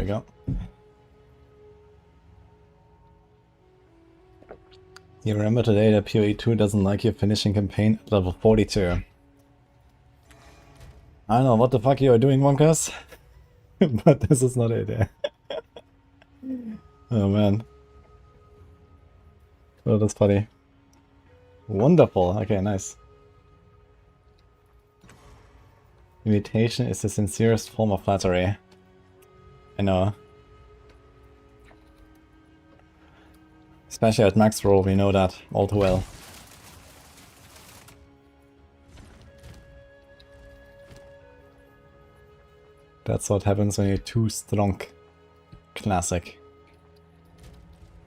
we go. You remember today that PoE 2 doesn't like you finishing campaign at level 42. I don't know what the fuck you are doing, Wonkas. But this is not it, yeah. Oh man. Oh, that's funny. Wonderful. Okay, nice. Imitation is the sincerest form of flattery. I know. Especially at max roll, we know that all too well. That's what happens when you're too strong. Classic.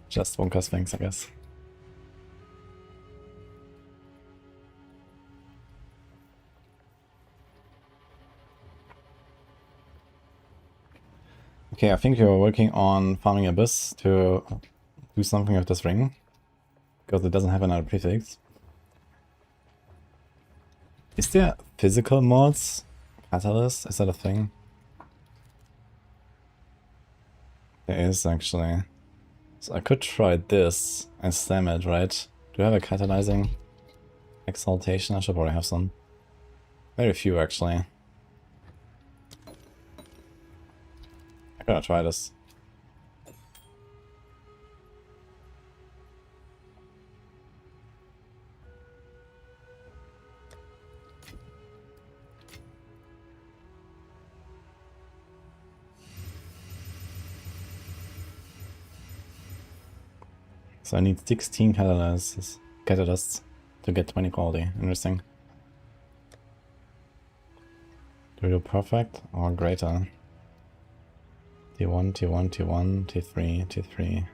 Just Wonka's things, I guess. Okay, I think you're working on farming Abyss to do something with this ring. Because it doesn't have another prefix. Is there physical mods? Catalyst? Is that a thing? There is actually. So I could try this and slam it, right? Do I have a catalyzing exaltation? I should probably have some. Very few actually. I gotta try this. So I need 16 catalysts to get 20 quality. Interesting. Do we do perfect or greater? T1, T1, T1, T3, T3.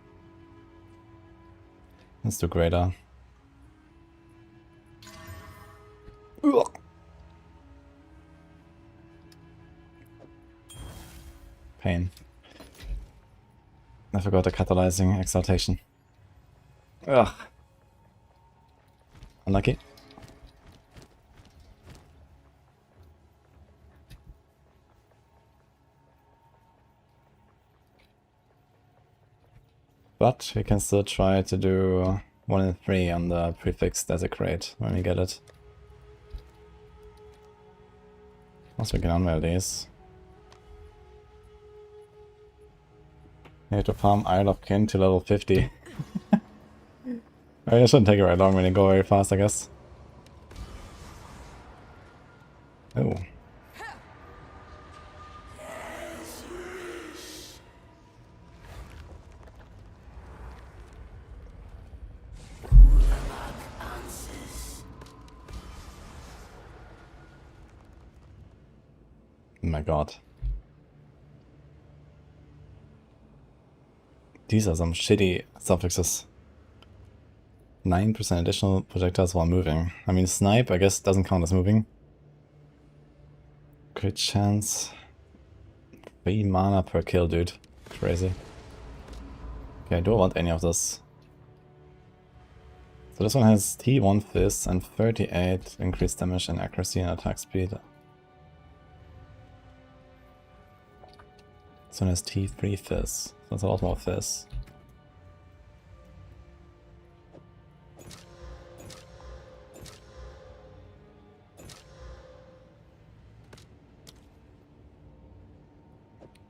Let's do greater. Ugh. Pain. I forgot the catalyzing exaltation. Ugh. Unlucky. But we can still try to do 1 in 3 on the prefix desecrate when we get it. Also we can unveil these. You have to farm Isle of Kin to level 50. It shouldn't take very long when you go very fast, I guess. Oh. Oh my god. These are some shitty suffixes. 9% additional projectiles while moving. I mean, snipe, I guess, doesn't count as moving. Crit chance. 3 mana per kill, dude. Crazy. Okay, I don't want any of this. So this one has T1 Fizz and 38 increased damage and accuracy and attack speed. This one has T3 Fizz. So that's a lot more Fizz.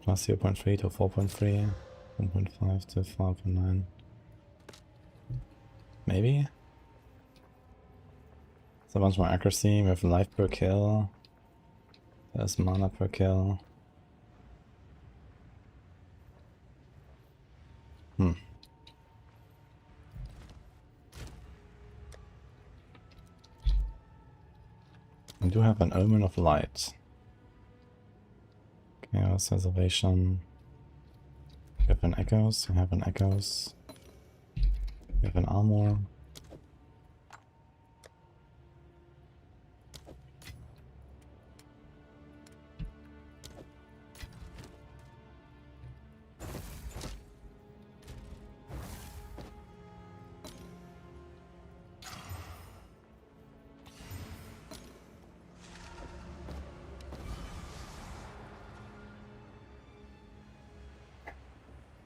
Plus 0.3 to 4.3, 1.5 to 5.9. Maybe? It's a bunch more accuracy, we have life per kill. There's mana per kill. We do have an Omen of Light. Chaos Reservation. We have an Echoes, we have an Echoes. We have an Armor.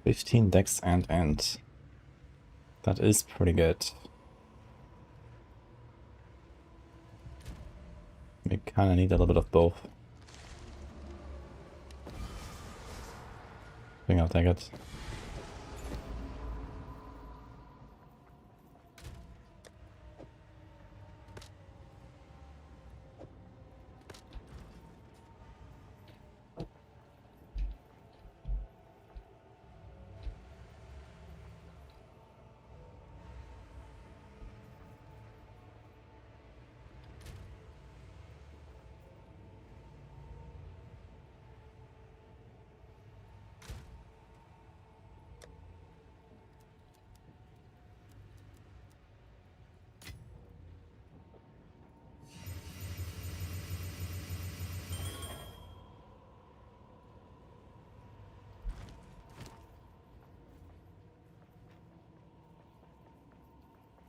15 decks and end. That is pretty good. We kinda need a little bit of both. I think I'll take it.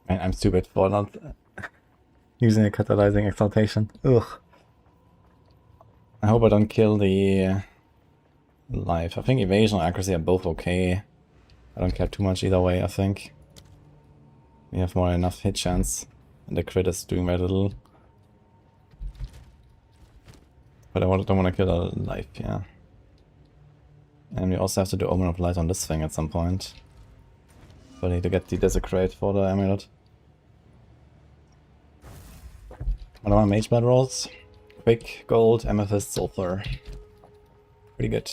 Man, I'm stupid for not using a catalyzing exaltation. Ugh. I hope I don't kill the life. I think evasion and accuracy are both okay. I don't care too much either way, I think. We have more than enough hit chance. And the crit is doing very little. But I don't want to kill a life, yeah. And we also have to do Omen of Light on this thing at some point. So I need to get the Desecrate for the amulet. What are my mage blood rolls? Quick, gold, amethyst, sulfur. Pretty good.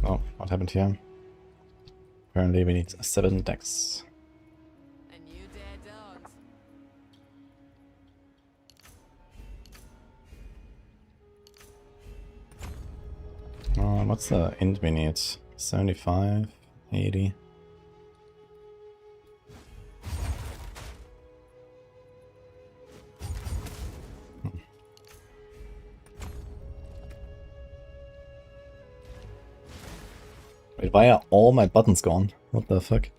Oh, what happened here? Apparently we need 7 decks. And you dare don't. What's the int we need? 75, 80. Wait, why are all my buttons gone? What the fuck?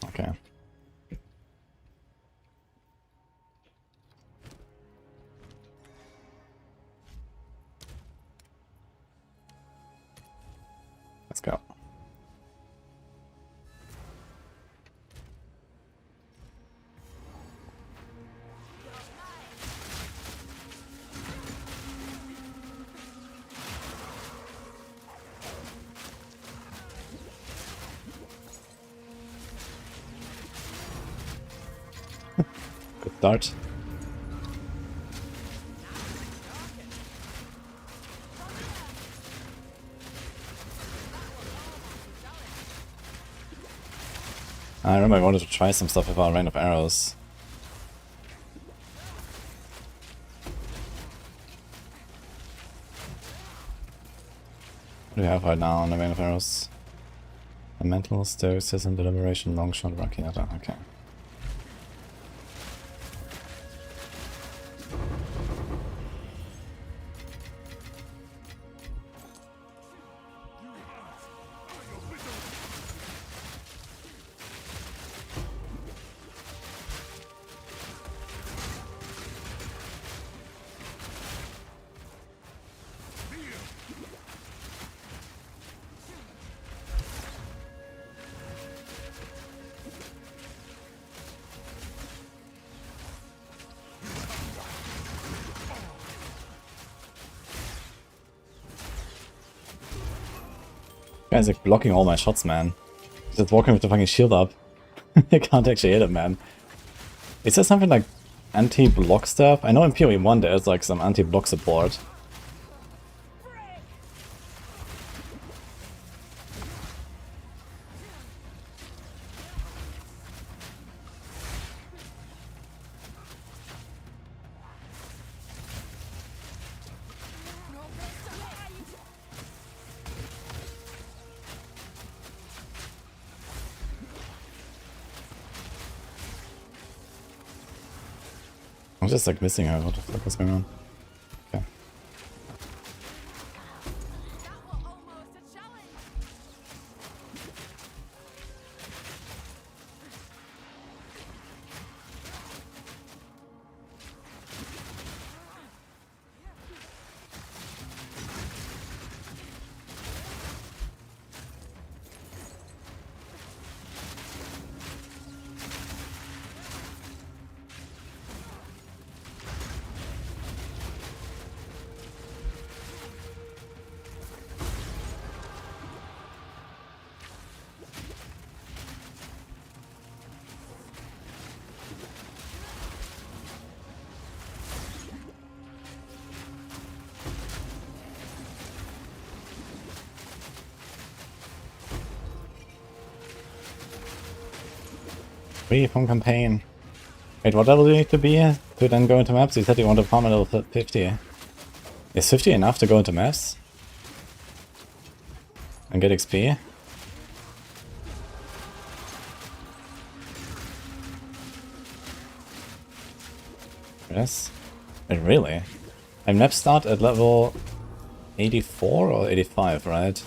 Okay. Let's go. Good start. I remember I wanted to try some stuff without rain of arrows. What do we have right now on the rain of arrows? A mental, stoicism, deliberation, long shot, rocky attack. Okay. Guy's like blocking all my shots, man. He's just walking with the fucking shield up. I can't actually hit him, man. Is there something like anti-block stuff? I know in PoE 1 there's like some anti-block support. I'm just like missing her. What the fuck is going on? Okay. That was almost a challenge. Free from campaign. Wait, what level do you need to be to then go into maps? You said you want to farm at level 50. Is 50 enough to go into maps? And get XP? Yes. Wait, really? And maps start at level 84 or 85, right?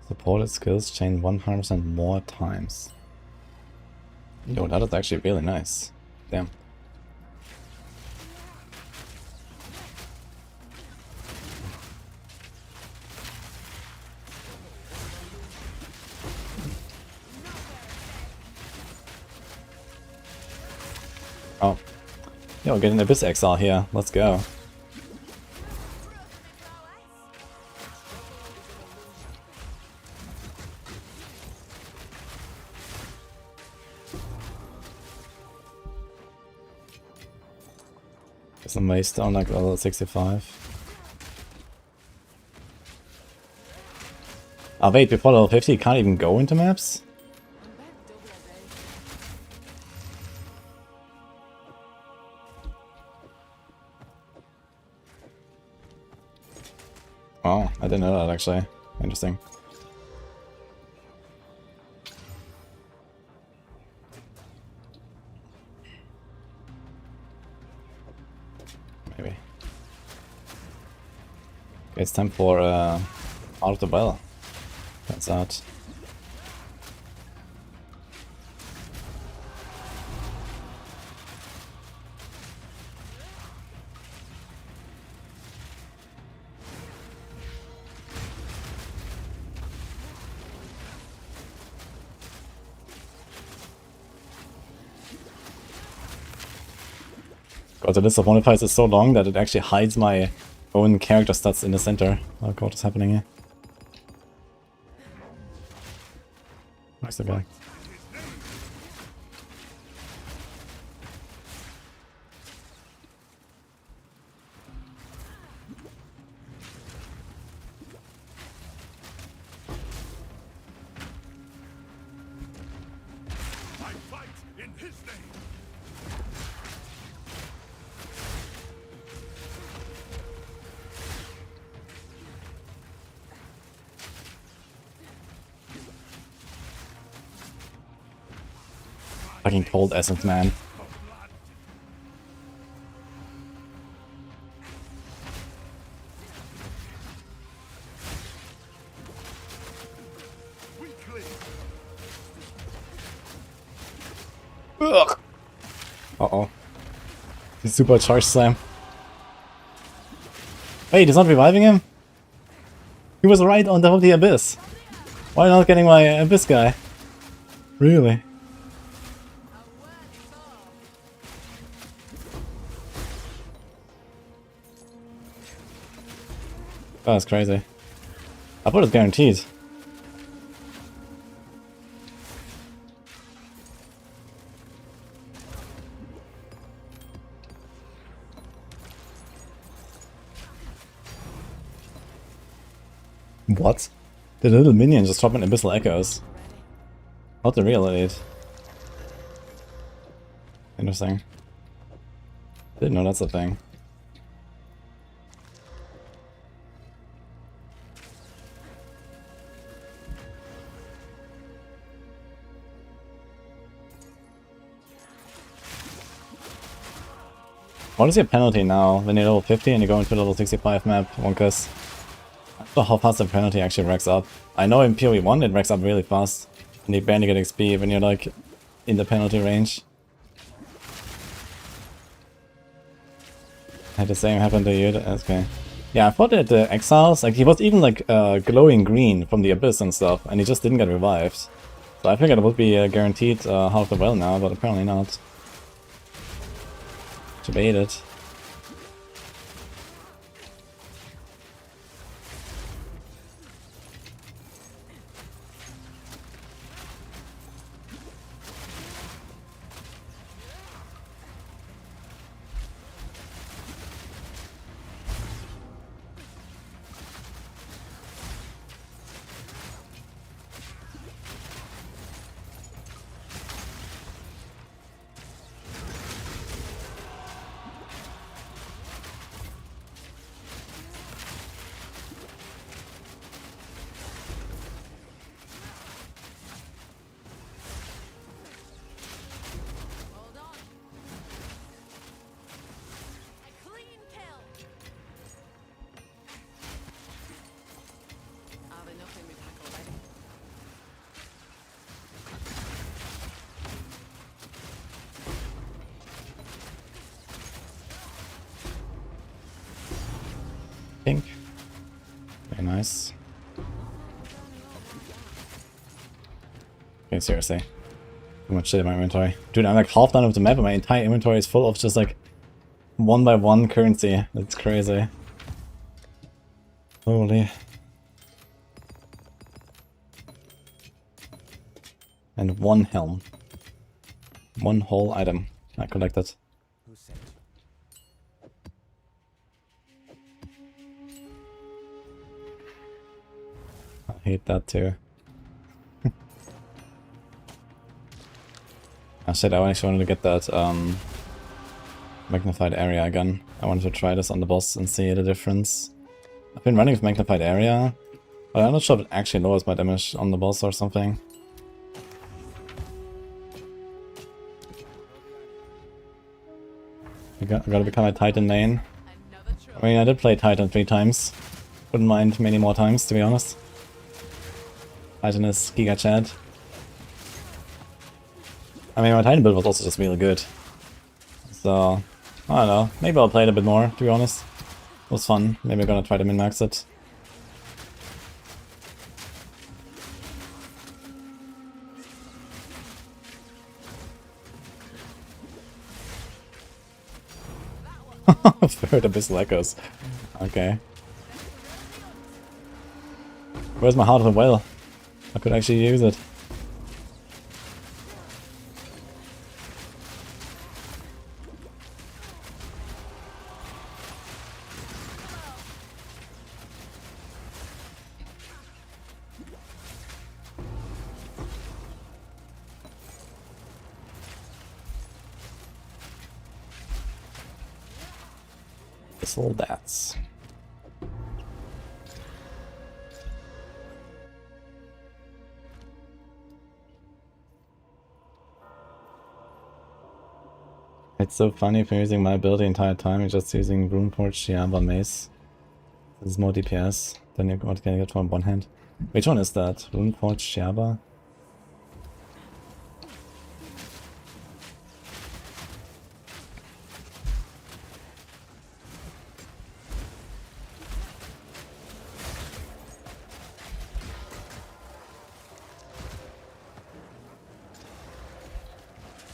Supported skills change 100% more times. Yo, that is actually really nice. Damn. Oh. Yo, get an Abyss Exile here. Let's go. Some Maystone like level 65. Ah, wait, before level 50 you can't even go into maps? Oh, I didn't know that actually. Interesting. Maybe. Okay, it's time for Out of the Well. That's out. God, the list of modifiers is so long that it actually hides my own character stats in the center. Oh god, what's happening here? Where's the guy? Fucking cold essence, man. Ugh. Uh-oh. He's super charge slam. Wait, he's not reviving him? He was right on top of the abyss. Why not getting my abyss guy? Really? Oh, that's crazy. I thought it was guaranteed. What? The little minion just dropping abyssal echoes. Not the real elite. Interesting. Didn't know that's a thing. What is your penalty now when you're level 50 and you go into the level 65 map, Wonkus? I don't know how fast the penalty actually racks up. I know in PoE 1 it racks up really fast. And you barely get XP when you're like in the penalty range. Had the same happen to you? Okay. Yeah, I thought that the Exiles, like he was even like glowing green from the Abyss and stuff, and he just didn't get revived. So I figured it would be guaranteed half the well now, but apparently not. Debated. Hold on. A clean kill. I've enough in my pack already. Pink. Very nice. Okay, seriously. Too much shit in my inventory. Dude, I'm like half done with the map and my entire inventory is full of just like one by one currency. That's crazy. Holy. And one helm. One whole item I collected. I hate that too. I said I actually wanted to get that magnified area again. I wanted to try this on the boss and see the difference. I've been running with magnified area, but I'm not sure if it actually lowers my damage on the boss or something. I gotta become a Titan main. Another I trophy. mean, I did play Titan 3 times. Wouldn't mind many more times, to be honest. Titan is Giga Chad. I mean, my Titan build was also just really good. So, I don't know. Maybe I'll play it a bit more, to be honest. It was fun. Maybe I'm gonna try to min-max it. Third Abyssal Echoes. Okay. Where's my Heart of the Well? I could actually use it. Abyssal Dats. It's so funny if you're using my ability the entire time, you're just using Runeforge Diablo Mace. This is more DPS than you're going to get from one hand. Which one is that? Runeforge Diablo?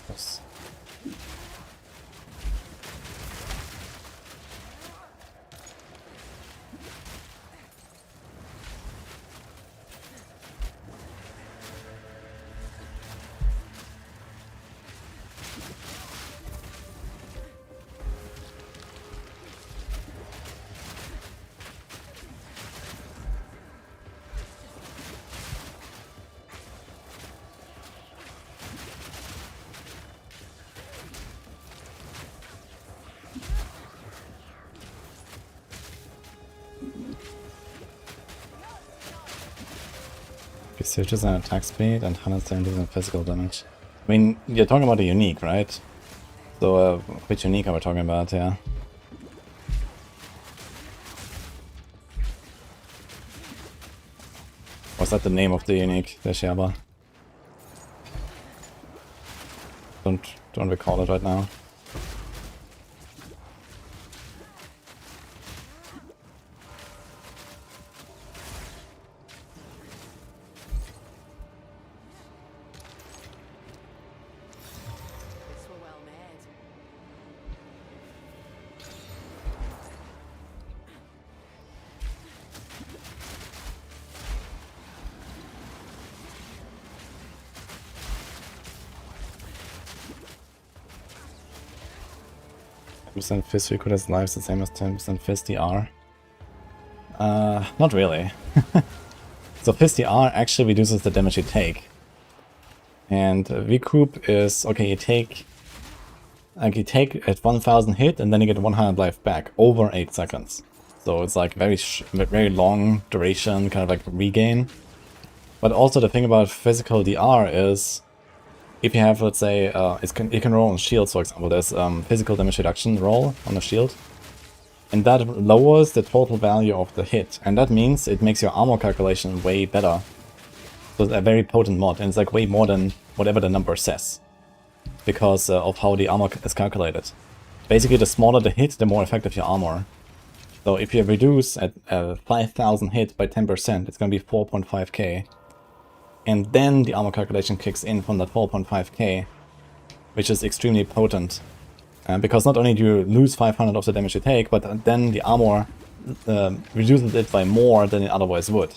Yes. Surges and attack speed and 170 in physical damage. I mean, you're talking about a unique, right? So, which unique are we talking about, yeah? Was that the name of the unique, the Sherba? Don't recall it right now. This were well made. Percent fist recruiters lives the same as 10% fist DR. Not really. So fist DR actually reduces the damage you take. And recruit is, okay, you take at 1000 hit and then you get 100 life back over 8 seconds. So it's like very long duration, kind of like regain. But also the thing about physical DR is, if you have, let's say, you can roll on shields, for example. There's physical damage reduction roll on a shield. And that lowers the total value of the hit. And that means it makes your armor calculation way better. So it's a very potent mod, and it's like way more than whatever the number says. Because of how the armor is calculated. Basically, the smaller the hit, the more effective your armor. So if you reduce at 5000 hit by 10%, it's going to be 4.5k. And then the armor calculation kicks in from that 4.5k, which is extremely potent. Because not only do you lose 500 of the damage you take, but then the armor reduces it by more than it otherwise would.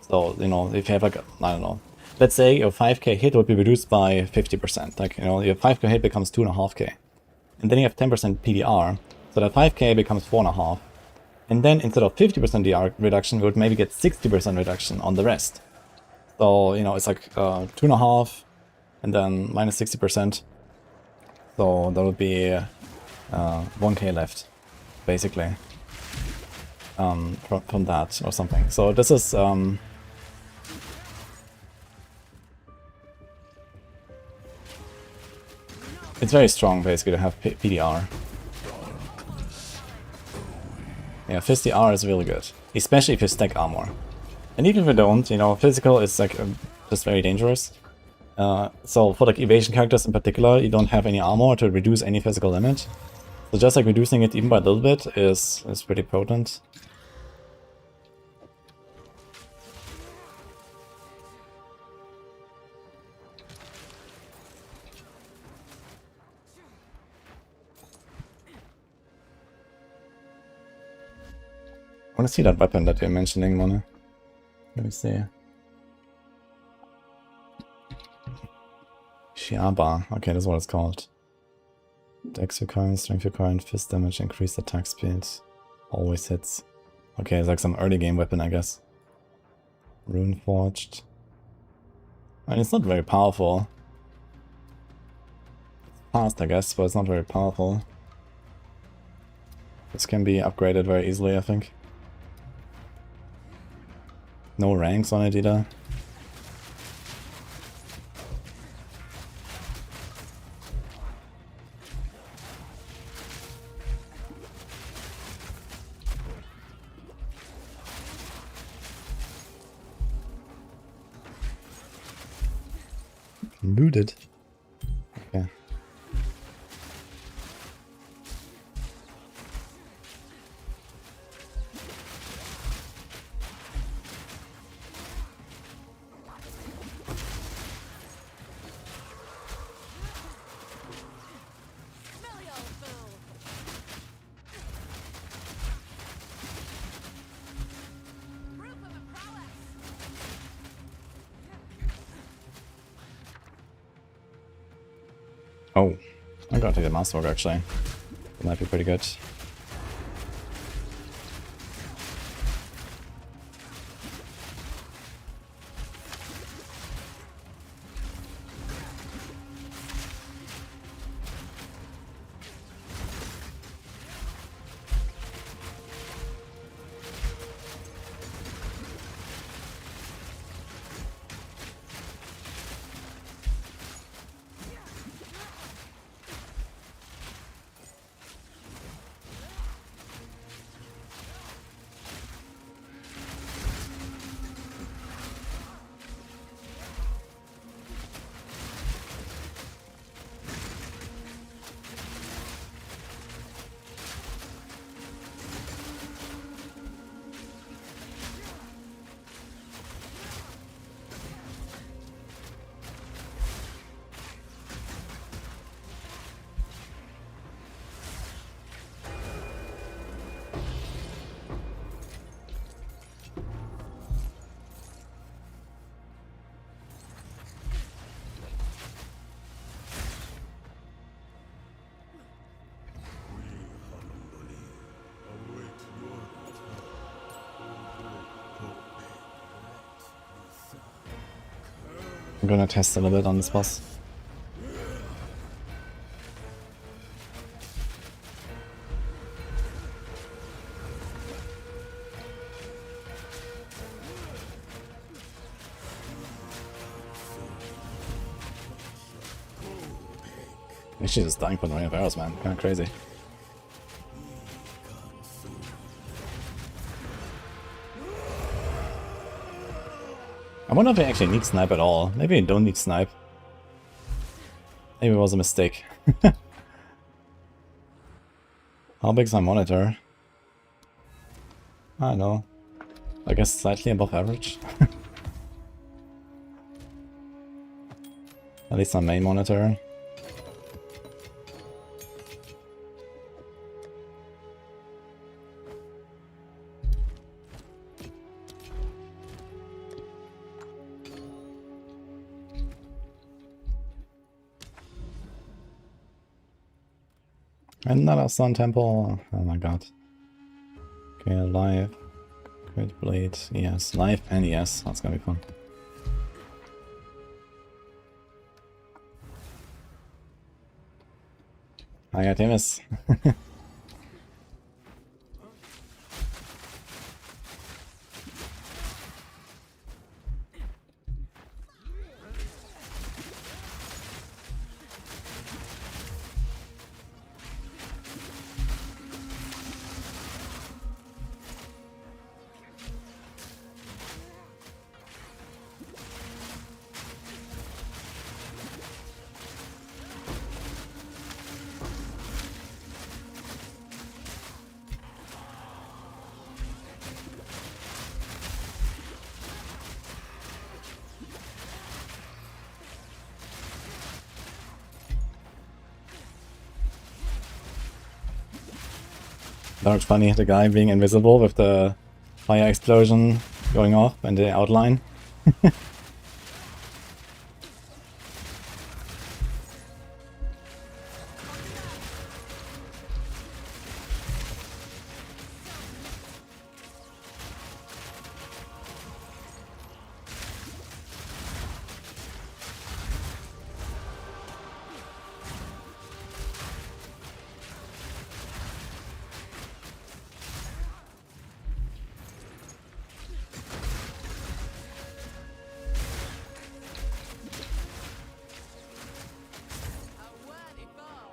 So, you know, if you have like, I don't know, let's say your 5k hit would be reduced by 50%. Like, you know, your 5k hit becomes 2.5k. And then you have 10% PDR, so that 5k becomes 4.5. And then instead of 50% DR reduction, we would maybe get 60% reduction on the rest. So, you know, it's like 2.5 and then minus 60%. So there would be 1k left, basically, from that or something. So this is it's very strong, basically, to have PDR. Yeah, Fist DR is really good, especially if you stack armor. And even if you don't, you know, physical is like just very dangerous. So for like evasion characters in particular, you don't have any armor to reduce any physical damage. So just like reducing it even by a little bit is pretty potent. I want to see that weapon that you're mentioning, Mona. Let me see. Shiaba. Okay, that's what it's called. Dex recoil, strength recoil, fist damage, increased attack speed. Always hits. Okay, it's like some early game weapon, I guess. Rune forged. I mean, it's not very powerful. It's fast, I guess, but it's not very powerful. This can be upgraded very easily, I think. No ranks on it either. Looted. Okay. Smell you, old fool. Proof of a prowess. Oh, I'm gonna take the Masterwork actually. It might be pretty good. I'm gonna test a little bit on this boss. She's just dying for the rain of arrows, man. Kinda crazy. I wonder if I actually need snipe at all. Maybe I don't need snipe. Maybe it was a mistake. How big is my monitor? I don't know. I guess slightly above average. At least my main monitor. Another sun temple. Oh my god. Okay, live. Great blade. Yes, live and yes. That's gonna be fun. Hi, Artemis. That was funny, the guy being invisible with the fire explosion going off in the outline. A worthy foe.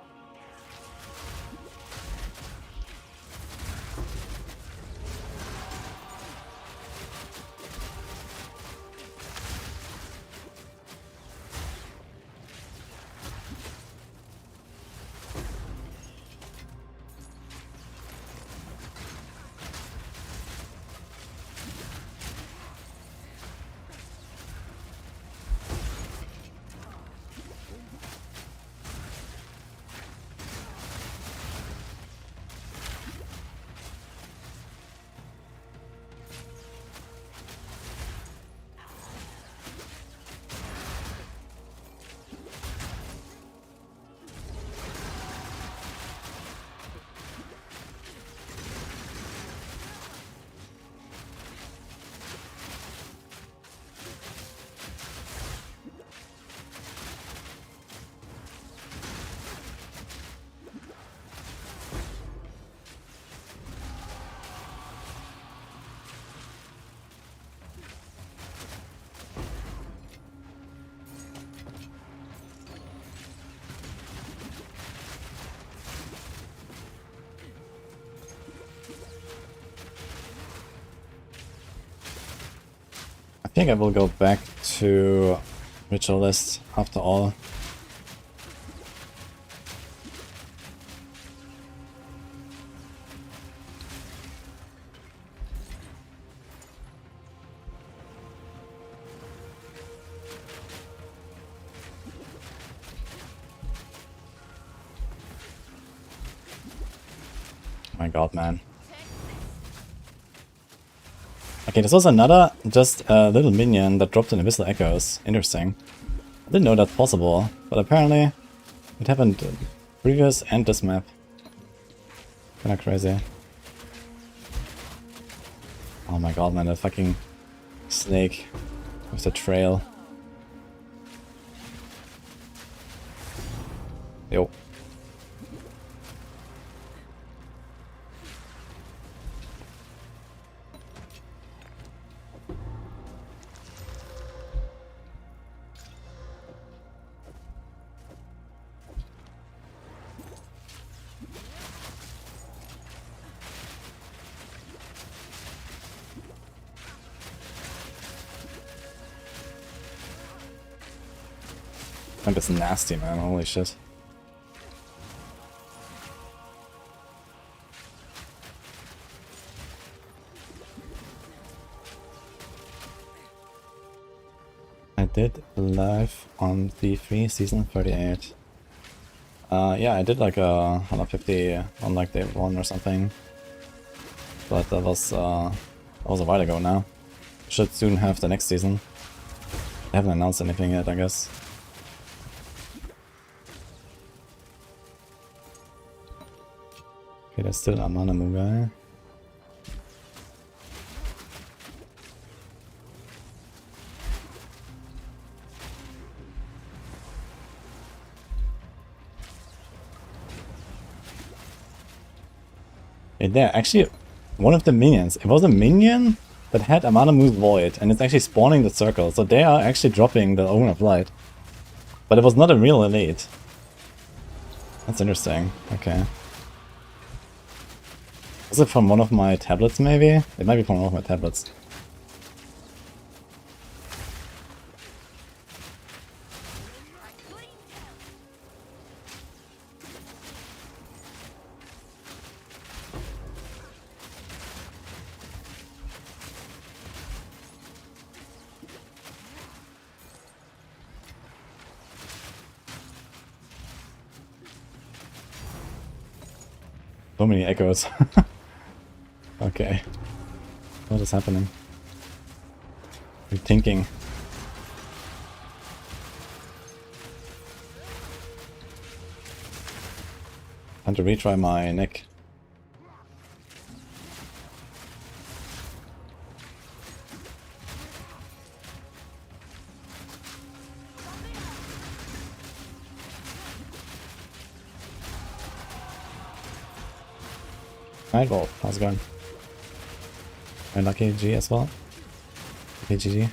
I think I will go back to Ritualist after all. My god, man. Okay, this was another, just a little minion that dropped an Abyssal Echoes. Interesting. I didn't know that's possible, but apparently it happened previous and this map. Kinda crazy. Oh my god, man, that fucking snake with the trail. Yo. That is nasty, man. Holy shit. I did live on D3 season 38. Yeah, I did like a 150 on like day 1 or something. But that was a while ago now. Should soon have the next season. They haven't announced anything yet, I guess. Okay, there's still a Manamu guy. And there, actually, one of the minions. It was a minion that had Amanamu's Void, and it's actually spawning the circle. So they are actually dropping the Omen of Light. But it was not a real elite. That's interesting. Okay. Was it from one of my tablets, maybe? It might be from one of my tablets. So many echoes. Okay. What is happening? I'm thinking. Time to retry my neck. Nightwolf, how's it going? And Lucky G as well. Okay, GG.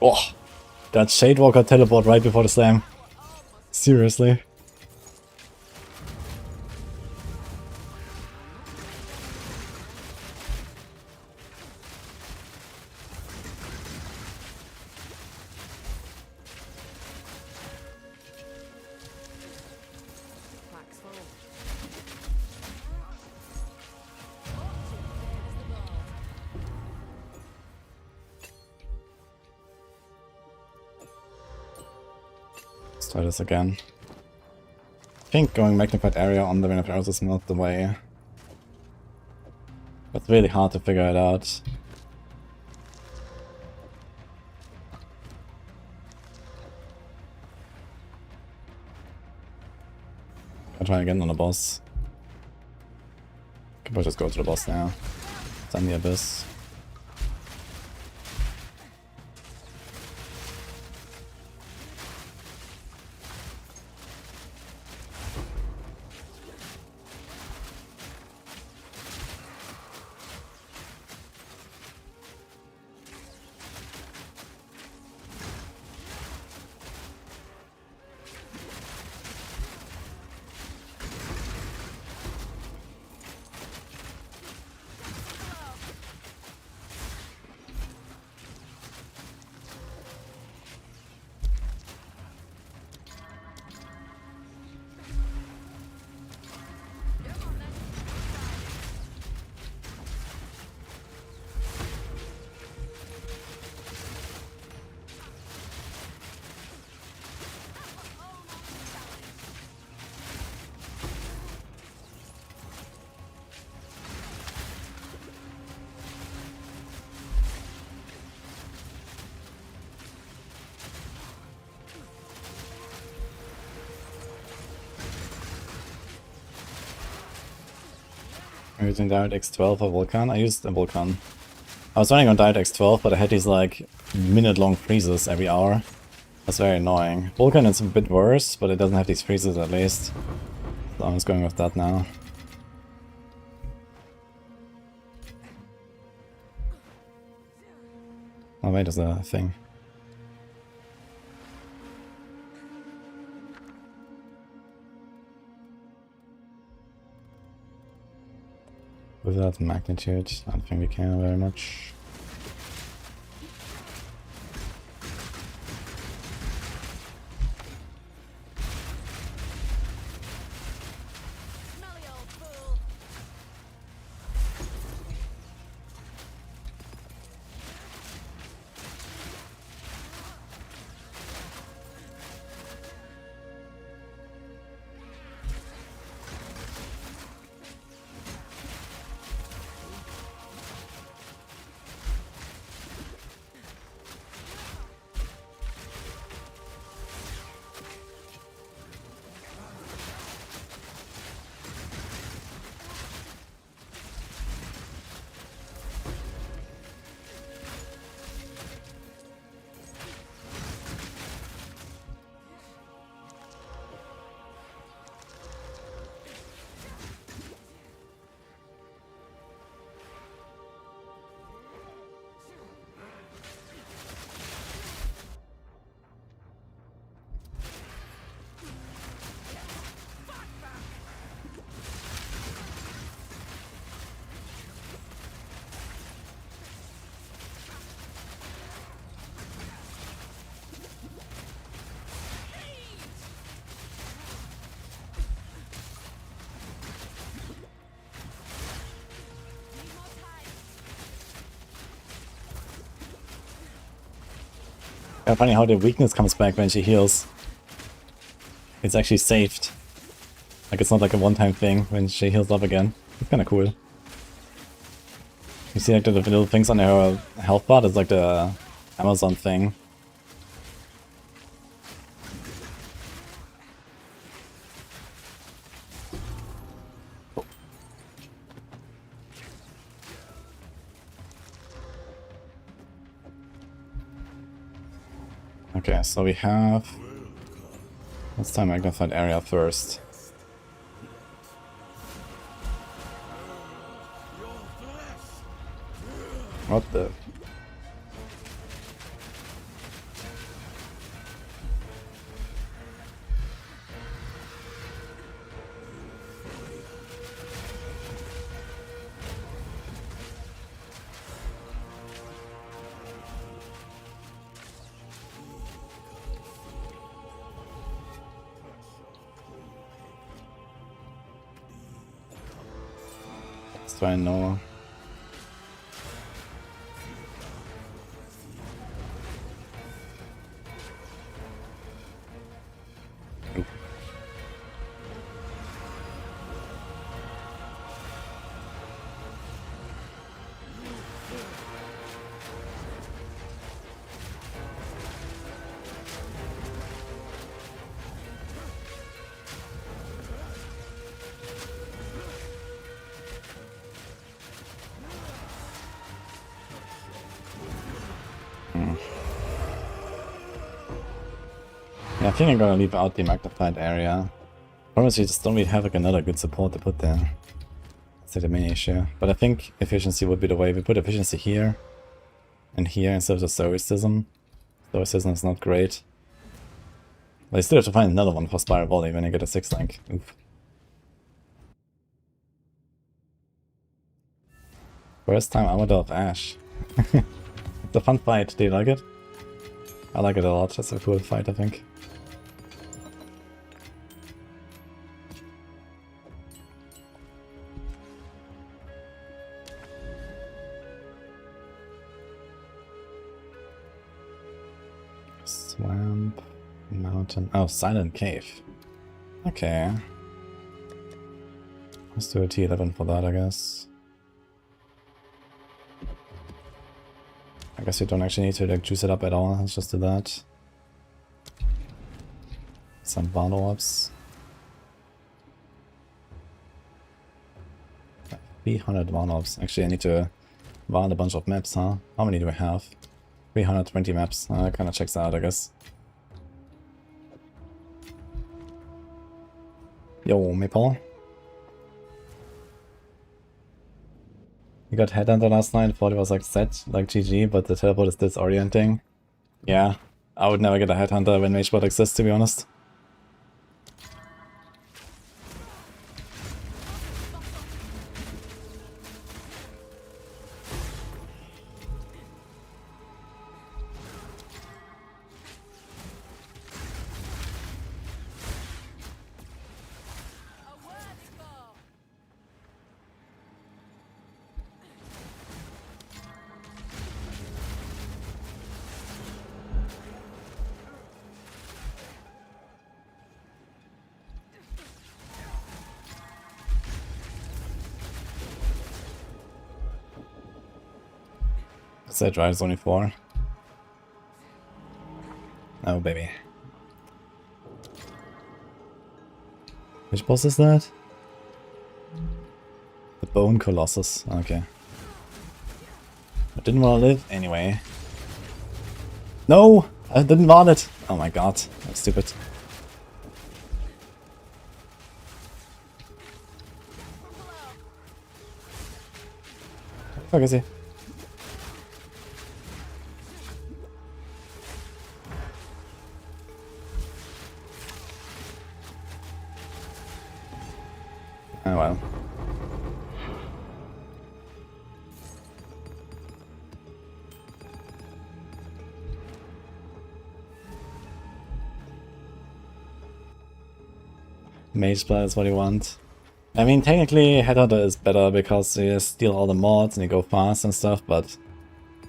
Oh, that Shadewalker teleport right before the slam. Seriously. Let's try this again. I think going magnified area on the Vein of Arrows is not the way. It's really hard to figure it out. I'll try again on the boss. Could probably just go to the boss now. It's on the abyss. I'm using DirectX 12 or Vulkan. I used a Vulkan. I was running on DirectX 12, but I had these like minute-long freezes every hour. That's very annoying. Vulkan is a bit worse, but it doesn't have these freezes at least. So I'm just going with that now. Oh wait, there's a thing. Without magnitude, I don't think we can very much. Smelly old fool. Yeah, funny how the weakness comes back when she heals. It's actually saved. Like it's not like a one-time thing when she heals up again. It's kinda cool. You see like the little things on her health bar, it's like the Amazon thing. Okay, so we have... Let's time magnified area first. What the... Let's try and know. Yeah, I think I'm gonna leave out the magnified area. Promise you just don't really have like another good support to put there. That's like the main issue. But I think efficiency would be the way. We put efficiency here and here instead of the stoicism. Stoicism is not great. But I still have to find another one for Spiral Volley when I get a 6 rank. Oof. First time Armor of Ash. It's a fun fight. Do you like it? I like it a lot. That's a cool fight, I think. Swamp, mountain. Oh, Silent Cave. Okay. Let's do a T11 for that, I guess. I guess you don't actually need to like juice it up at all. Let's just do that. Some Bond Orbs. 300 one-offs. Actually, I need to run a bunch of maps, huh? How many do I have? 320 maps. Kinda checks out, I guess. Yo, Maple. You got Headhunter last night, thought it was like set, like GG, but the teleport is disorienting. Yeah, I would never get a Headhunter when Mageblood exists, to be honest. A wudijo. That drives only 4. Oh, baby. Which boss is that? The Bone Colossus. Okay. I didn't want to live anyway. No! I didn't want it! Oh my god. That's stupid. What the fuck is he? Oh well. Mageblood is what you want. I mean, technically, Headhunter is better because you steal all the mods and you go fast and stuff, but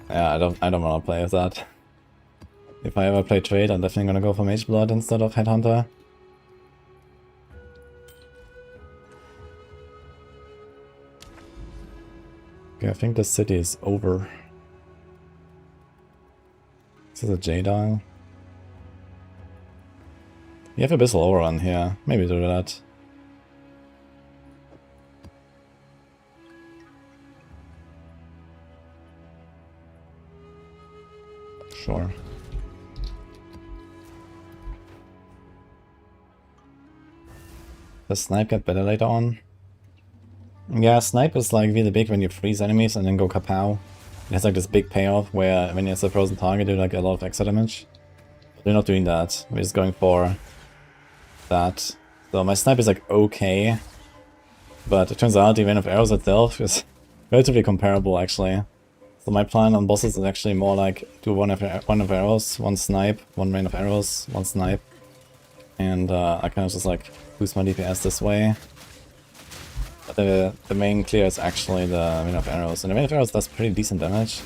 yeah, I don't want to play with that. If I ever play trade, I'm definitely gonna go for Mageblood instead of Headhunter. Okay, I think the city is over. This is a J-Dial. You have Abyssal Overrun here. Maybe do that. Sure. Does Snipe get better later on? Yeah, Snipe is like really big when you freeze enemies and then go kapow. It has like this big payoff where when it's a frozen target you do like a lot of extra damage. We're not doing that. We're just going for that. So my Snipe is like okay. But it turns out the Rain of Arrows itself is relatively comparable actually. So my plan on bosses is actually more like do one of arrows, one snipe, one Rain of Arrows, one snipe. And I kind of just like boost my DPS this way. But the main clear is actually the Rain of Arrows. And the Rain of Arrows does pretty decent damage.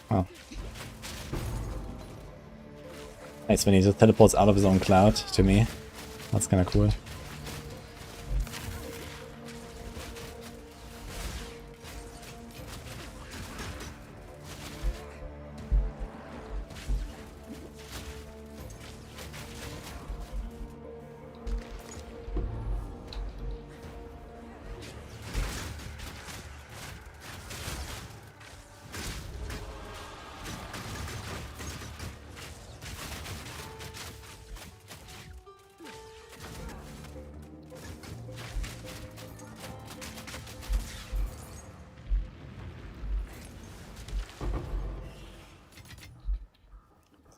Oh. Nice when he just teleports out of his own cloud to me. That's kinda cool.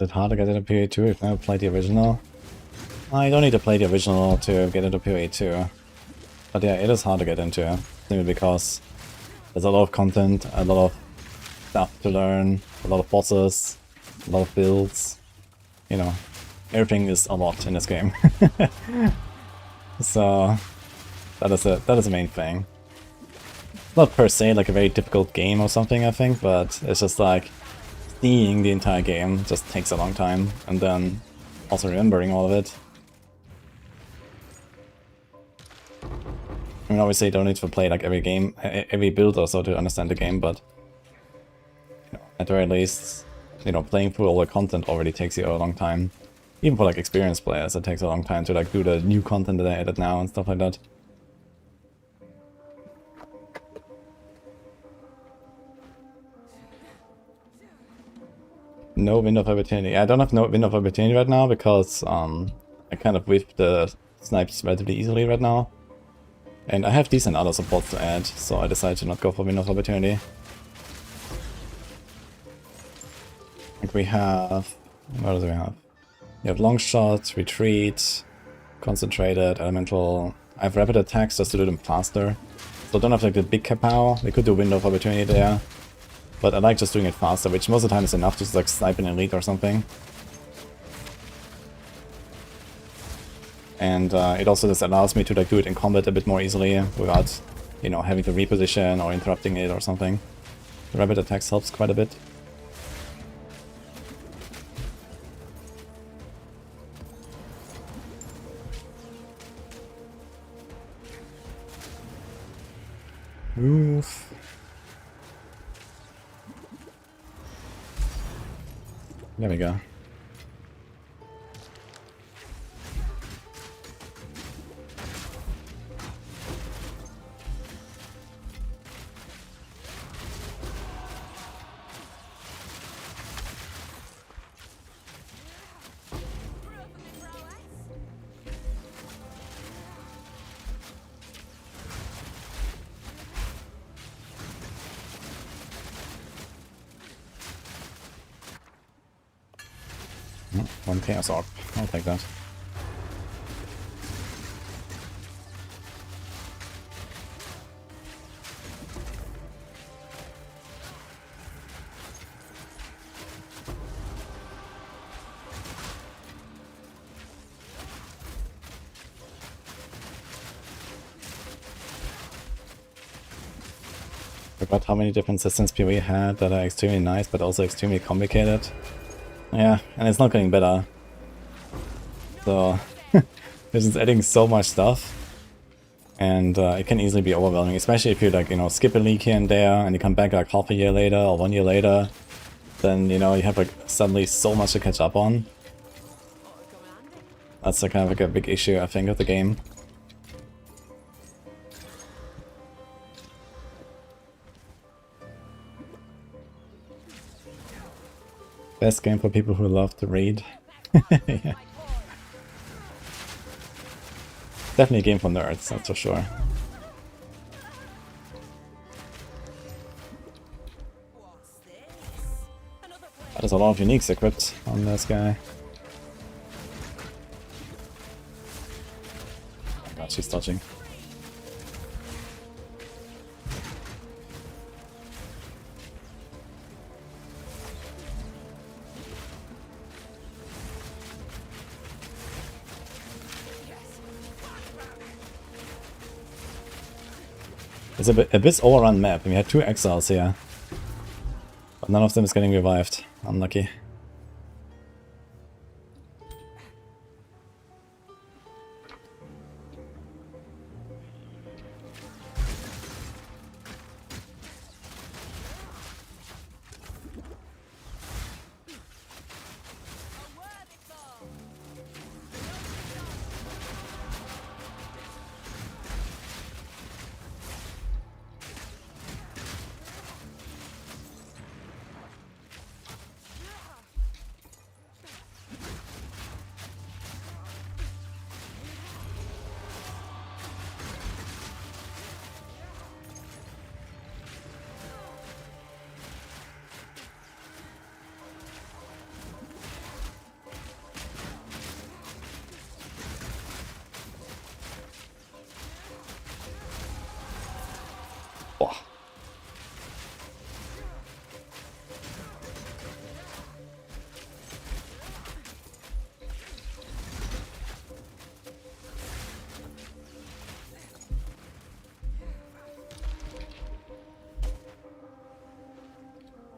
Is it hard to get into PoE 2 if I never played the original? I don't need to play the original to get into PoE 2. But yeah, it is hard to get into, simply because there's a lot of content, a lot of stuff to learn, a lot of bosses, a lot of builds, you know. everything is a lot in this game. So that is the main thing. Not per se like a very difficult game or something, I think, but it's just like seeing the entire game just takes a long time, and then also remembering all of it. I mean, obviously you don't need to play like every game, every build or so to understand the game, but you know, at the very least, you know, playing through all the content already takes you a long time. Even for like experienced players, it takes a long time to like do the new content that I added now and stuff like that. No window of opportunity. I don't have no window of opportunity right now because I kind of whip the snipes relatively easily right now. And I have decent other supports to add, so I decided to not go for window of opportunity. Like we have... what do we have? We have long shot, retreat, concentrated, elemental... I have rapid attacks just to do them faster. So I don't have like the big kapow. We could do window of opportunity there. But I like just doing it faster, which most of the time is enough to just like snipe an elite or something. And it also just allows me to like do it in combat a bit more easily without, you know, having to reposition or interrupting it or something. The rapid attacks helps quite a bit. Oof. There we go. One chaos orb. I'll take that. Forgot how many different systems PoE had that are extremely nice but also extremely complicated. Yeah, and it's not getting better. So, this is adding so much stuff. And it can easily be overwhelming, especially if you like, you know, skip a league here and there and you come back like half a year later or 1 year later. Then, you know, you have like suddenly so much to catch up on. That's kind of like a big issue, I think, of the game. Best game for people who love to read. Yeah. Definitely a game for nerds, that's for sure. There's a lot of uniques equipped on this guy. Oh god, she's dodging. It's a bit overrun map. We had 2 exiles here. But none of them is getting revived. Unlucky.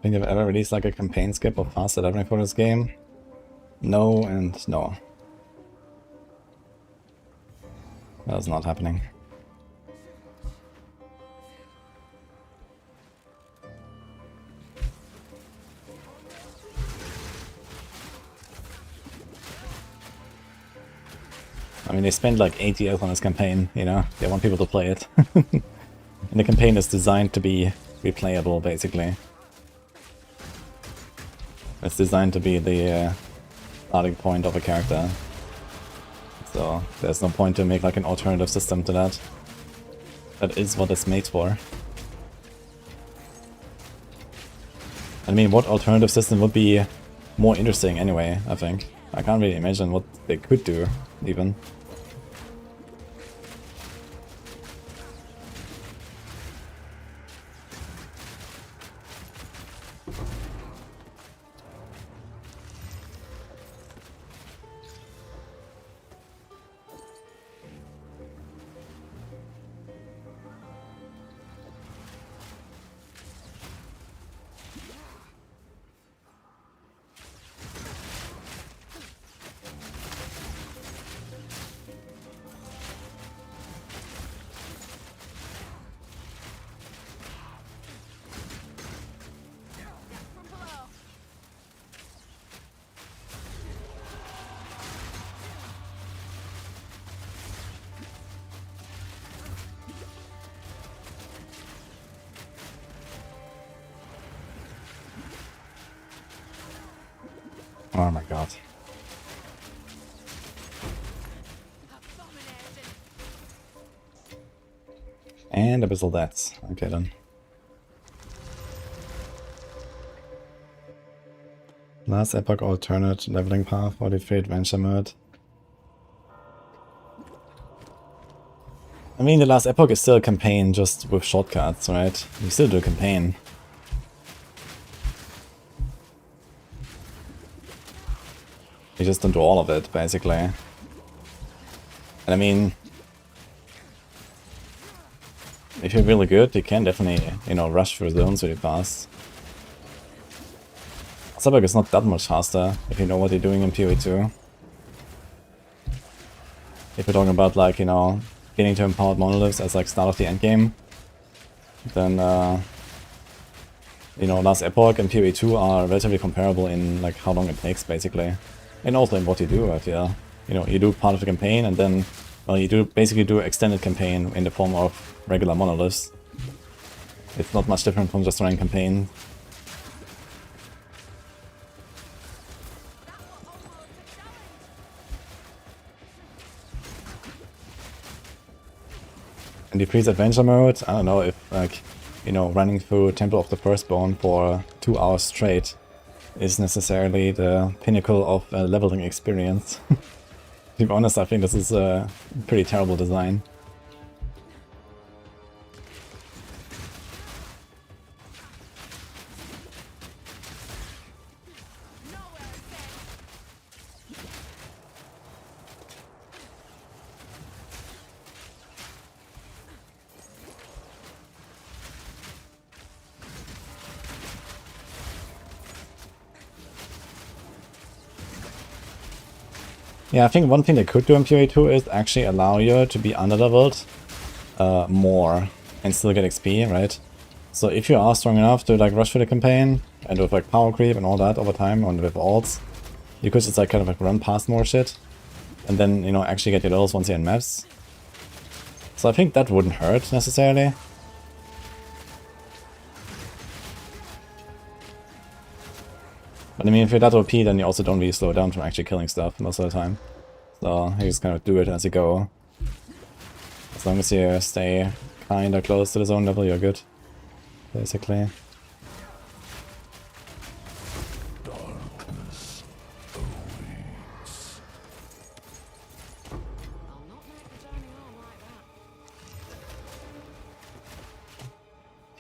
Think you've ever released like a campaign skip or faster leveling for this game? No and no. That's not happening. I mean, they spent like 8 years on this campaign, you know? They want people to play it. And the campaign is designed to be replayable, basically. It's designed to be the starting point of a character. So there's no point to make like an alternative system to that. That is what it's made for. I mean, what alternative system would be more interesting anyway, I think. I can't really imagine what they could do, even. Oh my god. And Abyssal Deaths. Okay then. Last Epoch alternate leveling path for the free adventure mode. I mean, the last Epoch is still a campaign, just with shortcuts, right? You still do a campaign. You just don't do all of it, basically. And I mean, if you're really good, you can definitely, you know, rush through zones really fast. Sabak is not that much faster, if you know what you're doing in PoE 2. If you're talking about, like, you know, getting to empowered monoliths as, like, start of the endgame, then, you know, last Epoch and PoE 2 are relatively comparable in, like, how long it takes, basically. And also in what you do, I feel. You know, you do part of the campaign and then, well, you do basically do extended campaign in the form of regular monoliths. It's not much different from just running campaign. In the Priest Adventure mode, I don't know if, like, you know, running through Temple of the Firstborn for 2 hours straight is necessarily the pinnacle of leveling experience. To be honest, I think this is a pretty terrible design. Yeah, I think one thing they could do in PoE 2 is actually allow you to be underleveled more and still get XP, right? So if you are strong enough to like rush through the campaign and with like power creep and all that over time and with alts, you could just like kind of like run past more shit and then, you know, actually get your levels once you're in maps. So I think that wouldn't hurt necessarily. But I mean, if you're that OP, then you also don't really slow down from actually killing stuff most of the time. So you just kind of do it as you go. As long as you stay kinda close to the zone level, you're good, basically.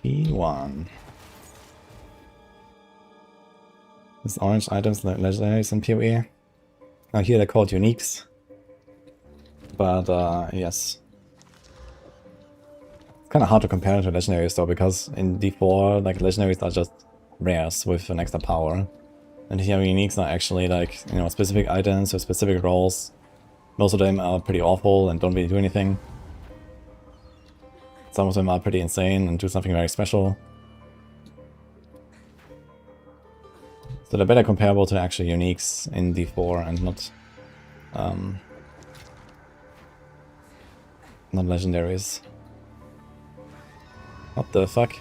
T1. These orange items like legendaries in PoE. Now here they're called uniques. But yes. It's kinda hard to compare to legendaries though, because in D4 like legendaries are just rares with an extra power. And here uniques are actually like, you know, specific items or specific roles. Most of them are pretty awful and don't really do anything. Some of them are pretty insane and do something very special. So they're better comparable to actual uniques in D4 and not legendaries. What the fuck?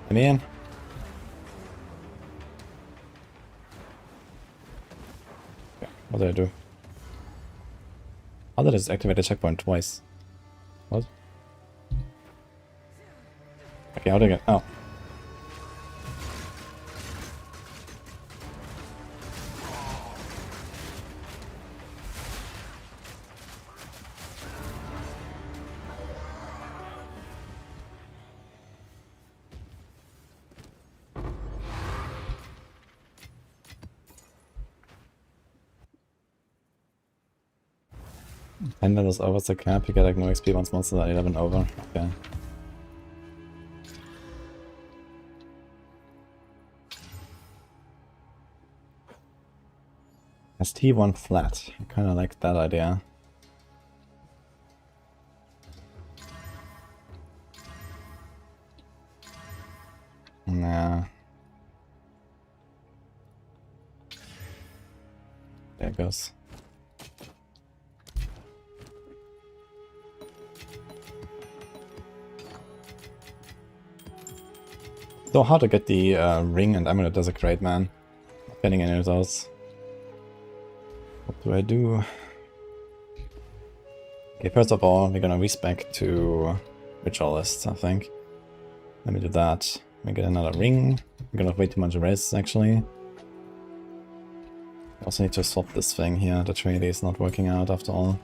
Let me in. Okay, what did I do? How did I just activate the checkpoint twice? What? Okay, how did I get... Oh. When levels over the cap, you get like no XP once monsters are 11 over. Okay. Has T1 flat? I kinda like that idea. Nah. There it goes. So how to get the ring and amulet as a crate, man. Not getting any of those. What do I do? Okay, first of all, we're gonna respec to ritualists, I think. Let me do that. Let me get another ring. We're gonna have way too much res, actually. I also need to swap this thing here. The trade is not working out after all.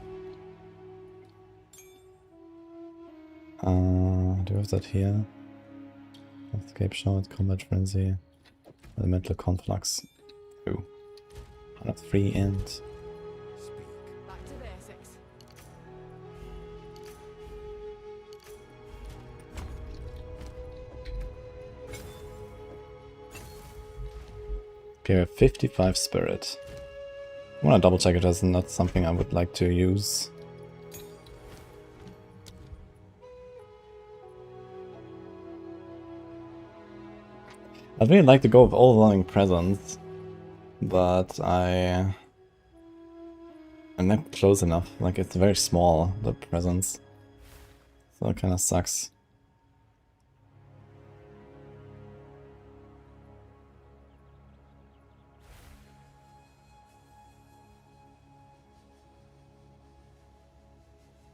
Do we have that here? Escape shot, combat frenzy, elemental conflux. Ooh. 103 and Back to basics. okay, we have 55 spirit. I wanna double check it as not something I would like to use. I'd really like to go with overwhelming presence, but I'm not close enough. Like, it's very small, the presence. So it kinda sucks.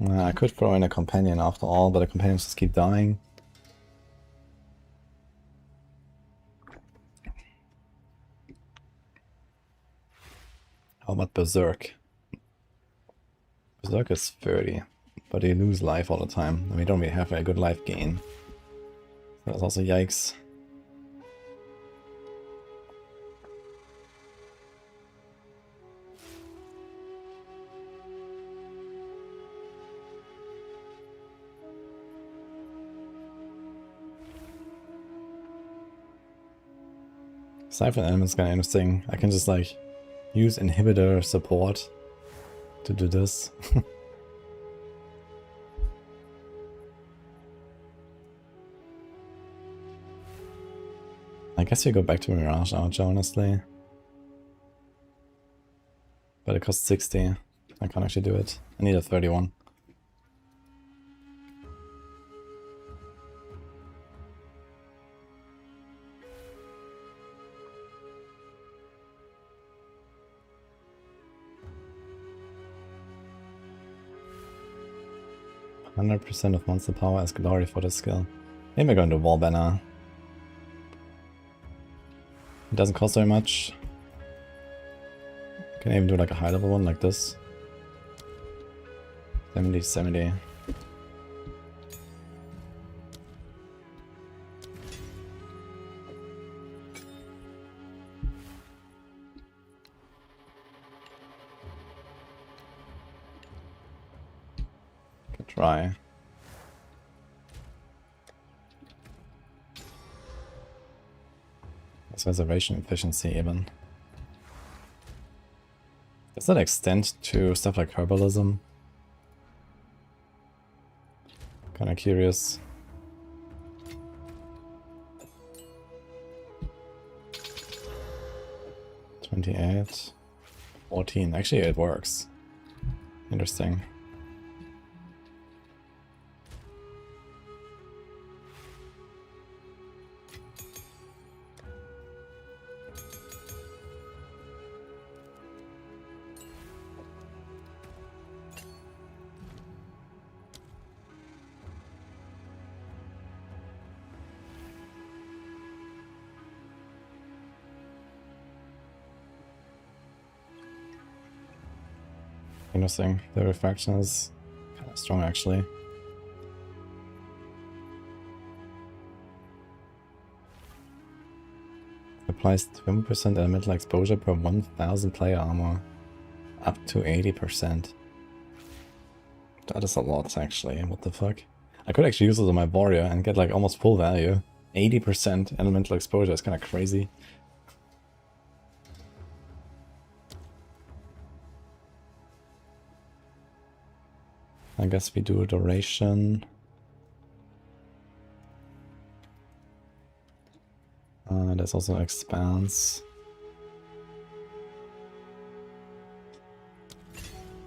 I could throw in a companion after all, but the companions just keep dying. How about Berserk? Berserk is 30, but you lose life all the time, and we don't really have a good life gain. So that's also yikes. Siphon element's kinda interesting. I can just like use inhibitor support to do this. I guess we go back to Mirage Archer, honestly. But it costs 60. I can't actually do it. I need a 31. %100% of monster power as glory for this skill. Maybe we're going to Wall Banner. It doesn't cost very much. Can I even do like a high level one like this? 70, 70. Could try. It's reservation efficiency even. Does that extend to stuff like herbalism? Kinda curious. $28. 14. Actually, it works. Interesting. Interesting. The refraction is kind of strong actually. Applies 20% elemental exposure per 1000 player armor. Up to 80%. That is a lot actually, what the fuck. I could actually use it on my warrior and get like almost full value. 80% elemental exposure is kind of crazy. I guess we do a duration. There's also an expanse.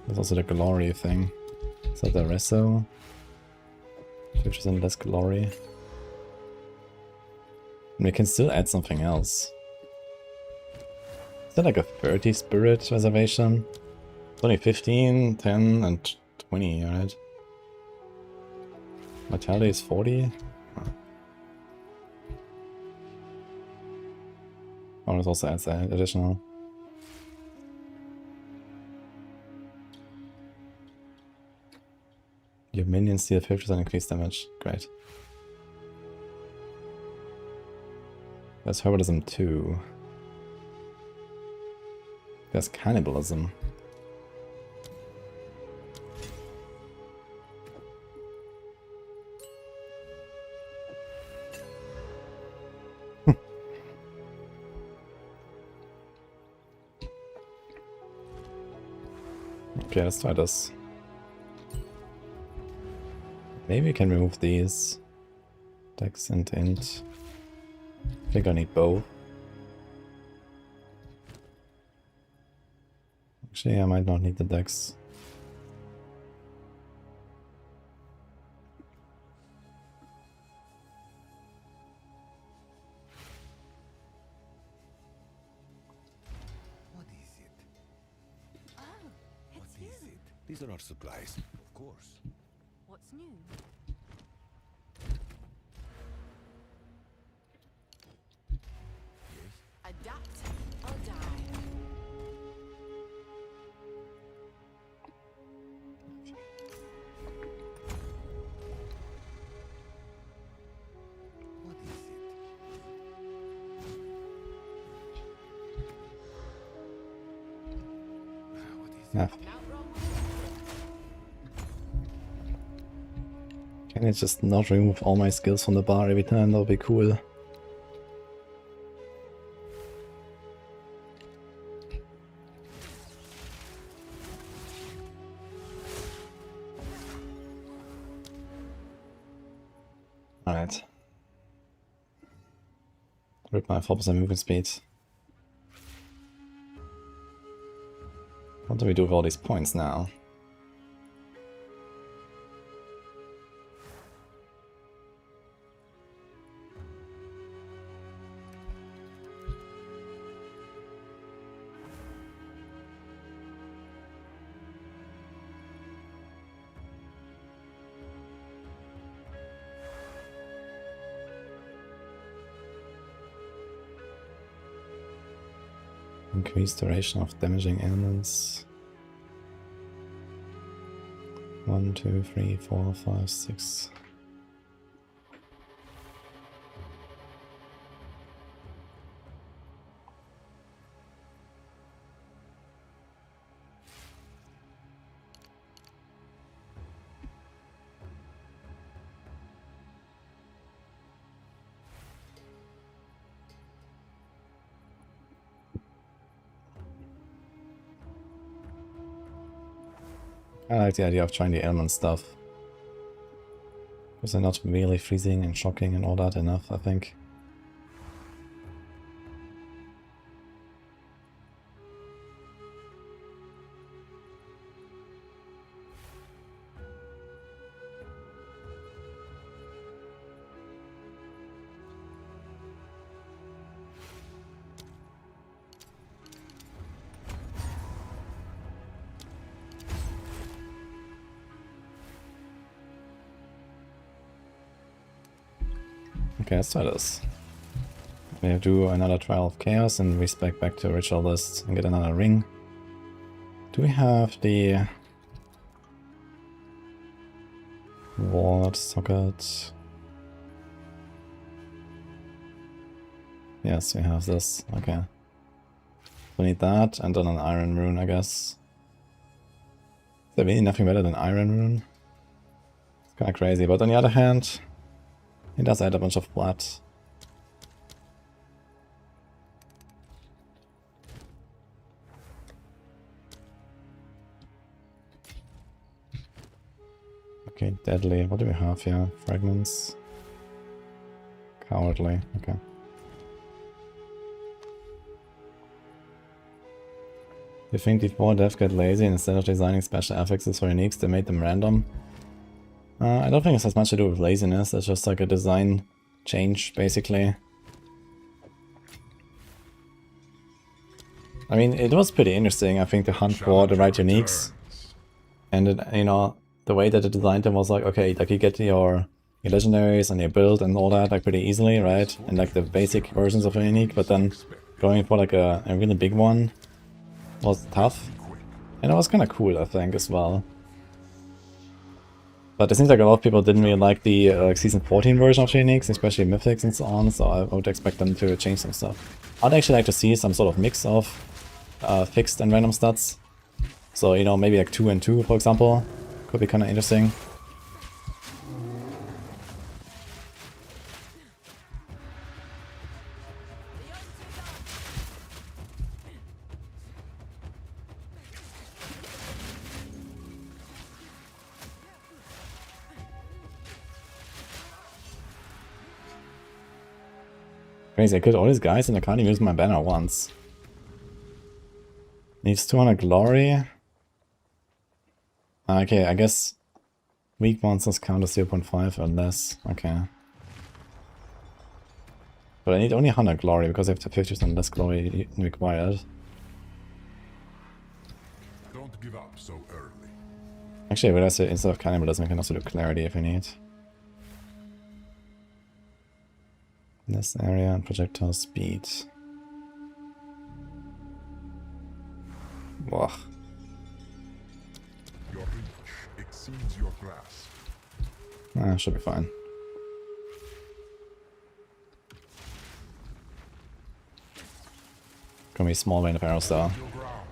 There's also the glory thing. Is that the reso? 50% less glory. And we can still add something else. Is that like a 30 spirit reservation? It's only 15, 10, and 20, right? Vitality is 40? Oh, this also adds that additional. Your minions deal 50% increased damage. Great. There's herbalism too. There's cannibalism. Okay, let's try this. Maybe we can remove these. Dex and int. I think I need both. Actually, I might not need the dex. What is it? Oh, What it's is you. it? These are our supplies, of course. What's new? Yes? Adapt or die. What is it? What is it? Yeah. Not wrong. Can I just not remove all my skills from the bar every time? That would be cool. Alright. Rip my 4% movement speed. What do we do with all these points now? Increased duration of damaging elements. 1, 2, 3, 4, 5, 6. I like the idea of trying the ailment stuff. Because they're not really freezing and shocking and all that enough, I think. Okay, let's try this. We do another Trial of Chaos and we spec back to Ritual List and get another ring. Do we have the ward socket? Yes, we have this. Okay. We need that and then an Iron Rune, I guess. Is there really nothing better than Iron Rune? It's kinda crazy, but on the other hand, it does add a bunch of blood. Okay, deadly. What do we have here? Fragments. Cowardly. Okay. You think before devs get lazy and instead of designing special affixes for uniques, they made them random? I don't think it has much to do with laziness. It's just like a design change, basically. I mean, it was pretty interesting, I think, to hunt for the right uniques. And, you know, the way that it designed them was like, okay, like you get your legendaries and your build and all that like pretty easily, right? And like the basic versions of a unique, but then going for like a really big one was tough. And it was kind of cool, I think, as well. But it seems like a lot of people didn't really like the like Season 14 version of the uniques, especially Mythics and so on, so I would expect them to change some stuff. I'd actually like to see some sort of mix of fixed and random stats. So, you know, maybe like 2 and 2, for example, could be kind of interesting. Crazy, I killed all these guys and I can't even use my banner once. Needs 200 glory. Okay, I guess weak monsters count as 0.5 or less. Okay. But I need only 100 glory because I have to 50% less glory required. Don't give up so early. Actually, I realized that instead of cannibalism, I can also do clarity if I need. This area and projectile speed. Whoa. Your reach exceeds your grasp. Should be fine. Gonna be small vein of arrows though. Your ground,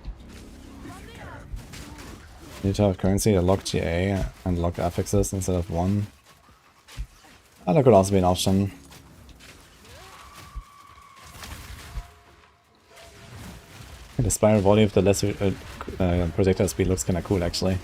if you can. Need to have currency to lock GA and lock affixes instead of one. That could also be an option. The spiral volley with the less projectile speed looks kinda cool actually.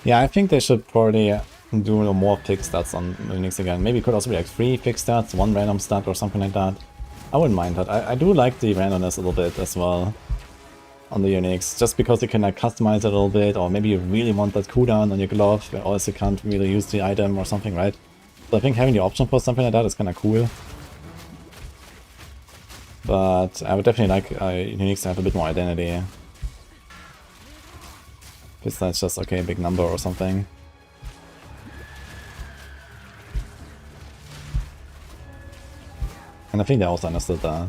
Yeah, I think they should probably do more fixed stats on Unix again. Maybe it could also be like 3 fixed stats, 1 random stat or something like that. I wouldn't mind that. I do like the randomness a little bit as well on the Unix, just because you can like customize it a little bit, or maybe you really want that cooldown on your glove, or else you can't really use the item or something, right? So I think having the option for something like that is kind of cool. But I would definitely like Unix to have a bit more identity. Besides just, okay, a big number or something. And I think they also understood that.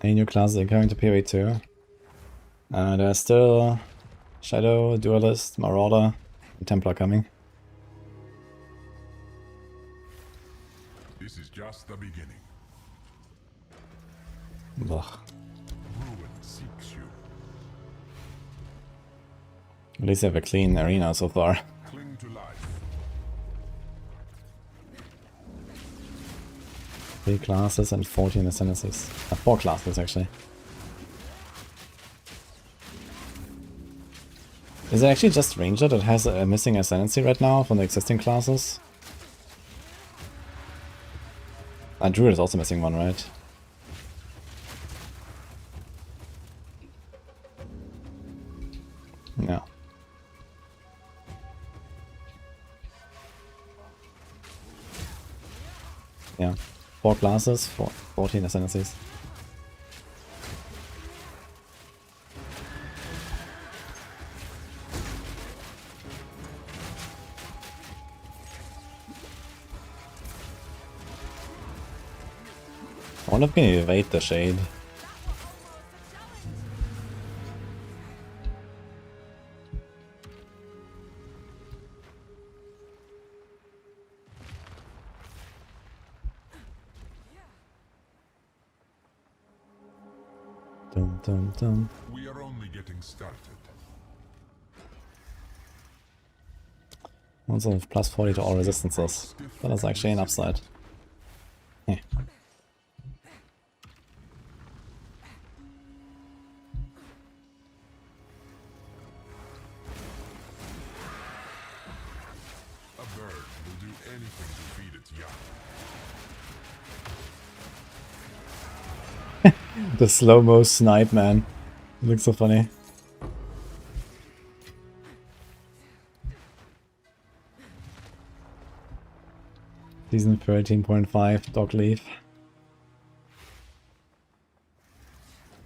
Any new classes are coming to PoE too? There's still Shadow, Duelist, Marauder, and Templar coming. This is just the beginning. Ugh. Ruin seeks you. At least they have a clean arena so far. Cling to life. 3 classes and 14 ascendancies. 4 classes actually. Is it actually just Ranger that has a missing ascendancy right now from the existing classes? Druid is also missing one, right? Yeah. Yeah. 4 classes, 14 ascendancies. I wonder if we can evade the shade. Dum dum dum. We are only getting started. Also have plus 40 to all resistances. That is actually an upside. Yeah. A bird will do anything to feed its young. The slow-mo snipe, man. It looks so funny. Season 13.5, Dog Leaf.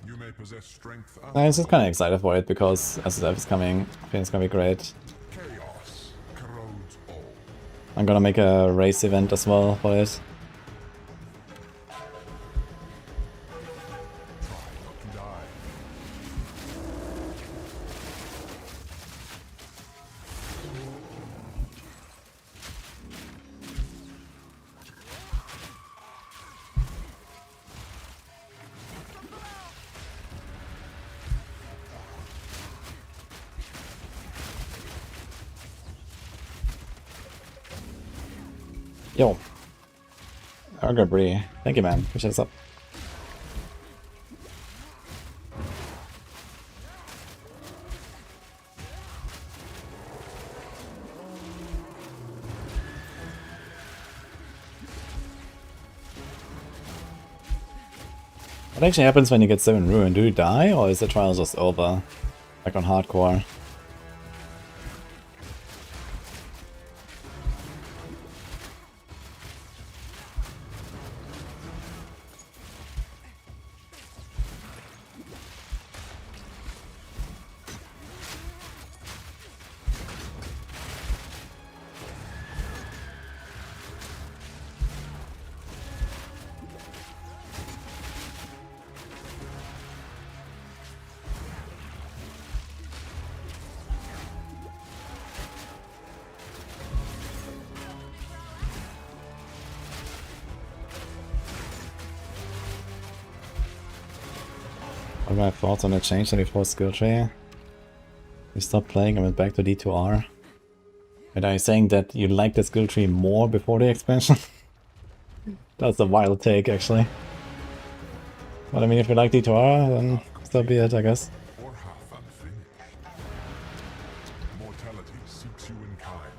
You may possess strength. I'm just kind of excited for it because SSF is coming. I think it's gonna be great. Chaos corrodes all. I'm gonna make a race event as well for it. Try not to die. Yo. Brie. Thank you, man. Appreciate this up. What actually happens when you get 7 ruin? Do you die, or is the trial just over? Like on hardcore? What are my thoughts on the change that we forced skill tree? We stopped playing and went back to D2R. And are you saying that you liked the skill tree more before the expansion? That's a wild take, actually. But I mean, if you like D2R, then so be it, I guess. Or half unfinished. Mortality seeks you in kind.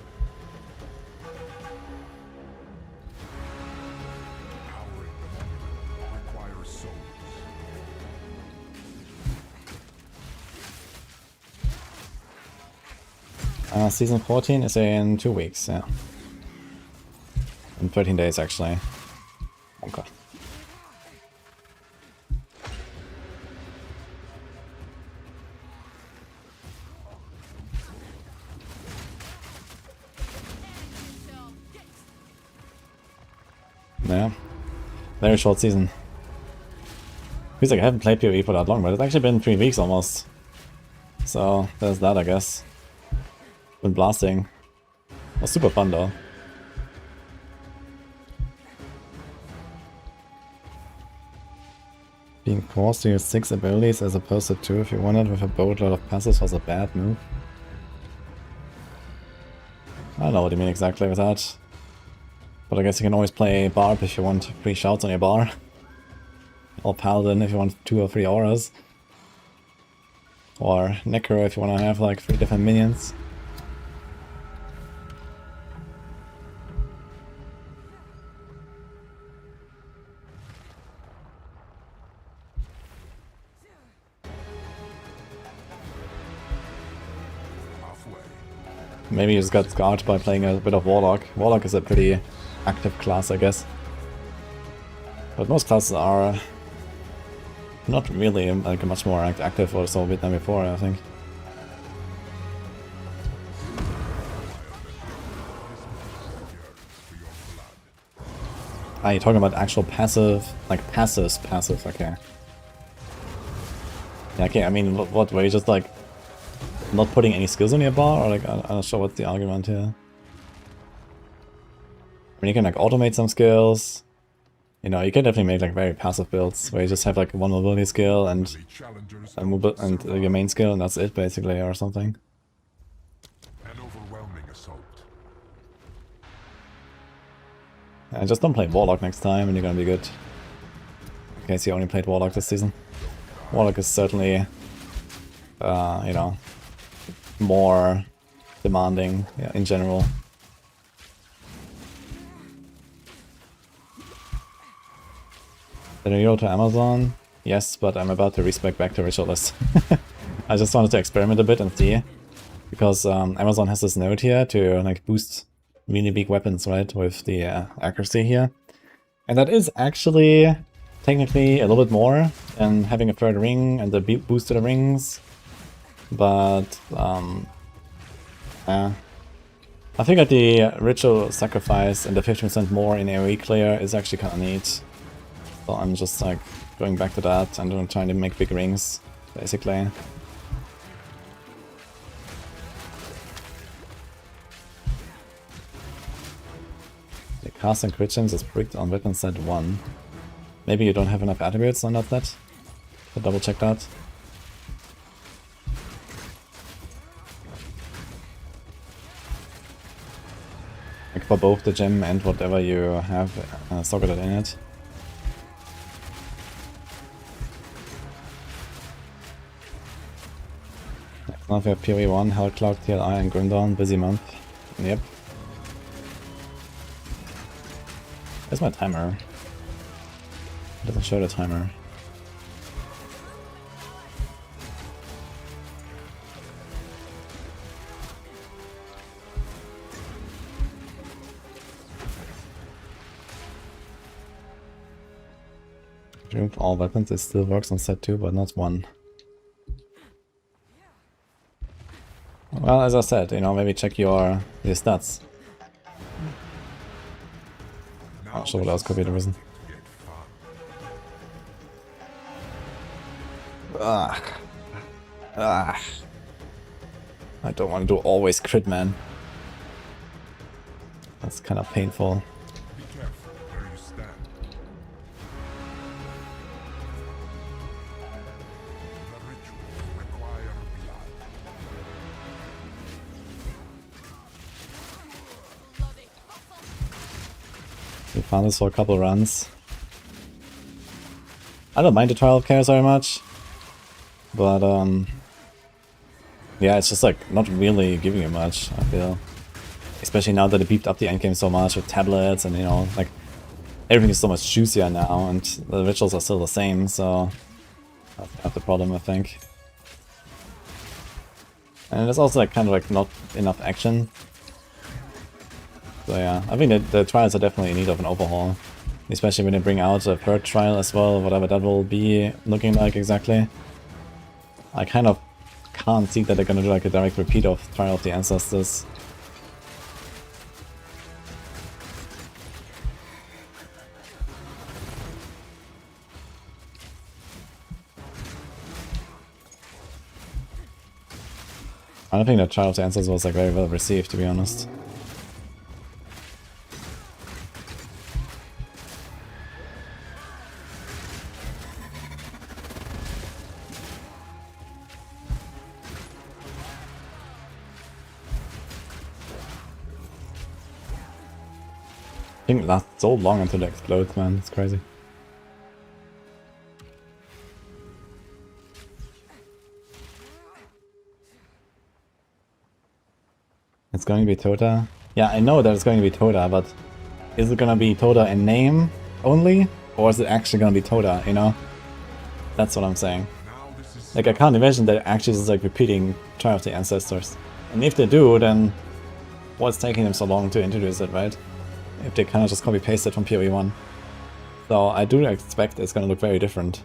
Powering the monument requires souls. Season 14 is in 2 weeks, yeah. In 13 days, actually. Okay. Yeah. Very short season. Feels like I haven't played PoE for that long, but it's actually been 3 weeks almost. So there's that, I guess. Been blasting. It was super fun though. Being forced to use 6 abilities as opposed to 2 if you wanted with a boatload of passes was a bad move. I don't know what you mean exactly with that. But I guess you can always play Barb if you want 3 shouts on your bar. Or Paladin if you want 2 or 3 auras. Or Necro if you want to have like 3 different minions. Maybe you just got scarred by playing a bit of Warlock. Warlock is a pretty active class, I guess. But most classes are not really like much more active or so than before, I think. Ah, you're talking about actual passive, like passive, okay. Yeah, okay, I mean, what way? Just like not putting any skills on your bar, or like, I'm not sure what's the argument here. I mean, you can like automate some skills. You know, you can definitely make like very passive builds where you just have like one mobility skill and your main skill, and that's it basically, or something. An overwhelming assault. And just don't play Warlock next time, and you're gonna be good. In case you only played Warlock this season. Warlock is certainly, you know, more demanding, yeah, in general. Did I go to Amazon? Yes, but I'm about to respec back to Ritualist. I just wanted to experiment a bit and see. Because Amazon has this node here to like boost really big weapons, right? With the accuracy here. And that is actually technically a little bit more than having a third ring and the boost to the rings. But yeah. I think that the ritual sacrifice and the 15% more in AoE clear is actually kind of neat. So I'm just like going back to that and trying to make big rings, basically. The casting crit chance is bricked on weapon set 1. Maybe you don't have enough attributes on that set. So double check that. Like for both the gem and whatever you have socketed in it. Next month we have PoE 1, Hellcloud, TLI and Grimdawn, busy month. Yep. Where's my timer? It doesn't show the timer. Remove all weapons, it still works on set 2, but not 1. Well, as I said, you know, maybe check your stats. Not sure what else could be the reason. Ugh. Ugh. I don't want to do always crit, man. That's kind of painful. Be careful where you stand. The rituals require blood. We found this for a couple runs. I don't mind the trial of chaos very much. But yeah, it's just like not really giving you much, I feel. Especially now that it beefed up the endgame so much with tablets and, you know, like everything is so much juicier now and the rituals are still the same, so that's the problem, I think. And there's also like kind of like not enough action. So yeah, I think that the trials are definitely in need of an overhaul. Especially when they bring out a third trial as well, whatever that will be looking like exactly. I kind of can't see that they're gonna do like a direct repeat of Trial of the Ancestors. I don't think that Child of the Answers was like very well received, to be honest. I think it lasts so long until it explodes, man. It's crazy. It's going to be Tota. Yeah, I know that it's going to be Tota, but is it going to be Tota in name only? Or is it actually going to be Tota, you know? That's what I'm saying. Like, I can't imagine that it actually is like repeating Trial of the Ancestors. And if they do, then what's taking them so long to introduce it, right? If they kind of just copy-paste it from PoE 1. So I do expect it's going to look very different.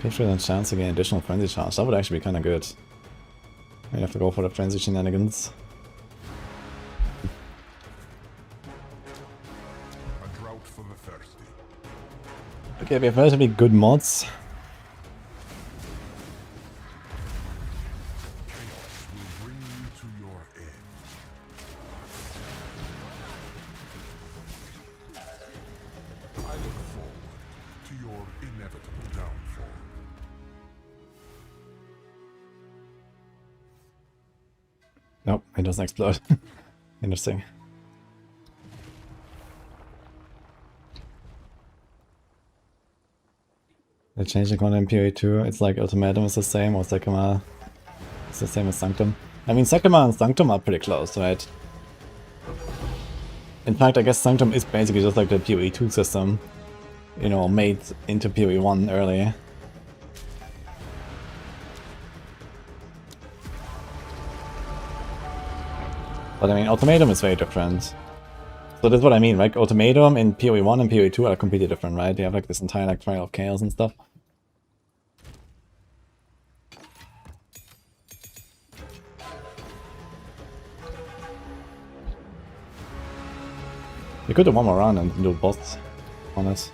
Picture and chance to gain additional frenzy charge. That would actually be kind of good. We have to go for the frenzy shenanigans. A drought for the thirsty. Okay, we have relatively good mods. Chaos will bring you to your end. I look forward to your inevitable downfall. Nope, it doesn't explode. Interesting. They changed the content in PoE 2. It's like Ultimatum is the same, or Sekima is the same as Sanctum. I mean, Sekima and Sanctum are pretty close, right? In fact, I guess Sanctum is basically just like the PoE 2 system, you know, made into PoE 1 early. But I mean, Ultimatum is very different. So that's what I mean, right? Ultimatum in PoE 1 and PoE 2 are completely different, right? They have like this entire like Trial of Chaos and stuff. We could do one more round and do boss on it.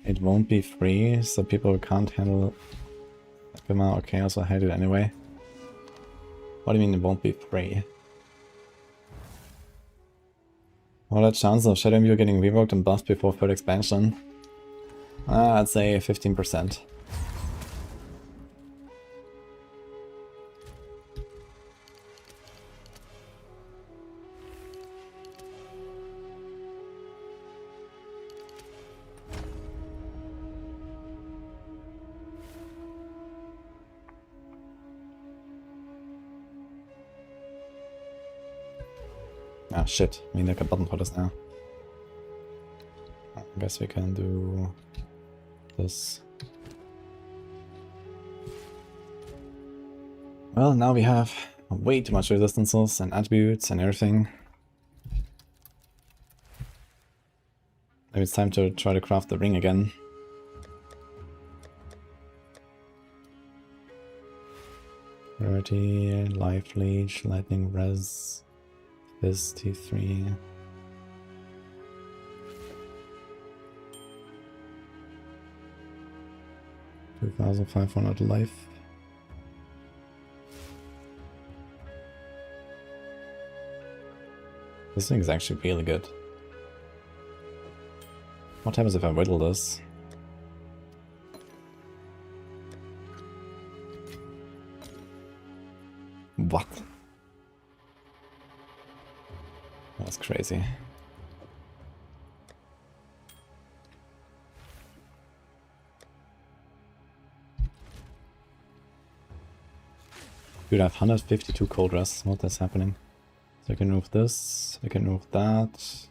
It won't be free, so people can't handle Sakuma or Chaos will hate it anyway. What do you mean it won't be free? What are the chances of Shadow Imbu getting reworked and buffed before third expansion? I'd say 15%. Ah shit, we need like a button for this now. I guess we can do this. Well, now we have way too much resistances and attributes and everything. Maybe it's time to try to craft the ring again. Rarity, Life Leech, Lightning Res, Fizz T3. $2,500 life. This thing is actually really good. What happens if I whittle this? What? That's crazy. Dude, I have 152 cold rests. What is happening? So I can move this, I can move that.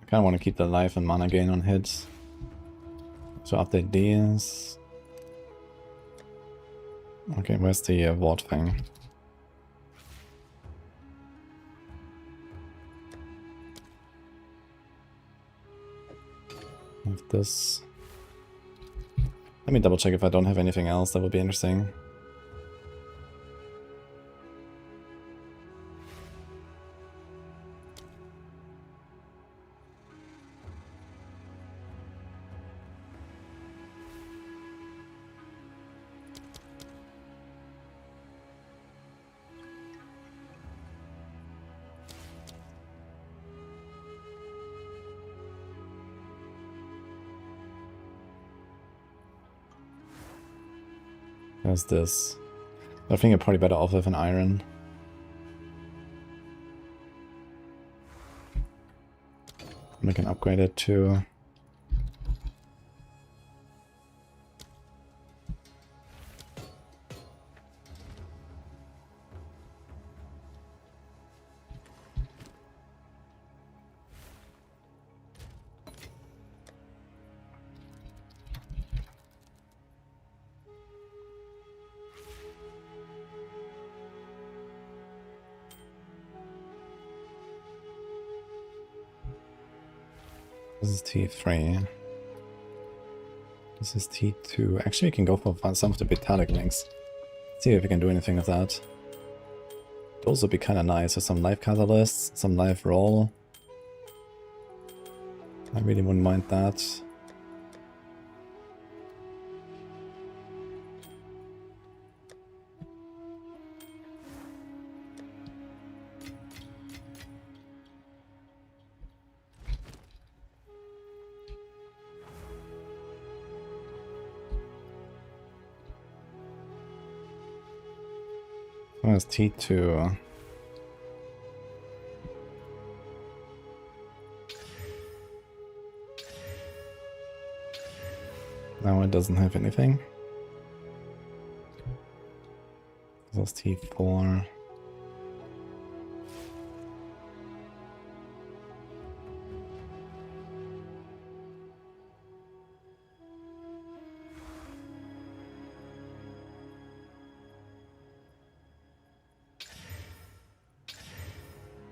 I kinda wanna keep the life and mana gain on hits. So update these. Okay, where's the ward thing? Have this. Let me double check if I don't have anything else that would be interesting. There's this. I think you're probably better off with an iron. We can upgrade it to... This is T3. This is T2. Actually, we can go for some of the metallic links. See if we can do anything with that. Those would be kind of nice with some life catalysts, some life roll. I really wouldn't mind that. Where's T2? No, it doesn't have anything. This is T4.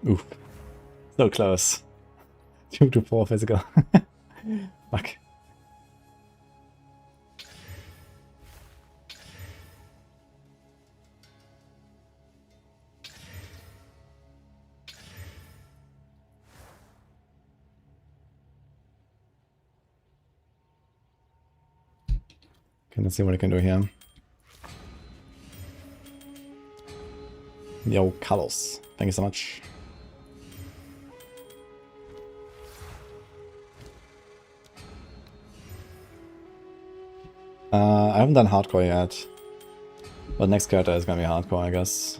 Oof. So close. 2 to 4 physical. Fuck. Okay, let's see what I can do here. Yo, Carlos. Thank you so much. I haven't done hardcore yet. But next character is gonna be hardcore, I guess.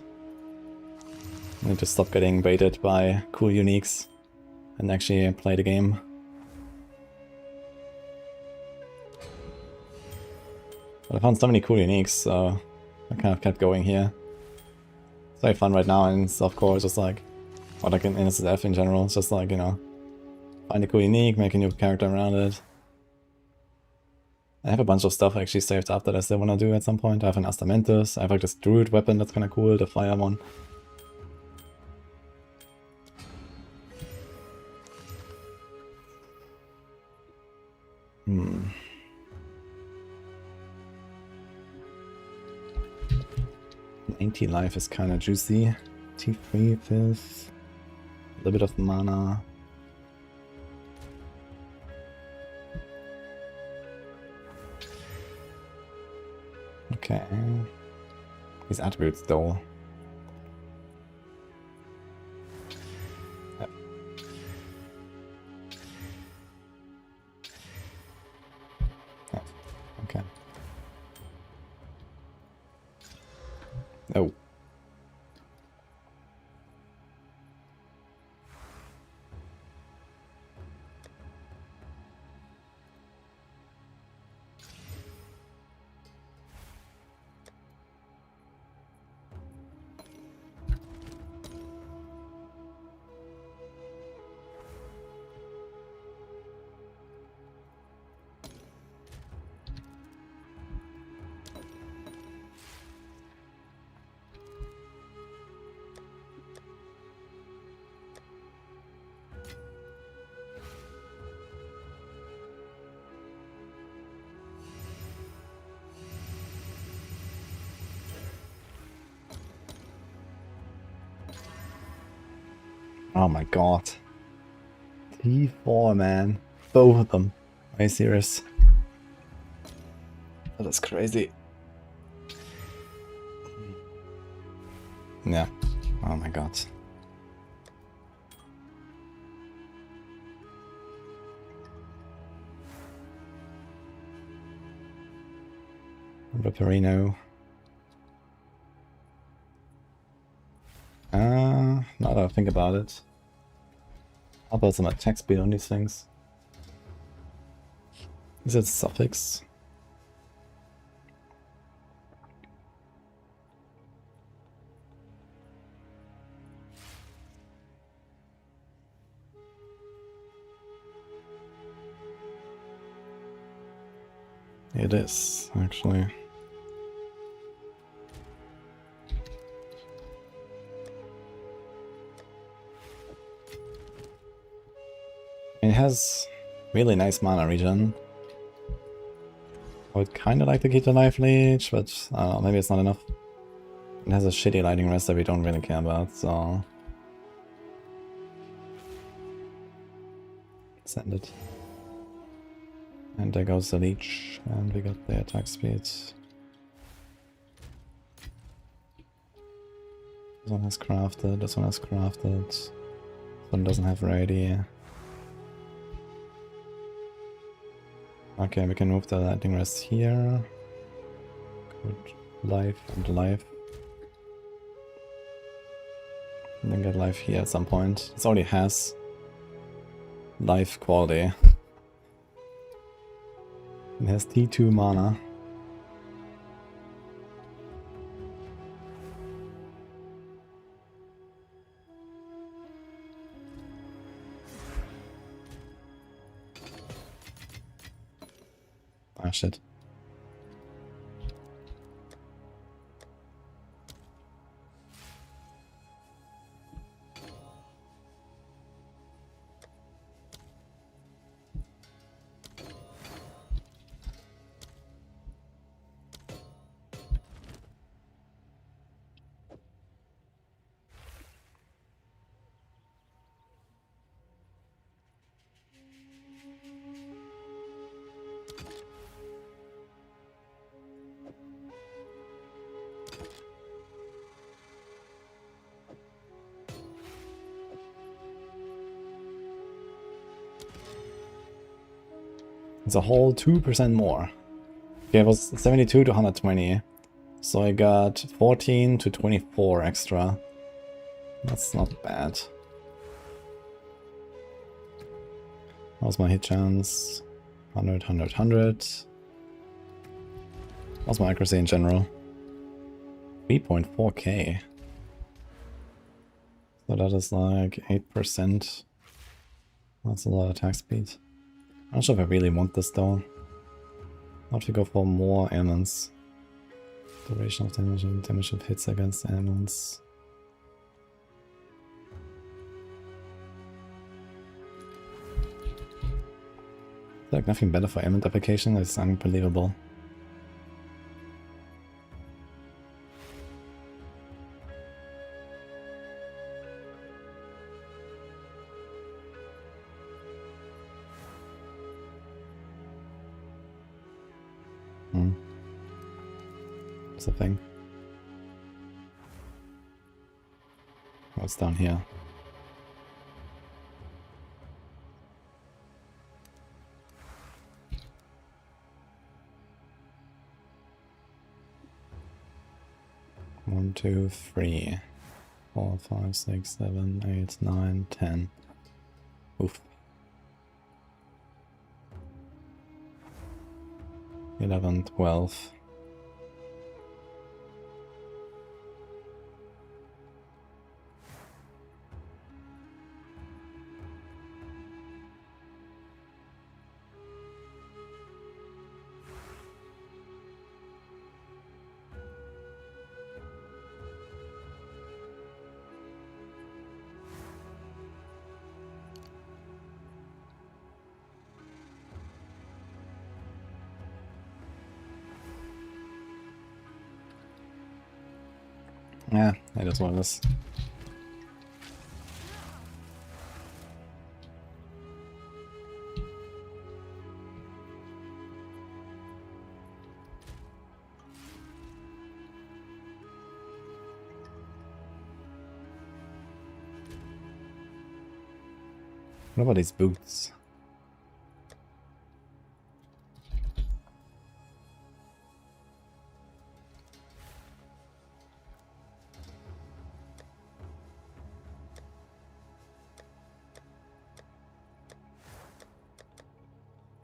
I need to stop getting baited by cool uniques and actually play the game. But I found so many cool uniques, so I kind of kept going here. It's very fun right now in softcore, it's just like, or like in SSF in general, it's just like, you know, find a cool unique, make a new character around it. I have a bunch of stuff actually saved up that I still want to do at some point. I have an Astamentus, I have like this druid weapon that's kind of cool, the fire one. Hmm. 90 life is kind of juicy. T3 fifth. A little bit of mana. Okay. These attributes though. Yep. Yep. Okay. Oh. Oh my god. T4, man. Both of them. Are you serious? That is crazy. Yeah. Oh my god. Vaporino. Now that I think about it. How about some attack speed on these things? Is it suffix? It is, actually. It has really nice mana regen. I would kinda like to keep the life leech, but I don't know, maybe it's not enough. It has a shitty lightning rest that we don't really care about, so... send it. And there goes the leech, and we got the attack speed. This one has crafted, this one has crafted. This one doesn't have ready. Okay, we can move the lightning rest here. Good. Life and life. And then get life here at some point. This already has life quality. It has T2 mana. Ah, shit. It's a whole 2% more. Okay, it was 72 to 120. So I got 14 to 24 extra. That's not bad. How's my hit chance? 100, 100, 100. How's my accuracy in general? 3.4k. So that is like 8%. That's a lot of attack speed. I'm not sure if I really want this though. I'll have to go for more ailments. Duration of damage and damage of hits against ailments. Like nothing better for ailment application, it's unbelievable. What's the thing? What's down here? One, two, 3, 4, 5, 6, 7, 8, 9, 10. Oof. 11, 12. Yeah, it is what it is. What about these boots?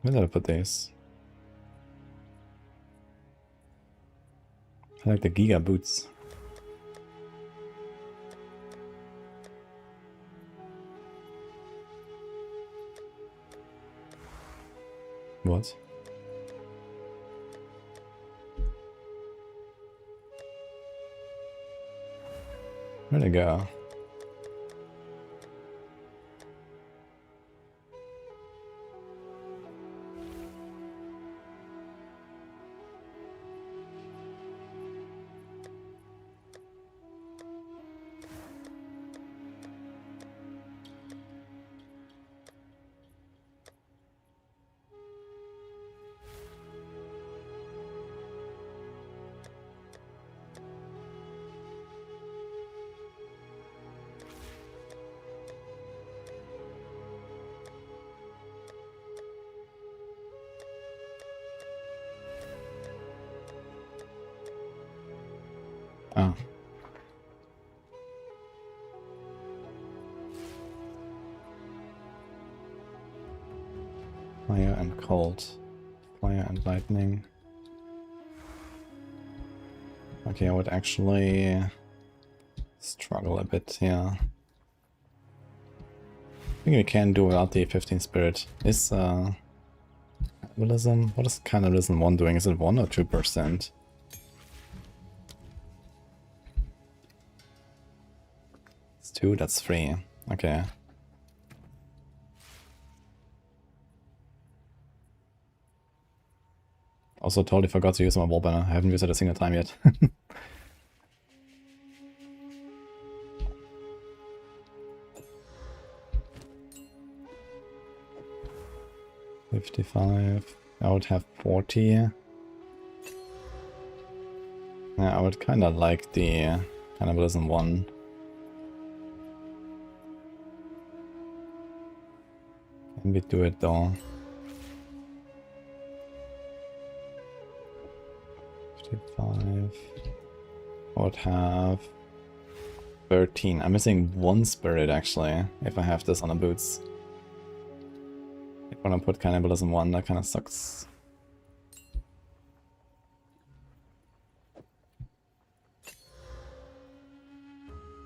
Where did I put these? I like the Giga boots. What? Where'd it go? Oh. Fire and cold. Fire and lightning. Okay, I would actually struggle a bit here. I think we can do without the 15 spirit. Is cannibalism? What is cannibalism 1 doing? Is it 1 or 2%? It's 2, that's 3. Okay. Also totally forgot to use my wall banner. I haven't used it a single time yet. 55. I would have 40. Yeah, I would kind of like the cannibalism 1. Can we do it though? 55. I would have 13. I'm missing 1 spirit actually, if I have this on the boots. If I want to put cannibalism 1, that kind of sucks.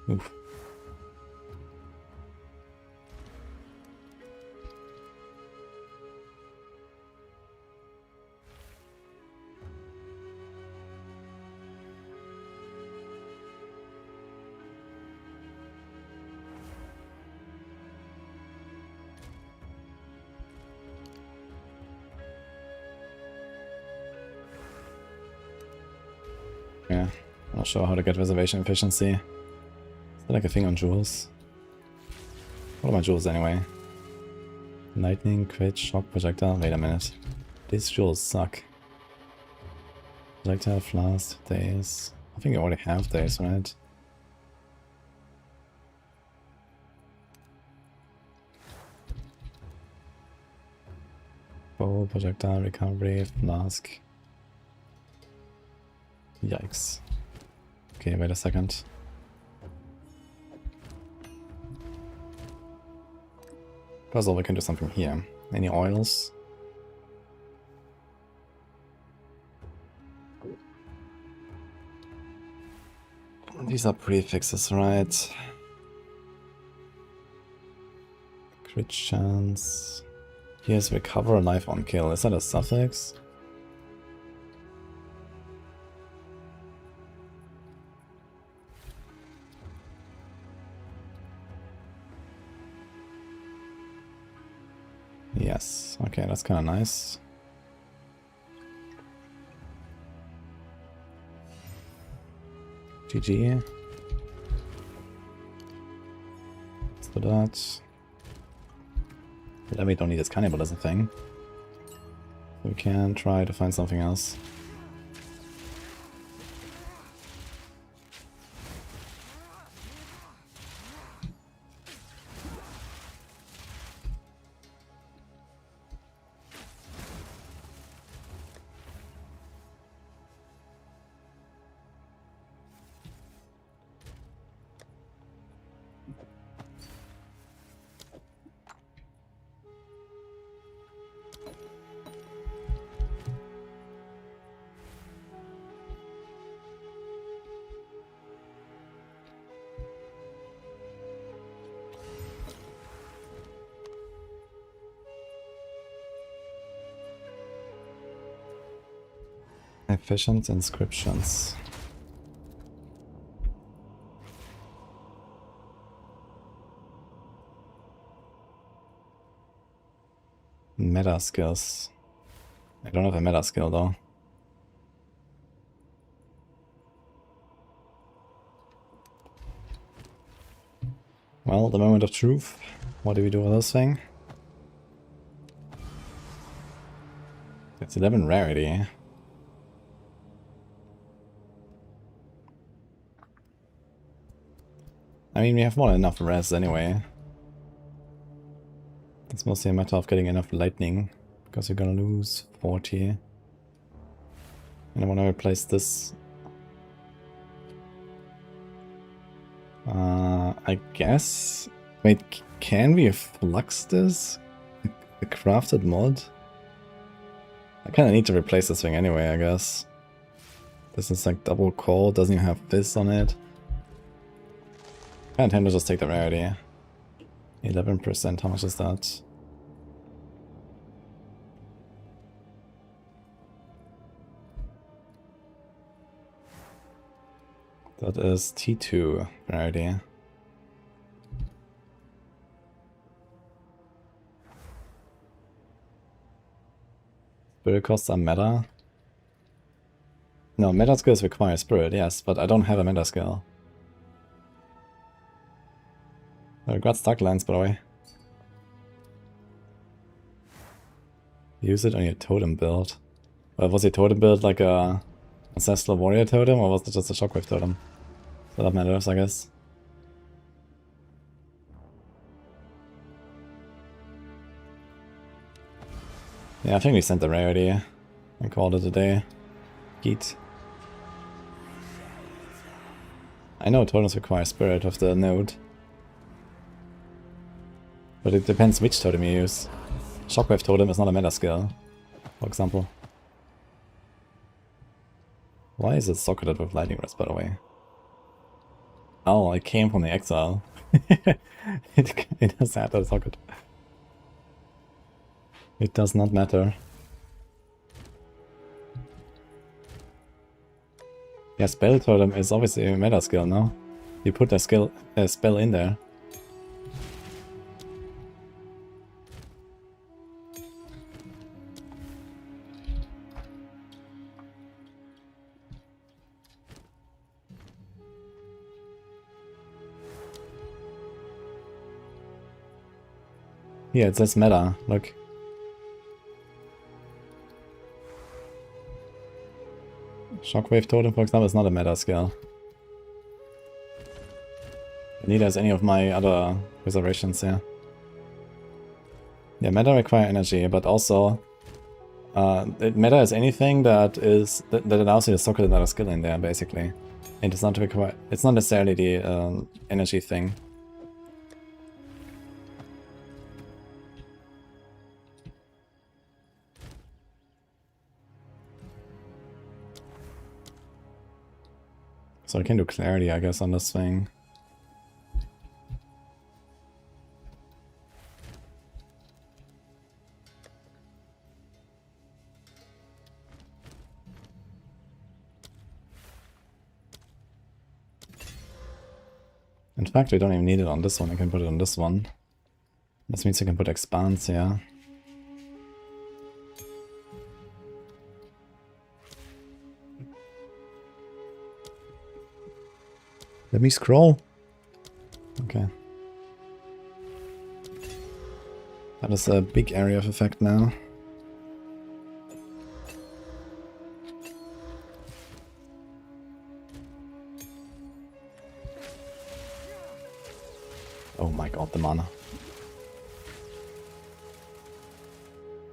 Oof. Yeah, I'm not sure how to get reservation efficiency. Is there like a thing on jewels? What are my jewels anyway? Lightning, crit, shock, projectile. Wait a minute. These jewels suck. Projectile, flask, days. I think I already have days, right? Bow, projectile, recovery, flask. Yikes. Okay, wait a second. Puzzle, we can do something here. Any oils? These are prefixes, right? Crit chance. Here's recover life on kill. Is that a suffix? Yes. Okay, that's kind of nice. GG. Let's do that. But then we don't need this cannibalism thing. We can try to find something else. Efficient inscriptions. Meta skills. I don't have a meta skill though. Well, the moment of truth. What do we do with this thing? It's 11 rarity. I mean, we have more than enough res anyway. It's mostly a matter of getting enough lightning, because you're gonna lose 40. And I want to replace this. I guess... Wait, can we flux this? A crafted mod? I kinda need to replace this thing anyway, I guess. This is like double core, doesn't even have this on it. I intend to just take the rarity. 11%, how much is that? That is T2 rarity. Spirit costs are meta. No, meta skills require spirit, yes, but I don't have a meta skill. I got stuck lens, by the way. Use it on your totem build. Was your totem build like a ancestral warrior totem, or was it just a shockwave totem? So that matters, I guess. Yeah, I think we sent the rarity and called it a day. Geet. I know totems require spirit of the node. But it depends which totem you use. Shockwave totem is not a meta skill, for example. Why is it socketed with lightning rest, by the way? Oh, it came from the Exile. it does have a socket. It does not matter. Yeah, spell totem is obviously a meta skill, no? You put a spell in there. Yeah, it says meta, look. Shockwave totem, for example, is not a meta skill. Neither is any of my other reservations here. Yeah, meta require energy, but also meta is anything that allows you to socket another skill in there, basically. It does not require. It's not necessarily the energy thing. So I can do clarity, I guess, on this thing. In fact, we don't even need it on this one, I can put it on this one. This means I can put expanse here. Let me scroll. Okay. That is a big area of effect now. Oh my god, the mana.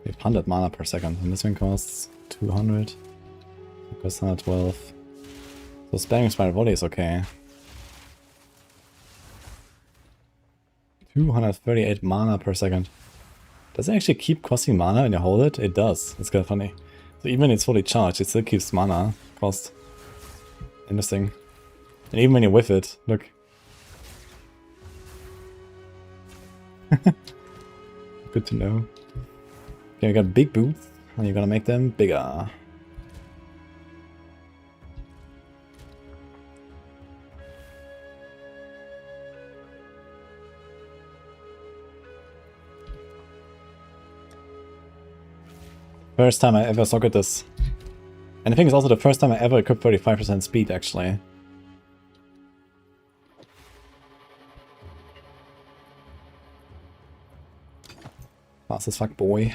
We have 100 mana per second, and this one costs 200. It costs 112. So spamming Inspired Volley is okay. 238 mana per second. Does it actually keep costing mana when you hold it? It does. It's kind of funny. So even when it's fully charged, it still keeps mana cost. Interesting. And even when you whiff it, look. Good to know. Okay, we got big boots, and you're gonna make them bigger. First time I ever socket this. And I think it's also the first time I ever equipped 35% speed, actually. Fast as fuck, boy.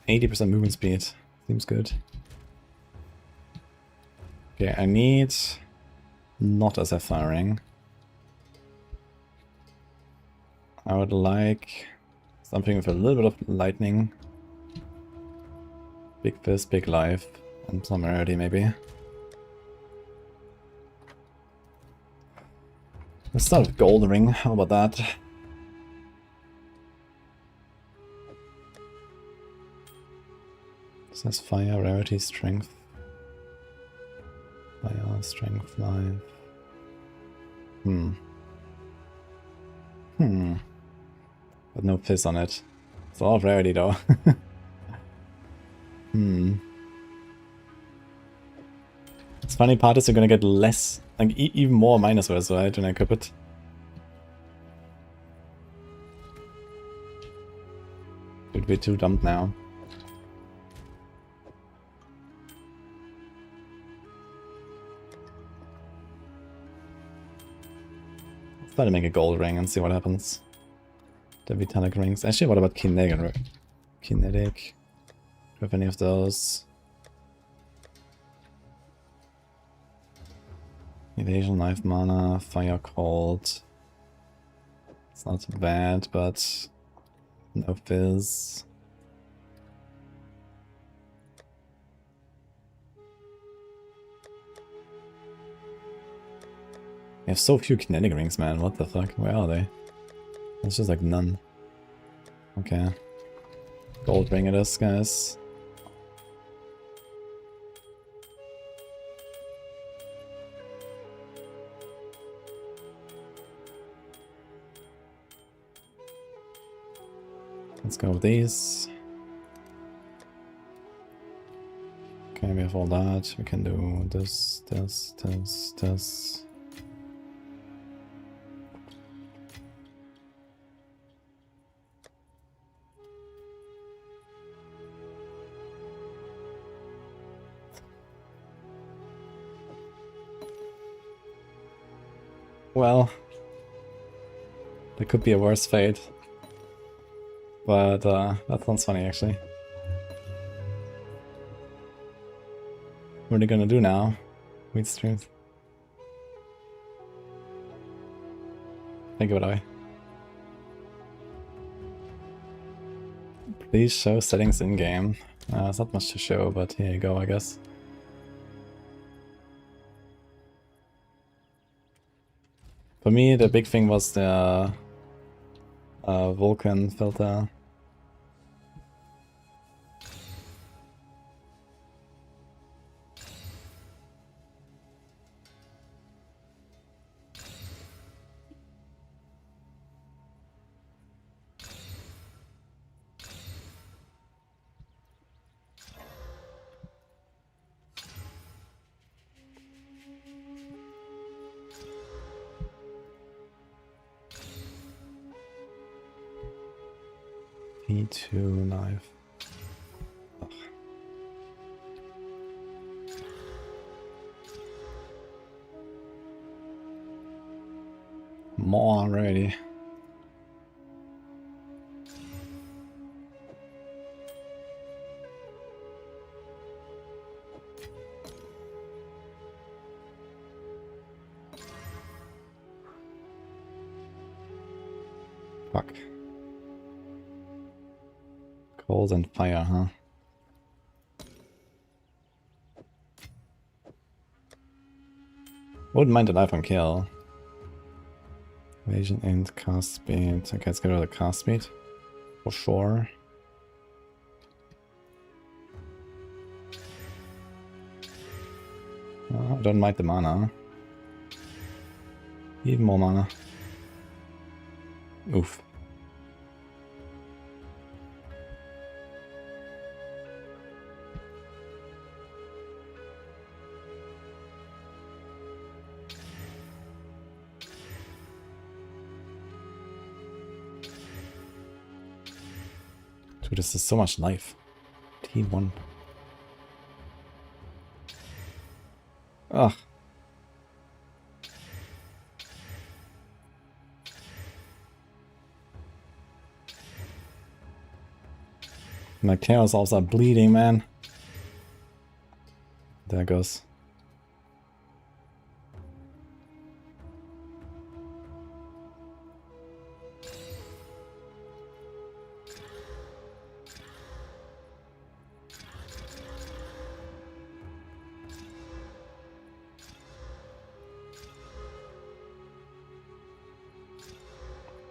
80% movement speed. Seems good. Okay, I need not SF firing. I would like something with a little bit of lightning. Big fist, big life, and some rarity maybe. Let's start with gold ring, how about that? This has fire, rarity, strength. Fire, strength, life. But no fizz on it. It's a lot of rarity though. It's funny part is you're gonna get less, like even more minus words, right, when I equip it. Would be too dumped now. Let's try to make a gold ring and see what happens. The Vitalic rings. Actually, what about kinetic? Kinetic. Do you have any of those? Evasion, life mana, fire cold. It's not bad, but no fizz. We have so few kinetic rings, man. What the fuck? Where are they? It's just like none. Okay. Gold ring it is, guys. Let's go with these. Okay, we have all that. We can do this, this, this, this. Well, there could be a worse fate. But that sounds funny actually. What are they gonna do now? Wheat strength. Think about it. Please show settings in game. It's not much to show, but here you go, I guess. For me, the big thing was the Vulcan filter. E2 knife. Ugh. More already. Fuck. Cold and fire, huh? Wouldn't mind a life on kill. Evasion and cast speed. Okay, let's get rid of the cast speed. For sure. I don't mind the mana. Even more mana. Oof. Dude, this is so much life. T1. Ugh. My chaos elves are bleeding, man. There it goes.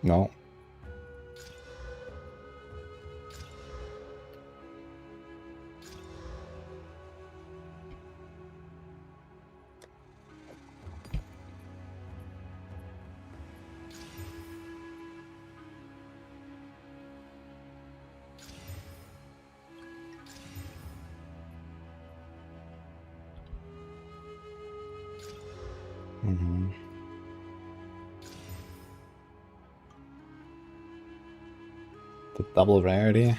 No. Mm-hmm. The double rarity. Do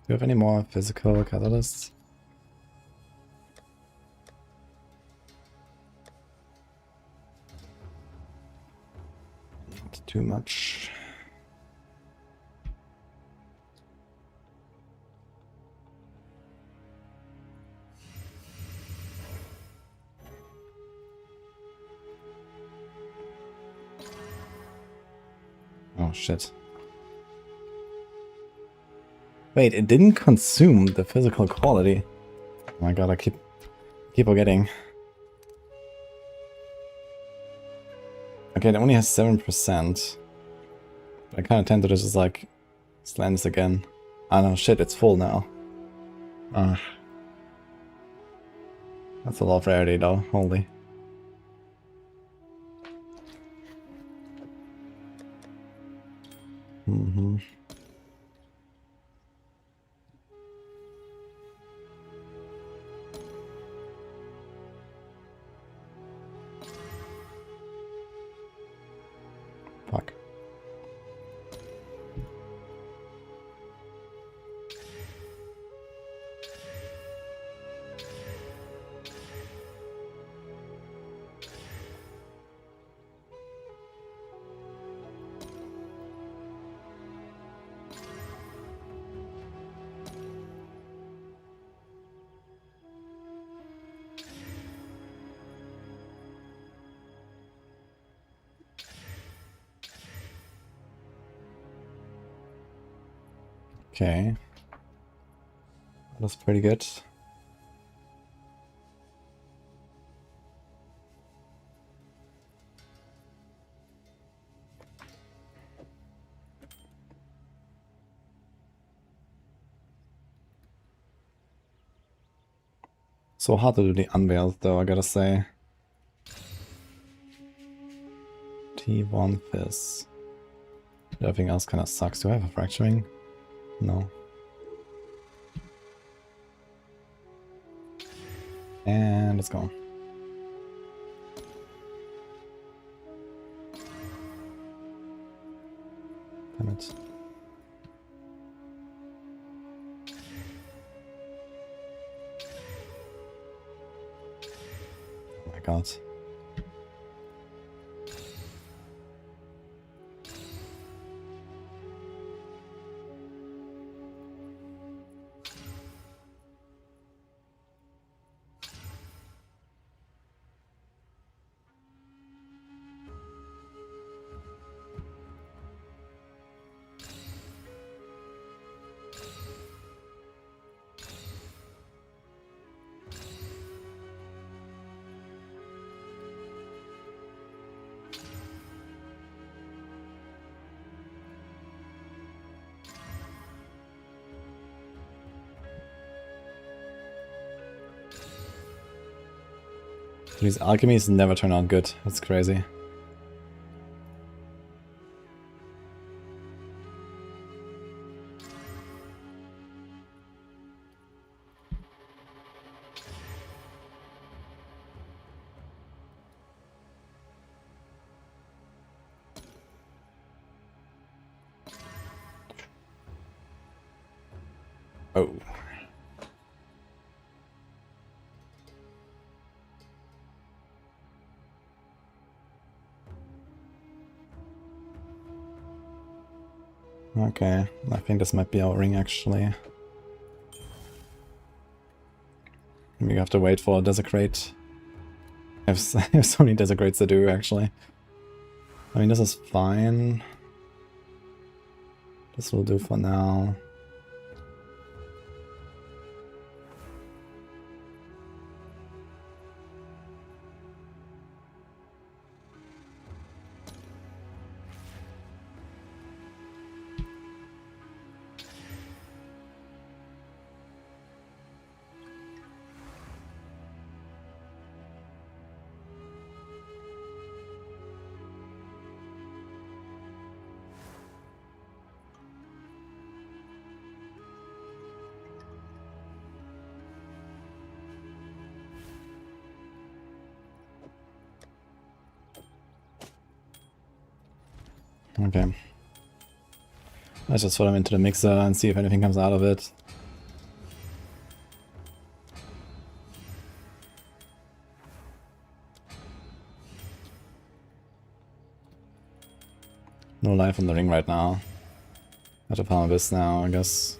you have any more physical catalysts? Not too much. Oh shit. Wait, it didn't consume the physical quality. Oh my god, I keep forgetting. Okay, it only has 7%. I kind of tempted to just like slam this again. Ah no, shit, it's full now. That's a lot of rarity though, holy. Mm-hmm. Fuck. Okay. That's pretty good. So hard to do the unveils though, I gotta say. T1 Fizz. Everything else kinda sucks. Do I have a fracturing? No. And it's gone. Damn it. Oh my god. These alchemies never turn out good. That's crazy. Oh. Okay, I think this might be our ring actually. We have to wait for a desecrate. I have so many desecrates to do actually. I mean, this is fine. This will do for now. Okay. Let's just throw them into the mixer and see if anything comes out of it. No life on the ring right now. Have to farm this now, I guess.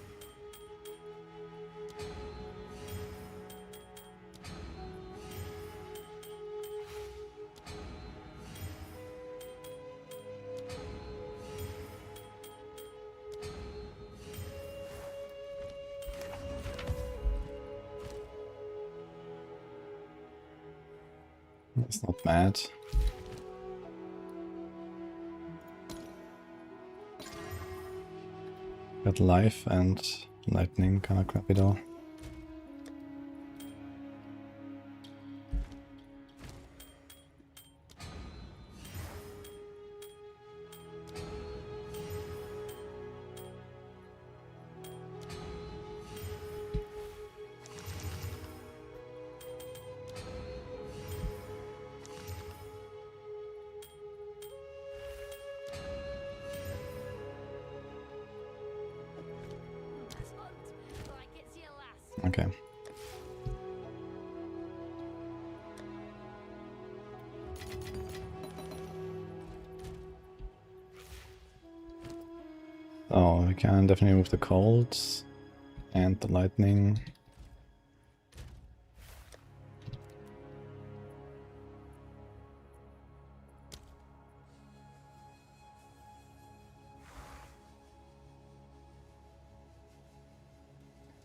It's not bad. Got life and lightning, kinda crappy though. Okay. Oh, we can definitely move the cold and the lightning.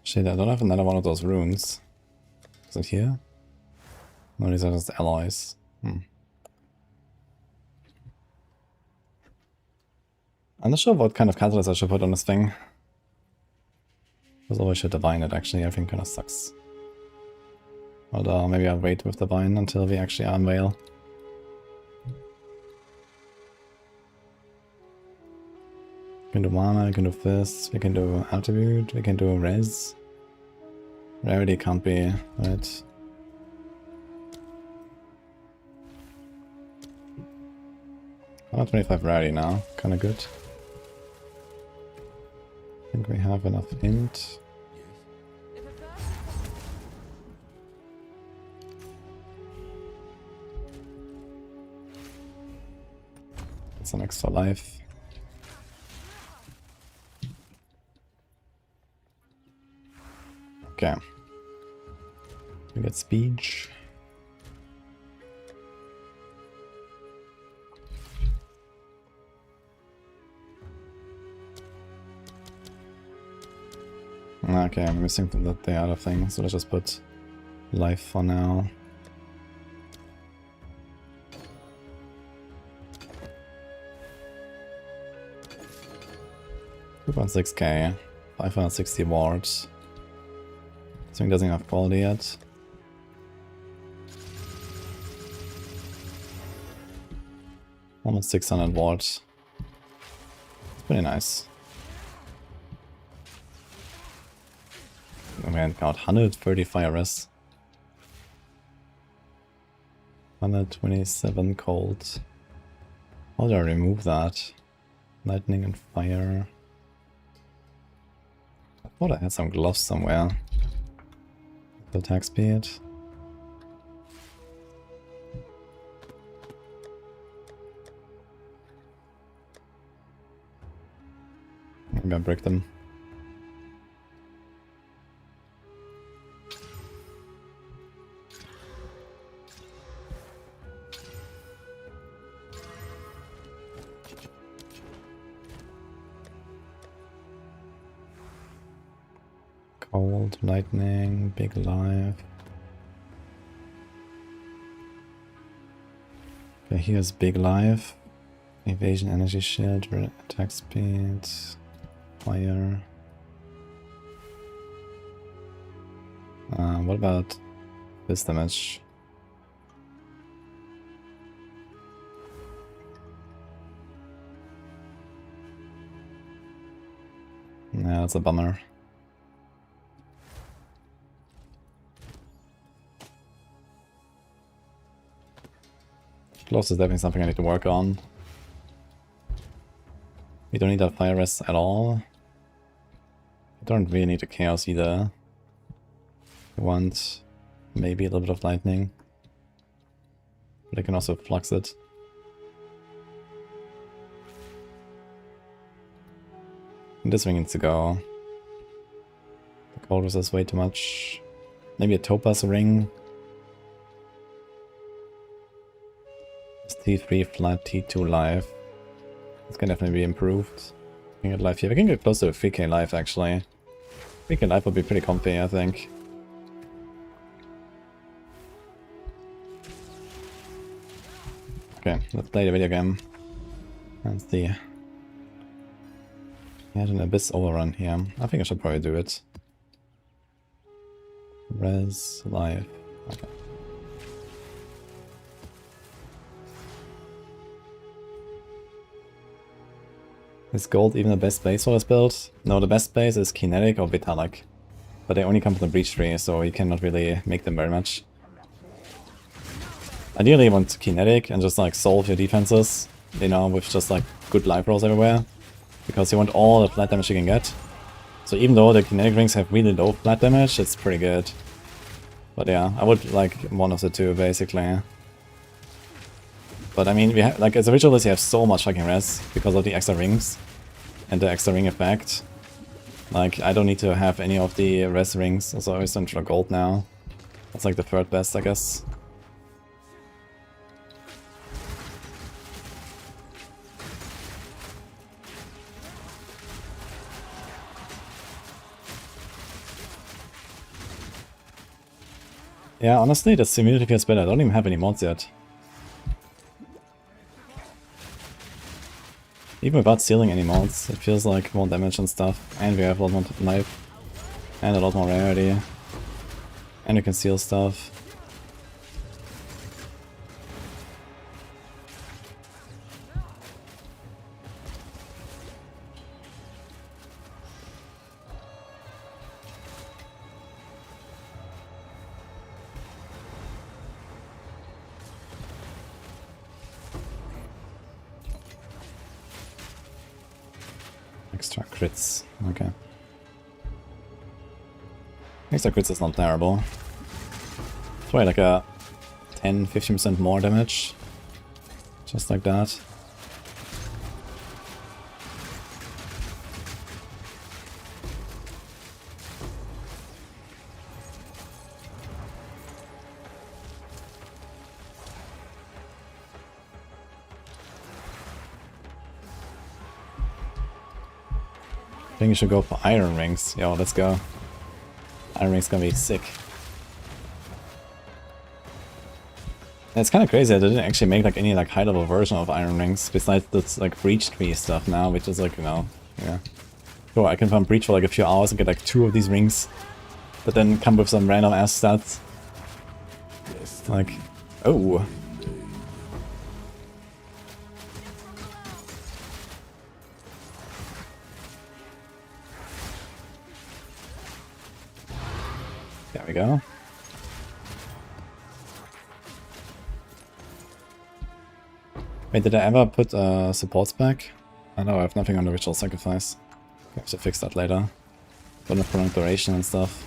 Shit, I don't have another one of those runes. Is it here? No, these are just alloys. I'm not sure what kind of catalyst I should put on this thing. Because always should divine it actually, I think kinda sucks. But maybe I'll wait with divine until we actually unveil. We can do mana, we can do this, we can do attribute, we can do res. Rarity can't be, right? I'm at 25 rarity now, kinda good. I think we have enough int. That's an extra life. Okay. We get speech. Okay, I'm missing the other thing, so let's just put life for now. $2.6k, 560 wards. This thing doesn't have quality yet. Almost 600 watts. It's pretty nice. Oh man, got 130 fire res. 127 cold. How do I remove that? Lightning and fire. Thought I had some gloves somewhere. The attack speed. Maybe I break them. Cold, lightning, big life. Okay, here's big life. Evasion, energy shield, attack speed, fire. What about this damage? Yeah, that's a bummer. Close is definitely something I need to work on. We don't need that fire rest at all. We don't really need the chaos either. We want maybe a little bit of lightning. But I can also flux it. And this ring needs to go. The cold resist way too much. Maybe a topaz ring. T3 flat, T2 life. This can definitely be improved. We can get life here. We can get close to a 3k life actually. 3k life would be pretty comfy, I think. Okay, let's play the video game. And see. He had an abyss overrun here. I think I should probably do it. Res life. Okay. Is gold even the best base for this build? No, the best base is kinetic or vitalic. But they only come from the breach tree, so you cannot really make them very much. Ideally you want kinetic and just like solve your defenses, you know, with just like good life rolls everywhere. Because you want all the flat damage you can get. So even though the kinetic rings have really low flat damage, it's pretty good. But yeah, I would like one of the two basically. But I mean, we have, like, as a ritualist you have so much fucking res because of the extra rings and the extra ring effect. Like, I don't need to have any of the res rings, so I always don't try gold now. That's like the third best, I guess. Yeah, honestly, the immunity feels better. I don't even have any mods yet. Even without stealing any mods, it feels like more damage and stuff. And we have a lot more life. And a lot more rarity. And you can steal stuff. Extra crits, okay. Extra crits is not terrible. Probably like a 10-15% more damage. Just like that. I think you should go for iron rings. Yo, let's go. Iron rings gonna be sick. And it's kind of crazy that they didn't actually make like any like high level version of iron rings besides this like breach tree stuff now, which is like, you know, yeah. Sure, I can farm breach for like a few hours and get like 2 of these rings, but then come with some random ass stats. Like, oh. There we go. Wait, did I ever put supports back? I know I have nothing on the ritual sacrifice. I have to fix that later. Don't have prolonged duration and stuff.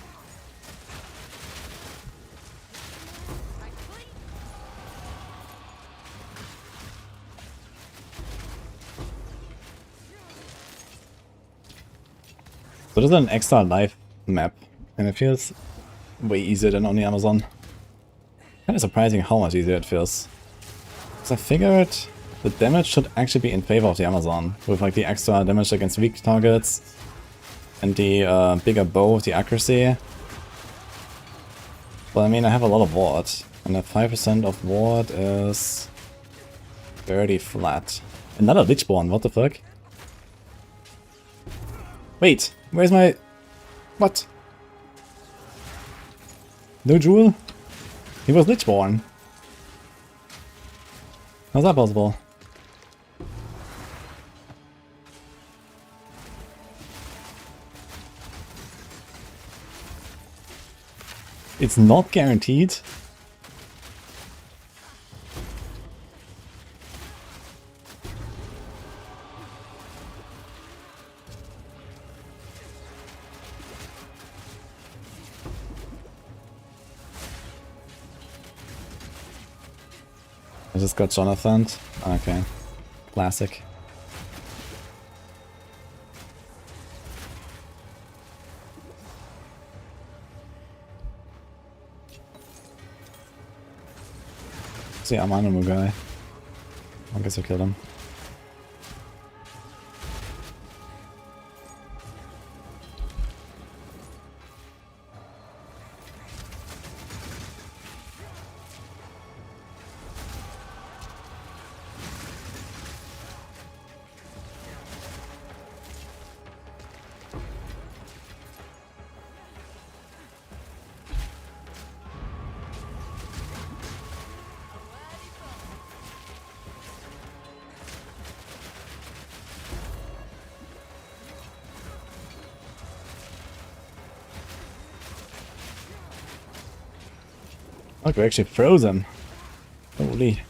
So this is an extra life map, and it feels way easier than on the Amazon. Kind of surprising how much easier it feels. Because I figured the damage should actually be in favor of the Amazon, with like the extra damage against weak targets, and the bigger bow with the accuracy. But I mean, I have a lot of ward, and that 5% of ward is 30 flat. Another Lichborn, what the fuck? Wait, where's my... What? No Jewel? He was Lichborn. How's that possible? It's not guaranteed. I just got Jonathan. Okay. Classic. See, I'm an animal guy. I guess I killed him. Look, we actually froze him. Holy.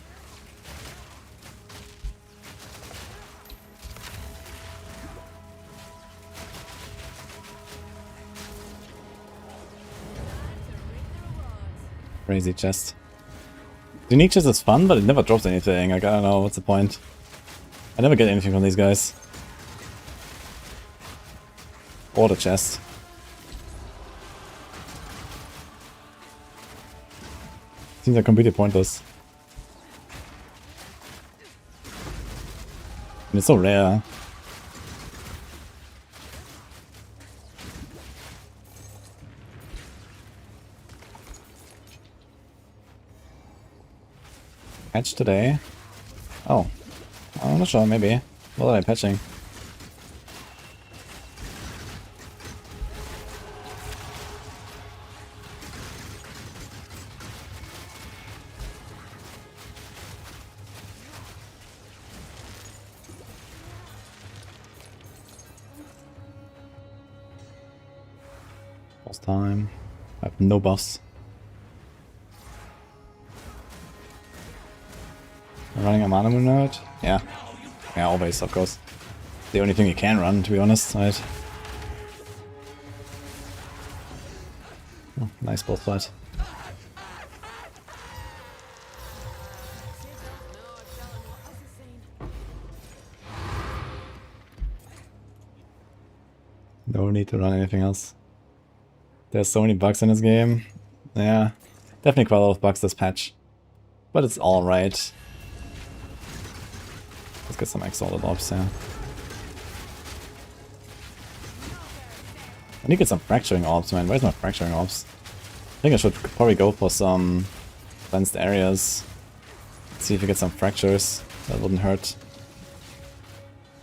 Crazy chest. The unique chest is fun, but it never drops anything. Like, I don't know, what's the point? I never get anything from these guys. Or the chest. Seems like completely pointless. And it's so rare. Patch today? Oh. I'm not sure, maybe. What are they patching? Last time. I have no buffs. I'm running a mana moon node? Yeah. Yeah, always, of course. The only thing you can run, to be honest, right? Oh, nice boss fight. No need to run anything else. There's so many bugs in this game. Yeah, definitely quite a lot of bugs this patch. But it's alright. Let's get some exalted orbs, yeah. I need to get some fracturing orbs, man. Where's my fracturing orbs? I think I should probably go for some cleansed areas. See if we get some fractures. That wouldn't hurt.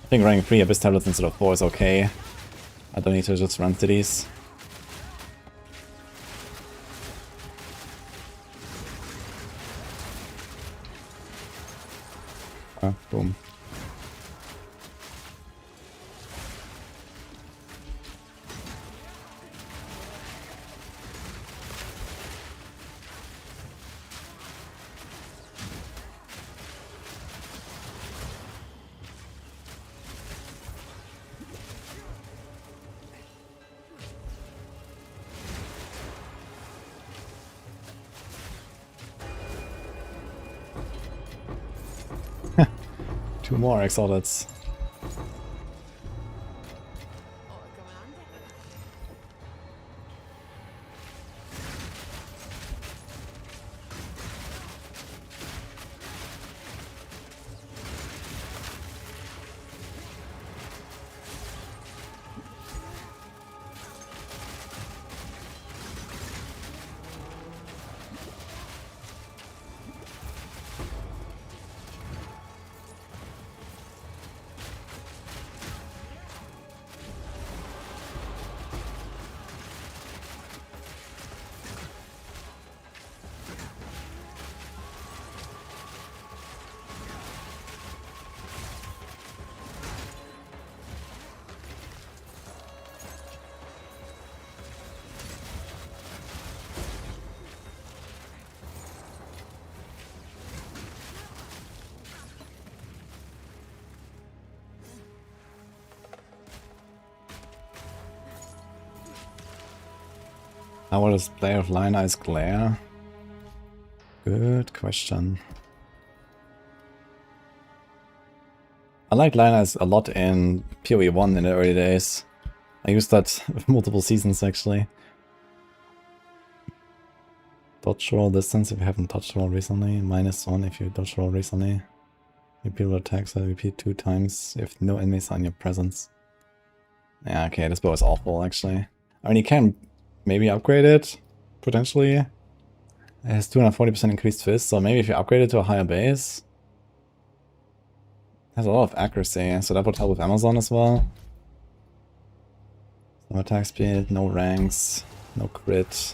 I think running 3 Abyss tablets instead of 4 is okay. I don't need to just run to these. Ah, boom. 2 more exalted. How will this play of Line Eyes Glare? Good question. I like Line Eyes a lot in PoE 1 in the early days. I used that multiple seasons actually. Dodge roll distance if you haven't dodge roll recently. -1 if you dodge roll recently. Repeat attacks that repeat 2 times if no enemies are in your presence. Yeah, okay, this bow is awful actually. I mean, you can maybe upgrade it, potentially. It has 240% increased fist, so maybe if you upgrade it to a higher base. It has a lot of accuracy, so that would help with Amazon as well. No attack speed, no ranks, no crit.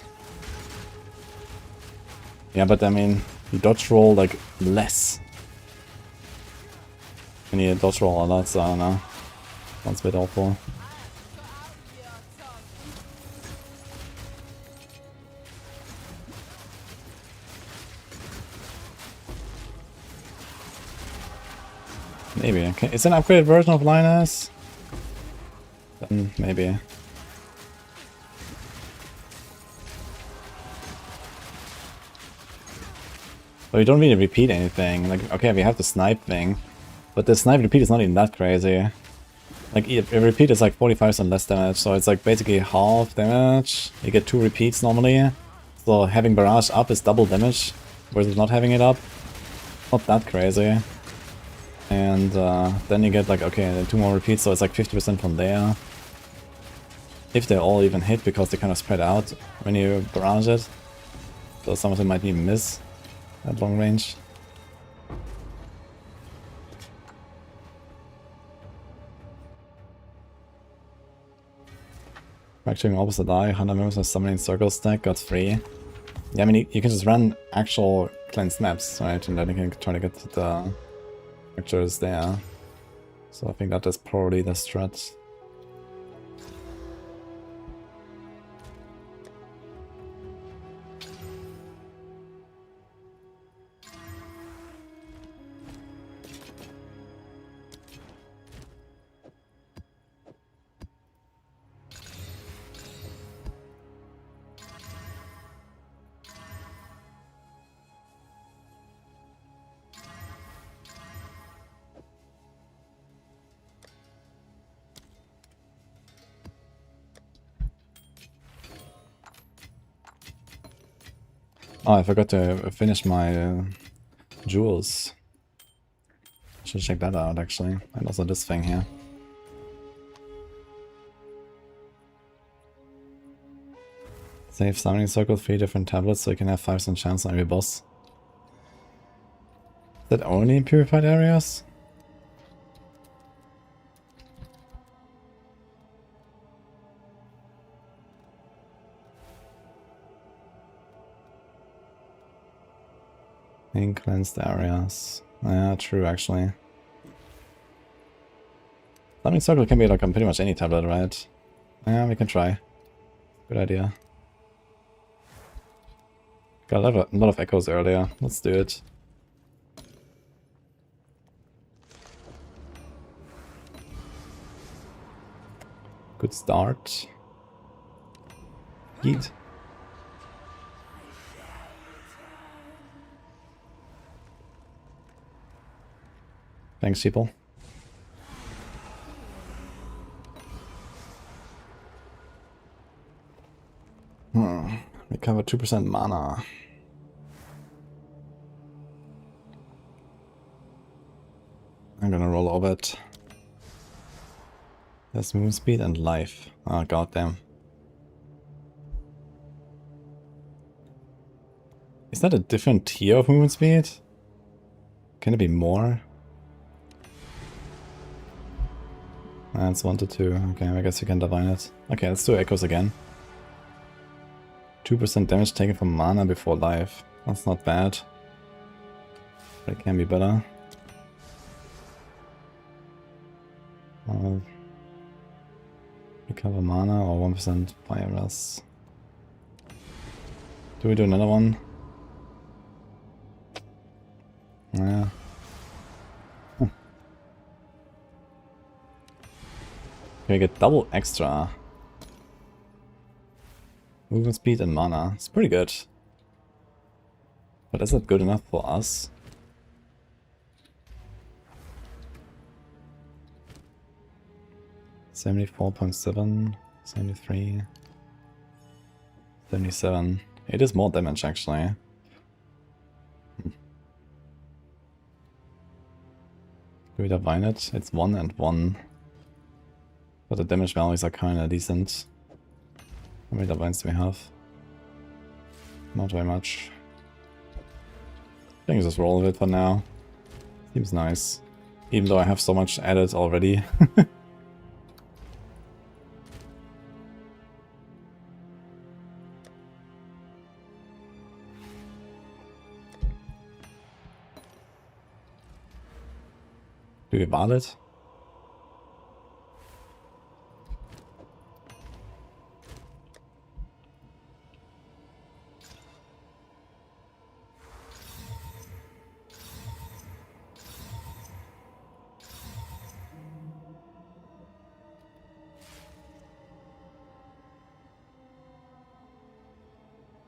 Yeah, but I mean, you dodge roll like less. You need to dodge roll a lot, so I don't know. Sounds a bit awful. Maybe. Okay. It's an upgraded version of Linus. Then maybe. But we don't really repeat anything. Like, okay, we have the snipe thing, but the snipe repeat is not even that crazy. Like, if repeat is like 45% less damage, so it's like basically half damage. You get 2 repeats normally. So having barrage up is double damage, versus not having it up. Not that crazy. And then you get like, okay, then 2 more repeats, so it's like 50% from there. If they all even hit, because they kind of spread out when you barrage it. So some of them might even miss at long range. Fracturing opposite eye, 100 members of summoning circle stack, got 3. Yeah, I mean, you can just run actual cleanse snaps, right? And then you can try to get the fractures there. So I think that is probably the strat. Oh, I forgot to finish my jewels. Should check that out actually. And also this thing here. Save summoning circle, 3 different tablets, so you can have 5% chance on every boss. Is that only in purified areas? In cleansed areas. Yeah, true actually. Summoning circle can be like on pretty much any tablet, right? Yeah, we can try. Good idea. Got a lot of echoes earlier. Let's do it. Good start. Yeet. Thanks, people. Recover 2% mana. I'm gonna roll over it. There's movement speed and life. Oh, goddamn. Is that a different tier of movement speed? Can it be more? It's 1 to 2. Okay, I guess you can divine it. Okay, let's do echoes again. 2% damage taken from mana before life. That's not bad. But it can be better. Recover mana or 1% fire rest. Do we do another one? Yeah. Can we get double extra? Movement speed and mana. It's pretty good. But is it good enough for us? $74.7, 73, 77. It is more damage actually. Do we divine it? It's 1 and 1. But the damage values are kinda decent. How many divines do we have? Not very much. I think just roll with it for now. Seems nice. Even though I have so much added already. Do we val it?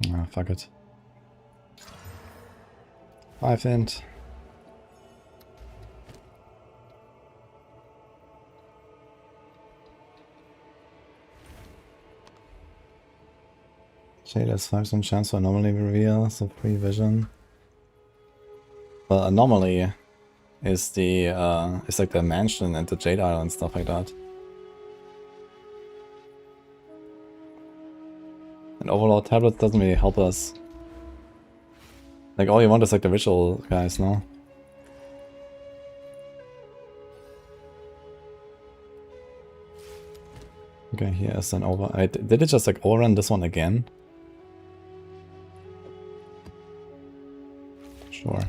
Ah, fuck it. 5 int. Jade has 5% chance for anomaly reveal, so free vision. Well, anomaly is the is like the mansion and the Jade Isle and stuff like that. And overall tablet doesn't really help us. Like all you want is like the visual guys, no? Okay, here's an over. Did it just like overrun this one again? Sure.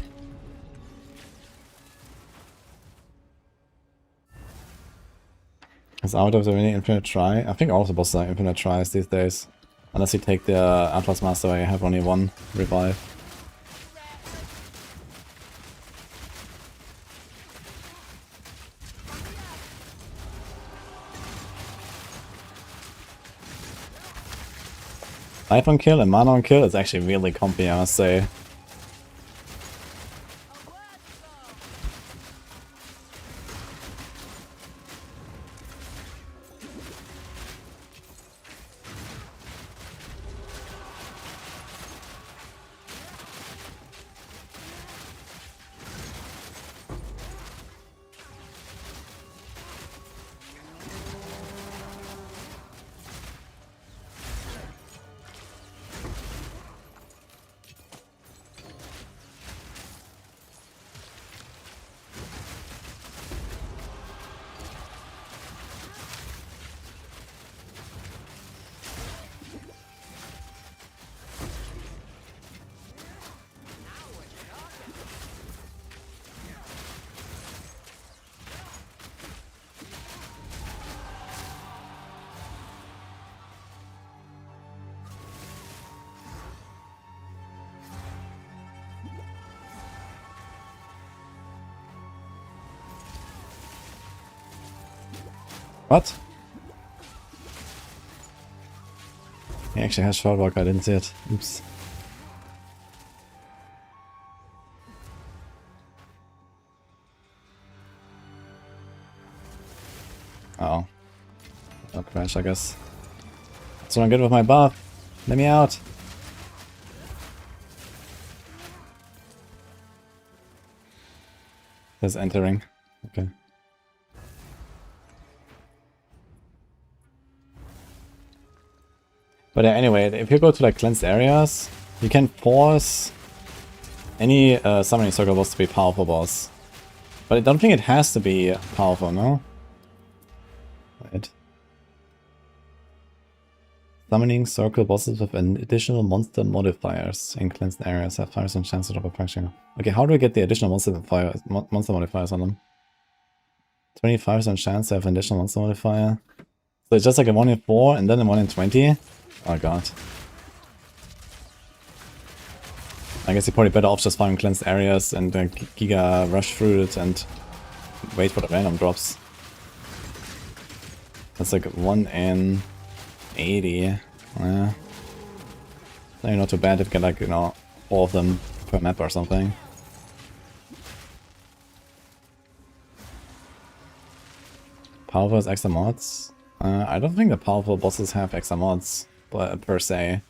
Is out of the mini infinite try? I think all of the bosses are infinite tries these days. Unless you take the Atlas Master where you have only one revive. Life on kill and mana on kill is actually really comfy, I must say. What? He actually has short walk, I didn't see it. Oops. crash, I guess. That's what I'm good with my buff. Let me out. There's entering. Okay. But anyway, if you go to like cleansed areas, you can force any summoning circle boss to be powerful boss. But I don't think it has to be powerful, no? Wait. Summoning circle bosses with an additional monster modifiers in cleansed areas have 5% chance of perfection. Okay, how do we get the additional monster modifiers on them? 25% chance to have an additional monster modifier. So it's just like a 1 in 4 and then a 1 in 20? Oh god. I guess you're probably better off just farming cleansed areas and Giga rush through it and wait for the random drops. That's like 1 in 80. Yeah. Not too bad if you get like, you know, 4 of them per map or something. Powerful is extra mods? I don't think the powerful bosses have extra mods, but per se.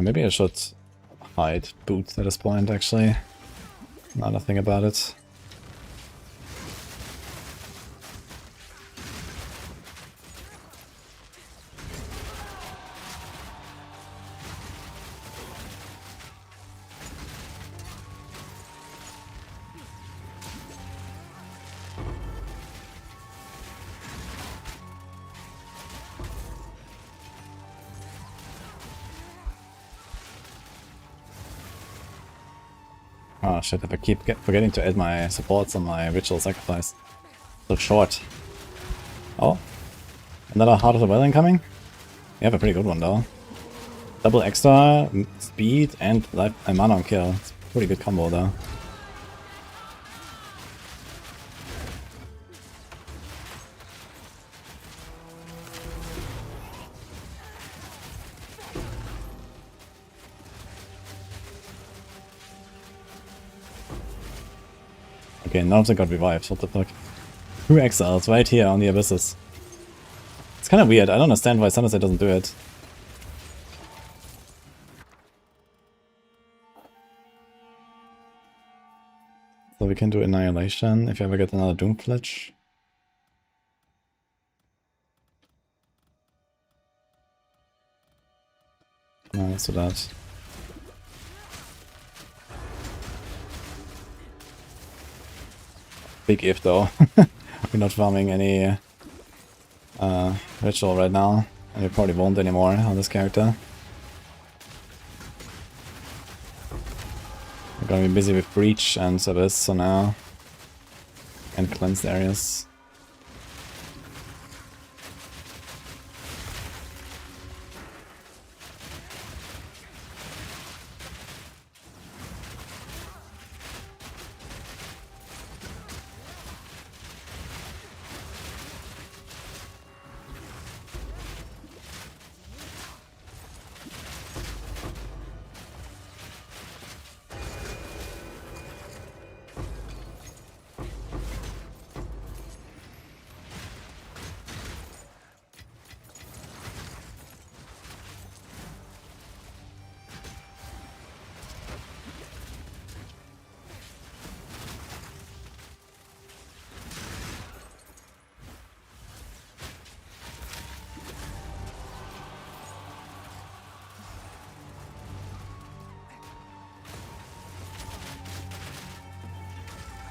Maybe I should hide boots at this point, actually. Now that I think about it. Oh shit, if I keep forgetting to add my supports on my ritual sacrifice. So short. Oh. Another Heart of the Well incoming? You have a pretty good one though. Double extra, speed, and life and mana on kill. It's a pretty good combo though. Okay, none of them got revived, what the fuck. 2 exiles right here on the abysses. It's kind of weird, I don't understand why Sunset doesn't do it. So we can do Annihilation if you ever get another Doom Fletch. No, let's do that. Big if though. We're not farming any ritual right now, and we probably won't anymore on this character. We're gonna be busy with Breach and Abyss so now, and cleansed areas.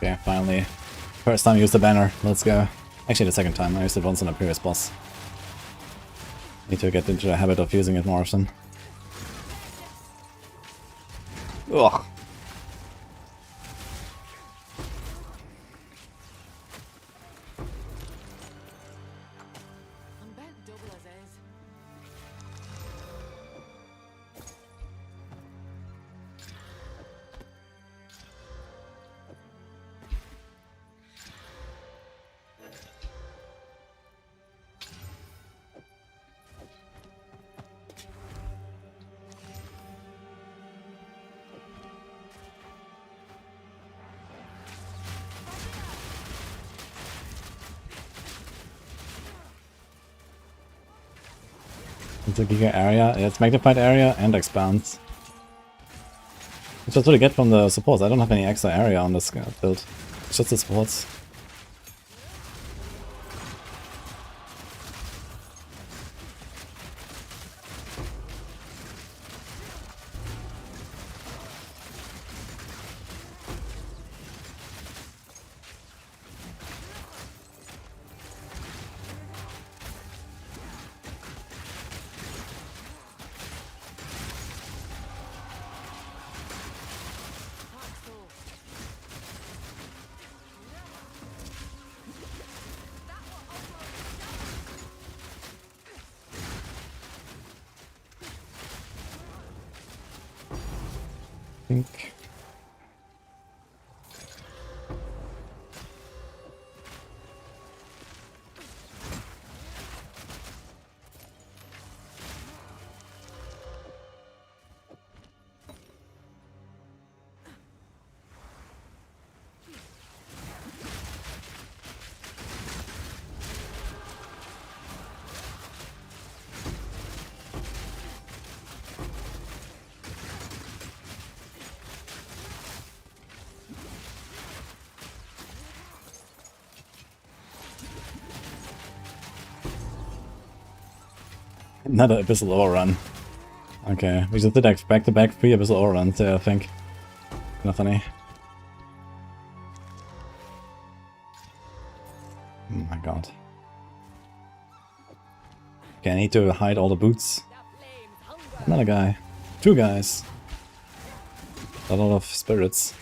Okay, finally. First time I used the banner, let's go. Actually the second time, I used it once on a previous boss. Need to get into the habit of using it more often. Ugh. I'm bent double as is. It's a giga area. It's magnified area and expands. Which is what I get from the supports. I don't have any extra area on this build. It's just the supports. Think. Another Abyssal overrun. Okay, we just did like back-to-back 3 Abyssal overruns there, I think. Not funny. Oh my god. Okay, I need to hide all the boots. Another guy. 2 guys. A lot of spirits.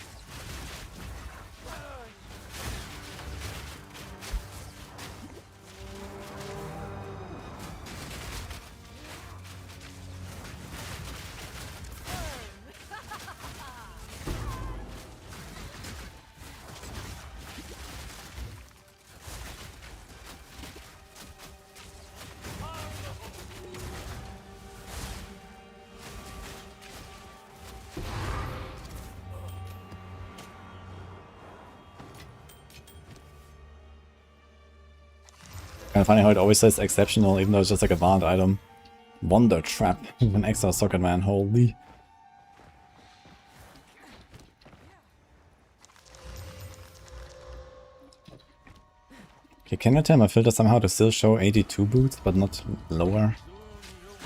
Kinda funny how it always says exceptional, even though it's just like a banned item. Wonder Trap, an extra socket man, holy. Okay, can I tell my filter somehow to still show 82 boots, but not lower?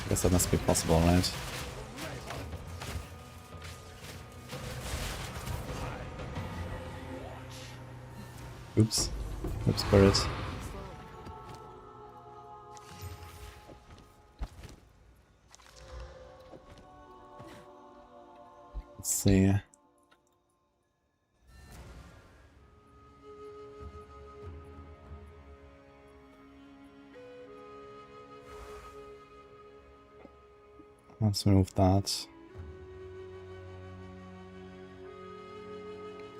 I guess that must be possible, right? Oops. Oops, spirit. Let's see. Let's remove that.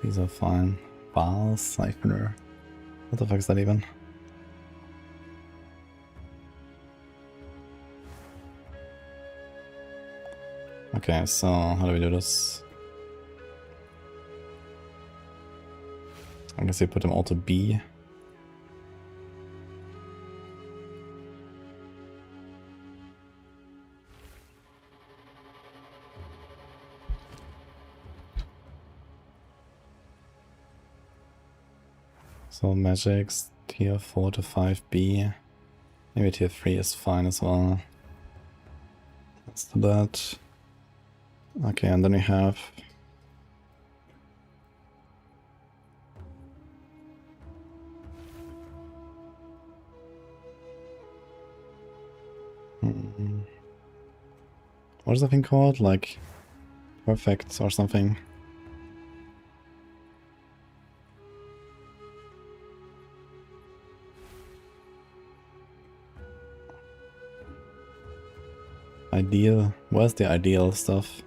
These are fine. Ball Siphoner. What the fuck is that even? Okay, so how do we do this? I guess we put them all to B. So magics, tier 4 to 5B. Maybe tier 3 is fine as well. Let's do that. Okay, and then we have... What is that thing called? Like... Perfect or something? Ideal? Where's the ideal stuff?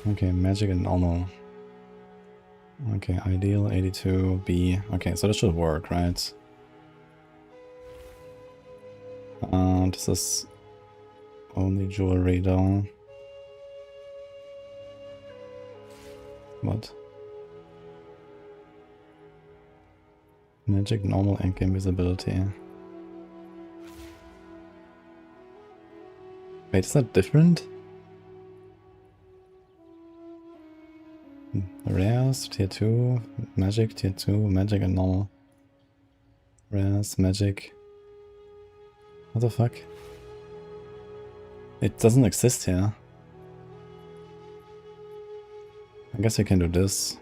Okay, magic and normal. Okay, ideal, 82, B. Okay, so this should work, right? This is only jewelry though. What? Magic, normal, and invisibility. Wait, is that different? Rares, tier 2, magic, tier 2, magic and normal. Rares, magic. What the fuck? It doesn't exist here. I guess I can do this.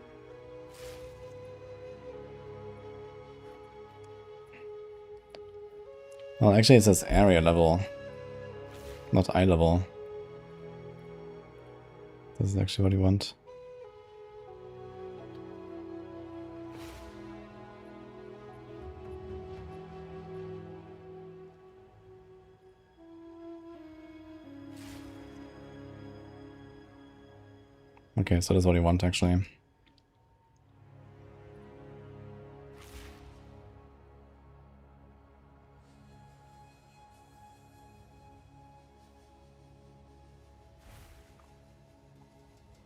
Well, actually it says area level, not eye level. This is actually what you want. Okay, so that's what you want actually.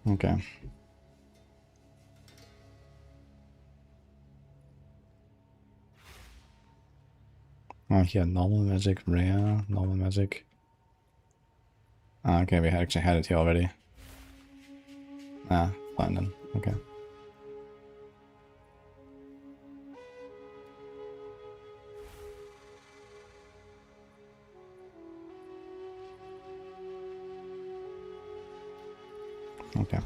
Okay. Oh, here, normal magic, rare, normal magic. Ah, okay, we actually had it here already. Ah, fine then. Okay. Okay.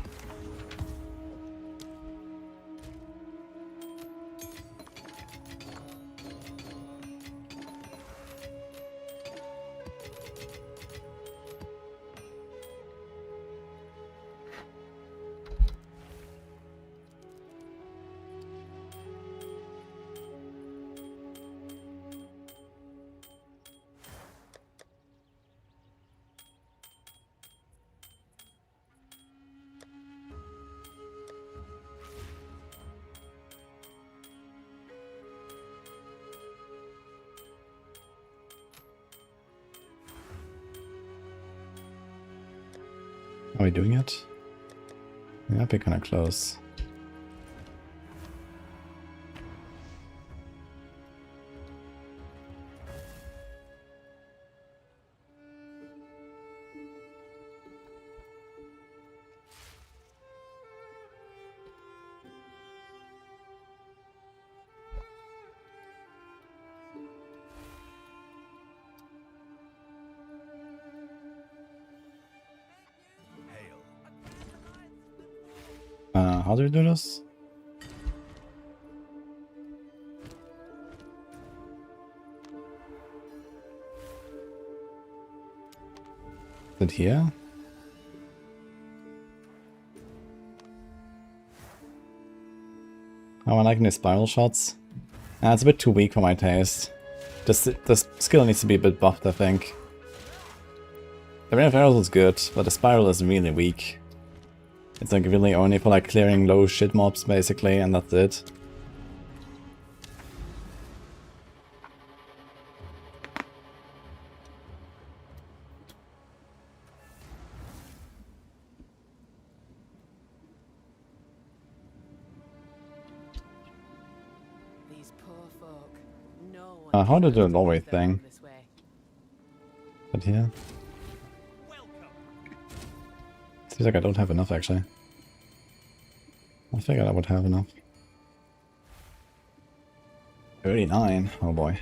Are we doing it? We might be kinda close. How do we do this? Is it here? Oh, I like the spiral shots. It's a bit too weak for my taste. The skill needs to be a bit buffed, I think. The Rain of Arrows is good, but the spiral is really weak. It's like really only for like clearing low shit mobs basically, and that's it. These poor folk. No one How to do a deserves to Norway live their thing? life this way. But here? Seems like I don't have enough actually. I figured I would have enough. 39, oh boy.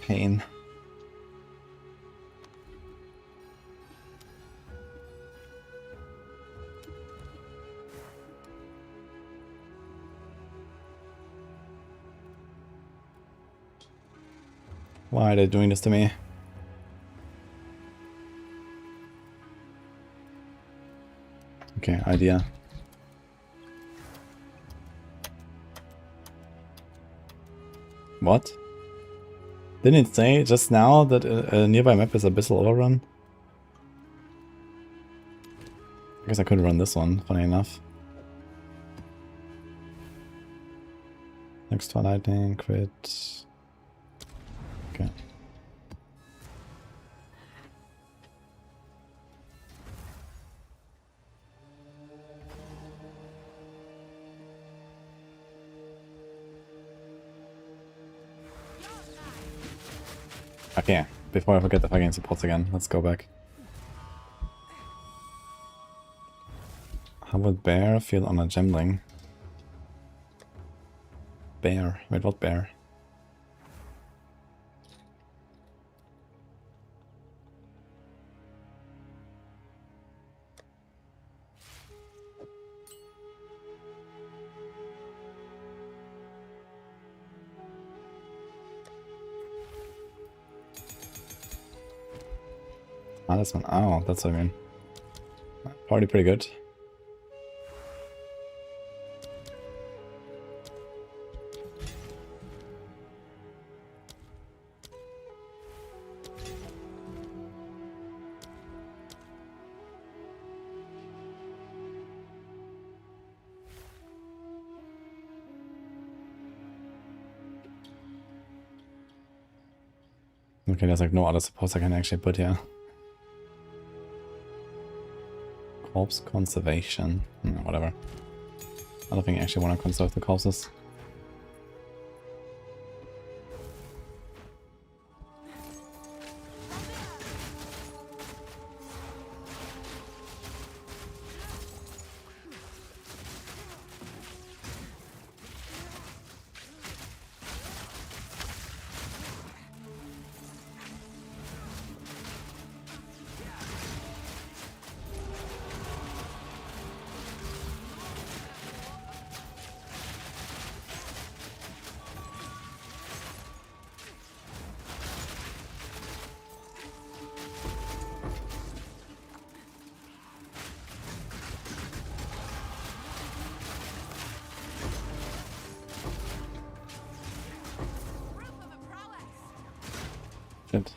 Pain. Why are they doing this to me? Okay, idea. What? Didn't it say just now that a nearby map is Abyssal Overrun? I guess I could run this one, funny enough. Next one, lightning, crit. Okay. Okay, before I forget the fucking supports again, let's go back. How would bear feel on a gemling? Bear. Wait, what bear? Ah, that's one. Oh, that's what I mean. Already pretty good. Okay, there's like no other supports I can actually put here. Corpse conservation. Whatever. I don't think I actually want to conserve the corpses. Shit.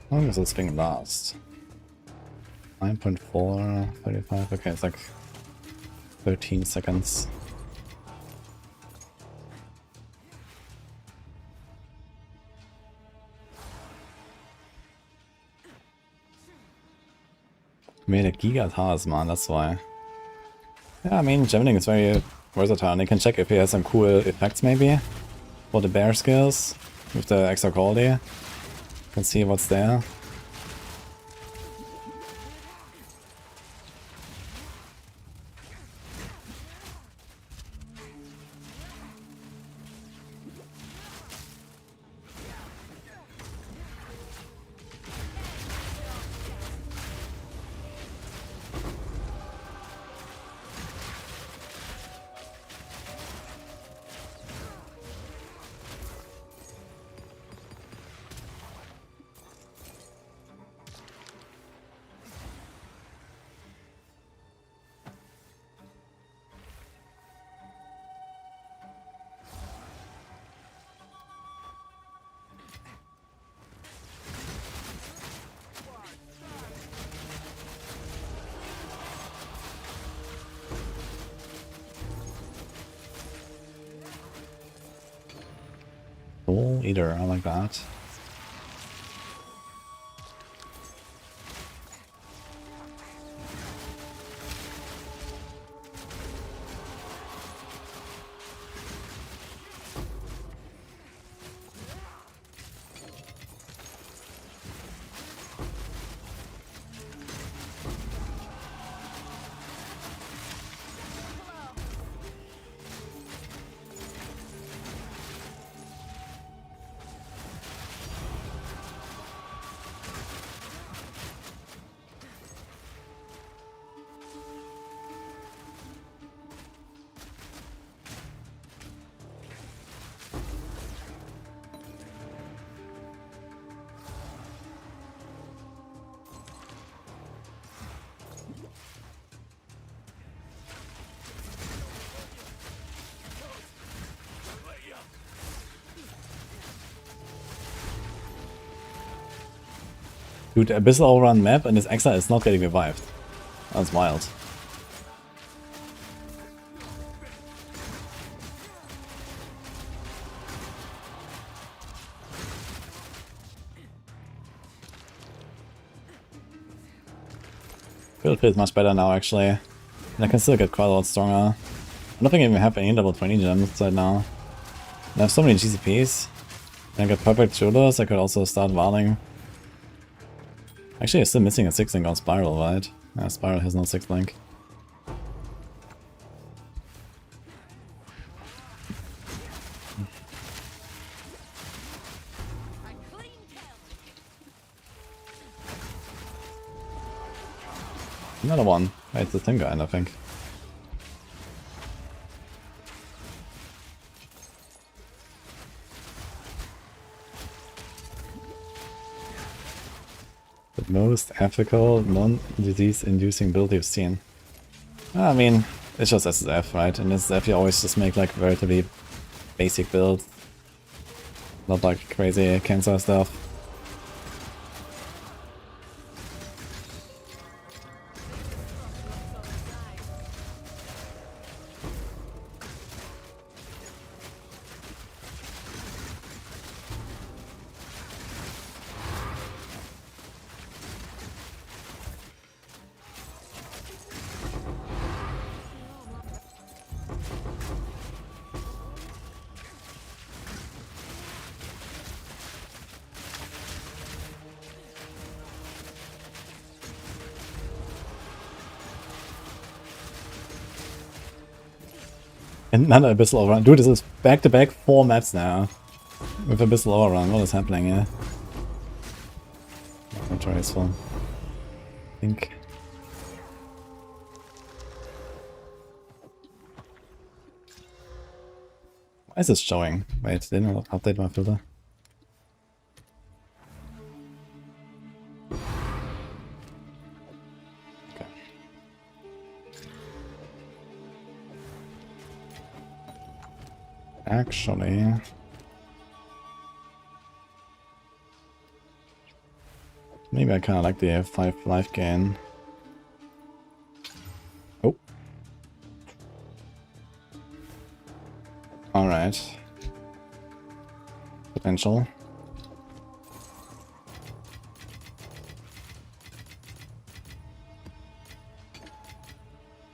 How long does this thing last? 9.4, 35, okay, it's like 13 seconds. Made a Giga Talisman, that's why. Yeah, I mean, Gemini is very versatile, and you can check if he has some cool effects maybe for the bear skills with the extra quality. You can see what's there. Soul Eater, I like that. Dude, Abyssal Overrun map and this Exile is not getting revived. That's wild. Build feels much better now actually. And I can still get quite a lot stronger. I don't think I even have any level 20 gems right now. I have so many GCPs. And I got perfect shoulders, I could also start Varling. Actually, I'm still missing a 6-link on Spiral, right? Yeah, Spiral has no 6-link. Another one. Wait, it's the Tinker end, I think. The most ethical, non-disease inducing build you've seen. I mean, it's just SSF, right? And SSF you always just make like relatively basic builds. Not like crazy cancer stuff. Another Abyssal Overrun. Dude, this is back-to-back 4 maps now. With Abyssal Overrun. What is happening here? I'll try this one. I think. Why is this showing? Wait, didn't I update my filter? Actually, maybe I kind of like the 5 life gain. Oh. Alright. Potential.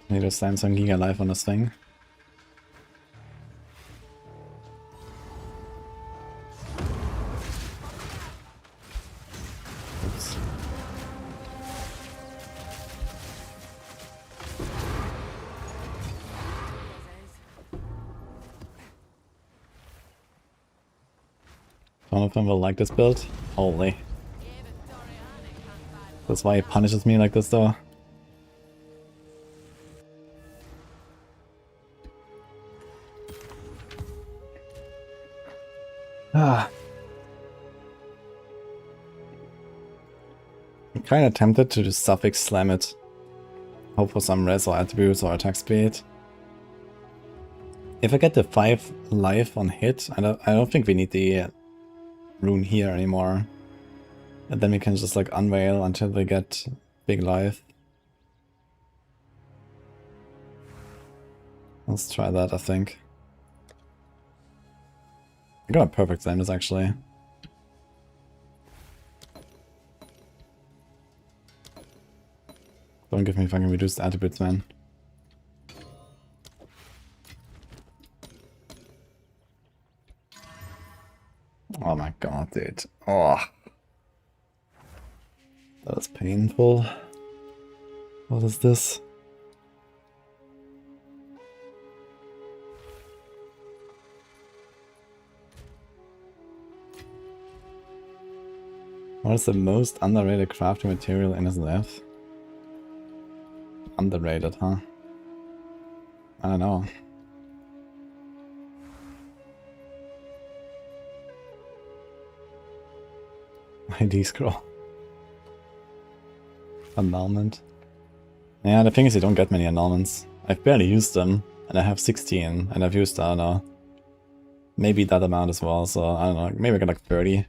Need to slam some Giga Life on this thing. One of them will like this build. Holy. That's why he punishes me like this though. Ah. I'm kinda tempted to just suffix slam it. Hope for some res or attributes or attack speed. If I get the 5 life on hit, I don't think we need the rune here anymore. And then we can just like unveil until we get big life. Let's try that, I think. I got a perfect slam this actually. Don't give me fucking reduced attributes, man. Oh my god, dude. Oh. That was painful. What is this? What is the most underrated crafting material in SSF? Underrated, huh? I don't know. ID scroll. Annulment. Yeah, the thing is you don't get many annulments. I've barely used them, and I have 16, and I've used, I don't know, maybe that amount as well, so I don't know, maybe I got like 30.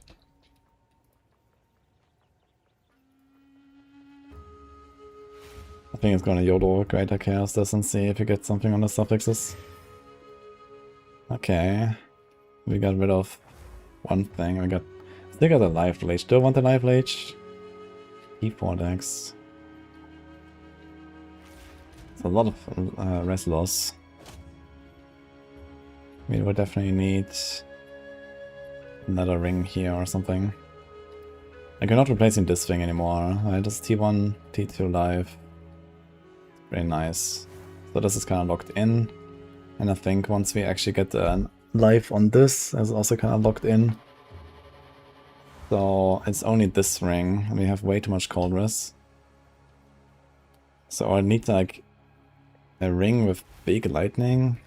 I think it's gonna YOLO Greater Chaos this and see if you get something on the suffixes. Okay. We got rid of one thing. We got still got a life leech. Do I want the life leech? P4 decks. It's a lot of res loss. We would definitely need another ring here or something. Like, we're not replacing this thing anymore. Just T1, T2 life. Very nice. So this is kind of locked in. And I think once we actually get the life on this, it's also kind of locked in. So it's only this ring, and we have way too much cold res. So I need like a ring with big lightning.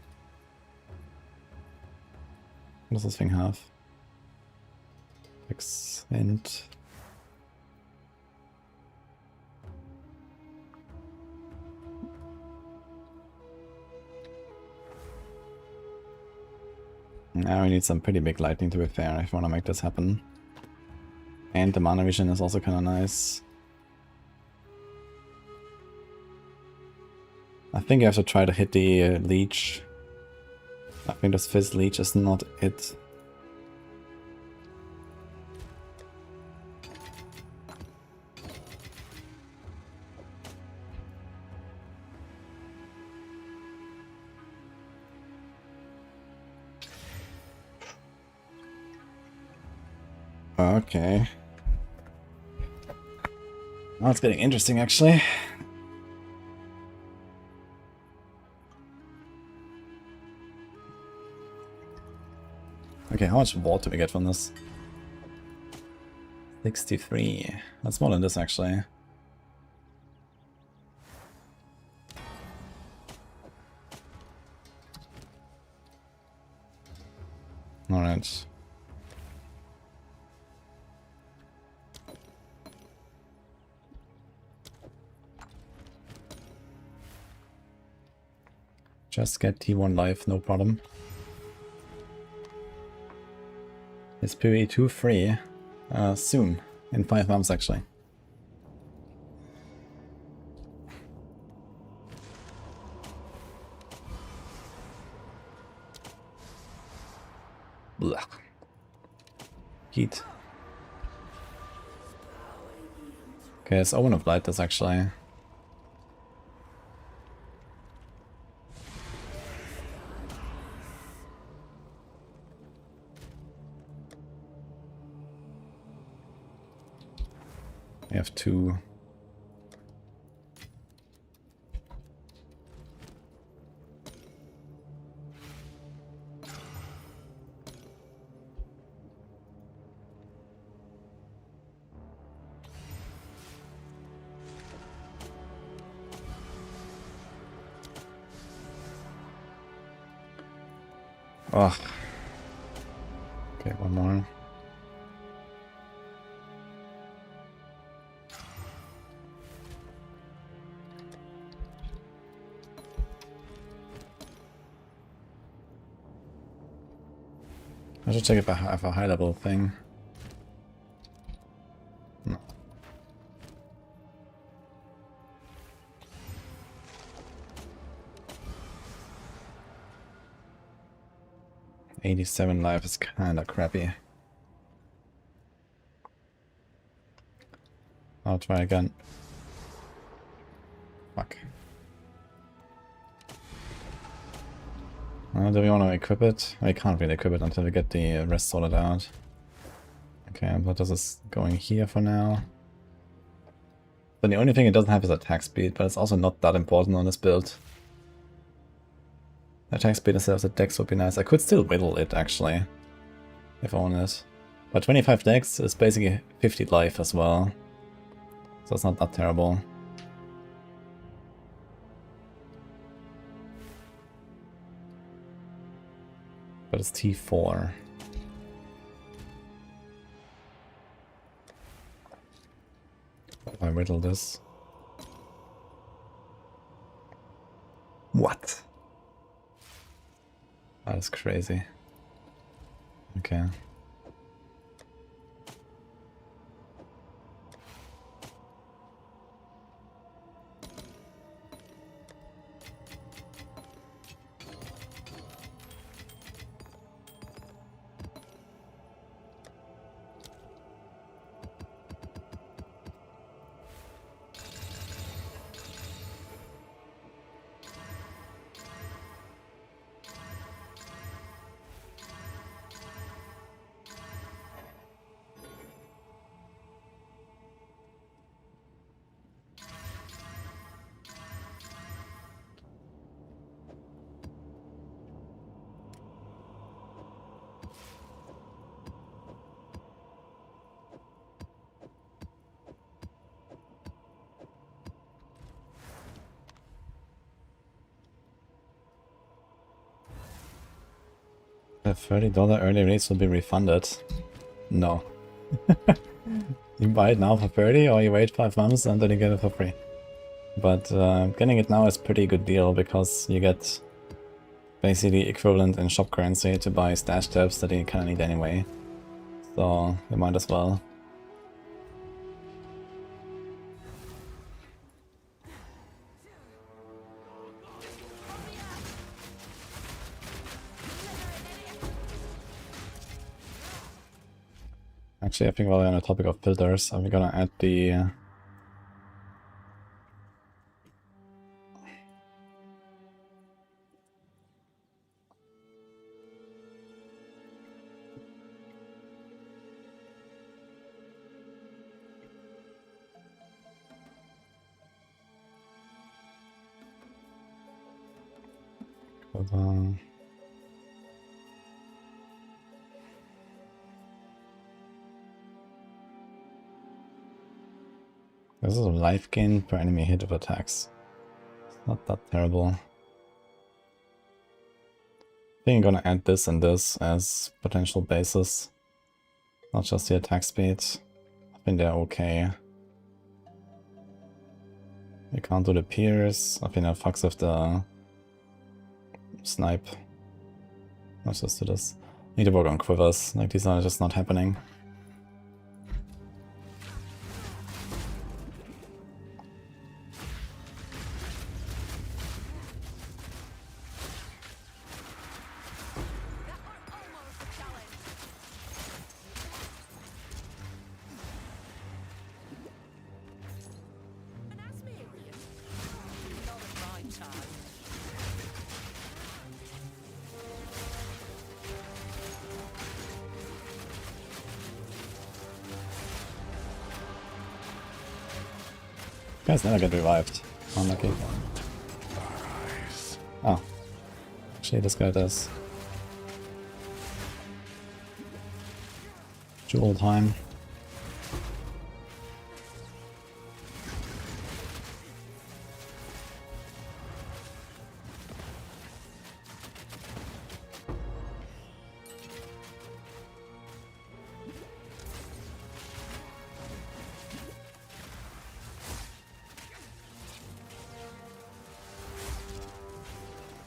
What does this thing have? X hint. Now we need some pretty big lightning to be fair if we want to make this happen. And the mana vision is also kind of nice. I think you have to try to hit the leech. I think this fizz leech is not it. Okay. Now it's getting interesting actually. Okay, how much vault do we get from this? 63. That's more than this actually. Alright. Just get T1 life, no problem. Is PoE 2 free? Soon. In 5 months actually. Blah. Heat. Okay, it's Omen of Light this actually. We have 2. Oh. Okay, one more. I should check if I have a high level thing. No. $87 life is kinda crappy. I'll try again. Fuck. Do we want to equip it? We can't really equip it until we get the rest sorted out. Okay, but this is going here for now. So the only thing it doesn't have is attack speed, but it's also not that important on this build. Attack speed instead of the dex would be nice. I could still whittle it actually, if I wanted. But 25 dex is basically 50 life as well. So it's not that terrible. But it's T4. If I whittle this. What? That is crazy. Okay. The $30 early rates will be refunded. No. You buy it now for 30 or you wait 5 months and then you get it for free. But getting it now is a pretty good deal because you get basically equivalent in shop currency to buy stash tabs that you kinda need anyway. So you might as well. Actually, I think while we're on the topic of filters, I'm gonna add the this is a life gain per enemy hit of attacks. It's not that terrible. I think I'm gonna add this and this as potential bases. Not just the attack speed. I think they're okay. You can't do the pierce. I think that fucks with the snipe. Let's just do this. Need to work on quivers. Like, these are just not happening. Guys never get revived. Unlucky. Oh. Actually, this guy does. Jewel time.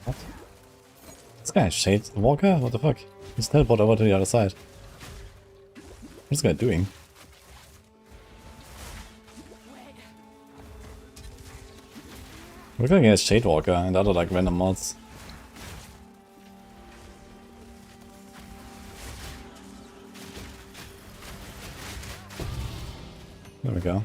What? This guy is Shade Walker? What the fuck? He's teleported over to the other side. What's this guy doing? We're going against Shade Walker and other like random mods. There we go.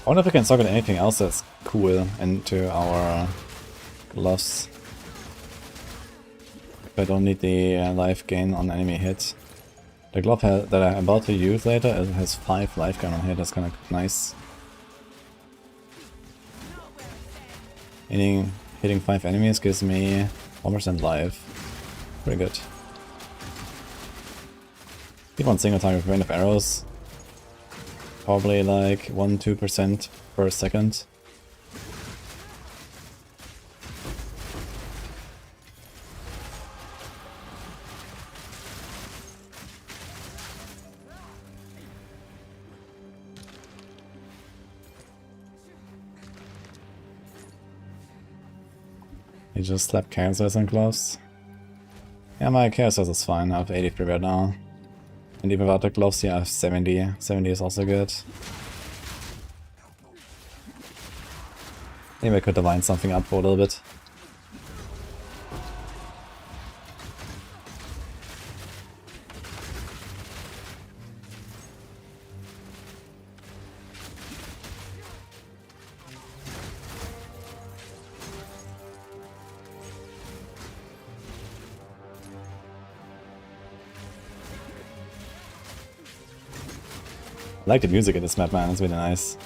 I wonder if we can socket anything else that's cool into our gloves. If I don't need the life gain on enemy hit. The glove that I'm about to use later it has 5 life gain on hit, that's kinda nice. Hitting 5 enemies gives me 1% life. Pretty good. Keep on single target rain of arrows. Probably like 1-2% per second. You just slap Chaos on gloves. Yeah, my Chaos is fine. I have 83 right now. And even without the gloves, yeah, I have 70. 70 is also good. Maybe I could divine something up for a little bit. I like the music in this map, man, it's really nice.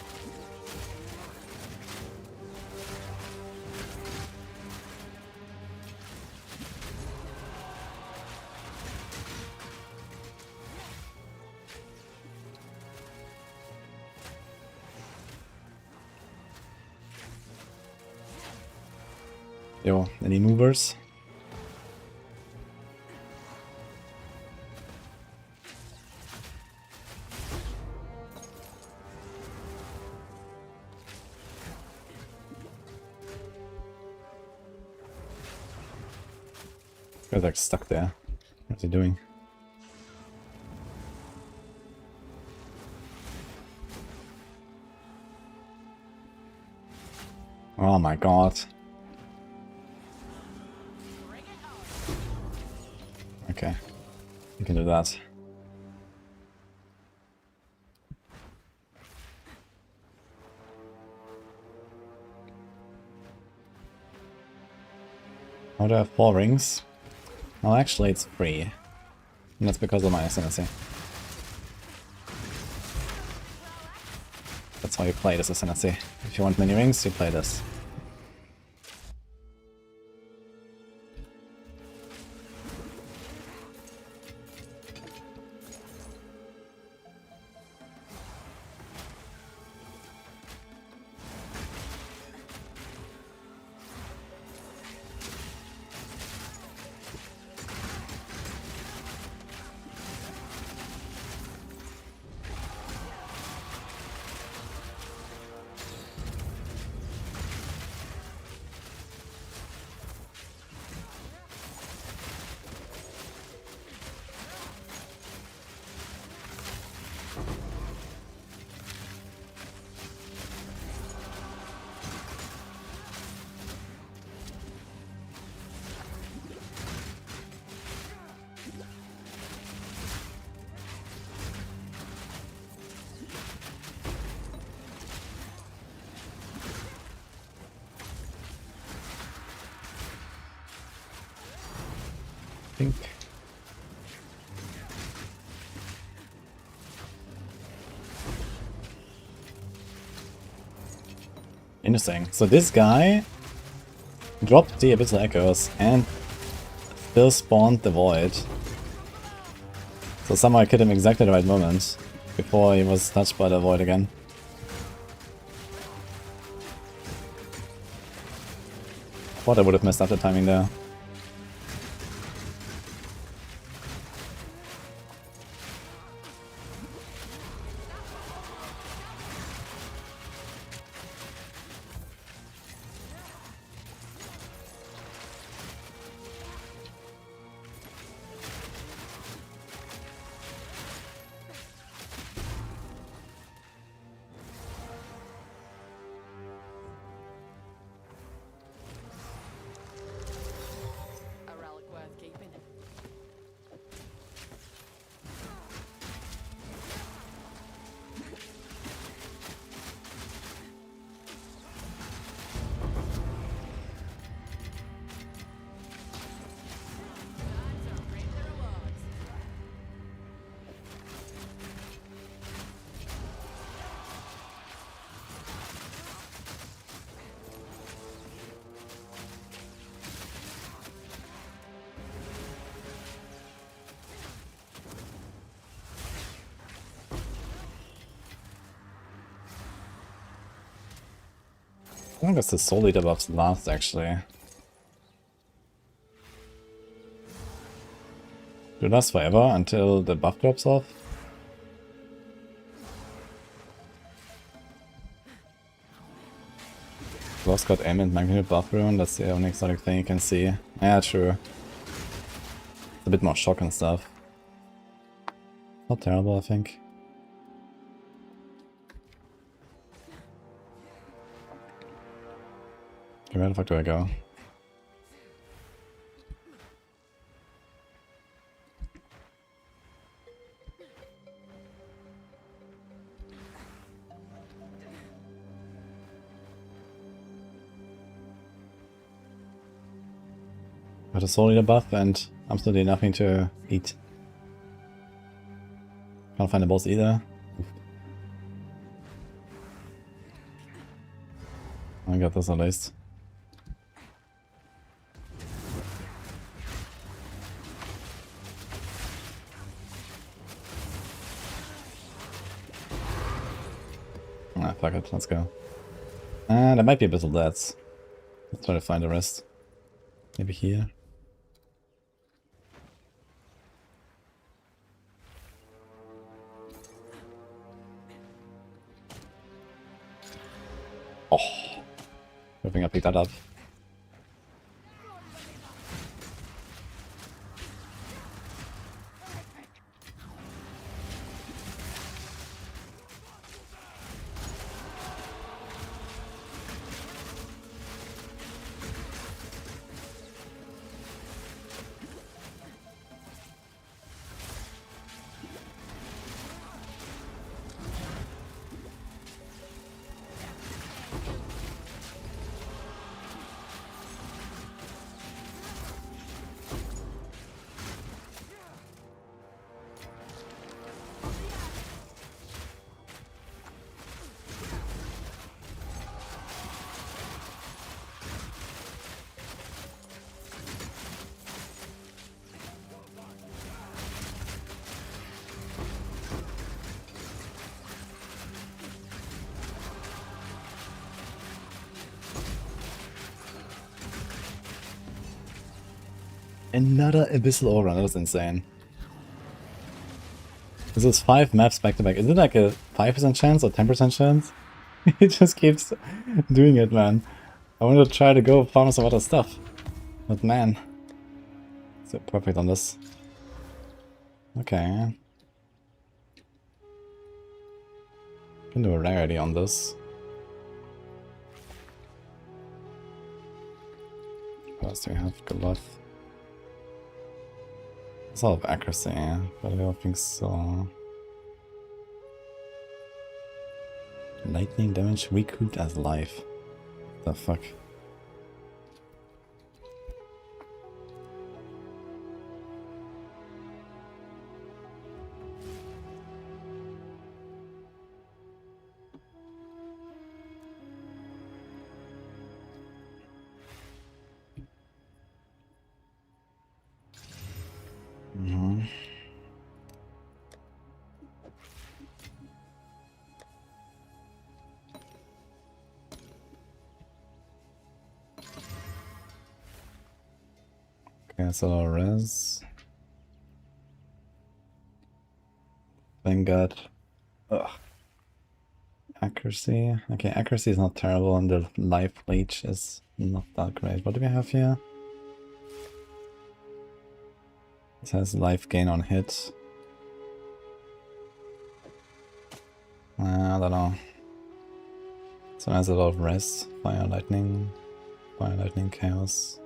Yo, any movers? Guy's like stuck there. What's he doing? Oh my god. Okay. You can do that. How do I have 4 rings? Well, actually it's 3. And that's because of my ascendancy. That's how you play this ascendancy. If you want many rings, you play this. Think. Interesting. So this guy dropped the Abyssal Echoes and still spawned the Void. So somehow I killed him exactly the right moment before he was touched by the Void again. Thought I would have messed up the timing there. A relic worth keeping. I think it's the Soul Eater buffs last actually. Do last forever until the buff drops off. Lost got aim and magnitude buff rune, that's the only exotic thing you can see. Yeah, true. It's a bit more shock and stuff. Not terrible, I think. Okay, where the fuck do I go? Got a Soul Eater buff and absolutely nothing to eat. Can't find the boss either. I got this at least. Ah, fuck it, let's go. There might be a bit of deaths. Let's try to find the rest. Maybe here. Oh, hoping I picked that up. Another Abyssal Aura, that was insane. This is 5 maps back to back. Is it like a 5% chance or 10% chance? He just keeps doing it, man. I wanted to try to go farm some other stuff. But man. It's perfect on this. Okay. Can do a rarity on this. What else do we have? Good luck. It's a lot of accuracy, but I don't think so. Lightning damage recouped as life. The fuck? Okay, that's a lot of res. Thank God. Ugh. Accuracy. Okay, accuracy is not terrible, and the life leech is not that great. What do we have here? It has life gain on hit. I don't know. So it has a lot of res. Fire, lightning, chaos.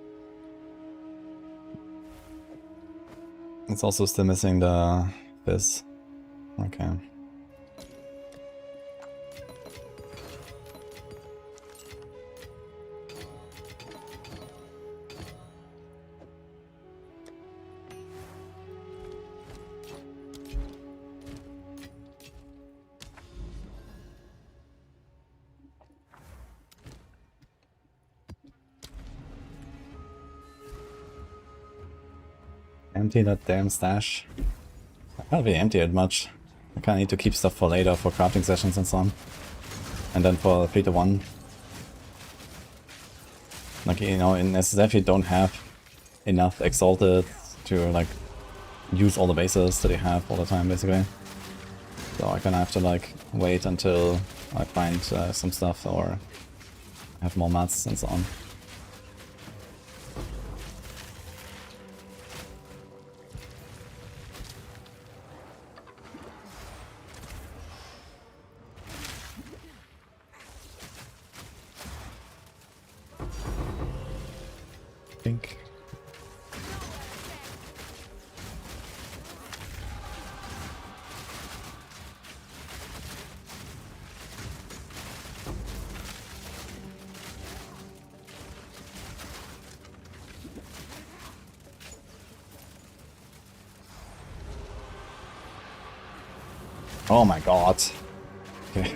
It's also still missing the fizz. Okay. Empty that damn stash. I can't really empty it much. I kinda need to keep stuff for later, for crafting sessions and so on. And then for 3 to 1. Like, you know, in SSF you don't have enough Exalted to, like, use all the bases that you have all the time, basically. So I kinda have to, like, wait until I find some stuff or have more mats and so on. Think. Oh my god. Okay.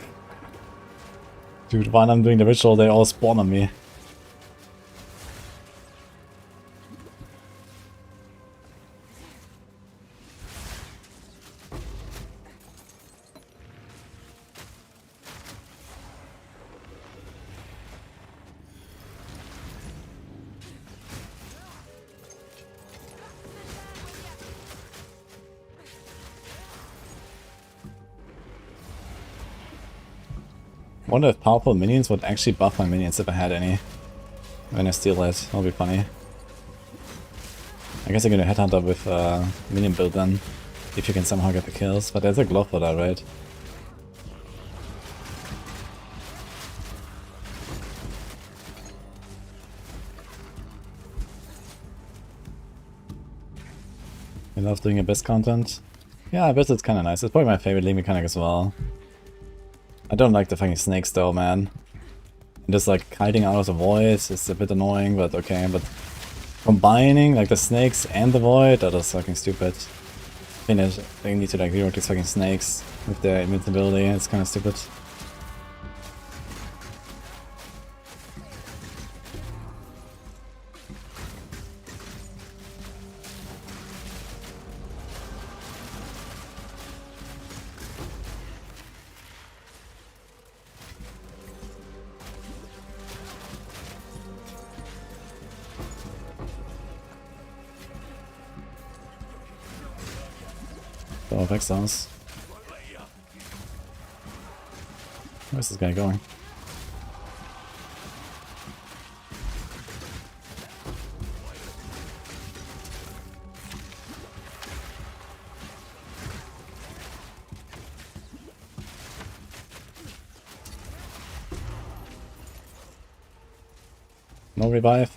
Dude, while I'm doing the ritual, they all spawn on me. Wonder if powerful minions would actually buff my minions if I had any. When I steal it, that'll be funny. I guess I'm gonna headhunter with minion build then, if you can somehow get the kills, but there's a glove for that, right? I love doing Abyss content. Yeah, Abyss is kinda nice. It's probably my favorite league mechanic as well. I don't like the fucking snakes though, man. And just like hiding out of the void is a bit annoying, but okay, but combining like the snakes and the void, that is fucking stupid. Finish. They need to like rework these fucking snakes with their invincibility, it's kinda stupid. Oh, Exiles. Where's this guy going? No revive.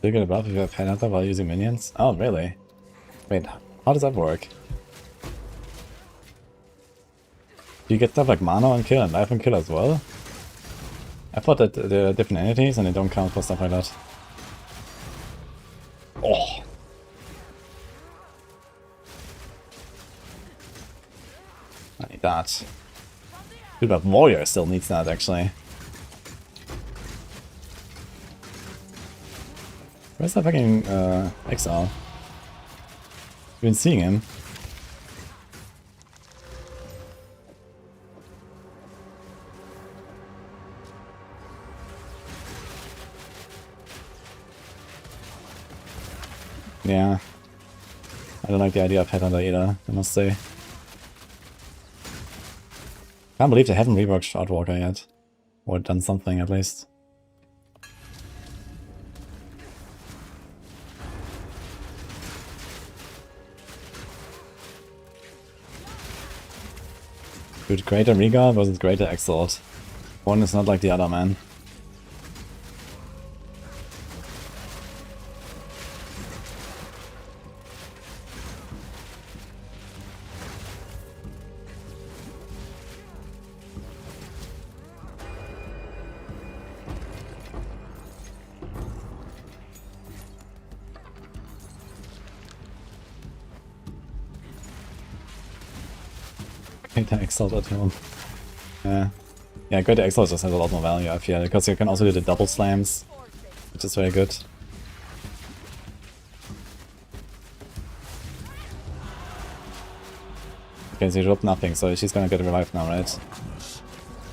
Do you get a buff if you have Headhunter while using minions? Oh, really? Wait, how does that work? Do you get stuff like mana on kill and life on kill as well? I thought that they're different entities and they don't count for stuff like that. Oh! I need that. Dude, but Warrior still needs that actually. Where's that fucking Exile? I've been seeing him. Yeah. I don't like the idea of Headhunter either, I must say. Can't believe they haven't reworked Shardwalker yet. Or done something at least. Dude, Greater Riga versus Greater Exalt. One is not like the other, man. Greater Exalt at home. Yeah, Greater Exalt just has a lot more value, I feel, because you can also do the double slams, which is very good. Okay, so you dropped nothing, so she's gonna get revived now, right?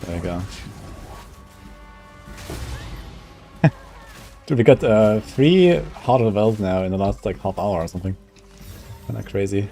There you go. Dude, we got 3 Heart of the Wells now in the last like half hour or something. Kinda crazy.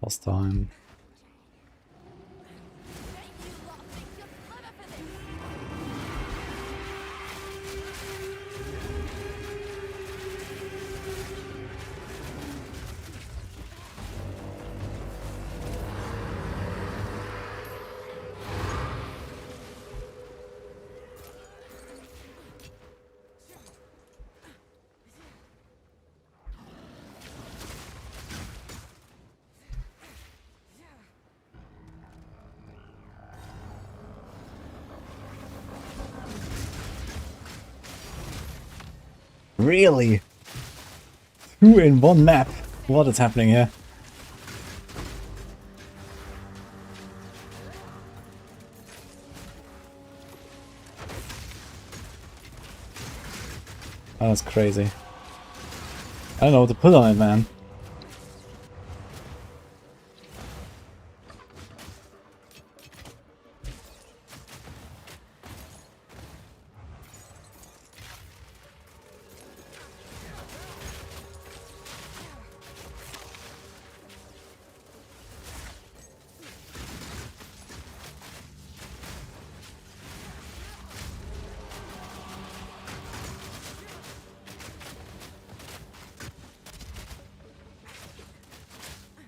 Last time. Really? 2 in 1 map? What is happening here? Oh, that's crazy. I don't know what to put on it, man.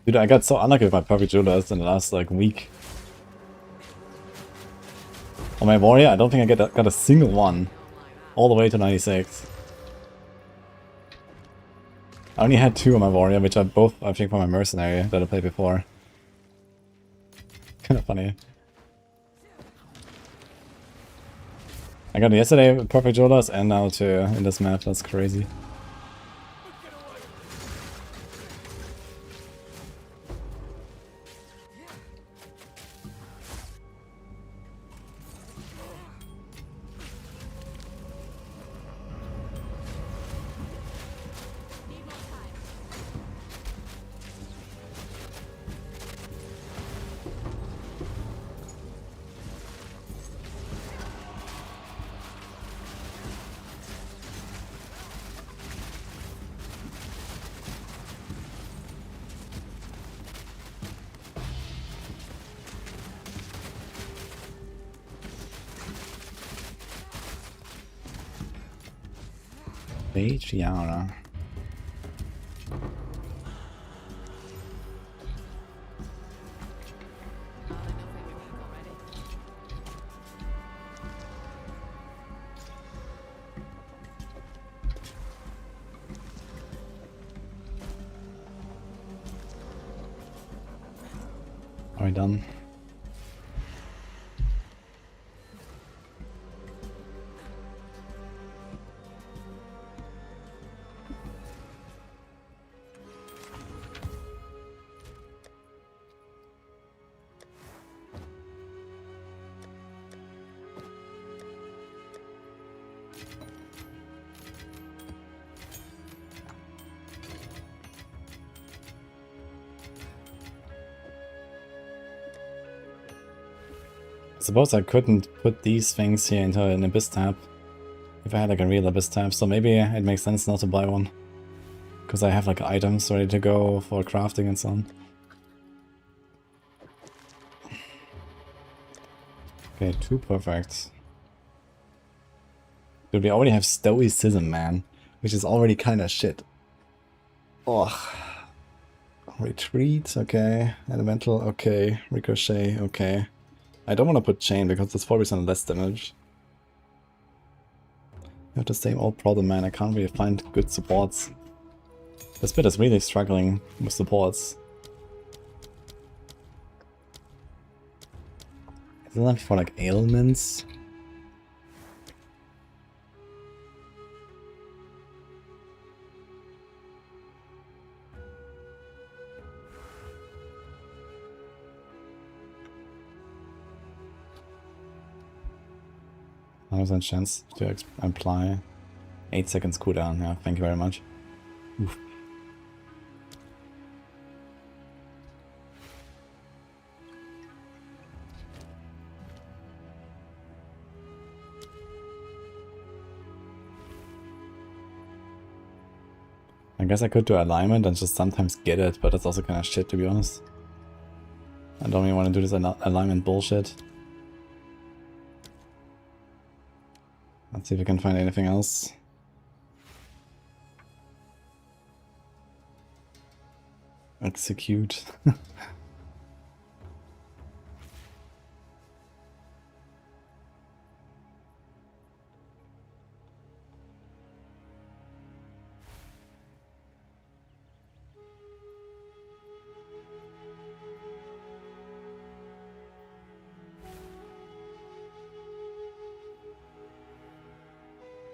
Dude, I got so unlucky with my Perfect Jewelers in the last, like, week. On my warrior, I don't think I got a single one. All the way to 96. I only had 2 on my warrior, which are both, I think, from my mercenary that I played before. Kinda funny. I got it yesterday with Perfect Jewelers and now too in this map, that's crazy. Gianna. Are we done? I suppose I couldn't put these things here into an Abyss tab if I had like a real Abyss tab, so maybe it makes sense not to buy one. Because I have like items ready to go for crafting and so on. Okay, 2 perfect. Dude, we already have Stoicism, man, which is already kinda shit. Ugh. Retreat, okay. Elemental, okay. Ricochet, okay. I don't want to put Chain because it's 4% less damage. I have the same old problem, man. I can't really find good supports. This bit is really struggling with supports. Isn't that for like ailments? There's a chance to apply 8 seconds cooldown. Yeah, thank you very much. Oof. I guess I could do alignment and just sometimes get it, but that's also kind of shit, to be honest. I don't really want to do this alignment bullshit. Let's see if we can find anything else. Execute.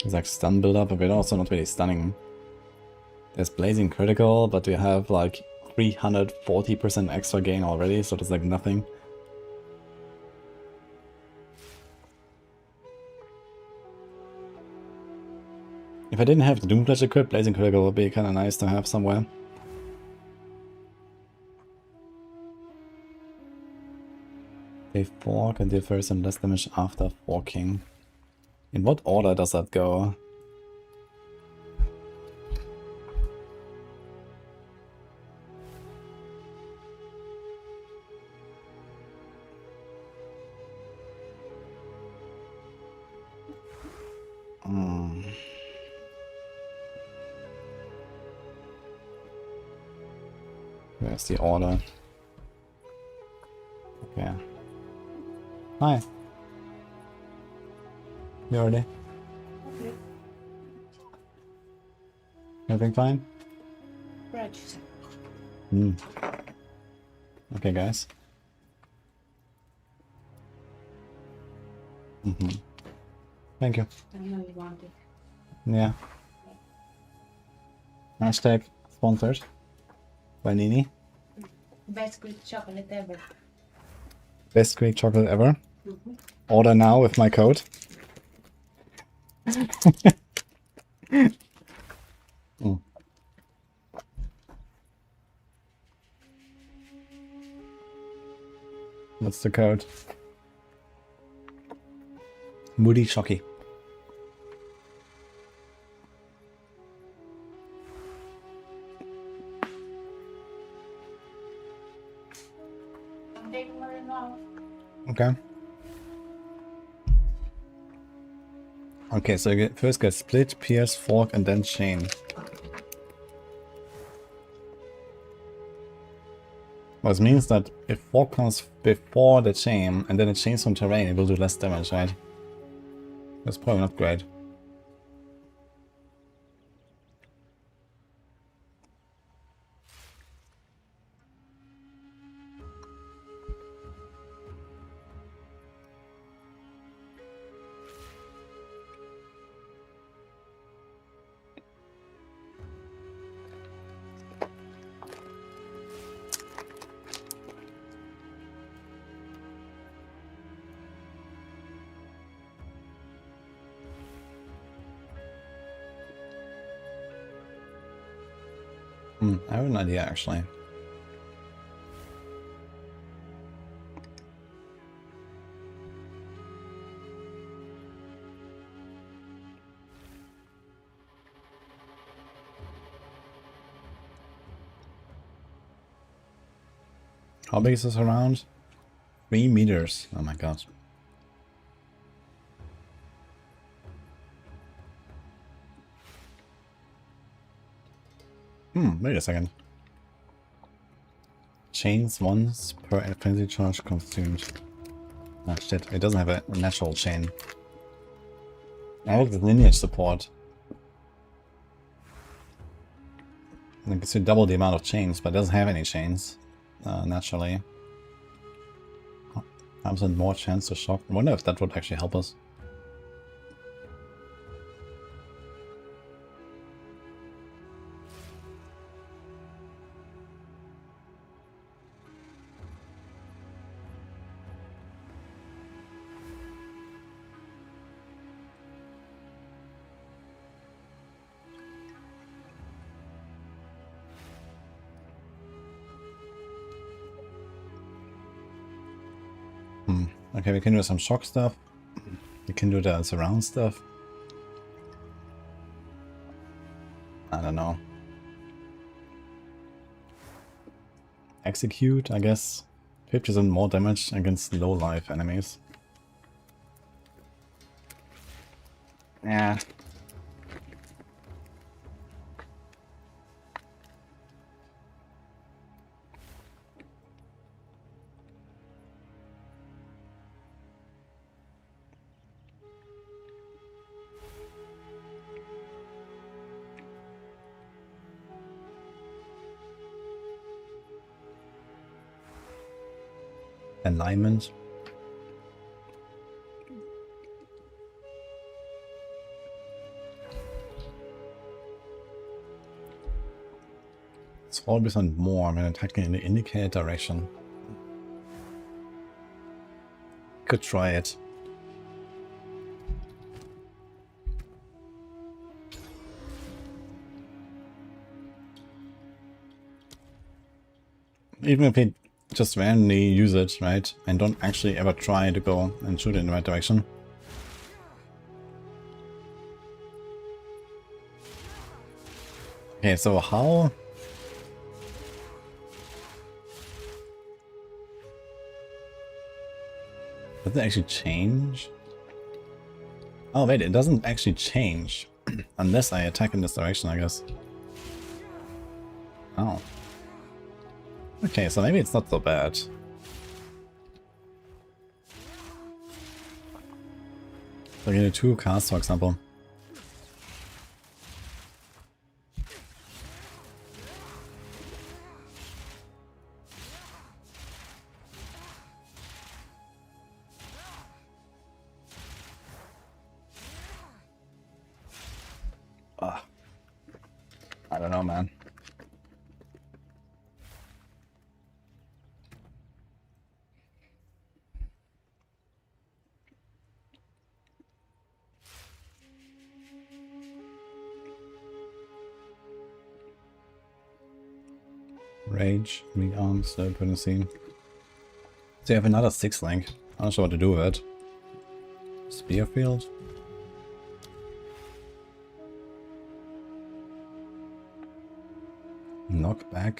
It's like stun build up, but we're also not really stunning. There's blazing critical, but we have like 340% extra gain already, so there's like nothing. If I didn't have the Doom Pledge equipped, blazing critical would be kind of nice to have somewhere. They fork and deal first and less damage after forking. In what order does that go? Where's the order? Okay. Hi. You ready? Everything fine? Right. Okay, guys. Thank you. I know you want it. Yeah. Hashtag sponsored by Nini. Best Greek chocolate ever. Best Greek chocolate ever. Order now with my code. What's the code? Moody Shocky. I'm taking more now. Okay. Okay, so you first get split, pierce, fork, and then chain. Which means that if fork comes before the chain, and then it chains from terrain, it will do less damage, right? That's probably not great. I have an idea, actually. How big is this around? 3 meters. Oh my god. Wait a second. Chains once per frenzy charge consumed. Ah shit, it doesn't have a natural chain. I have the lineage support. And it gives you double the amount of chains, but it doesn't have any chains. Naturally. 5% more chance to shock. I wonder if that would actually help us. Okay, we can do some shock stuff. We can do the surround stuff. I don't know. Execute, I guess. 50% more damage against low life enemies. Yeah. Alignment. It's 4% more when attacking in the indicated direction. Could try it. Even if we just randomly use it, right, and don't actually ever try to go and shoot in the right direction. Okay, so how... Does it actually change? Oh wait, it doesn't actually change. Unless I attack in this direction, I guess. Oh. Okay, so maybe it's not so bad. So I get a 2 cast, for example. Ah. I don't know, man. Rage, weak arms, slow potency. So you have another 6 link. I'm not sure what to do with it. Spear field? Knockback?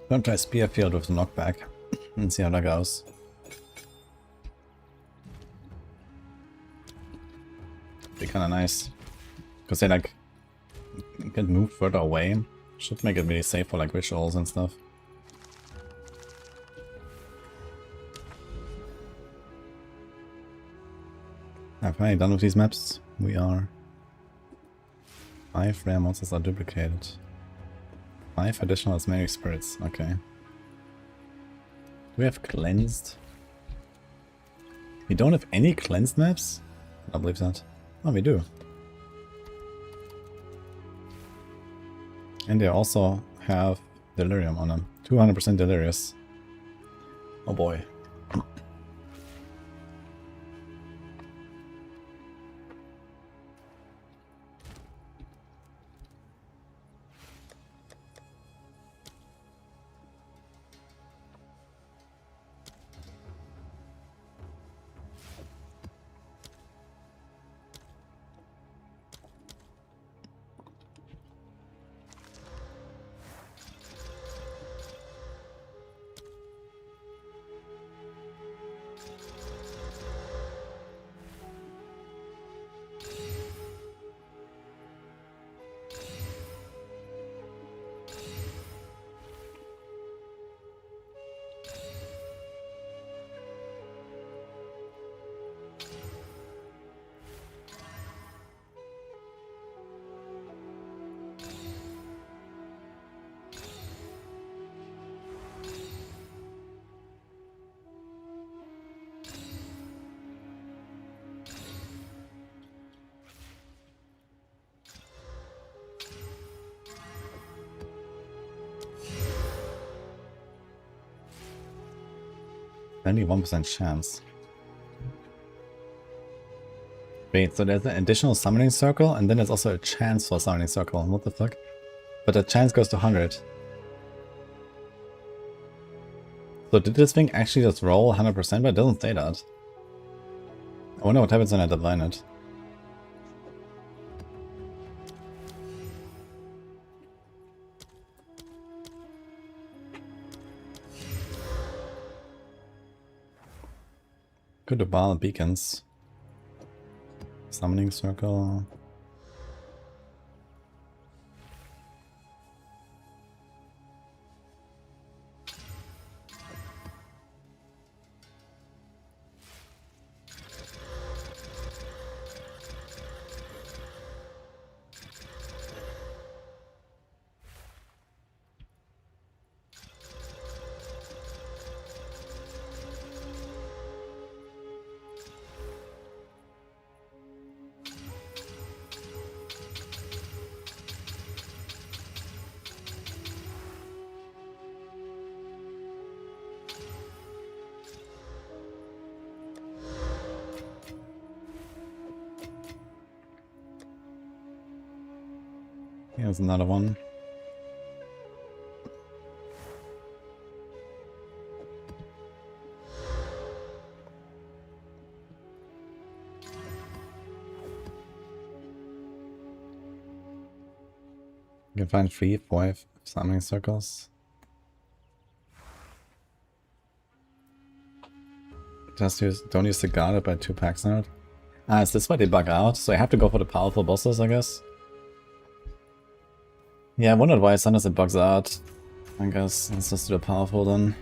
Don't try spear field with the knockback and see how that goes. Be kinda nice. Because they like get moved further away. Should make it really safe for like rituals and stuff. I'm finally done with these maps. We are. 5 rare monsters are duplicated. 5 additional asthmatic spirits. Okay. Do we have cleansed? We don't have any cleansed maps? I don't believe that. Oh, we do. And they also have delirium on them. 200% delirious. Oh boy. 91% chance. Wait, so there's an additional summoning circle, and then there's also a chance for a summoning circle. What the fuck? But the chance goes to 100. So did this thing actually just roll 100%? But it doesn't say that. I wonder what happens when I divine it. Go to Baal Beacons. Summoning circle. Here's another one. You can find 3, 5 summoning circles. Don't use the guarded by 2 packs now. Ah, is this why they bug out? So I have to go for the powerful bosses, I guess? Yeah, I wondered why sometimes it bugs out. I guess let's just do the powerful then.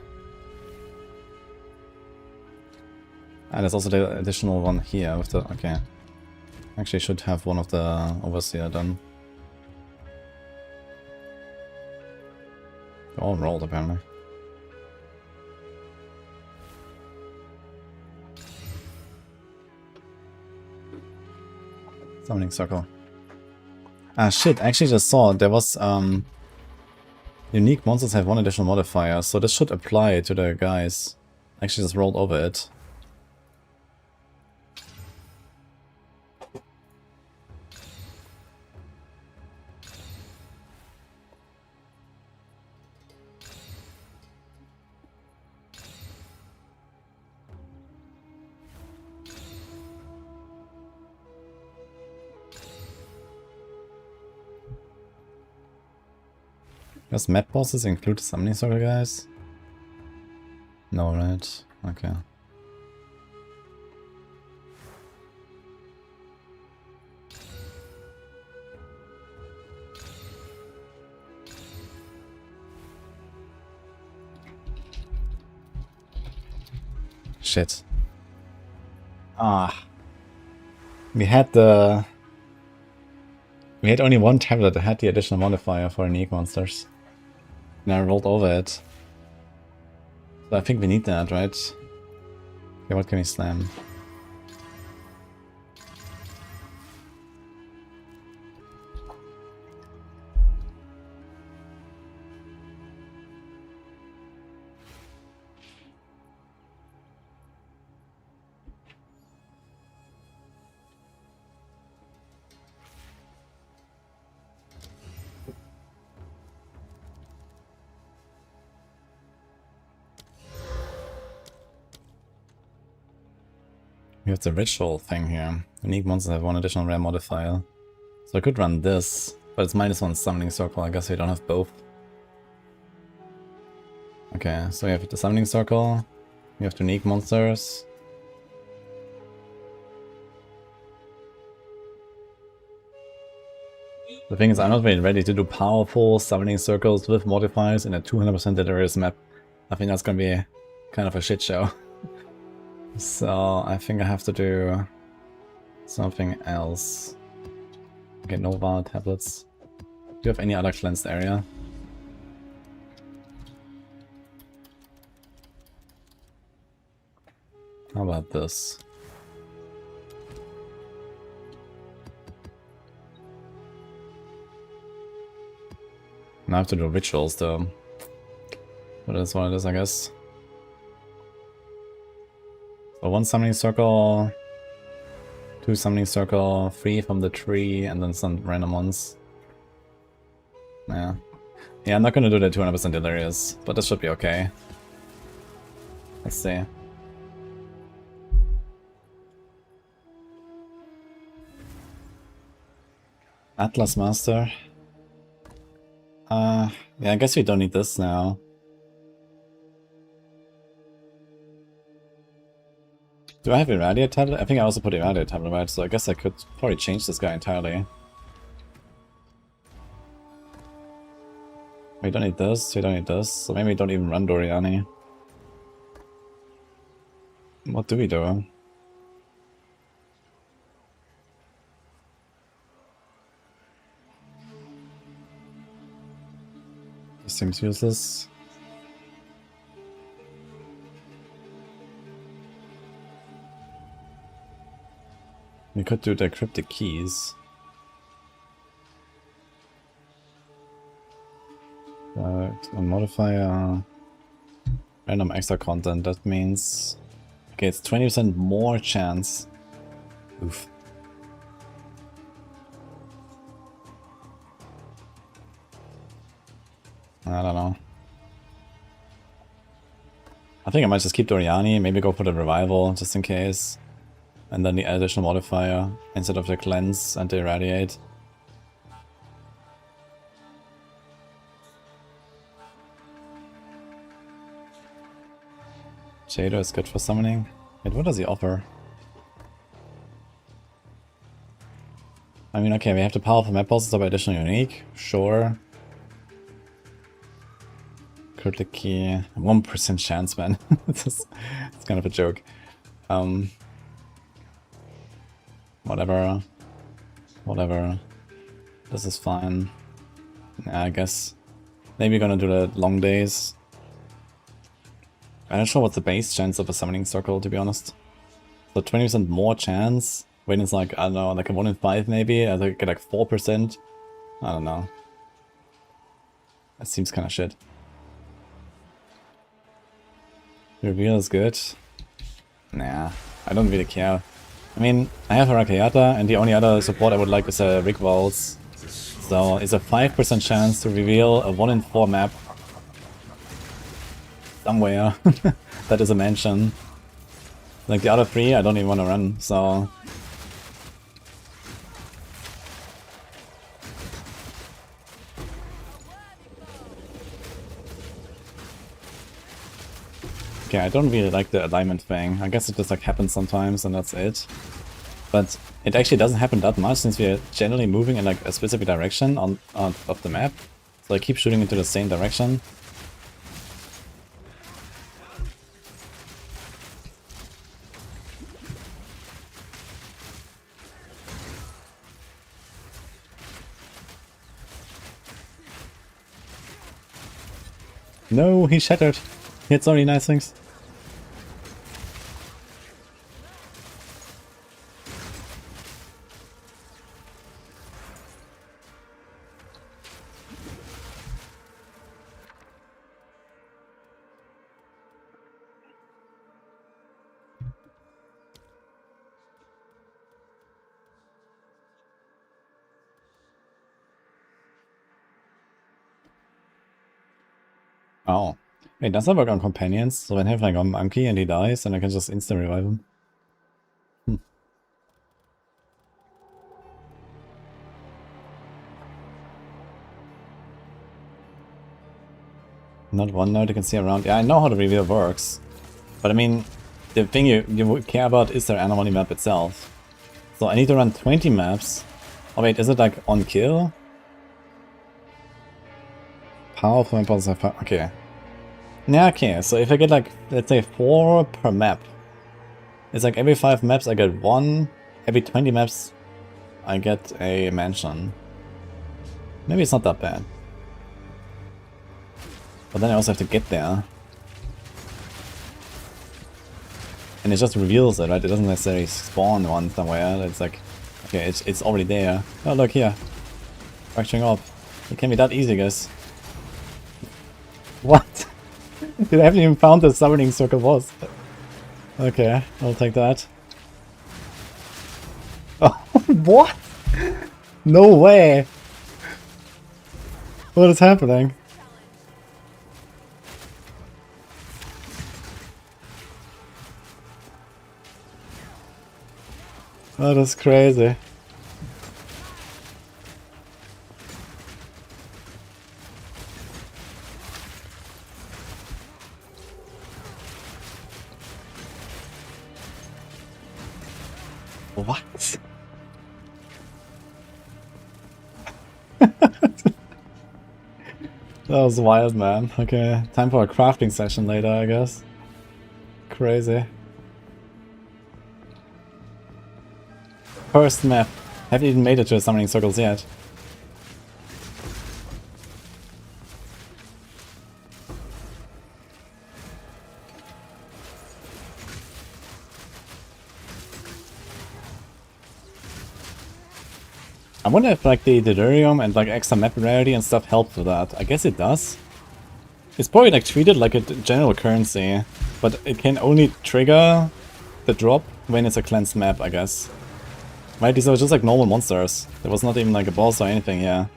Ah, there's also the additional one here with the... okay. Actually should have one of the Overseer done. They're all rolled apparently. Summoning circle. Ah shit, I actually just saw there was unique monsters have one additional modifier, so this should apply to the guys. I actually just rolled over it. Does map bosses include summoning circle guys? No, right? Okay. Shit. Ah. We had only one tablet that had the additional modifier for unique monsters. And I rolled over it. So I think we need that, right? Okay, what can we slam? We have the ritual thing here. Unique monsters have one additional rare modifier. So I could run this, but it's -1 summoning circle. I guess we don't have both. Okay, so we have the summoning circle. We have the unique monsters. The thing is, I'm not really ready to do powerful summoning circles with modifiers in a 200% delirious map. I think that's gonna be kind of a shit show. So I think I have to do something else. Okay, Nova tablets. Do you have any other cleansed area? How about this? Now I have to do rituals though. But that's what it is, I guess. So 1 summoning circle, 2 summoning circle, 3 from the tree, and then some random ones. Yeah. Yeah, I'm not gonna do the 200% delirious, but this should be okay. Let's see. Atlas Master. Yeah, I guess we don't need this now. Do I have Irradiate tablet? I think I also put Irradiate tablet, right? So I guess I could probably change this guy entirely. We don't need this, we don't need this, so maybe we don't even run Doriani. What do we do? This seems useless. We could do the cryptic keys. A modifier. Random extra content, that means... Okay, it's 20% more chance. Oof. I don't know. I think I might just keep Doriani, maybe go for the revival, just in case. And then the additional modifier, instead of the cleanse and the irradiate. Shader is good for summoning. Wait, what does he offer? I mean, okay, we have the powerful map bosses of additional unique, sure. Critic key, 1% chance, man. It's kind of a joke. Whatever. Whatever. This is fine. Yeah, I guess. Maybe gonna do the long days. I'm not sure what's the base chance of a summoning circle, to be honest. So 20% more chance. When it's like, I don't know, like a 1 in 5 maybe. I think get like 4%. I don't know. That seems kind of shit. Reveal is good. Nah, I don't really care. I mean, I have a Rakayata, and the only other support I would like is a Rick Waltz. So it's a 5% chance to reveal a 1 in 4 map. Somewhere. That is a mansion. Like the other 3, I don't even want to run, so... Okay, I don't really like the alignment thing. I guess it just like happens sometimes and that's it. But it actually doesn't happen that much since we are generally moving in like a specific direction of the map. So I keep shooting into the same direction. No, he shattered. He had so many nice things. Oh. Wait, does that work on companions? So when I have like a monkey and he dies, then I can just instant revive him? Not one note you can see around. Yeah, I know how the reveal works. But I mean, the thing you care about is their anomaly map itself. So I need to run 20 maps. Oh wait, is it like on kill? Powerful impulse. Okay. Yeah, okay, so if I get like, let's say 4 per map. It's like every 5 maps I get 1. Every 20 maps I get a mansion. Maybe it's not that bad. But then I also have to get there. And it just reveals it, right? It doesn't necessarily spawn one somewhere. It's like, okay, it's already there. Oh, look here. Fracturing up. It can be that easy, guys. What? Dude, I haven't even found the summoning circle boss. Okay, I'll take that. Oh, what? No way! What is happening? That is crazy. What? That was wild, man. Okay, time for a crafting session later, I guess. Crazy. First map. Haven't even made it to the summoning circles yet. I wonder if like the delirium and like extra map rarity and stuff help with that. I guess it does. It's probably like treated like a general currency, but it can only trigger the drop when it's a cleansed map, I guess. Right, these are just like normal monsters. There was not even like a boss or anything here.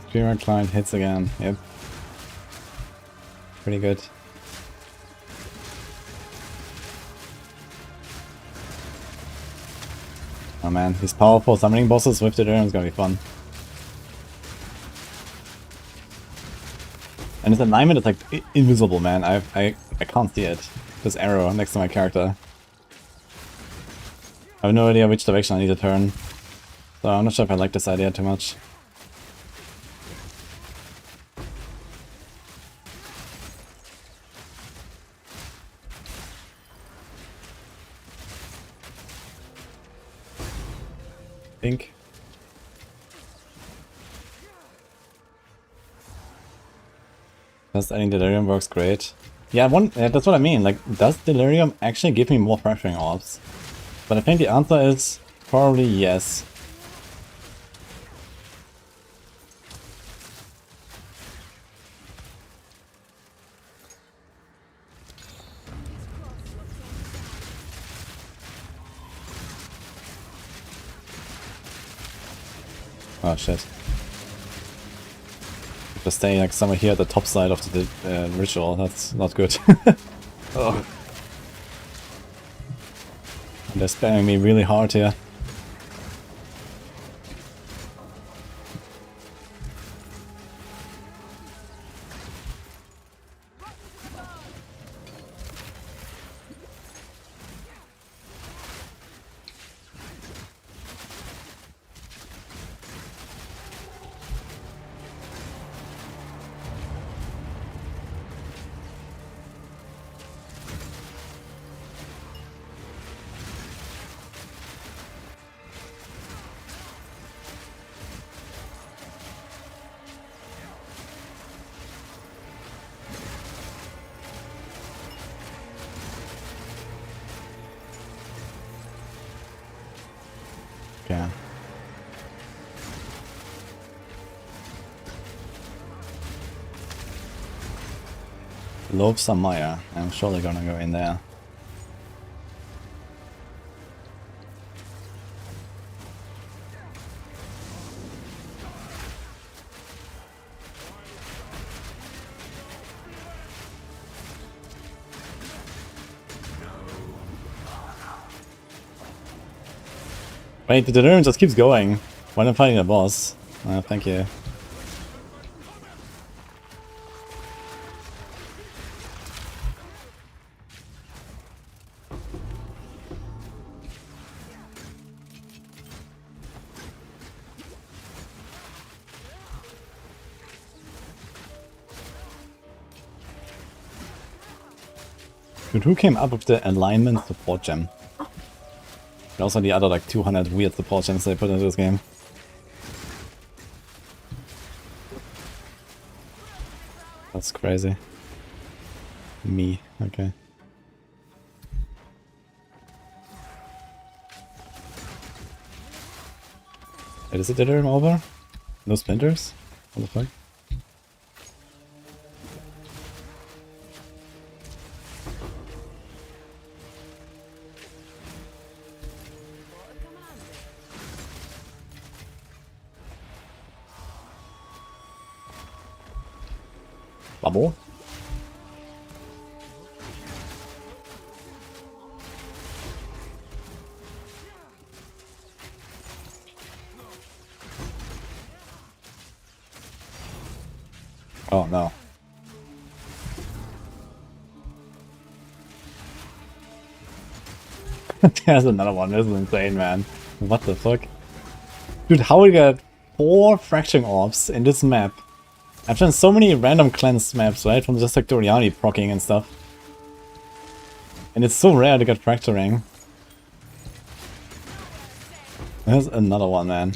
Streamer client hits again, yep. Pretty good. Oh man, these powerful summoning bosses with the Delirium is gonna be fun. And his alignment is like invisible, man. I can't see it. This arrow next to my character. I have no idea which direction I need to turn. So I'm not sure if I like this idea too much. Think. Just adding Delirium works great. Yeah, that's what I mean. Like, does Delirium actually give me more pressuring orbs? But I think the answer is probably yes. Oh shit. Just staying like somewhere here at the top side of the ritual, that's not good. Oh. They're spamming me really hard here. Okay. Loathsome Maya. I'm surely gonna go in there. Wait, the delirium just keeps going when I'm fighting a boss. Thank you. Dude, who came up with the alignment support gem? And also the other like 200 weird support gems they put into this game. That's crazy. Me, okay. Wait, is it Ditterm over? No splinters? What the fuck? Bubble? Oh no. There's another one. This is insane, man. What the fuck? Dude, how we got 4 fracturing orbs in this map? I've done so many random cleanse maps, right? From just like Doriani proccing and stuff. And it's so rare to get fracturing. There's another one, man.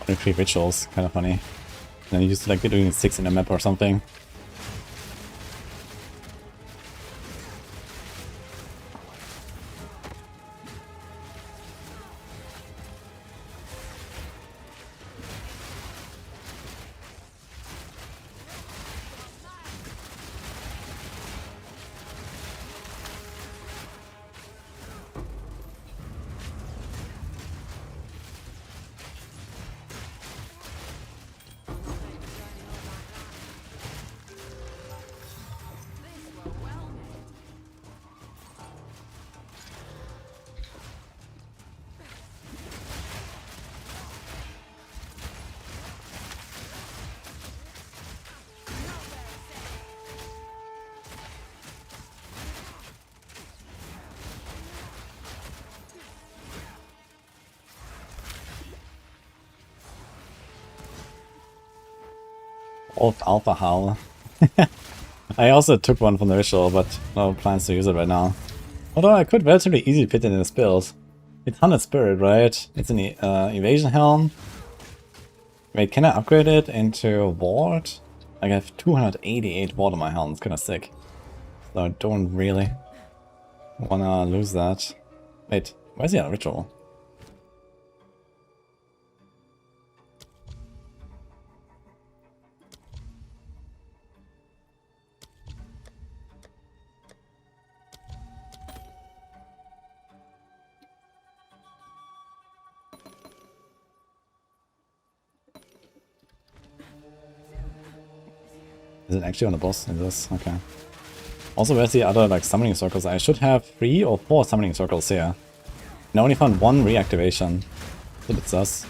Only 3 rituals, kind of funny. And then you used to like be doing 6 in a map or something. Old Alpha Howl. I also took one from the ritual, but no plans to use it right now. Although I could relatively easily fit it in this build. It's 100 spirit, right? It's an evasion helm. Wait, can I upgrade it into ward? I have 288 ward on my helm, it's kinda sick. So I don't really wanna lose that. Wait, where's the other ritual? Is it actually on the boss in this? Okay. Also, where's the other like summoning circles? I should have 3 or 4 summoning circles here. And I only found 1 reactivation. That's a bit sus.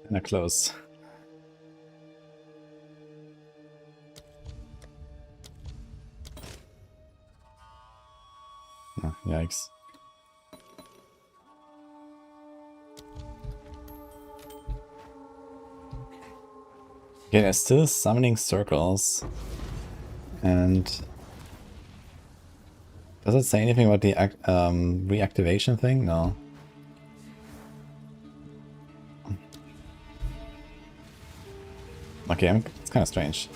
Kinda close. Oh, yikes. Okay, they're still summoning circles. And does it say anything about the reactivation thing? No. Okay, it's kind of strange.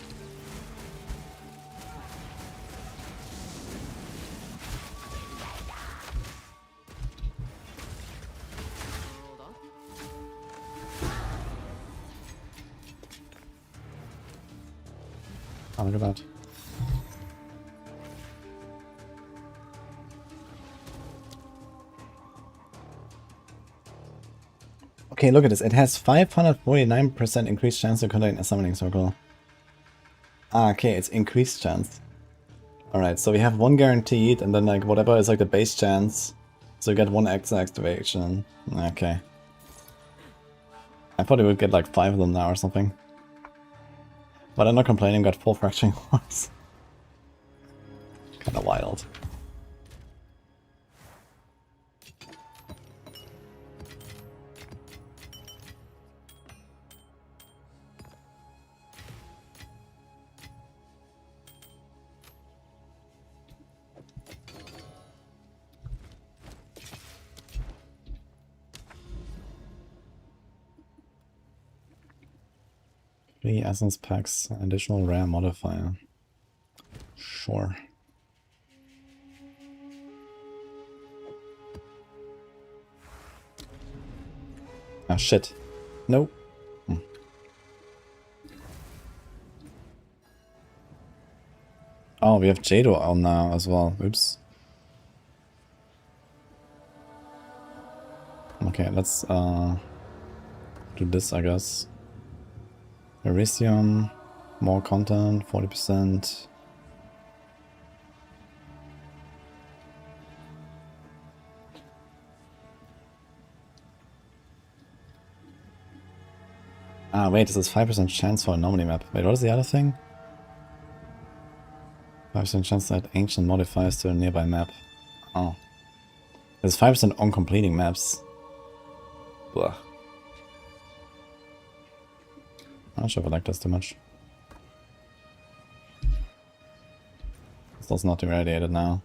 Hold on. Oh, look at that. Okay, look at this. It has 549% increased chance to contain a summoning circle. Ah, okay, it's increased chance. Alright, so we have one guaranteed, and then like whatever is like the base chance. So you get one extra activation. Okay. I thought we would get like 5 of them now or something. But I'm not complaining, got 4 fracturing horns. Kinda wild. Three essence packs, additional rare modifier. Sure. Ah, shit. No. Oh, we have Jado on now as well. Oops. Okay, let's do this, I guess. Elysium, more content, 40%. Ah, wait, this is 5% chance for a anomaly map. Wait, what is the other thing? 5% chance to add ancient modifiers to a nearby map. Oh. There's 5% on completing maps. Blah. I'm not sure if I like this too much. It's also not irradiated now.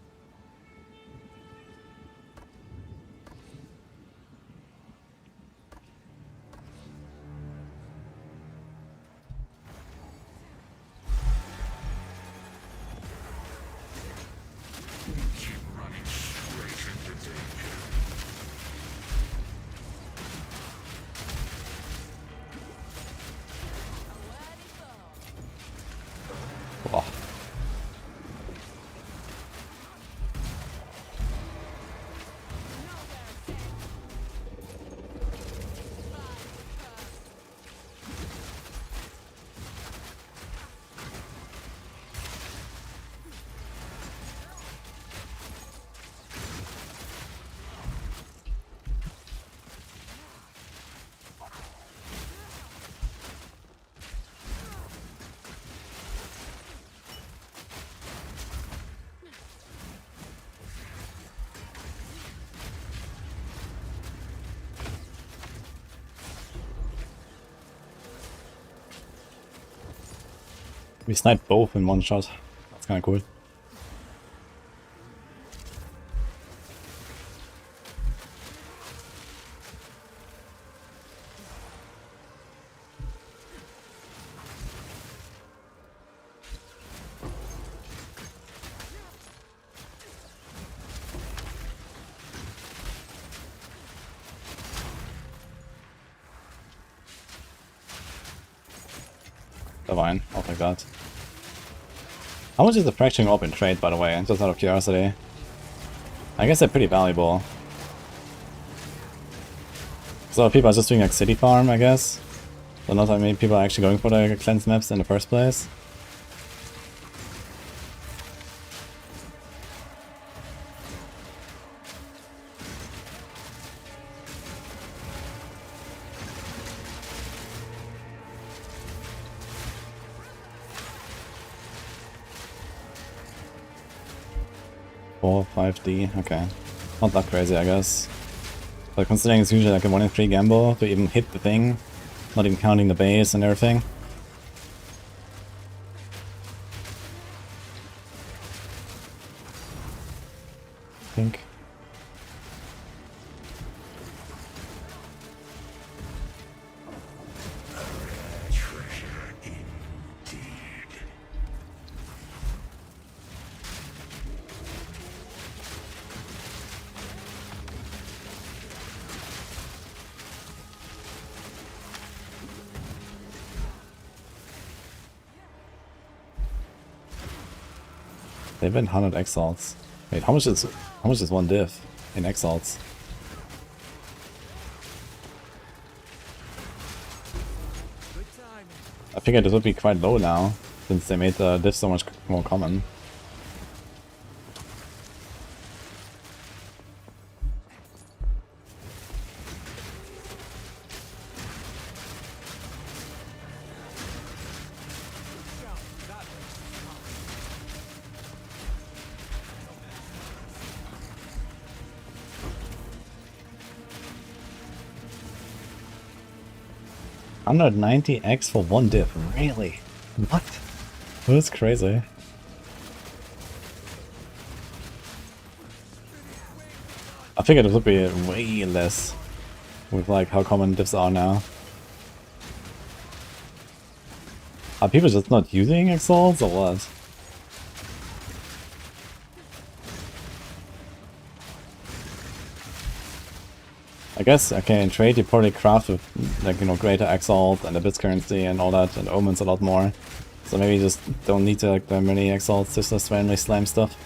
Oh. We sniped both in one shot. That's kind of cool. Divine, I'll take that. How much is the fracturing orb in trade, by the way? Just out of curiosity. I guess they're pretty valuable. So people are just doing like city farm, I guess. So not that many people are actually going for the cleanse maps in the first place. 4, 5D, okay. Not that crazy, I guess. But considering it's usually like a 1 in 3 gamble to even hit the thing, not even counting the base and everything. I think. They've been 100 Exiles. Wait, how much is one div in Exiles? I figured this would be quite low now, since they made the div so much more common. $190x for one div, really? What? That's crazy. I figured it would be way less with like how common divs are now. Are people just not using Exalts or what? I guess, okay, in trade you probably craft with, like, you know, greater Exalt and a bits currency and all that, and omens a lot more. So maybe you just don't need to, like, that many Exalts, just randomly slam stuff.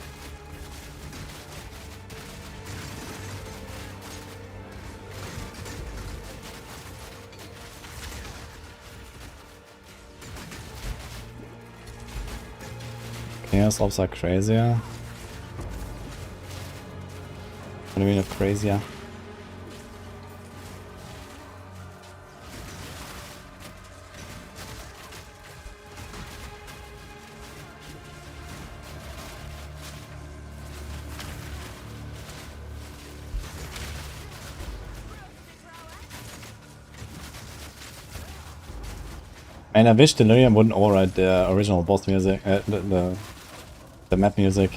Chaos orbs are crazier. What do you mean of crazier? And I wish Delirium wouldn't override the original boss music, the map music,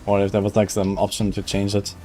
or if there was like some option to change it.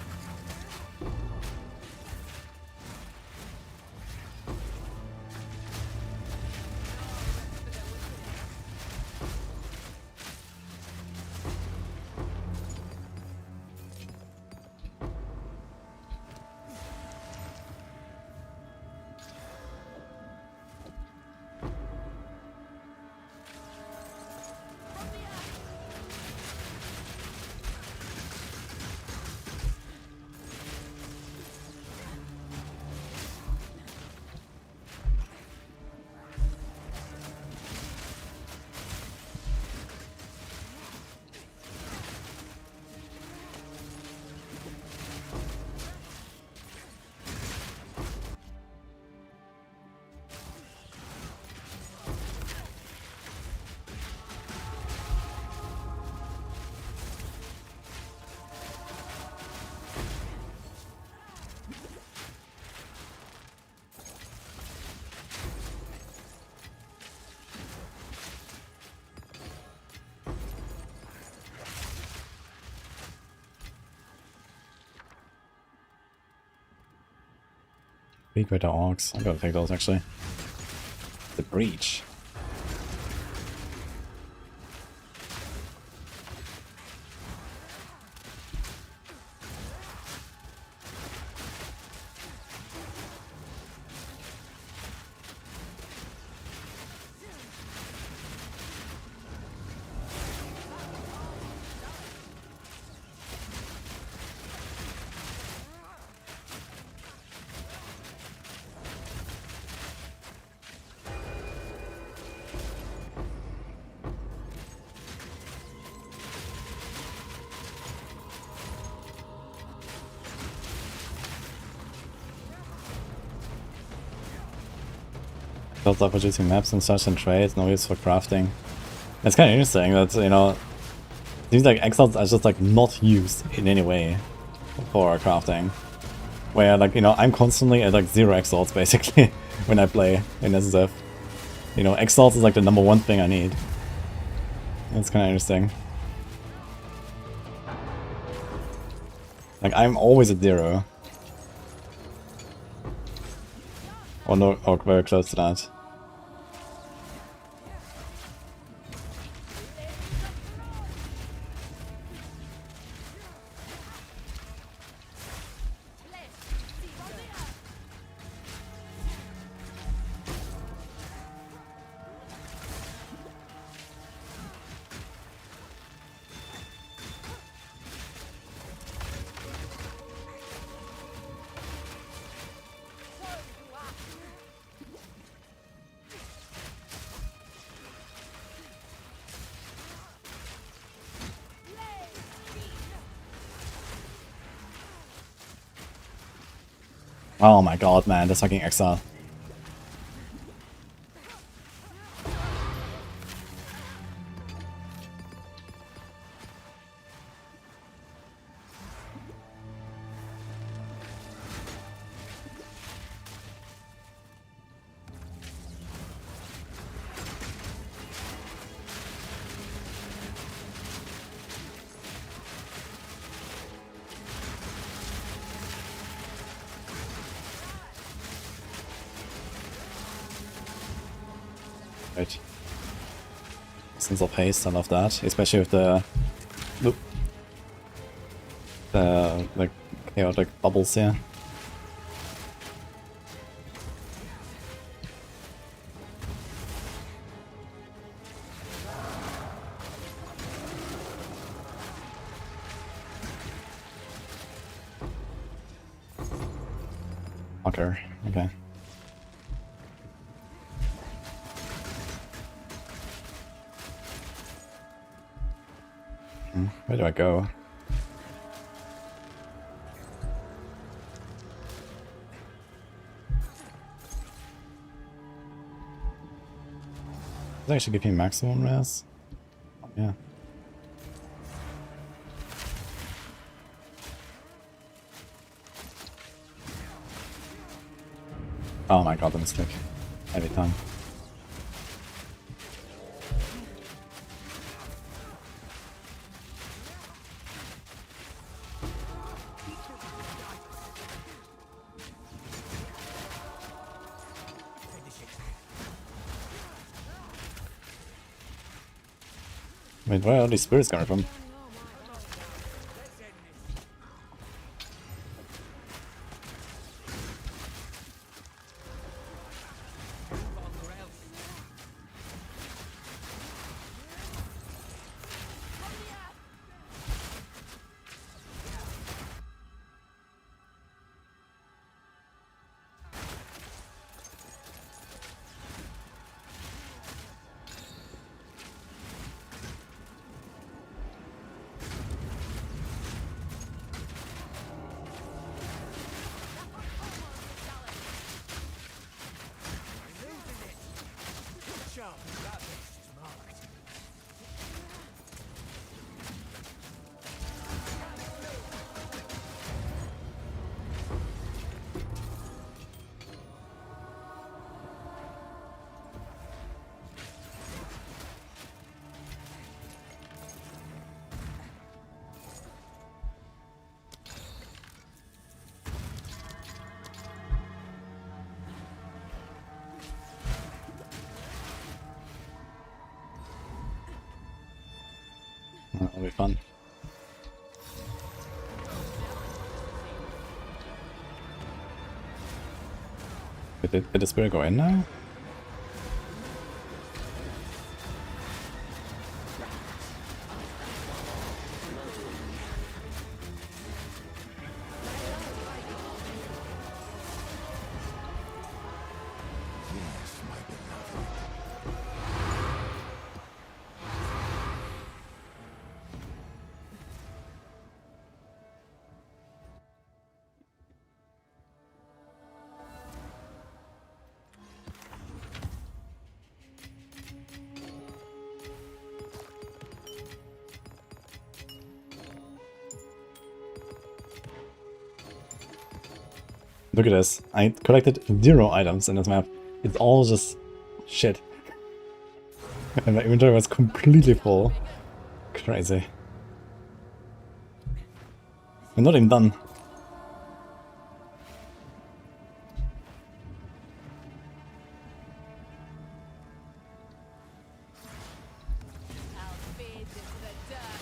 Big greater orcs. I gotta take those actually. The breach. Built up producing maps and such and trades, no use for crafting. It's kind of interesting that, you know, Seems like Exiles are just like not used in any way for crafting. Where like, you know, I'm constantly at like 0 Exiles basically when I play in SSF. You know, Exiles is like the #1 thing I need. That's kind of interesting. Like I'm always at 0. Or no, or very close to that. Oh my god, man, that's fucking Exile. Right. Sense of haste, I love that. Especially with the like chaotic bubbles here. Fucker, okay. Where do I go? Does that actually give me maximum res? Oh, yeah. Oh my god, the mistake. Every time. Wait, where are all these spirits coming from? That'll be fun. Did the spirit go in now? Look at this. I collected 0 items in this map. It's all just shit. And my inventory was completely full. Crazy. We're not even done. I'll fade into the dust.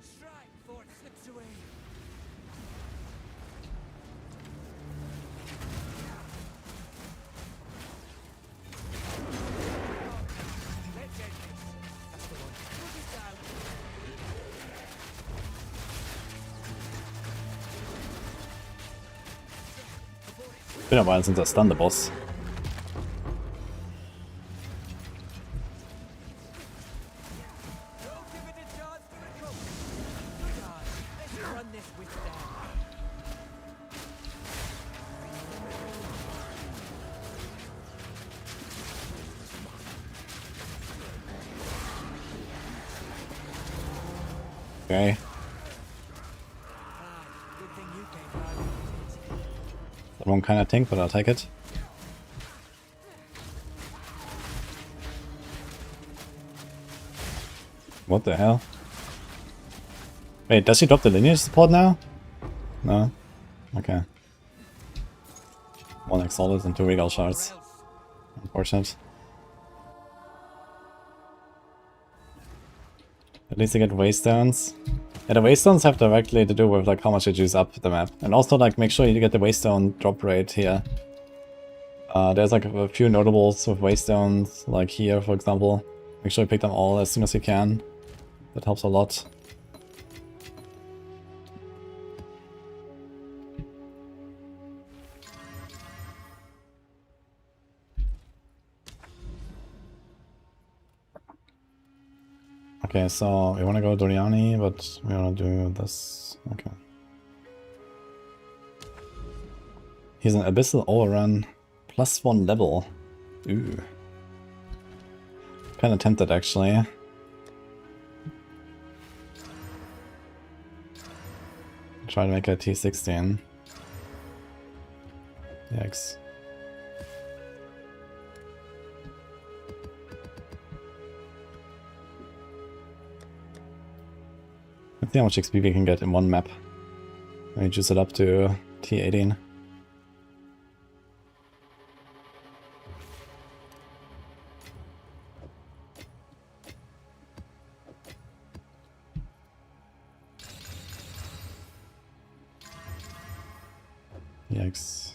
Strike before it slips away. Let's end this. That's the one. Put it down. Been a while since I stunned the boss. Don't give it a chance to recover. Good on. Let's run this with them. Okay. Good thing you came by. The wrong kind of tank, but I'll take it. What the hell? Wait, does she drop the lineage support now? No? Okay. 1 Exalted and 2 Regal Shards. Unfortunate. At least I get Waystones. Yeah, the Waystones have directly to do with like how much you juice up the map. And also like make sure you get the Waystone drop rate here. There's like a few notables with Waystones, like here for example. Make sure you pick them all as soon as you can. That helps a lot. Okay, so we want to go Doriani, but we want to do this. Okay. He's an Abyssal Overrun +1 level. Ooh. Kinda tempted actually. Try to make a T16. Yikes. Let's see how much XP we can get in one map. Let me juice it up to T18. Yikes.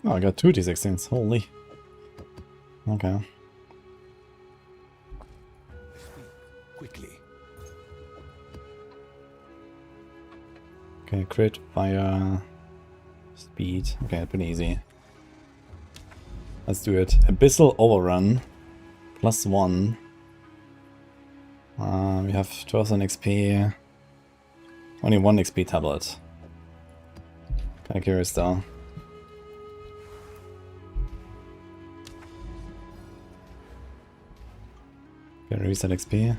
Oh, I got 2 T16s, holy. Okay. Quickly. Okay, crit, fire, speed. Okay, pretty easy. Let's do it. Abyssal Overrun. +1. We have 12,000 XP. Only 1 XP tablet. Kinda curious though. Okay, reset XP.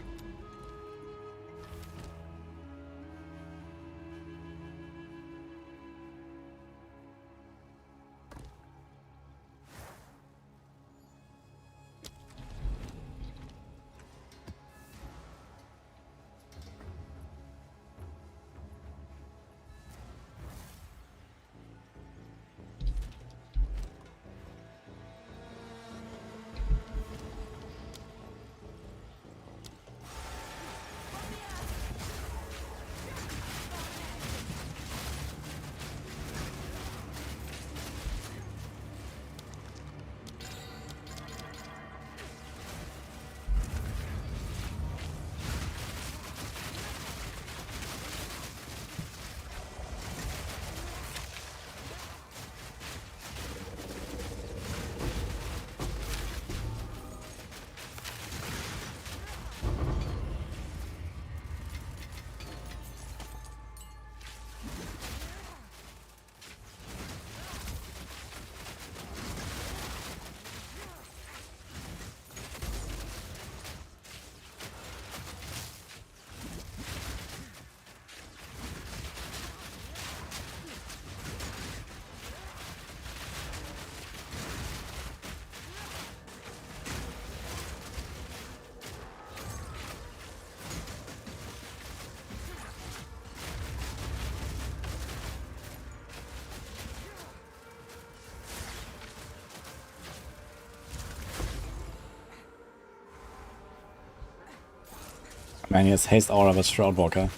Man, he has haste aura with Shroudwalker.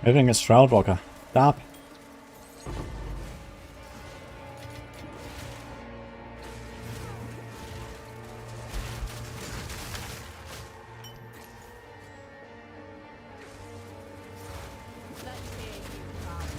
Moving a Shroudwalker. Stop. Let's hear you, Bob.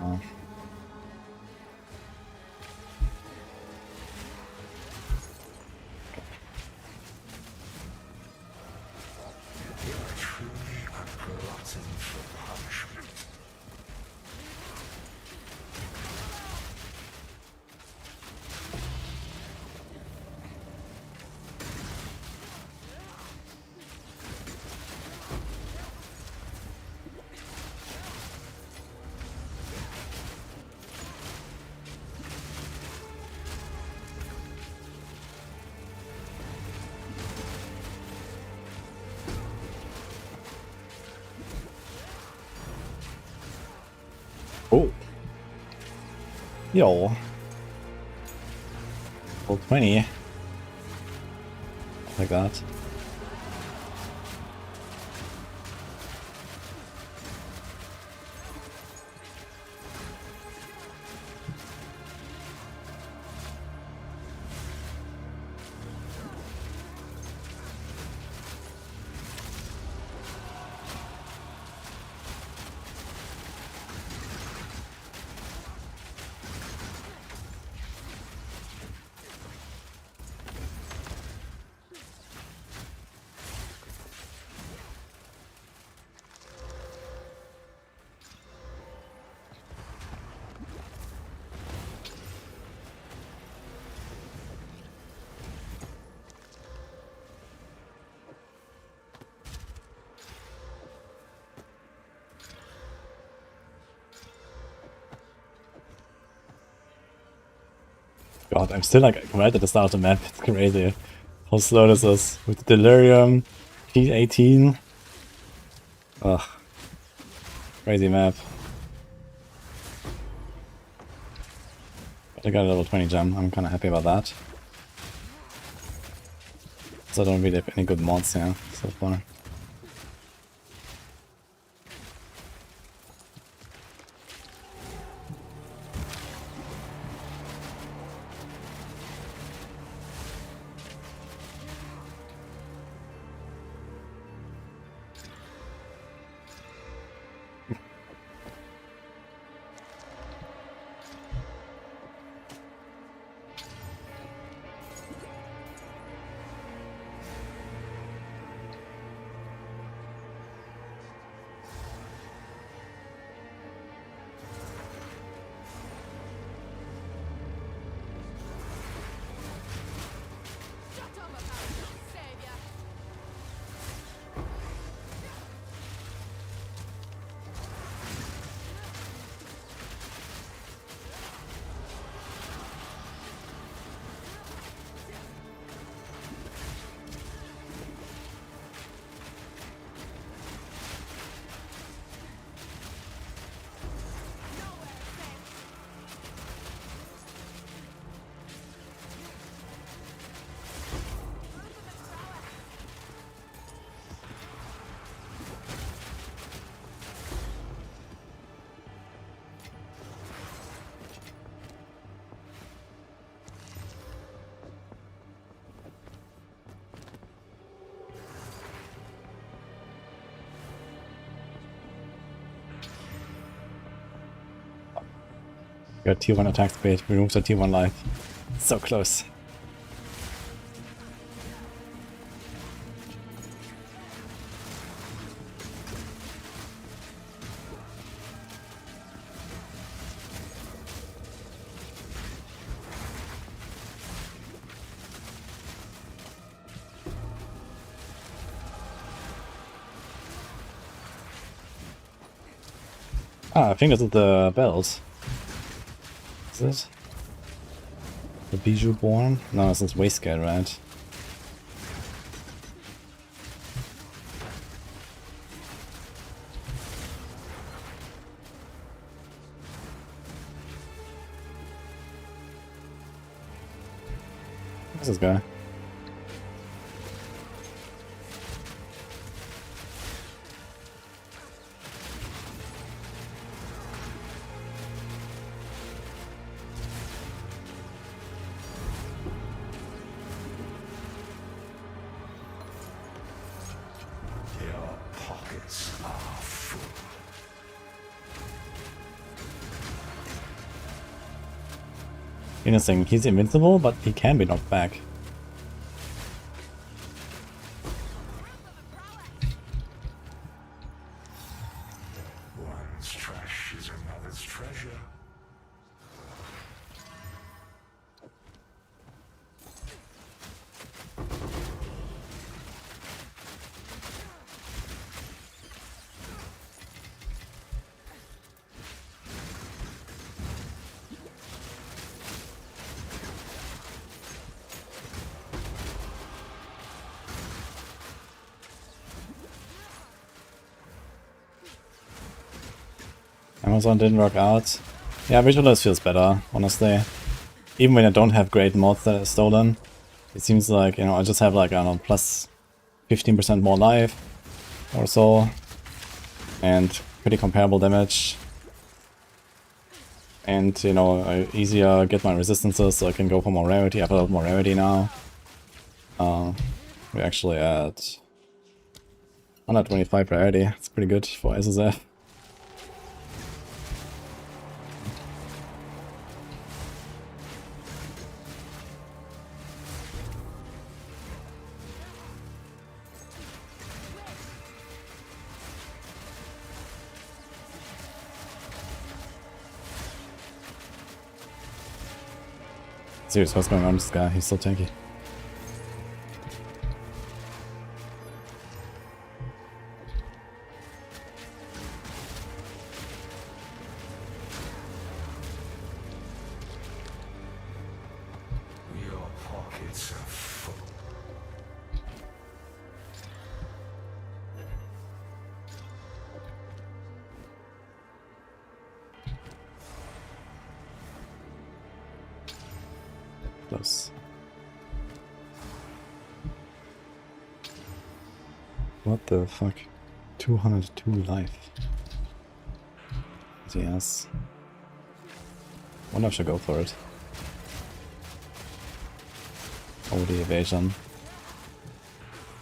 Oh. Oh. Yo. Full 20. Like that. God, I'm still like right at the start of the map. It's crazy how slow this is. With the Delirium, P18. Ugh. Crazy map. But I got a level 20 gem. I'm kinda happy about that. So I don't really have any good mods here so far. Got tier 1 attack speed, removes the tier 1 life. So close. Ah, I think this is the belt. Is it? The Bijou Born? No, this is Waistgate, right? What's this guy? Your pockets are full. Interesting, he's invincible, but he can be knocked back. One's trash is another's treasure. Amazon didn't work out. Yeah, Visualize feels better, honestly. Even when I don't have great mods that are stolen, it seems like, you know, I just have like, I don't know, plus 15% more life or so. And pretty comparable damage. And, you know, I easier get my resistances so I can go for more rarity. I have a lot more rarity now. We're actually at 125 rarity. It's pretty good for SSF. Serious, what's going on with this guy? He's so tanky. Your pockets are full. Close. What the fuck? 202 life. Yes. Wonder if I should go for it. Oh, the evasion.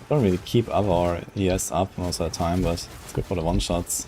Don't really keep up our ES up most of the time, but it's good for the one-shots.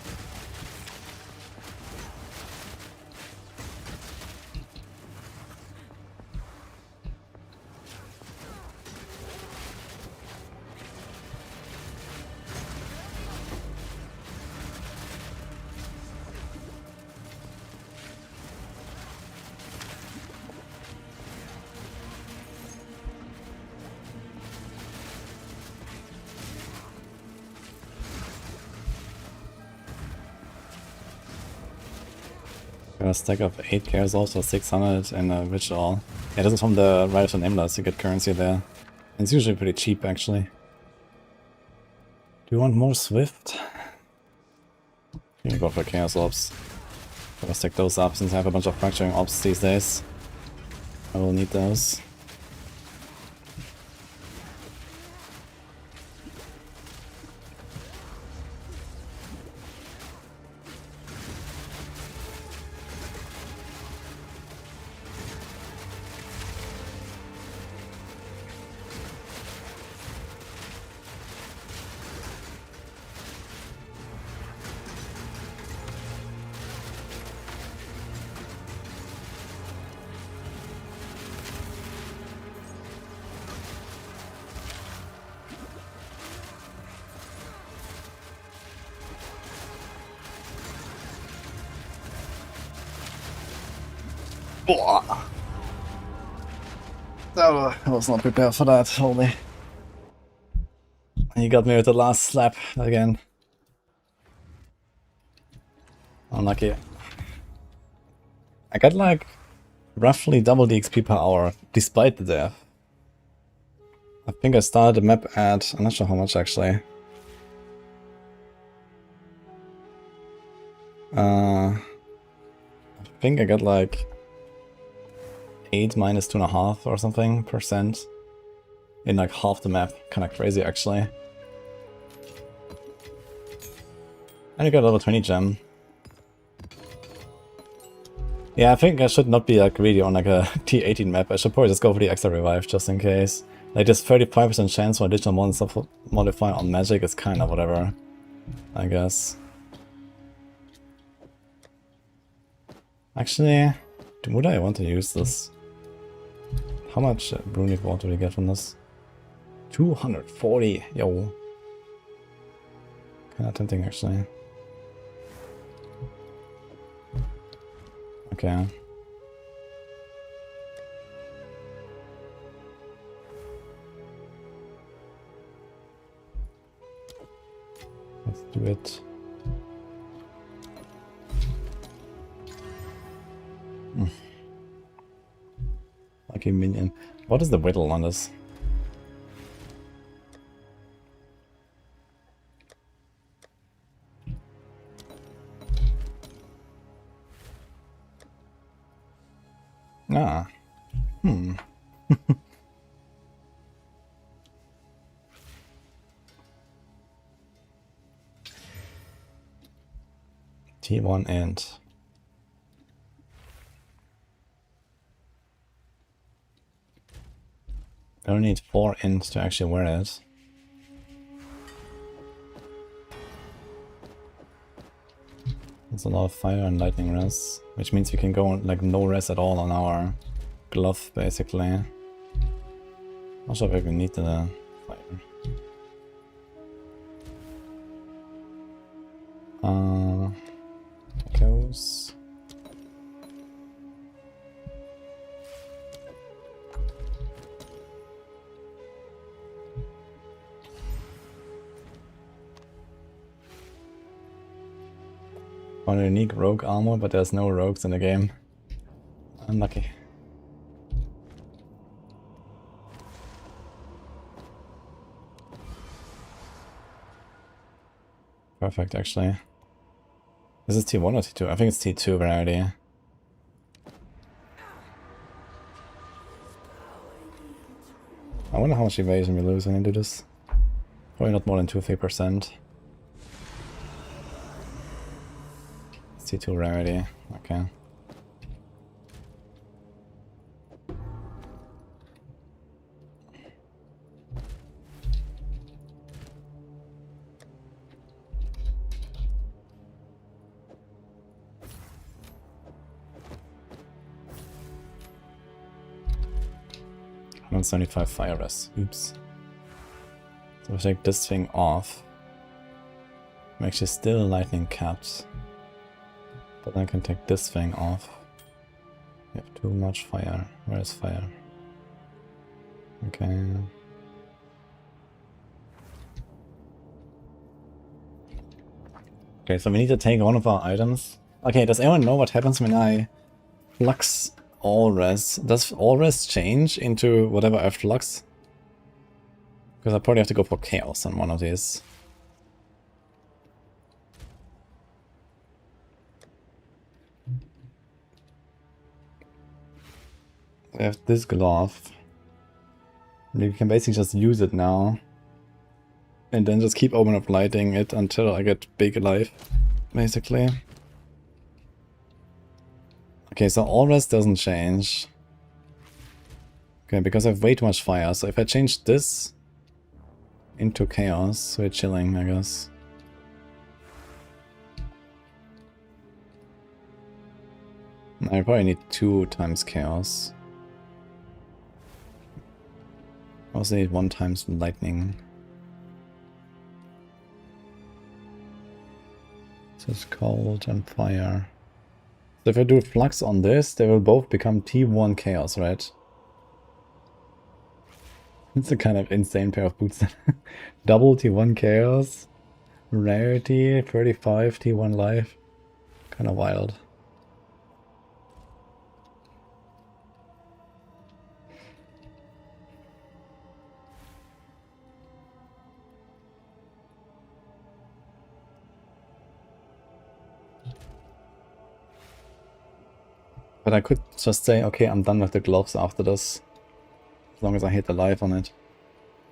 Got a stack of 8 cares also 600 and a ritual. Yeah, this is from the Rite of the Nameless, you get currency there. And it's usually pretty cheap actually. Do you want more Swift? You can go for Chaos Orbs. Gotta stack those up since I have a bunch of Fracturing Orbs these days. I will need those. Oh, I was not prepared for that, holy. He got me with the last slap again. Unlucky. I got like roughly double the XP per hour, despite the death. I think I started the map at, I'm not sure how much actually. I think I got like 8 minus 2.5 or something % in like half the map. Kinda crazy actually. And I got level 20 gem. Yeah, I think I should not be like really on like a T18 map. I should probably just go for the extra revive just in case. Like this 35% chance for additional monster modifier on magic is kinda whatever, I guess. Actually, would I want to use this? How much runic water do we get from this? 240, yo. Kinda tempting actually. Okay. Let's do it. Lucky minion. What is the whittle on this? Ah. T1 and I only need 4 int to actually wear it. There's a lot of fire and lightning res, which means we can go like no res at all on our glove basically. Not sure if we need the fire. Goes. Found a unique rogue armor, but there's no rogues in the game. Unlucky. Perfect, actually. Is this T1 or T2? I think it's T2 variety. I wonder how much evasion we lose when we do this. Probably not more than 2-3%. It's T2 rarity. Okay. $175 fire res. Oops. So if I take this thing off, I'm actually still lightning capped. But I can take this thing off. We have too much fire. Where is fire? Okay. Okay, so we need to take one of our items. Okay, does anyone know what happens when I flux all res? Does all res change into whatever I flux? Because I probably have to go for chaos on one of these. I have this glove. You can basically just use it now. And then just keep open up lighting it until I get big life, basically. Okay, so all rest doesn't change. Okay, because I have way too much fire. So if I change this into chaos, we're chilling, I guess. I probably need 2 times chaos. I also need 1 times lightning. So it's cold and fire. So if I do Flux on this, they will both become T1 Chaos, right? It's a kind of insane pair of boots. Double T1 Chaos, Rarity, 35 T1 Life. Kind of wild. But I could just say, okay, I'm done with the gloves after this. As long as I hit the life on it.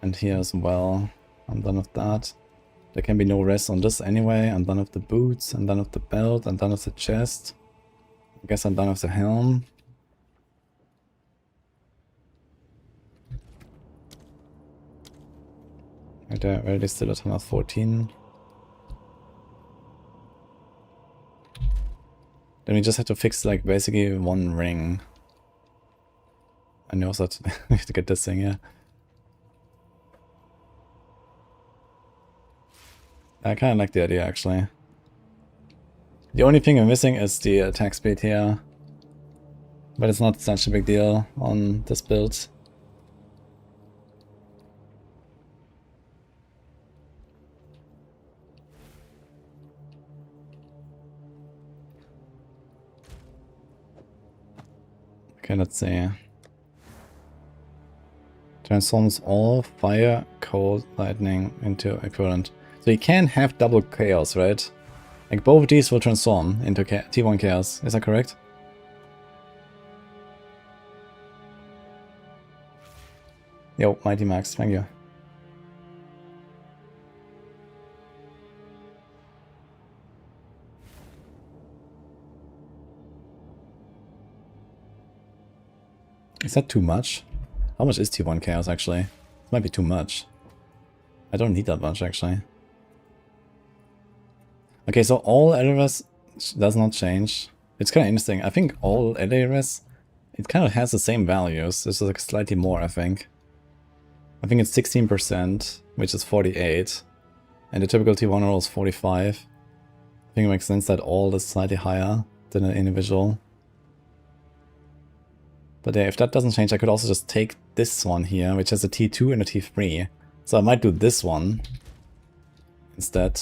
And here as well. I'm done with that. There can be no rest on this anyway. I'm done with the boots. I'm done with the belt. I'm done with the chest. I guess I'm done with the helm. Right there, already still at 114. Then we just have to fix like basically one ring. I know that we have to get this thing, yeah. I kind of like the idea actually. The only thing I'm missing is the attack speed here. But it's not such a big deal on this build. Okay, let's see. Transforms all fire, cold, lightning into equivalent. So you can have double chaos, right? Like both of these will transform into T1 chaos. Is that correct? Yo, Mighty Max, thank you. Is that too much? How much is T1 chaos actually? It might be too much. I don't need that much actually. Okay, so all areas does not change. It's kind of interesting. I think all areas, it kind of has the same values. This is like slightly more, I think. I think it's 16%, which is 48. And the typical T1 roll is 45. I think it makes sense that all is slightly higher than an individual. But yeah, if that doesn't change, I could also just take this one here, which has a T2 and a T3. So I might do this one instead.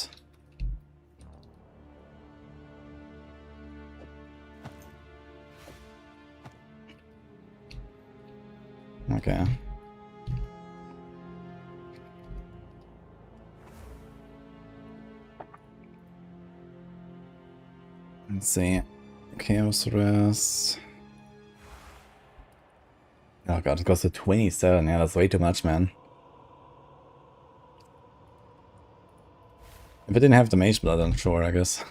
Okay. Let's see. Chaos Rest. Oh god, it goes to 27. Yeah, that's way too much, man. If I didn't have the Mage Blood, then sure, I guess.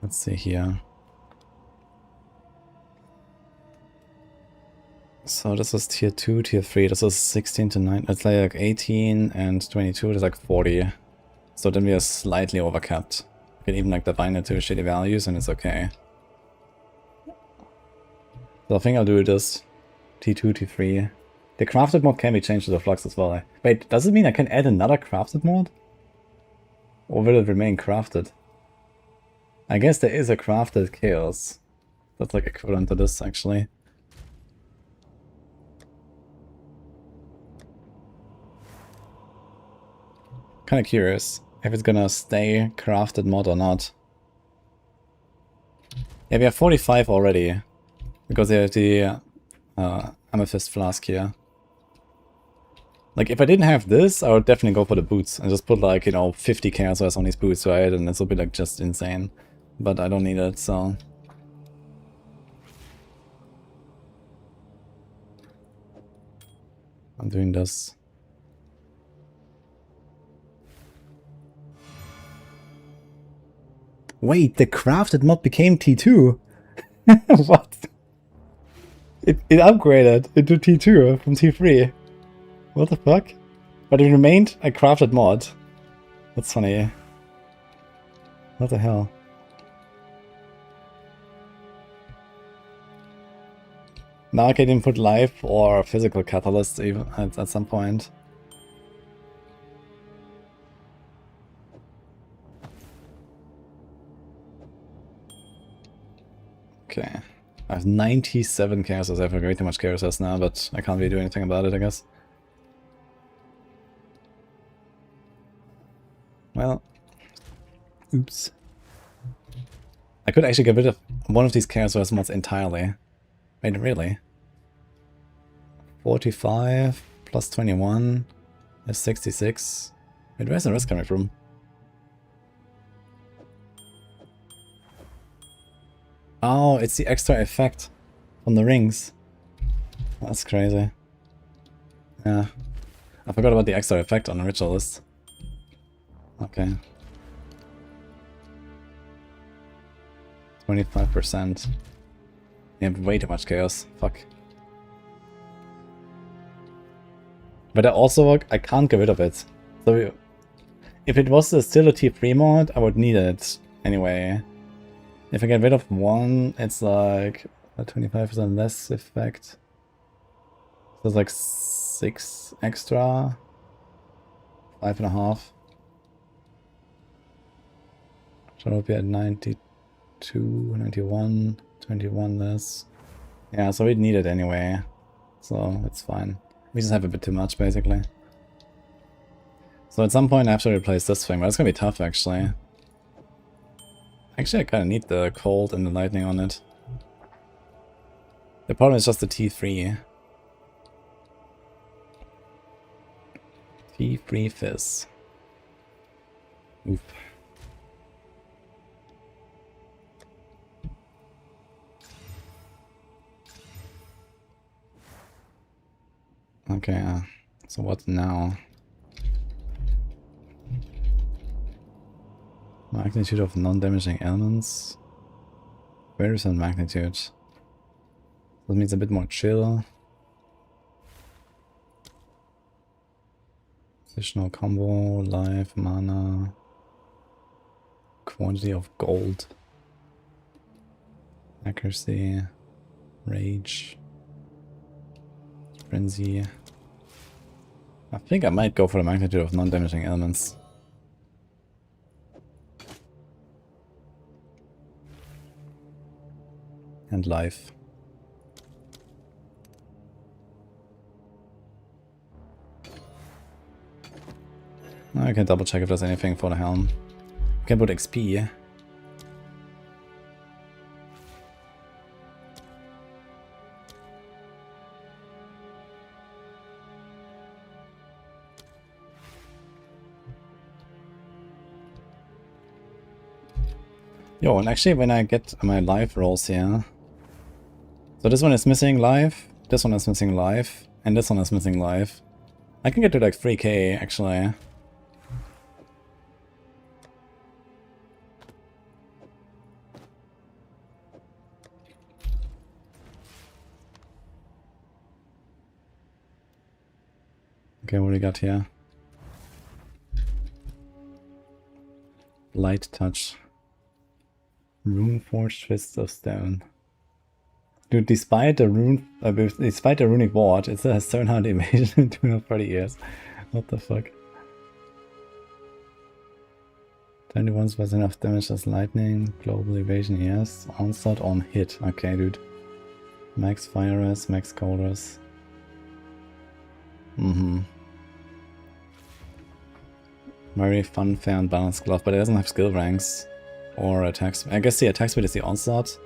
Let's see here. So this was tier 2, tier 3. This was 16 to 9. It's like 18 and 22. It's like 40. So then we are slightly overcapped. You can even like define it to shitty values and it's okay. So I think I'll do this. T2, T3. The crafted mod can be changed to the flux as well. Wait, does it mean I can add another crafted mod? Or will it remain crafted? I guess there is a crafted chaos. That's like equivalent to this actually. Kind of curious if it's gonna stay crafted mod or not. Yeah, we have 45 already. Because they have the Amethyst Flask here. Like, if I didn't have this, I would definitely go for the boots. And just put like, you know, 50 chaos on these boots, right? And this will be like just insane. But I don't need it, so... I'm doing this. Wait, the crafted mod became T2? What? It upgraded into T2 from T3. What the fuck? But it remained a crafted mod. That's funny. What the hell? Now I can even put life or physical catalyst even at some point. I have 97 chaos. I have way too much chaos now, but I can't really do anything about it, I guess. Well, oops. I could actually get rid of one of these chaos mods entirely. Wait, really? 45 plus 21 is 66. Wait, where's the rest coming from? Oh, it's the extra effect from the rings. That's crazy. Yeah. I forgot about the extra effect on the ritual list. Okay. 25%. You have way too much chaos. Fuck. But I can't get rid of it. So if it was still a T3 mod, I would need it anyway. If I get rid of one, it's like a 25% less effect. So it's like 6 extra. 5.5. So it'll be at 92, 91, 21 less. Yeah, so we'd need it anyway. So it's fine. We just have a bit too much, basically. So at some point I have to replace this thing, but it's gonna be tough, actually. Actually, I kinda need the cold and the lightning on it. The problem is just the T3. T3 fizz. Oop. Okay, so what now? Magnitude of non-damaging elements. Very recent magnitude. That means a bit more chill. Additional combo, life, mana. Quantity of gold. Accuracy. Rage. Frenzy. I think I might go for the magnitude of non-damaging elements. And life. I can double check if there's anything for the helm. I can put XP. Yo, and actually when I get my life rolls here. So this one is missing life, this one is missing life, and this one is missing life. I can get to like 3k actually. Okay, what do we got here? Light touch. Rune forged fists of stone. Dude, despite the runic ward, it still has 700 evasion in 230 years. What the fuck? 21% enough damage as lightning, global evasion, yes. Onslaught on hit. Okay, dude. Max fire res, max cold res. Very fun, fair, and balanced glove, but it doesn't have skill ranks or attack speed. I guess the attack speed is the onslaught.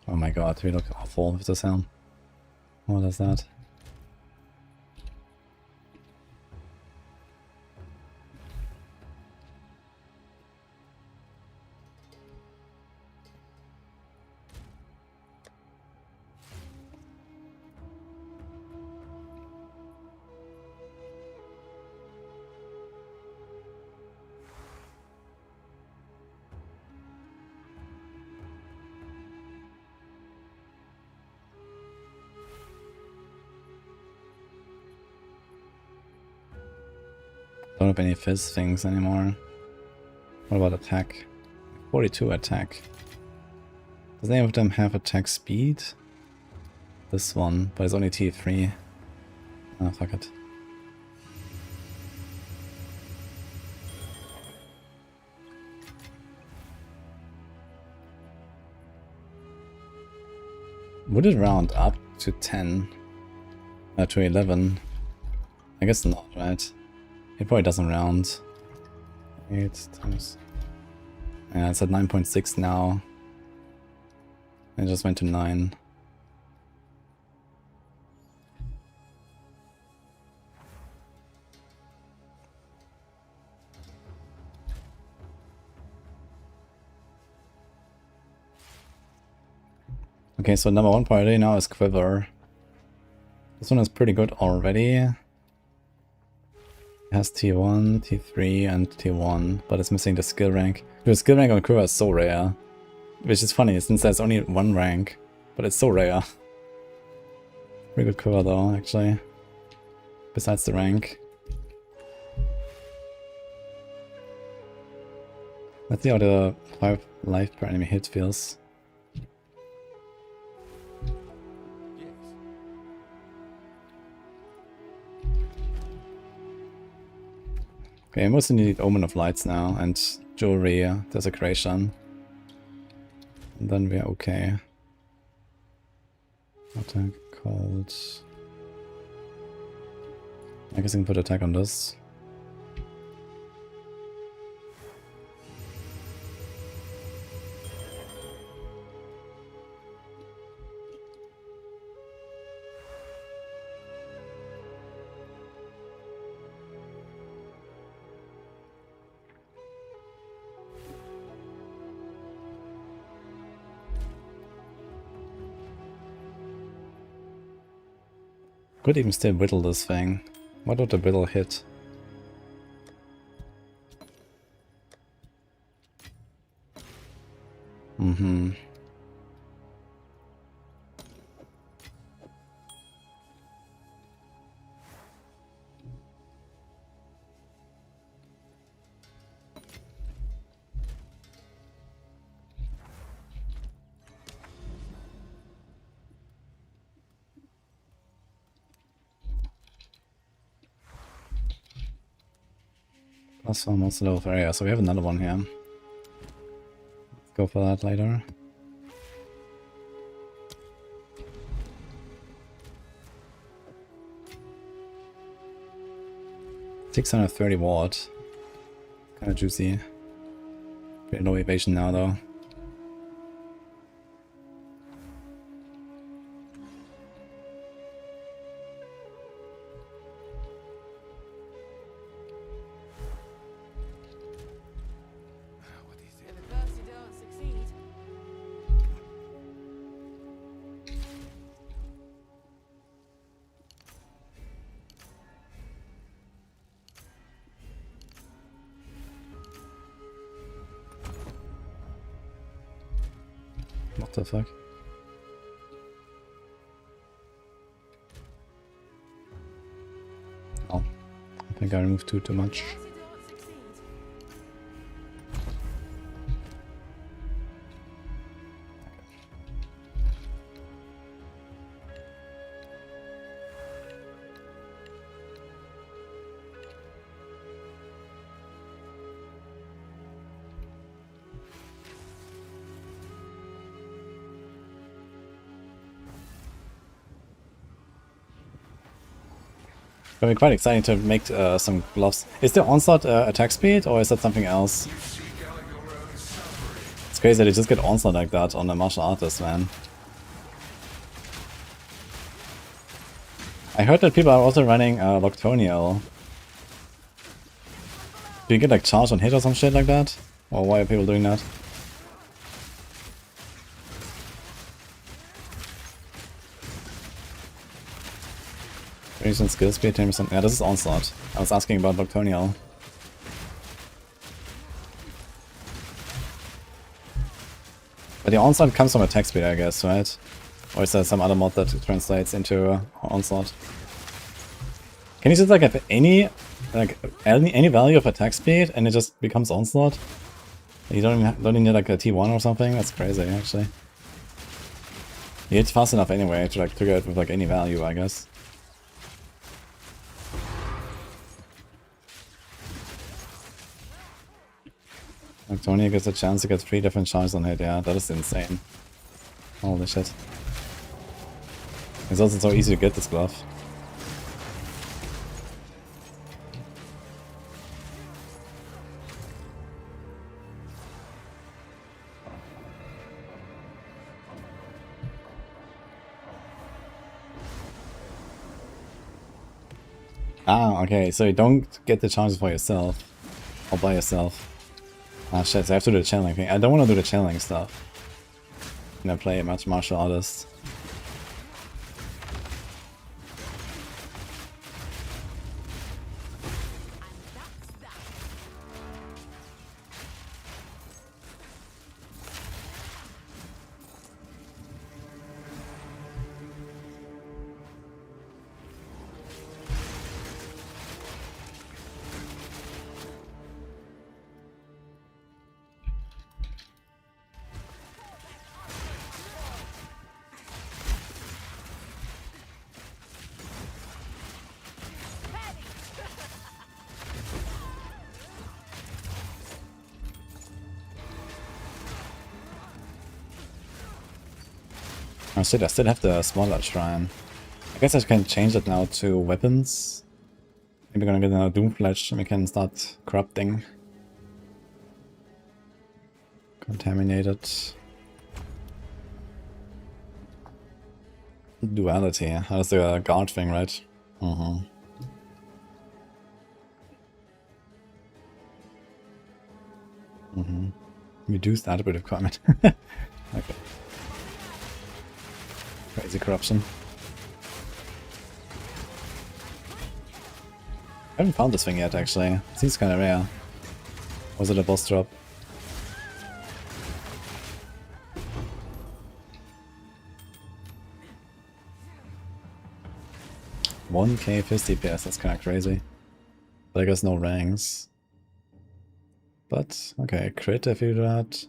Oh my god, we look awful with this helm. What is that? Don't have any fizz things anymore. What about attack? 42 attack. Does any of them have attack speed? This one, but it's only T3. Ah, fuck it. Would it round up to 10? To 11? I guess not, right? It probably doesn't round. 8 times... Yeah, it's at 9.6 now. It just went to 9. Okay, so number 1 priority now is Quiver. This one is pretty good already. It has T1, T3, and T1, but it's missing the skill rank. The skill rank on Quiver is so rare. Which is funny, since there's only 1 rank, but it's so rare. Pretty good Quiver though, actually. Besides the rank. Let's see how the 5 life per enemy hit feels. Okay, I mostly need Omen of Lights now, and Jewelry, Desecration. And then we're okay. Attack, Cold. I guess I can put attack on this. Could even still whittle this thing. What would the whittle hit? Mm-hmm. Plus 1 most level of area, so we have another one here. Let's go for that later. $630 watt. Kinda juicy. Pretty low evasion now though. And at first you don't succeed. What the fuck? Oh, I think I removed too much. First you don't succeed. It'll be quite exciting to make some gloves. Is the onslaught attack speed, or is that something else? It's crazy that they just get onslaught like that on a martial artist, man. I heard that people are also running Loctonial. Do you get like charge on hit or some shit like that? Or why are people doing that? Recent skill speed 10%. Yeah, this is onslaught. I was asking about Loctonial. But the onslaught comes from attack speed, I guess, right? Or is there some other mod that translates into onslaught? Can you just like have any value of attack speed and it just becomes onslaught? You don't even need like a T1 or something? That's crazy, actually. He hits fast enough anyway to like trigger it with like any value, I guess. Like Tony gets a chance to get 3 different shots on hit, yeah, that is insane. Holy shit. It's also so easy to get this glove. Ah, okay, so you don't get the chances for yourself. Or by yourself. Ah shit, so I have to do the channeling thing. I don't want to do the channeling stuff. I'm gonna play a much martial artist. Oh shit, I still have the smaller shrine. I guess I can change it now to weapons. Maybe we're gonna get another Doomfledge and we can start corrupting. Contaminated. Duality. That's the guard thing, right? Mm-hmm. Mm-hmm. Reduced attribute requirement. Okay. Crazy corruption. I haven't found this thing yet, actually. It seems kind of rare. Was it a boss drop? $1k 50 PS, that's kind of crazy. But I guess no ranks. But, okay, crit if you do that.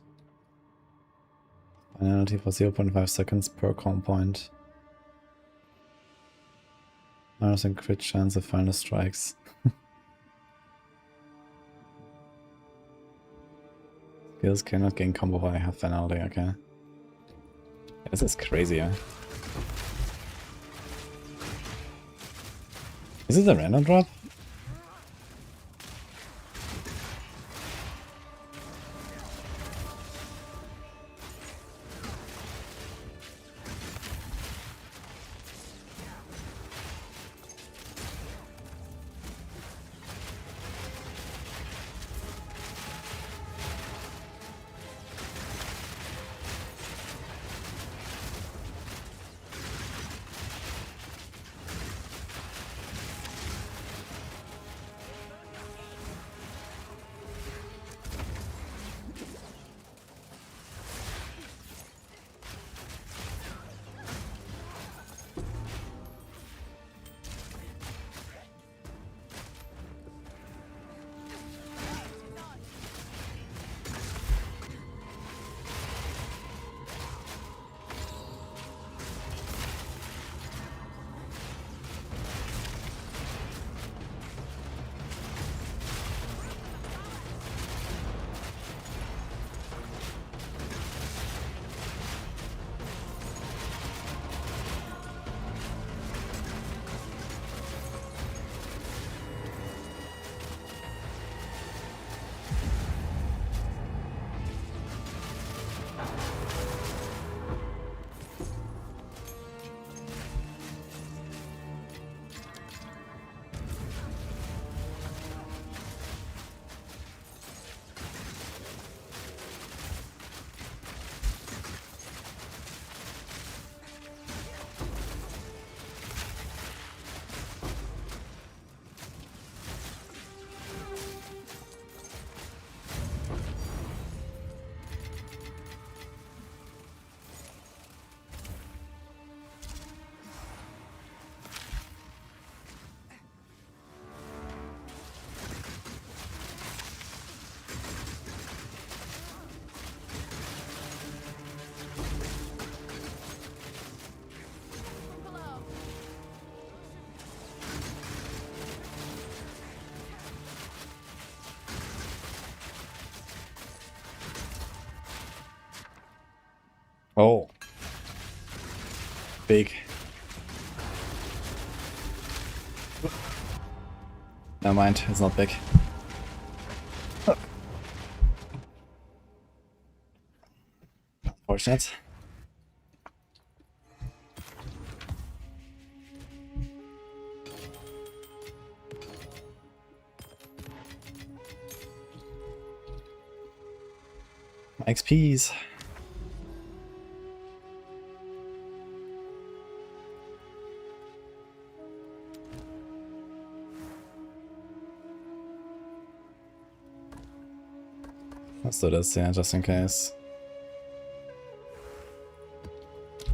Penalty for 0.5 seconds per comp point. Minus and crit chance of final strikes. Skills cannot gain combo while I have penalty, okay. This is crazy, yeah. Is this a random drop? Oh. Big. Never mind, it's not big. Unfortunate. XPs. Let's do this, yeah, just in case.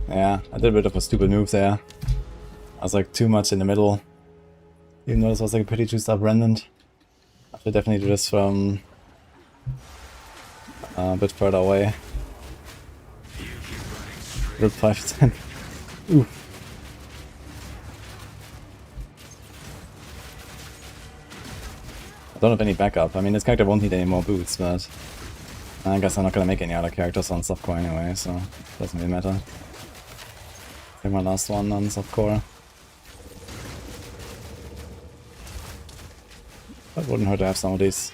Yeah, I did a bit of a stupid move there. I was like too much in the middle. Even though this was like a pretty juiced up remnant. I should definitely do this from a bit further away. Rip 5%. Ooh. I don't have any backup. I mean, this character won't need any more boots, but I guess I'm not gonna make any other characters on softcore anyway, so it doesn't really matter. Take my last one on softcore. That wouldn't hurt to have some of these.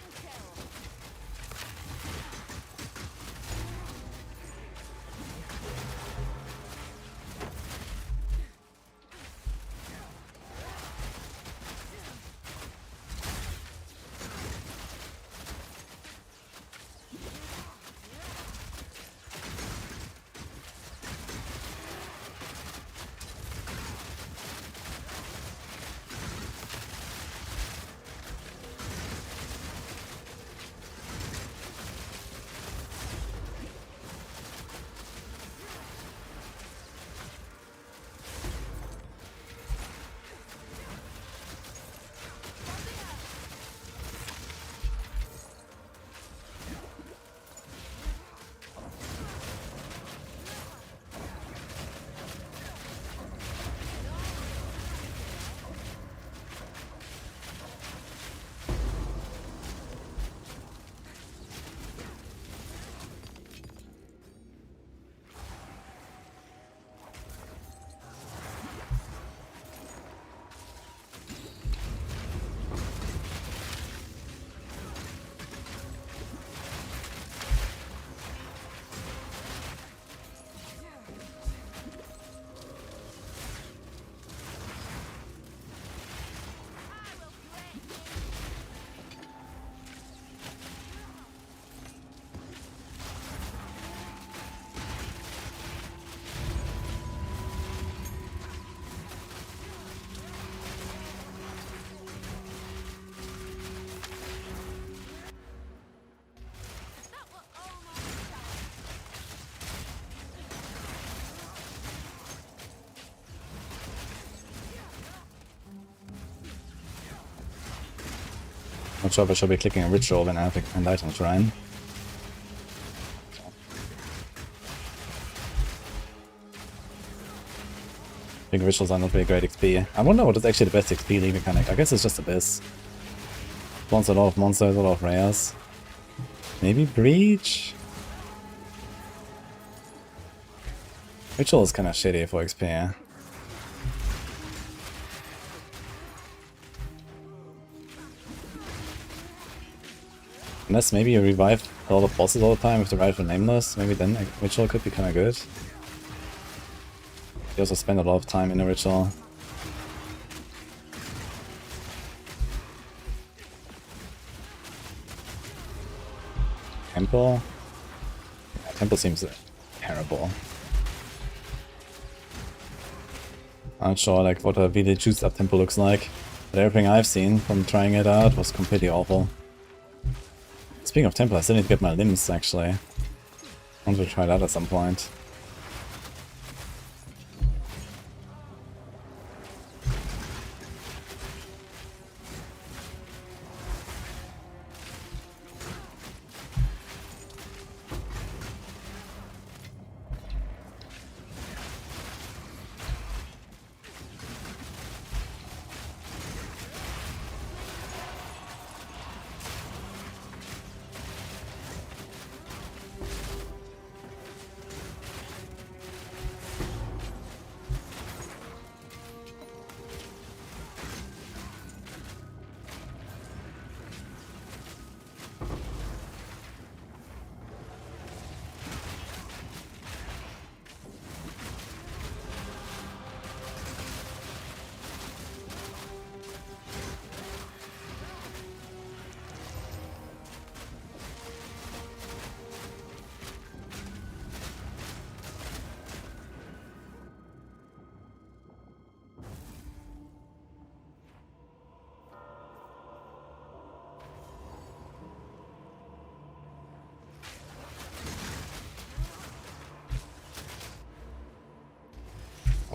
Not sure if I should be clicking a ritual when I have an item shrine. I think rituals are not really great XP. I wonder what is actually the best XP league mechanic. I guess it's just Abyss. Spawns a lot of monsters, a lot of rares. Maybe Breach? Ritual is kinda shitty for XP, yeah. Unless maybe you revive a lot of bosses all the time with the right for Nameless, maybe then a ritual could be kinda good. You also spend a lot of time in a ritual. Temple? Yeah, Temple seems terrible. I'm not sure like what a really juiced up temple looks like, but everything I've seen from trying it out was completely awful. Speaking of temple, I still need to get my limbs actually. I want to try that at some point.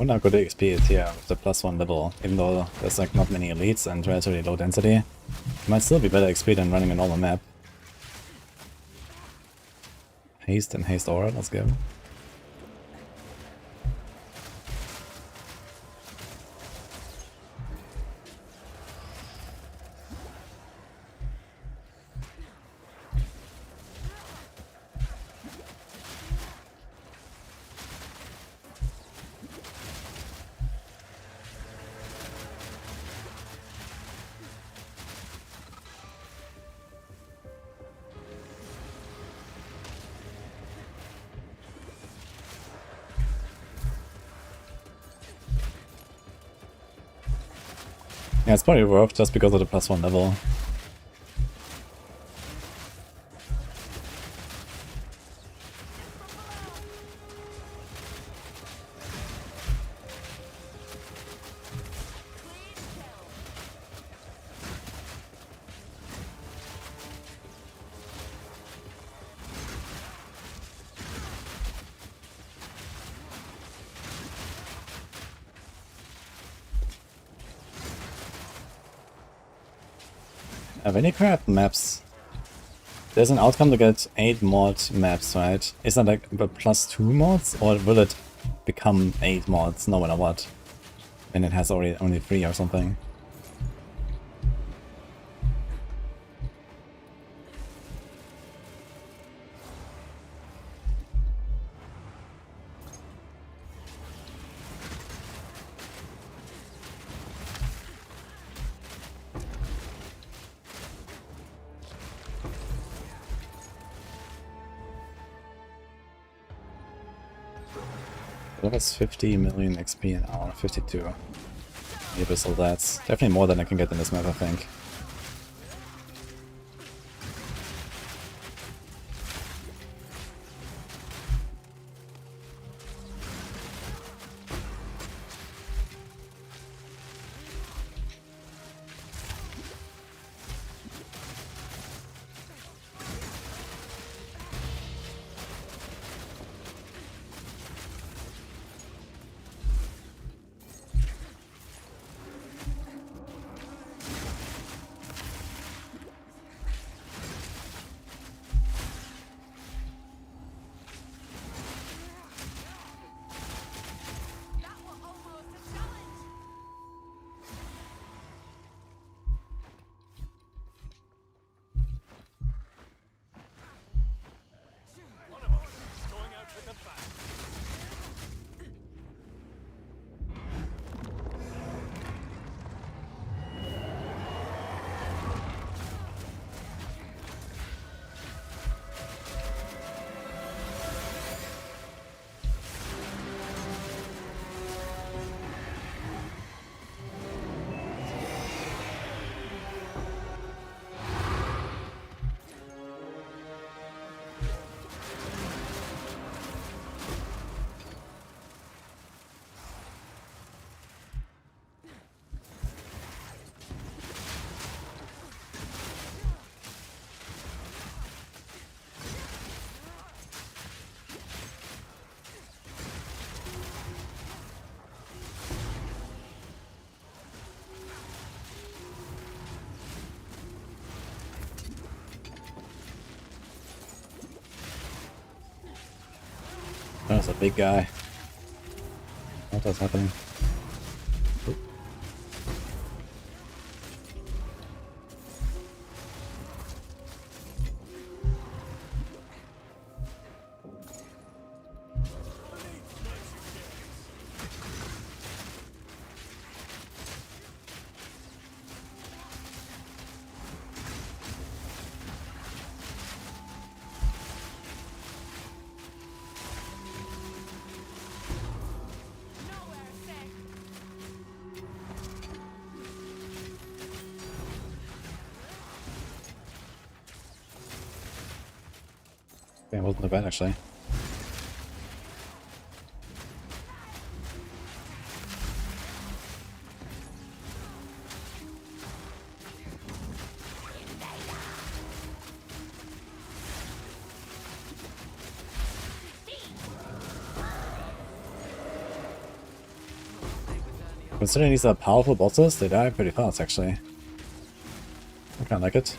wonder how good the XP is here with the +1 level, even though there's like not many elites and relatively low density. It might still be better XP than running a normal map. Haste and haste aura, let's go. Yeah, it's probably worth just because of the +1 level. When you craft maps, there's an outcome to get 8 mod maps, right? Is that like the +2 mods, or will it become 8 mods no matter what? And it has already only 3 or something. That's 50 million XP an hour, 52. Maybe so that's definitely more than I can get in this map, I think. That was almost a challenge. Going out with a bang. That's a big guy. What is happening? Nowhere safe. Yeah, it wasn't that bad actually. Considering these are powerful bosses, they die pretty fast actually. I kinda like it.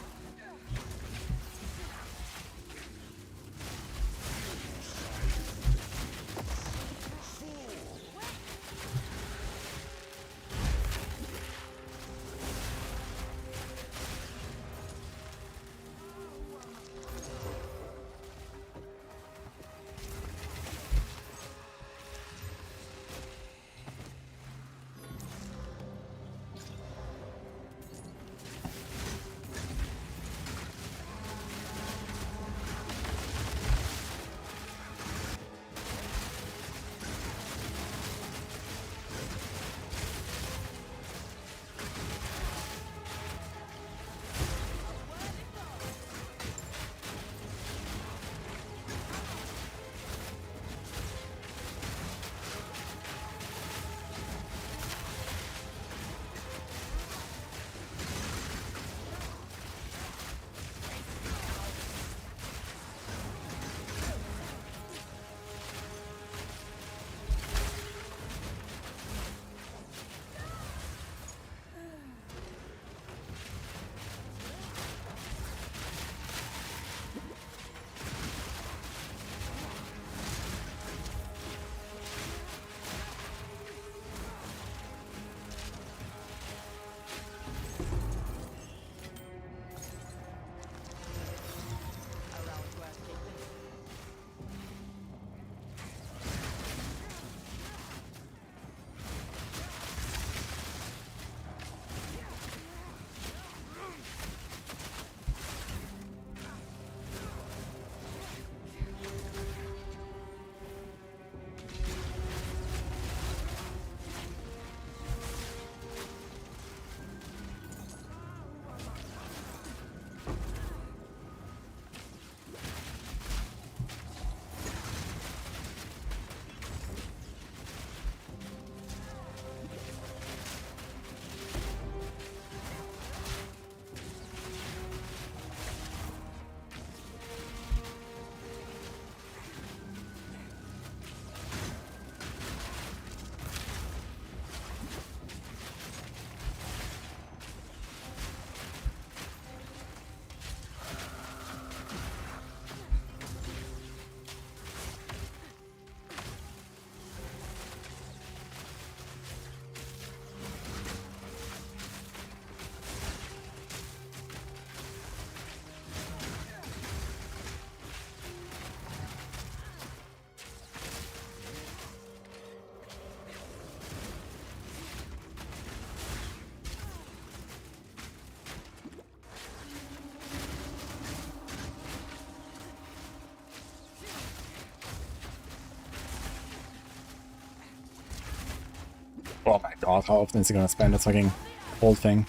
Oh my god, how often is he gonna spend that fucking whole thing?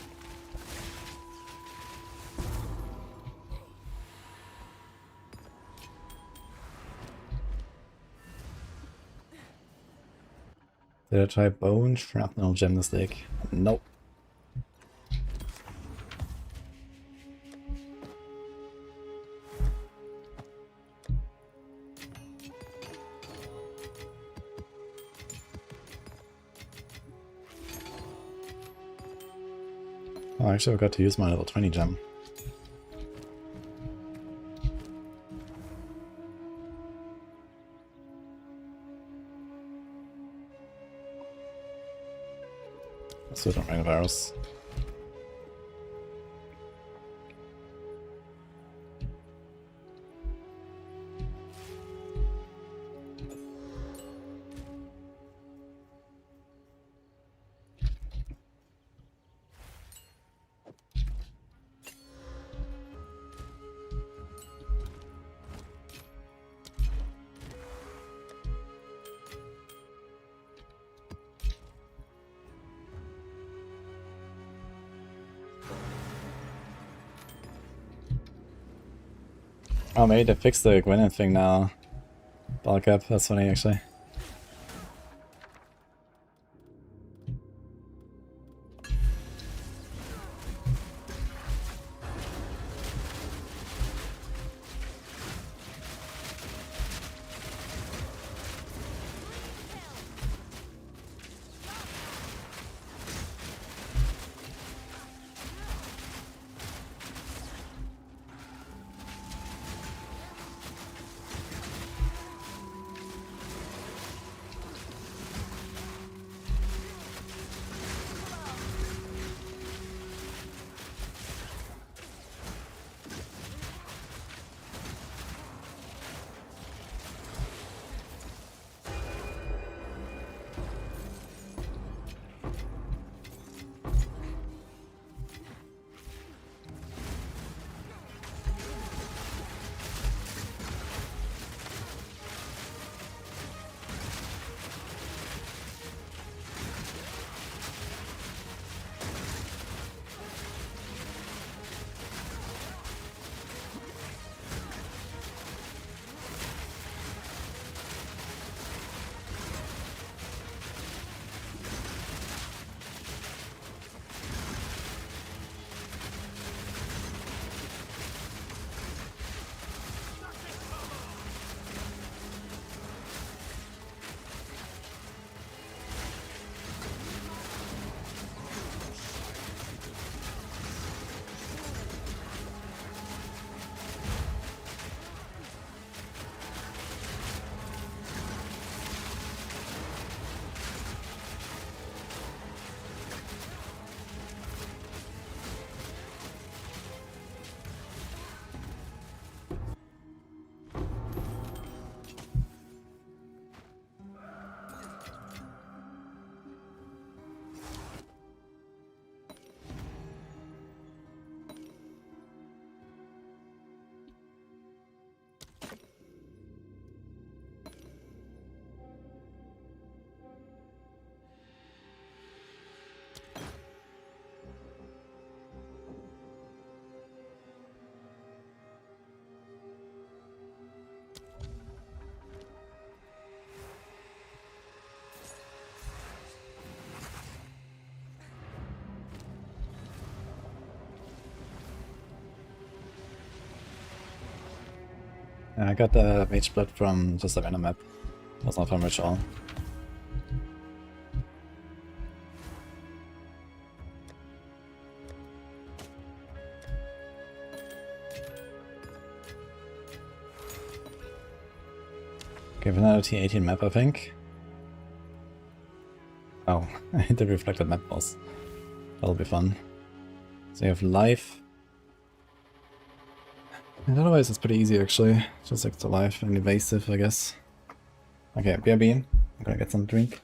Did I try bone? Shrapnel gem mistake? Nope. Oh, I actually forgot to use my level 20 gem. Let's do it on Rhinovirus. Oh, maybe they fixed the Gwenin thing now. Bulk up, that's funny actually. I got the mage split from just a random map. That's not from ritual. Okay, another T18 map, I think. Oh, I hit the reflected map boss. That'll be fun. So you have life. And otherwise it's pretty easy actually. Just extra life and evasive, I guess. Okay, BRB. I'm gonna get some drink.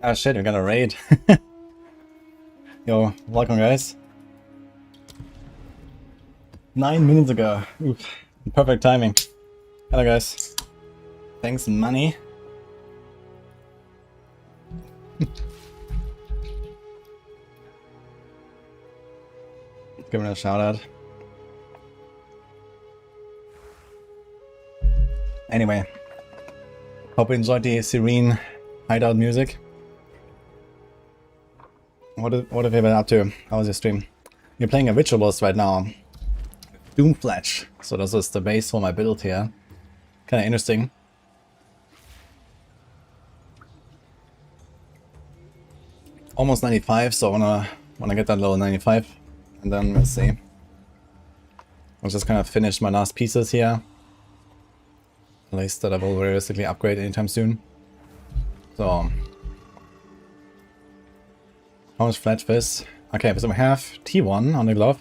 Ah shit, we got a raid. Yo, welcome guys. 9 minutes ago. Oof. Perfect timing. Hello guys. Thanks money. Give it a shout out. Anyway, hope you enjoyed the serene hideout music. What have you been up to? How was your stream? You're playing a ritualist right now. Doomfletch. So this is the base for my build here. Kind of interesting. Almost 95, so I wanna get that level 95, and then we'll see. I'll just kind of finish my last pieces here. At least that I will realistically upgrade anytime soon. So, how much flat fizz? Okay, so we have T1 on the glove.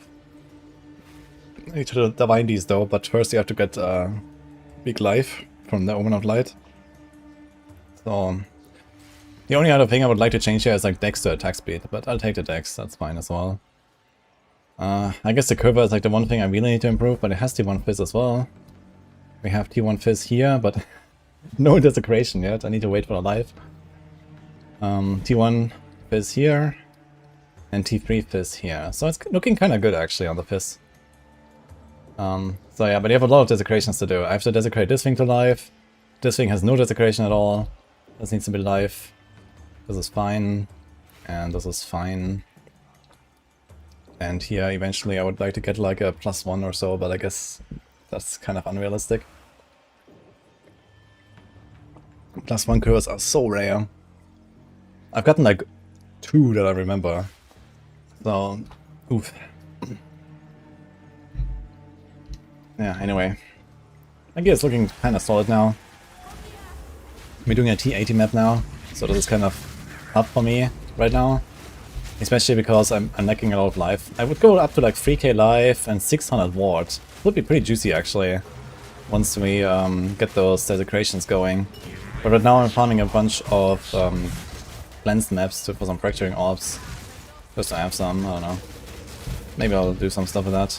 I need to divine these though, but first you have to get big life from the Omen of Light. So, the only other thing I would like to change here is like dex to attack speed, but I'll take the dex, that's fine as well. I guess the quiver is like the one thing I really need to improve, but it has T1 fizz as well. We have T1 fizz here, but no desecration yet, I need to wait for the life. T1 fizz here, and T3 fizz here. So it's looking kind of good actually on the fizz. So yeah, but you have a lot of desecrations to do. I have to desecrate this thing to life. This thing has no desecration at all. This needs to be life. This is fine. And this is fine. And here eventually I would like to get like a +1 or so, but I guess that's kind of unrealistic. +1 curves are so rare. I've gotten like 2 that I remember. So, oof. Yeah, anyway. I guess it's looking kind of solid now. We're doing a T80 map now, so this is kind of up for me right now. Especially because I'm lacking a lot of life. I would go up to like 3k life and 600 ward. Would be pretty juicy actually, once we get those desecrations going. But right now I'm farming a bunch of cleansed maps for some fracturing orbs. Just to have some, I don't know. Maybe I'll do some stuff with that.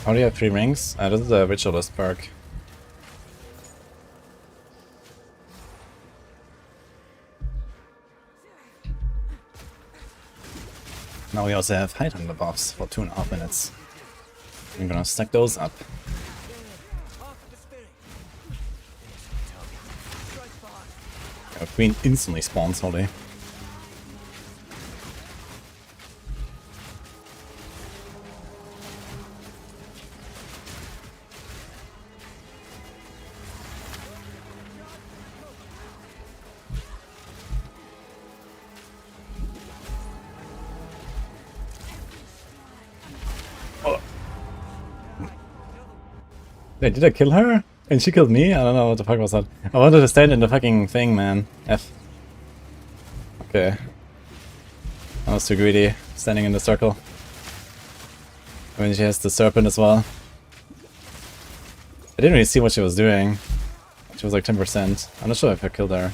How do you have 3 rings? This is a ritualist perk. Now we also have height on the buffs for 2.5 minutes. I'm gonna stack those up. Yeah, Queen instantly spawns, holy. Wait, did I kill her? And she killed me? I don't know what the fuck was that. I wanted to stand in the fucking thing, man. F. Okay. I was too greedy, standing in the circle. I mean, she has the serpent as well. I didn't really see what she was doing. She was like 10%. I'm not sure if I killed her.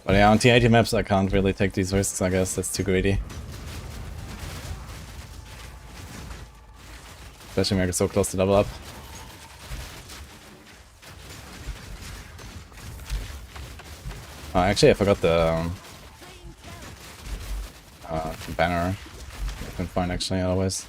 But yeah, on T80 maps I can't really take these risks, I guess. That's too greedy. Especially when I get so close to level up. Oh, actually I forgot the banner. I can find actually otherwise.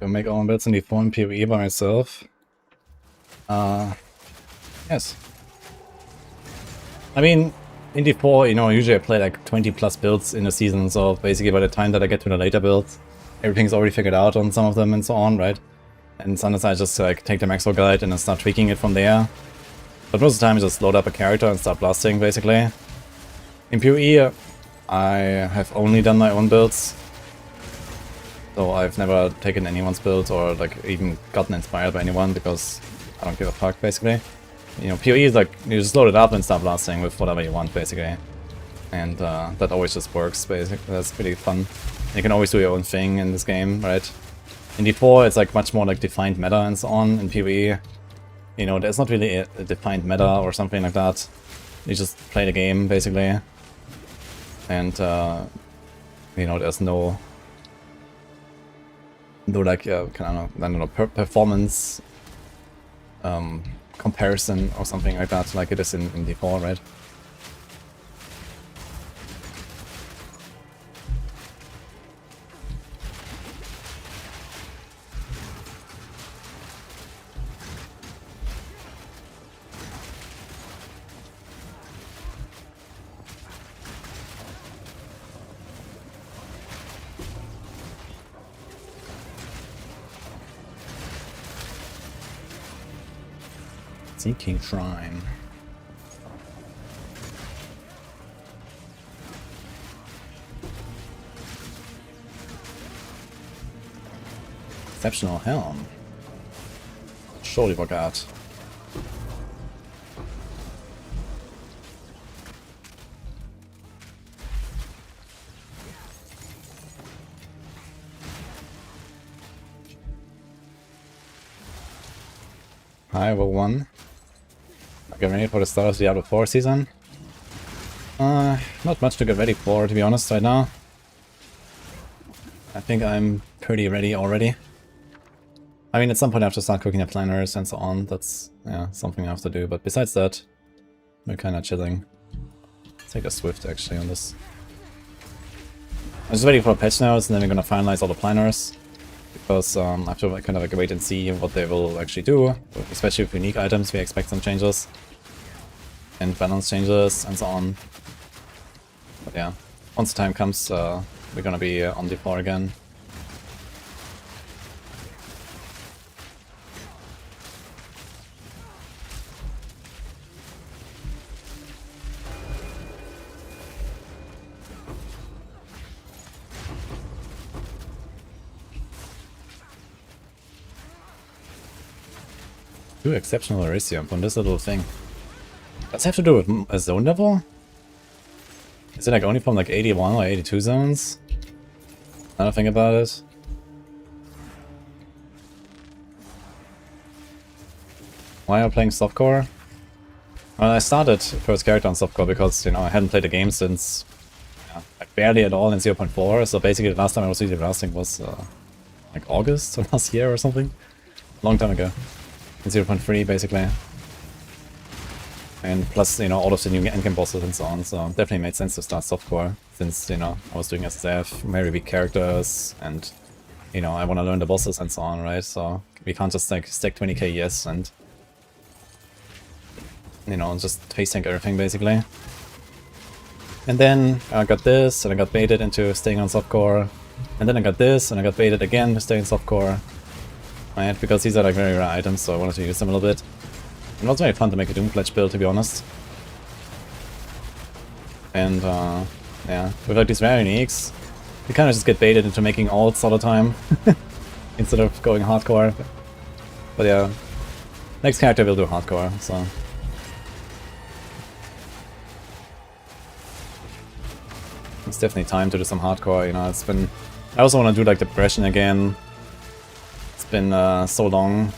to make all my builds in D4 and PoE by myself? Yes. I mean, in D4, you know, usually I play like 20 plus builds in a season, so basically by the time that I get to the later builds, everything's already figured out on some of them and so on, right? And sometimes I just like take the Maxwell guide and then start tweaking it from there. But most of the time I just load up a character and start blasting, basically. In PoE, I have only done my own builds. So I've never taken anyone's build or like even gotten inspired by anyone because I don't give a fuck, basically. You know, PoE is like, you just load it up and start blasting with whatever you want, basically. And that always just works, basically. That's pretty fun. You can always do your own thing in this game, right? In D4, it's like much more like defined meta and so on. In PoE, you know, there's not really a defined meta or something like that. You just play the game, basically. And, you know, there's no like, I don't know, performance comparison or something like that, like it is in D4, right? Seeking Shrine. Exceptional Helm. Surely forgot. Hi, everyone. Get ready for the start of the Diablo 4 season. Not much to get ready for, to be honest, right now. I think I'm pretty ready already. I mean, at some point I have to start cooking the planners and so on. That's, yeah, something I have to do. But besides that, we're kind of chilling. Let's take a Swift, actually, on this. I'm just waiting for patch notes, and then we're gonna finalize all the planners. Because I have to kind of like wait and see what they will actually do. Especially with unique items, we expect some changes. And balance changes and so on. But yeah, once the time comes, we're gonna be on D4 again. Do exceptional Elysium from this little thing. Does it have to do with a zone level? Is it like only from like 81 or 82 zones? I don't think about it. Why am I playing softcore? Well, I started first character on softcore because, you know, I hadn't played the game since like barely at all in 0.4. So basically the last time I was really blasting was like August of last year or something. Long time ago. In 0.3 basically. And plus, you know, all of the new endgame bosses and so on, so definitely made sense to start softcore, since, you know, I was doing SSF, very weak characters, and, you know, I want to learn the bosses and so on, right? So we can't just like stack 20k yes and, you know, just face tank everything basically. And then I got this, and I got baited into staying on softcore, and then I got this, and I got baited again to stay in softcore. Right, because these are like very rare items, so I wanted to use them a little bit. And it was very fun to make a Doomfledge build, to be honest. And yeah, with like these rare uniques, you kind of just get baited into making alts all the time, instead of going hardcore. But yeah, next character will do hardcore, so. It's definitely time to do some hardcore, you know, it's been... I also want to do like the progression again. It's been so long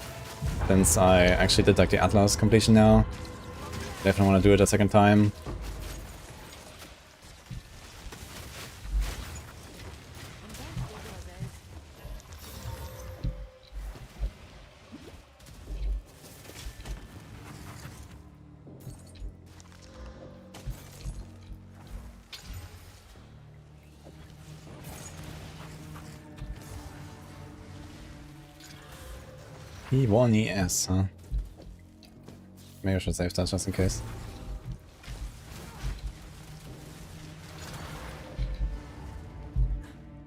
since I actually did like the Atlas completion now. Definitely want to do it a second time. E1, ES, huh? Maybe I should save that just in case.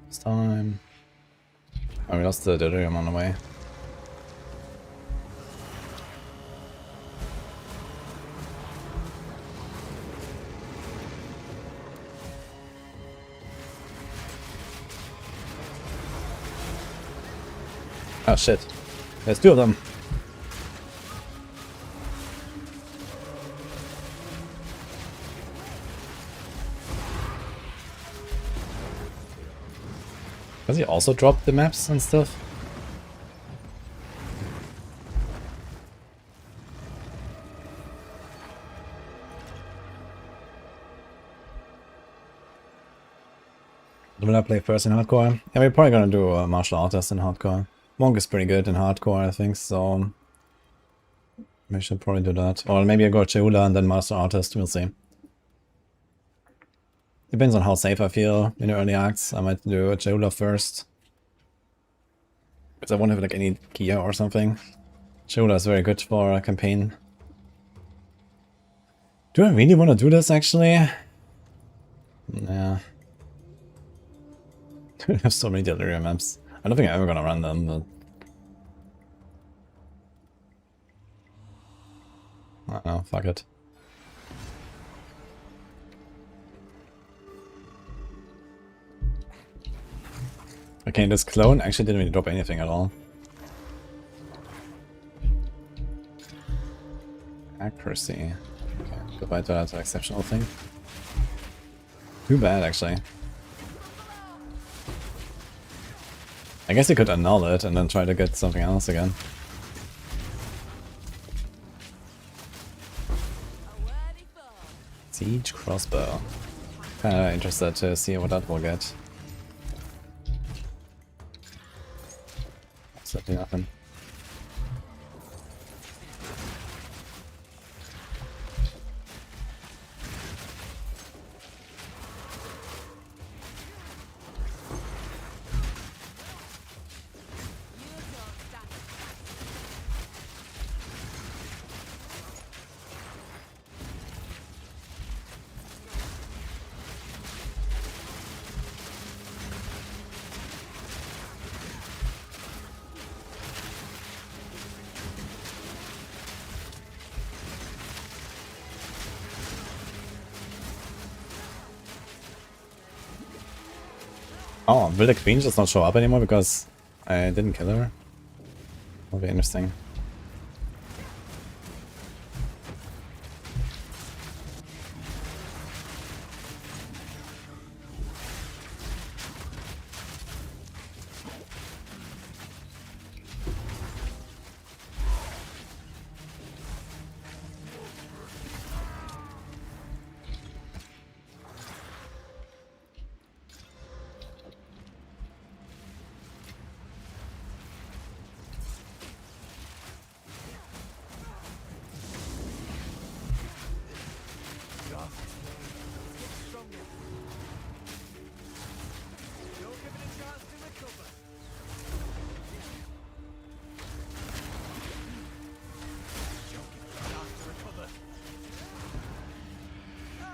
This time. Oh, we lost the delirium on the way. Oh shit. There's two of them. Does he also drop the maps and stuff? Will I play first in hardcore? Yeah, we're probably gonna do a martial artist in hardcore. Monk is pretty good in hardcore, I think, so we should probably do that. Or maybe I go Cheula and then martial artist, we'll see. Depends on how safe I feel in the early acts. I might do a Cheula first. Because I won't have like any gear or something. Cheula is very good for a campaign. Do I really want to do this actually? Yeah. I have so many delirium maps. I don't think I'm ever gonna run them, but I don't know, fuck it. Okay, this clone actually didn't really drop anything at all. Accuracy. Okay, goodbye to that exceptional thing. Too bad, actually. I guess you could annul it and then try to get something else again. Siege crossbow. Kinda interested to see what that will get. Absolutely nothing. Oh, will the queen just not show up anymore because I didn't kill her? That'll be interesting.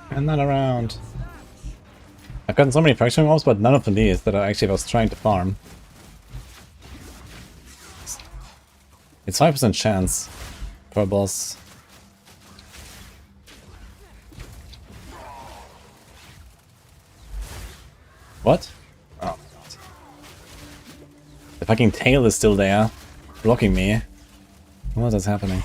And not around. I've gotten so many fracturing mobs, but none of these that I actually was trying to farm. It's 5% chance per boss. What? Oh god. The fucking tail is still there, blocking me. What is happening?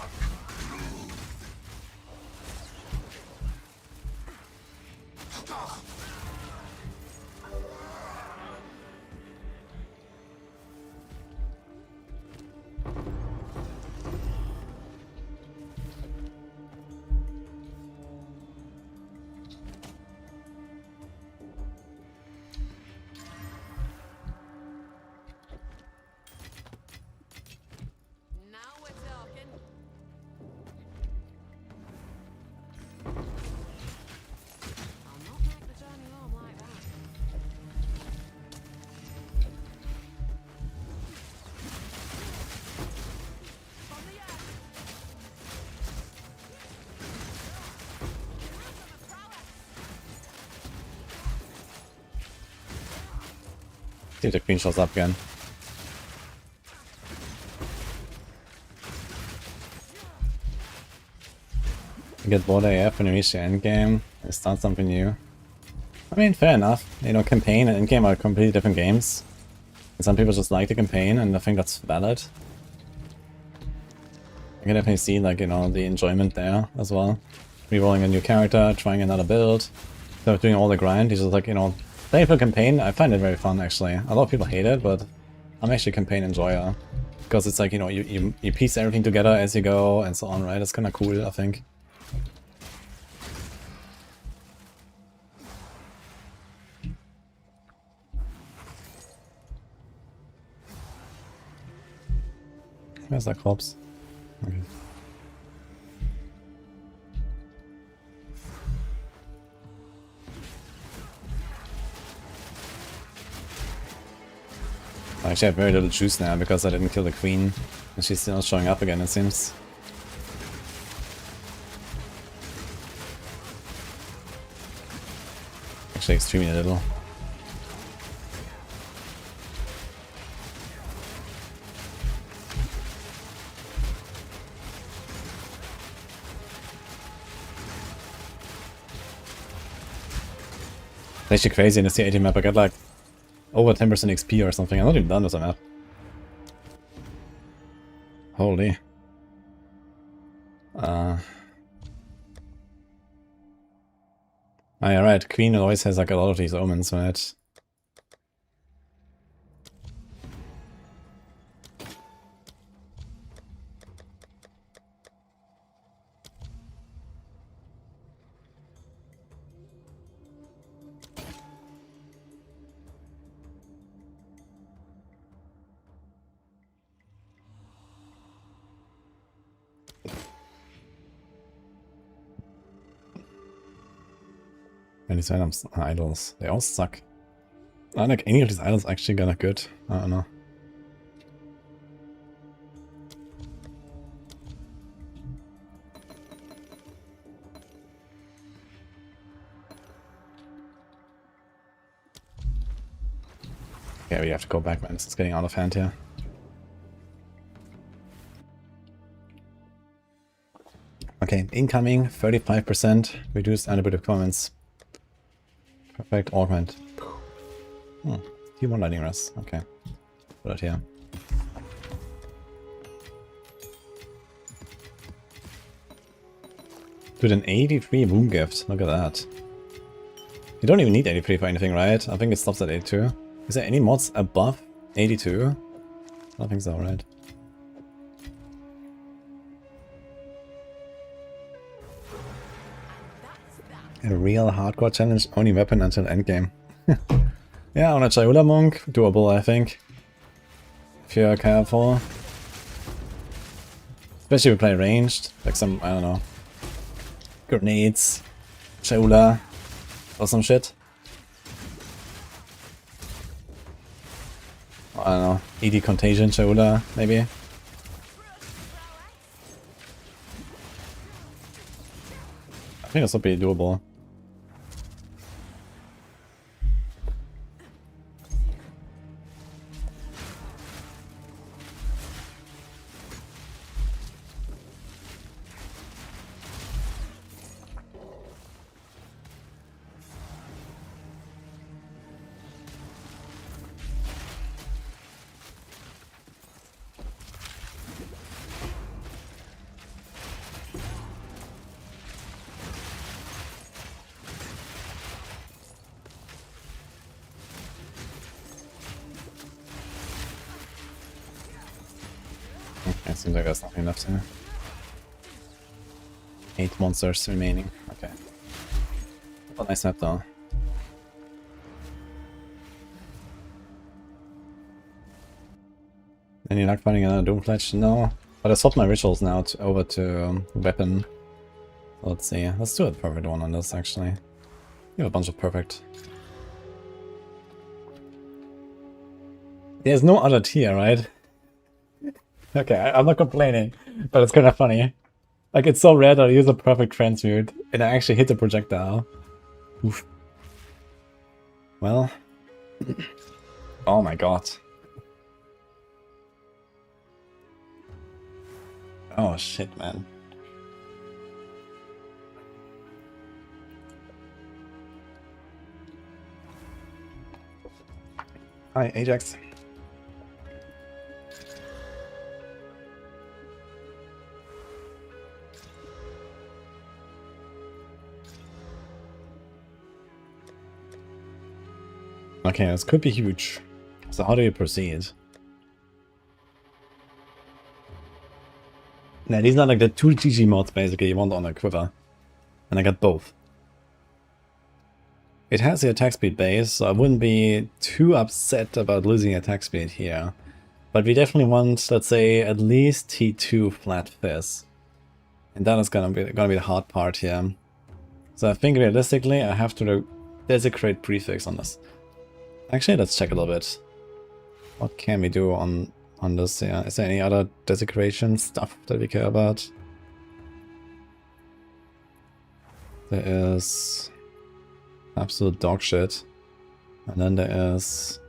Now we're talking. See if the queen shows up again. You get bored AF when you reach the endgame and start something new. I mean, fair enough. You know, campaign and endgame are completely different games. And some people just like the campaign, and I think that's valid. I can definitely see, like, you know, the enjoyment there as well. Rerolling a new character, trying another build. So doing all the grind, he's just like, you know, playing for campaign, I find it very fun actually. A lot of people hate it, but I'm actually a campaign enjoyer. Because it's like, you know, you piece everything together as you go and so on, right? It's kind of cool, I think. Where's that corpse? Okay. I actually have very little juice now because I didn't kill the queen. And she's still showing up again, it seems. Actually extremely little. It's actually crazy in the C80 map. I got like over 10% XP or something. I'm not even done with the map. Holy. Oh yeah, right. Queen always has like a lot of these omens, right? And these items are idols. They all suck. I don't think any of these idols actually gonna good. I don't know. Yeah, we have to go back, man. This is getting out of hand here. Okay, incoming 35% reduced antibiotic comments. Perfect augment. T1 lightning rest. Okay. Put it here. Dude, an 83 boom gift. Look at that. You don't even need 83 for anything, right? I think it stops at 82. Is there any mods above 82? I don't think so, right? A real hardcore challenge, only weapon until endgame. Yeah, on a Chayula monk, doable I think. If you're careful. Especially if you play ranged, like some, I don't know, grenades, Chayula, or some shit. I don't know, ED Contagion Chayula, maybe. I think this would be doable. Okay, seems like there's nothing left here. 8 monsters remaining. Okay. A nice map though. Any luck finding another Doom Pledge? No. But I swapped my rituals now over to weapon. Let's see. Let's do a perfect one on this actually. You have a bunch of perfect. There's no other tier, right? Okay, I'm not complaining, but it's kind of funny. Like, it's so rare that I use a perfect transmute, and I actually hit the projectile. Oof. Well, Oh my god. Oh shit, man. Hi, Ajax. Okay, this could be huge. So how do you proceed? Nah, these are like the two GG mods basically you want on a quiver. And I got both. It has the attack speed base, so I wouldn't be too upset about losing attack speed here. But we definitely want, let's say, at least T2 flat fizz. And that is gonna be the hard part here. So I think realistically I have to desecrate prefix on this. Actually, let's check a little bit. What can we do on this? Yeah, is there any other desecration stuff that we care about? There is absolute dog shit. And then there is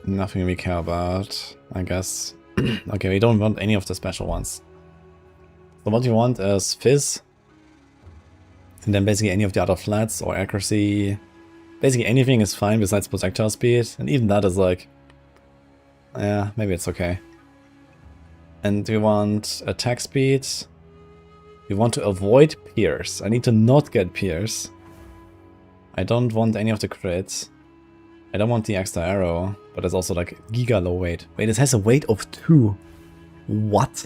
nothing we care about, I guess. Okay, we don't want any of the special ones. So what you want is Fizz. And then basically any of the other flats or accuracy. Basically anything is fine besides projectile speed. And even that is like, yeah, maybe it's okay. And we want attack speed. We want to avoid Pierce. I need to not get Pierce. I don't want any of the crits. I don't want the extra arrow, but it's also like giga low weight. Wait, it has a weight of 2. What?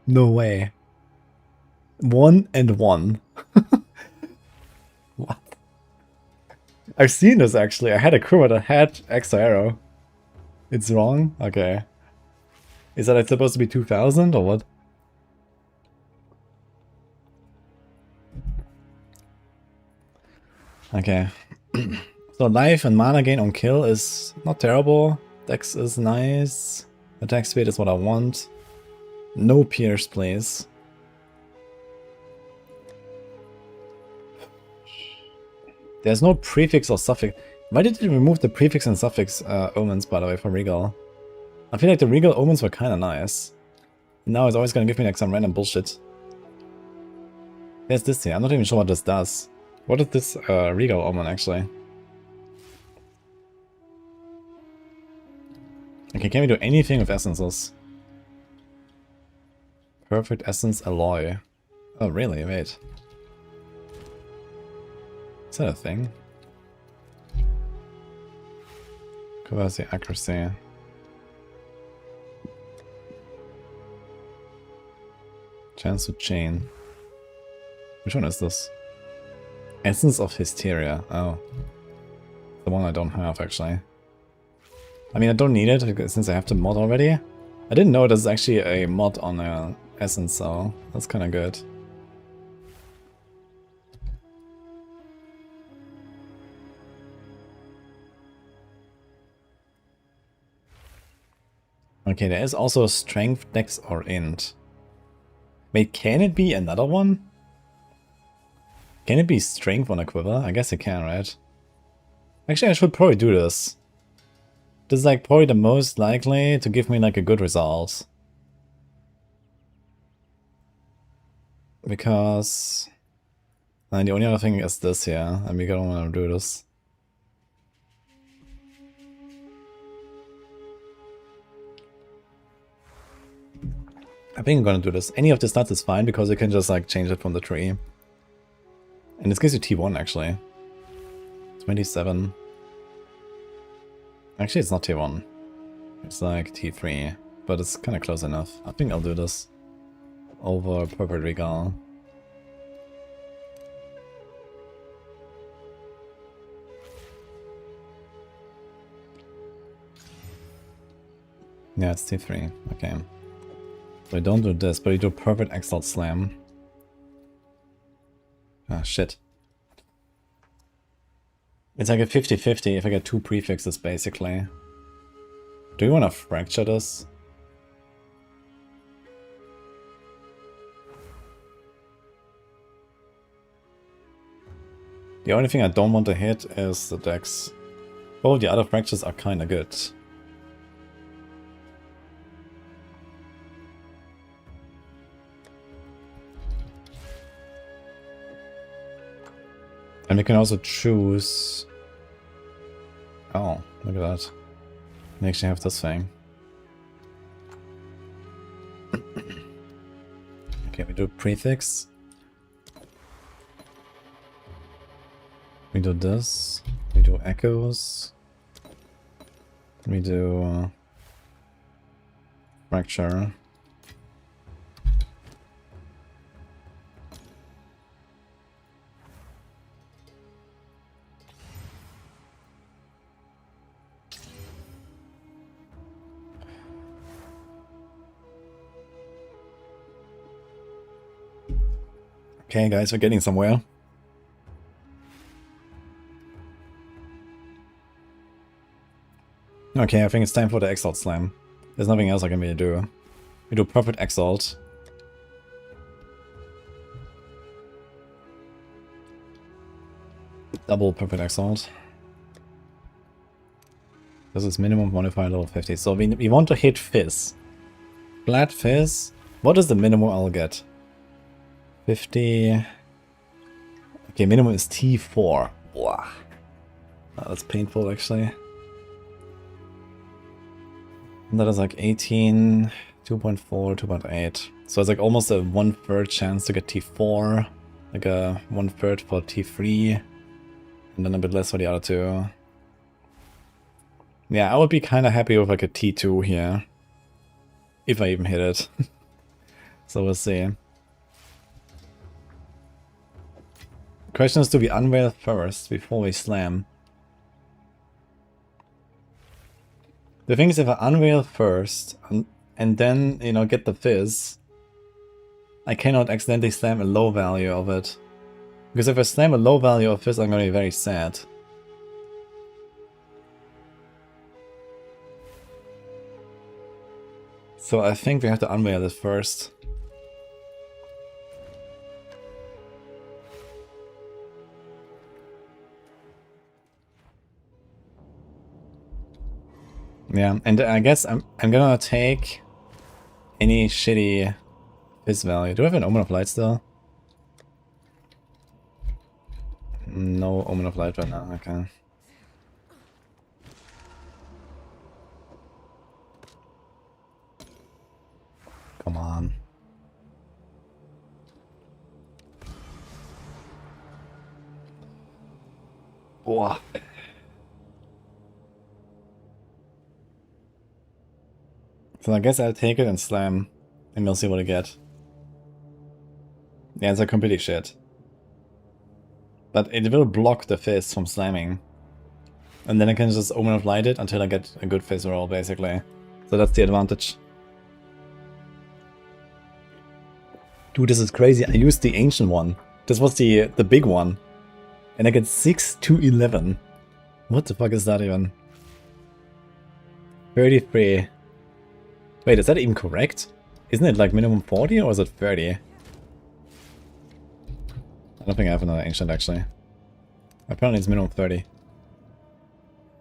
No way. 1 and 1. What? I've seen this actually. I had a crew that had extra arrow. It's wrong? Okay. Is that it's supposed to be 2000 or what? Okay. So life and mana gain on kill is not terrible. Dex is nice. Attack speed is what I want. No pierce, please. There's no prefix or suffix. Why did you remove the prefix and suffix omens, by the way, from Regal? I feel like the Regal omens were kind of nice. Now it's always going to give me like some random bullshit. There's this here. I'm not even sure what this does. What is this Regal omen, actually? Okay, can we do anything with essences? Perfect essence alloy. Oh, really? Wait. Is that a thing? Covers the accuracy. Chance to chain. Which one is this? Essence of Hysteria. Oh. The one I don't have, actually. I mean, I don't need it, since I have the mod already. I didn't know there's actually a mod on Essence, so that's kind of good. Okay, there is also Strength, Dex, or Int. Wait, can it be another one? Can it be Strength on a quiver? I guess it can, right? Actually, I should probably do this. This is like probably the most likely to give me like a good result. Because... And the only other thing is this here, and we don't want to do this. I think I'm gonna do this. Any of the stats is fine because you can just like change it from the tree. And this gives you T1 actually. 27. Actually it's not T1. It's like T3. But it's kinda close enough. I think I'll do this. Over Purple Regal. Yeah, it's T3. Okay. So I don't do this, but you do Perfect Exile Slam. Ah, shit. It's like a 50-50 if I get 2 prefixes, basically. Do you want to fracture this? The only thing I don't want to hit is the dex. Oh, the other fractures are kinda good. And we can also choose... Oh, look at that. We actually have this thing. Okay, we do prefix. We do this. We do echoes. We do fracture. Okay, guys, we're getting somewhere. Okay, I think it's time for the Exalt Slam. There's nothing else I can really do. We do Perfect Exalt. Double Perfect Exalt. This is minimum modifier level 50. So we want to hit Fizz. Flat Fizz. What is the minimum I'll get? 50... Okay, minimum is T4. Wow. That's painful, actually. And that is like 18, 2.4, 2.8. So it's like almost a 1/3 chance to get T4. Like a 1/3 for T3. And then a bit less for the other two. Yeah, I would be kind of happy with like a T2 here. If I even hit it. So we'll see. Question is, do we unveil first before we slam? The thing is, if I unveil first and then, you know, get the fizz, I cannot accidentally slam a low value of it. Because if I slam a low value of fizz, I'm going to be very sad. So I think we have to unveil it first. Yeah, and I guess I'm gonna take any shitty fizz value. Do I have an Omen of Light still? No Omen of Light right now, okay. Come on. Whoa. So I guess I'll take it and slam, and we'll see what I get. Yeah, it's a completely shit. But it will block the fizz from slamming. And then I can just Omen of Light it until I get a good fizz roll, basically. So that's the advantage. Dude, this is crazy. I used the ancient one. This was the big one. And I get 6 to 11. What the fuck is that even? 33. Wait, is that even correct? Isn't it like minimum 40 or is it 30? I don't think I have another ancient actually. Apparently it's minimum 30.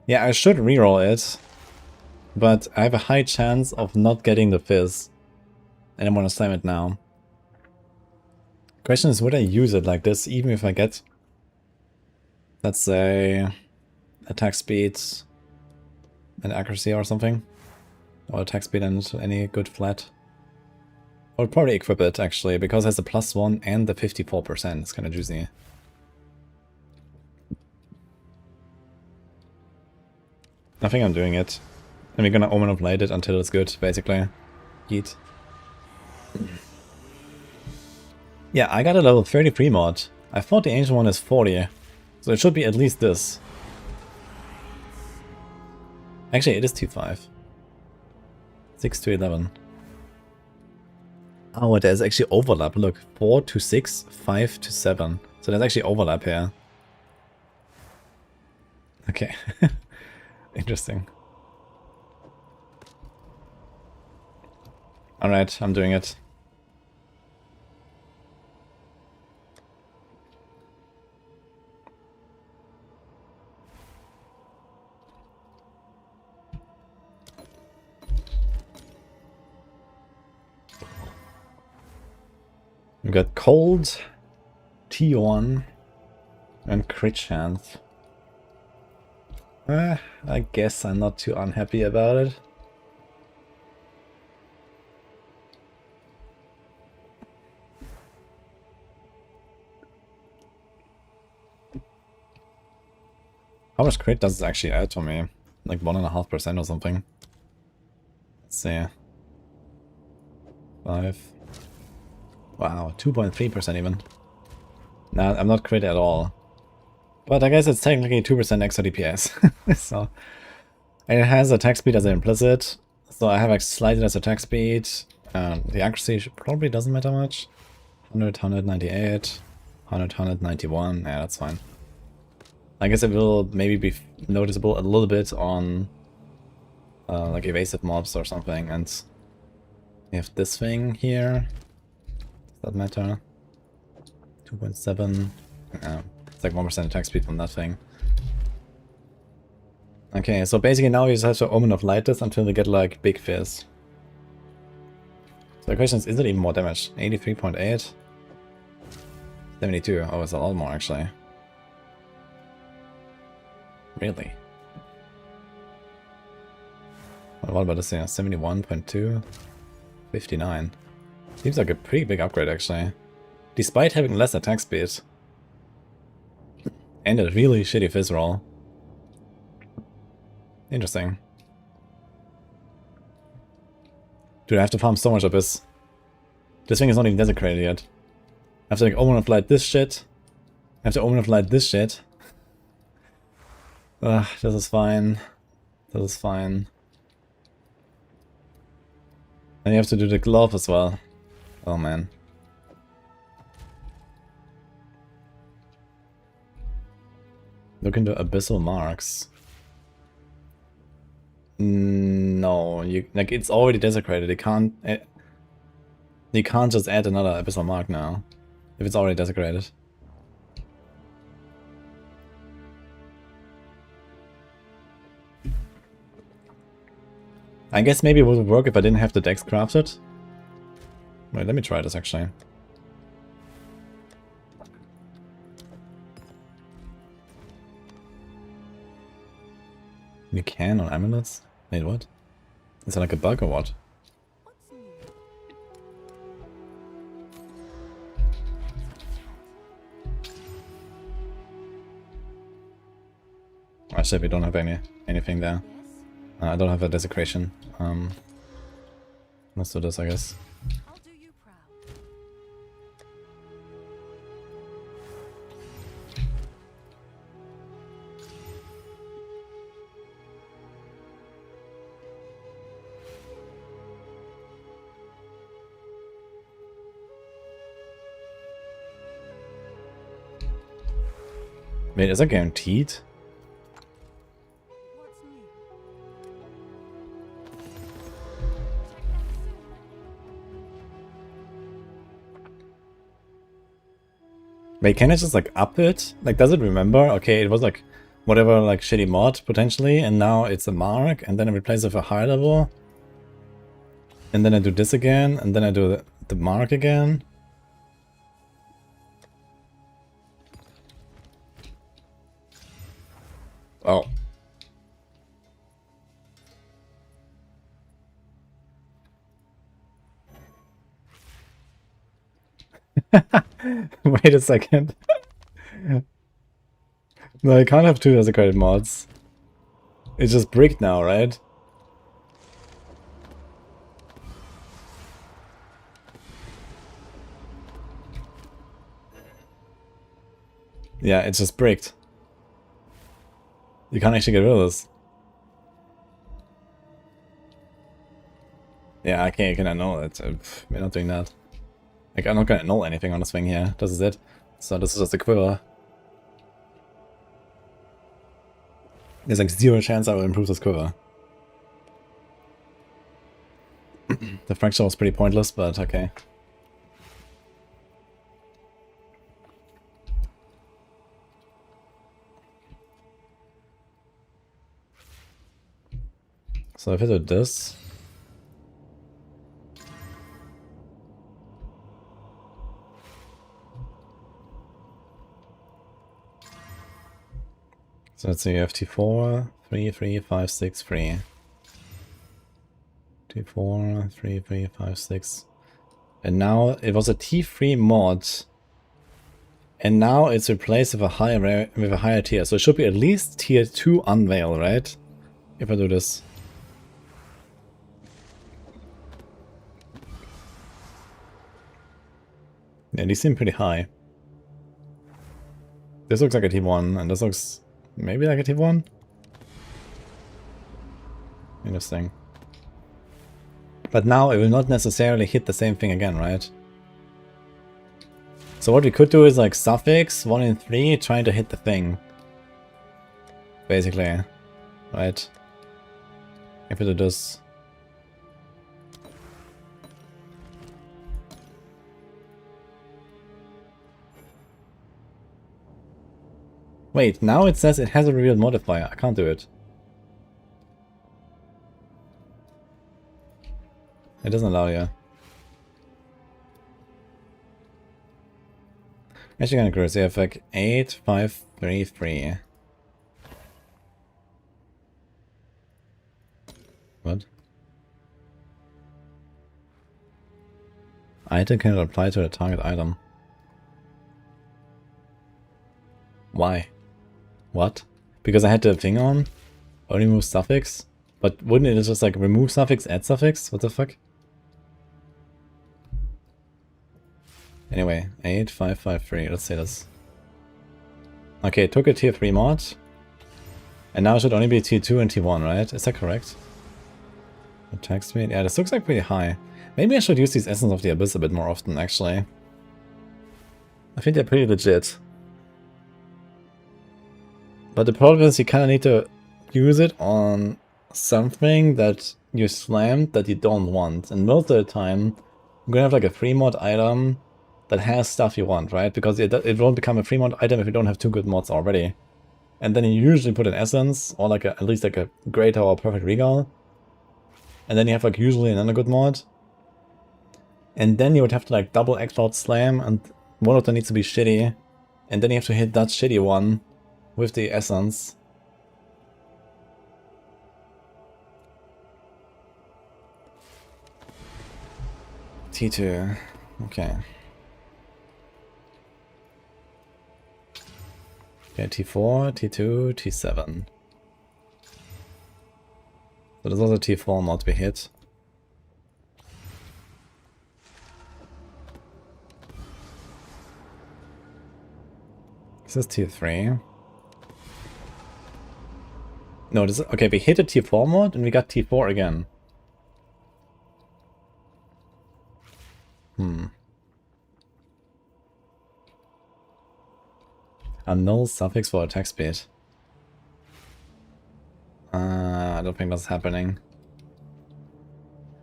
Yeah, I should reroll it. But I have a high chance of not getting the fizz. And I'm gonna slam it now. Question is, would I use it like this even if I get, let's say, attack speed and accuracy or something? Or attack speed and any good flat? I would probably equip it actually, because it has the +1 and the 54%. It's kind of juicy. I think I'm doing it. And we're gonna Omen of Light it until it's good, basically. Yeet. Yeah, I got a level 33 mod. I thought the ancient one is 40. So it should be at least this. Actually, it is T5. 6 to 11. Oh, there's actually overlap. Look, 4 to 6, 5 to 7. So there's actually overlap here. Okay. Interesting. Alright, I'm doing it. We got Cold, T1, and Crit Chance. I guess I'm not too unhappy about it. How much crit does it actually add to me? Like 1.5% or something. Let's see. 5. Wow, 2.3% even. Nah, I'm not crit at all. But I guess it's technically 2% extra DPS. So, and it has attack speed as an implicit. So I have like slightly less attack speed. The accuracy probably doesn't matter much. 100, 198, 100, 191. Yeah, that's fine. I guess it will maybe be noticeable a little bit on like evasive mobs or something. And we have this thing here. Does that matter? 2.7. Yeah, it's like 1% attack speed from that thing. Okay, so basically now we just have to Omen of Light this until we get like big fizz. So the question is it even more damage? 83.8? 72. Oh, it's a lot more actually. Really? What about this here? 71.2? 59. Seems like a pretty big upgrade actually. Despite having less attack speed. And a really shitty fizz roll. Interesting. Dude, I have to farm so much Abyss. This thing is not even desecrated yet. I have to like Omen of Light this shit. I have to Omen of Light this shit. Ugh, this is fine. This is fine. And you have to do the glove as well. Oh man. Look into Abyssal Marks. No, you like it's already desecrated. You can't just add another Abyssal Mark now if it's already desecrated. I guess maybe it would work if I didn't have the Dex crafted. Wait, let me try this actually. You can on amulets? Wait, what? Is that like a bug or what? Actually, we don't have anything there. I don't have a desecration. Let's do this, I guess. I'll do you proud. Wait, is that guaranteed? What's new? Wait, can I just like up it? Like, does it remember? Okay, it was like whatever like shitty mod potentially, and now it's a mark, and then I replace it with a higher level. And then I do this again, and then I do the mark again. Oh. Wait a second. No, I can't have two desecrated mods. It's just bricked now, right? Yeah, it's just bricked. You can't actually get rid of this. Yeah, I can't annul it. We're not doing that. Like, I'm not gonna annul anything on this thing here. This is it. So this is just a quiver. There's like 0 chance I will improve this quiver. The fracture was pretty pointless, but okay. So if I do this... So let's see, you have T4, 3, 3, 5, 6, 3. T4, 3, 3, 5, 6. And now it was a T3 mod. And now it's replaced with a higher tier. So it should be at least tier 2 unveil, right? If I do this. Yeah, these seem pretty high. This looks like a T1, and this looks maybe like a T1? Interesting. But now it will not necessarily hit the same thing again, right? So what we could do is like suffix 1 in 3 trying to hit the thing. Basically. Right? If we do this. Wait, now it says it has a revealed modifier. I can't do it. It doesn't allow you. Actually kind of gross. You have like 8, 5, 3, 3. What? Item cannot apply to the target item. Why? What? Because I had the thing on? Only remove suffix? But wouldn't it just like remove suffix, add suffix? What the fuck? Anyway, 8, 5, 5, 3. Let's say this. Okay, it took a tier 3 mod. And now it should only be tier 2 and tier 1, right? Is that correct? Attack speed? Yeah, this looks like pretty high. Maybe I should use these Essence of the Abyss a bit more often, actually. I think they're pretty legit. But the problem is you kind of need to use it on something that you slammed that you don't want. And most of the time, you're gonna have like a free mod item that has stuff you want, right? Because it won't become a free mod item if you don't have 2 good mods already. And then you usually put an Essence, or like at least like a Greater or Perfect Regal. And then you have like usually another good mod. And then you would have to like double X-Cloud Slam, and one of them needs to be shitty. And then you have to hit that shitty one with the Essence. T2. Okay. Okay, T4, T2, T7. So there's also T4 mod we hit. This is T3. No, this is, okay, we hit a T4 mod and we got T4 again. A null suffix for attack speed. I don't think that's happening.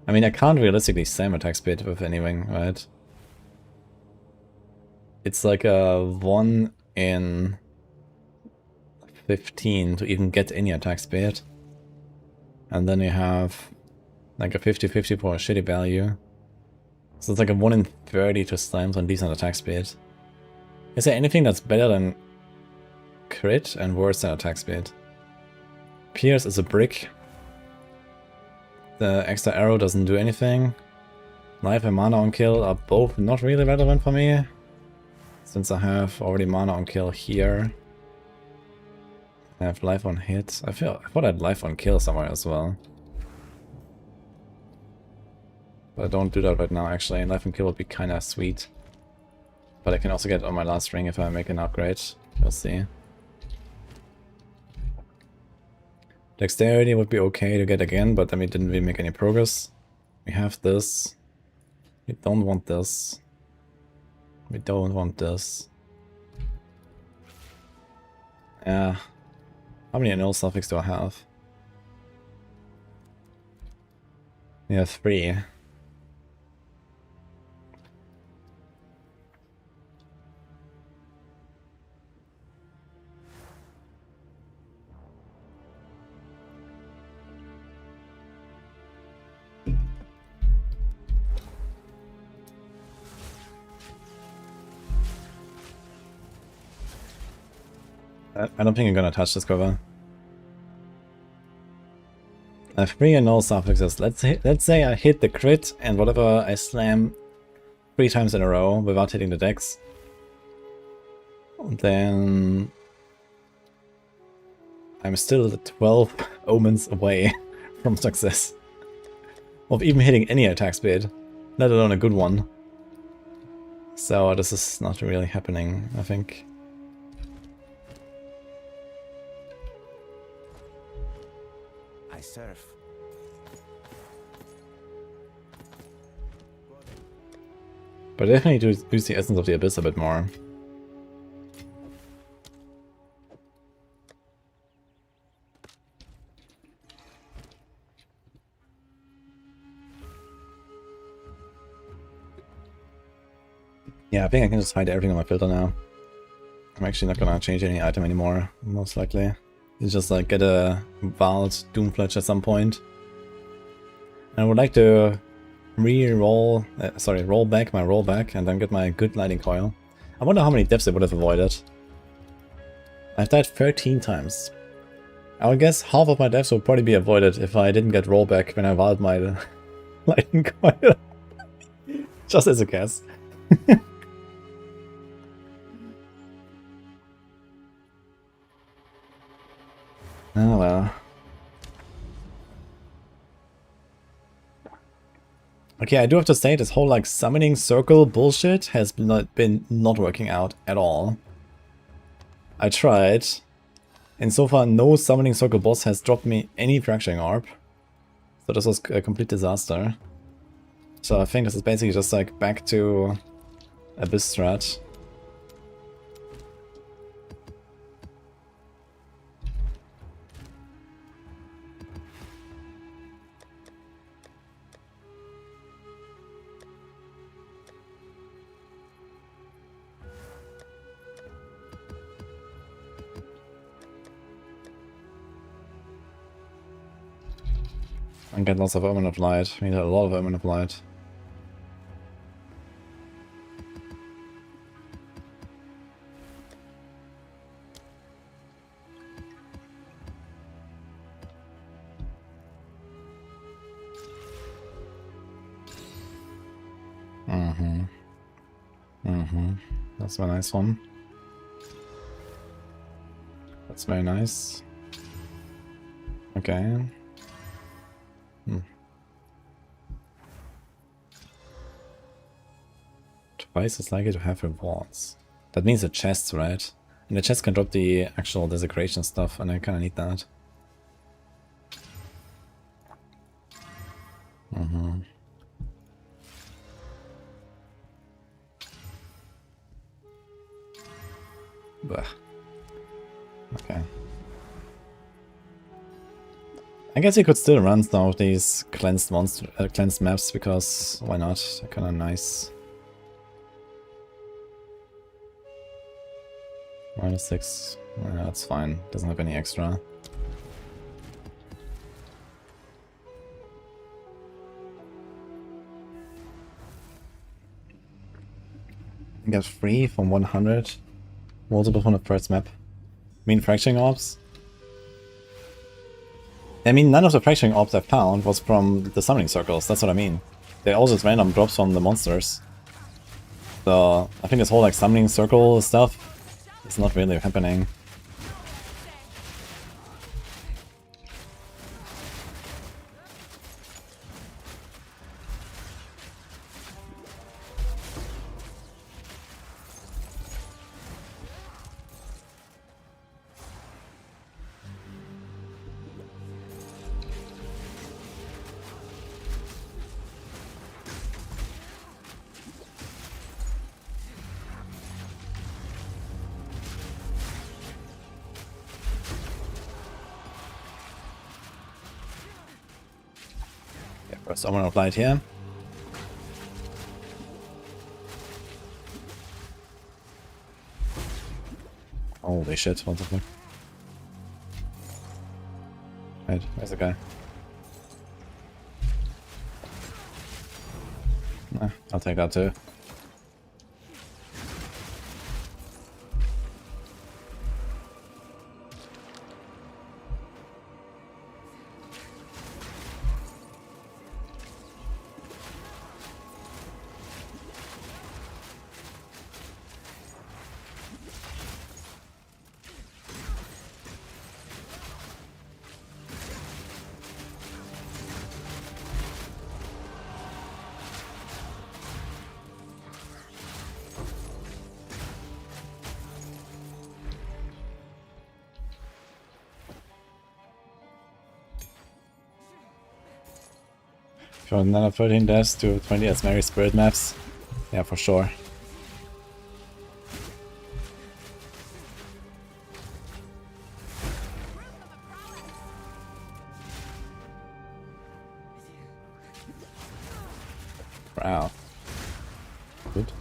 I mean, I can't realistically slam attack speed with anything, right? It's like a 1 in 15 to even get any attack speed. And then you have like a 50-50 for a shitty value. So it's like a 1 in 30 to slam on decent attack speed. Is there anything that's better than crit and worse than attack speed? Pierce is a brick. The extra arrow doesn't do anything. Life and mana on kill are both not really relevant for me, since I have already mana on kill here. I have life on hit. I thought I had life on kill somewhere as well. But I don't do that right now actually. Life on kill would be kinda sweet. But I can also get it on my last ring if I make an upgrade. We'll see. Dexterity would be okay to get again, but then we didn't really make any progress. We have this. We don't want this. We don't want this. Yeah. How many null suffix do I have? We have 3. I don't think I'm gonna touch this cover. I have 3 and no suffixes. Let's say I hit the crit and whatever I slam 3 times in a row without hitting the decks. Then I'm still 12 omens away from success. Of even hitting any attack speed, let alone a good one. So this is not really happening, I think. I serve. But I definitely do use the Essence of the Abyss a bit more. Yeah, I think I can just hide everything on my filter now. I'm actually not gonna change any item anymore, most likely. It's just like get a Wild Doomfletch at some point. And I would like to roll back my rollback and then get my good Lightning Coil. I wonder how many deaths I would have avoided. I've died 13 times. I would guess half of my deaths would probably be avoided if I didn't get rollback when I wild my Lightning Coil. Just as a guess. Oh well. Okay, I do have to say this whole like summoning circle bullshit has been not working out at all. I tried, and so far no summoning circle boss has dropped me any fracturing orb. So this was a complete disaster. So I think this is basically just like back to Abyss strat. And get lots of Omen of Light. We need a lot of Omen of Light. That's a nice one. That's very nice. Okay. Twice as likely to have rewards. That means a chest, right? And the chest can drop the actual desecration stuff, and I kinda need that. Bah. Okay. I guess you could still run some of these cleansed cleansed maps, because why not? They're kinda nice. -6. Yeah, that's fine. Doesn't have any extra. You get 3 from 100. Multiple from the first map. Mean fracturing orbs? I mean, none of the fracturing orbs I found was from the summoning circles, that's what I mean. They're all just random drops from the monsters. So, I think this whole like summoning circle stuff is not really happening. Someone applied here. Holy shit, what the fuck? Wait, where's the guy? Nah, I'll take that too. If you want another 13 deaths to 20 as Mary Spirit maps, yeah, for sure. Wow. Good.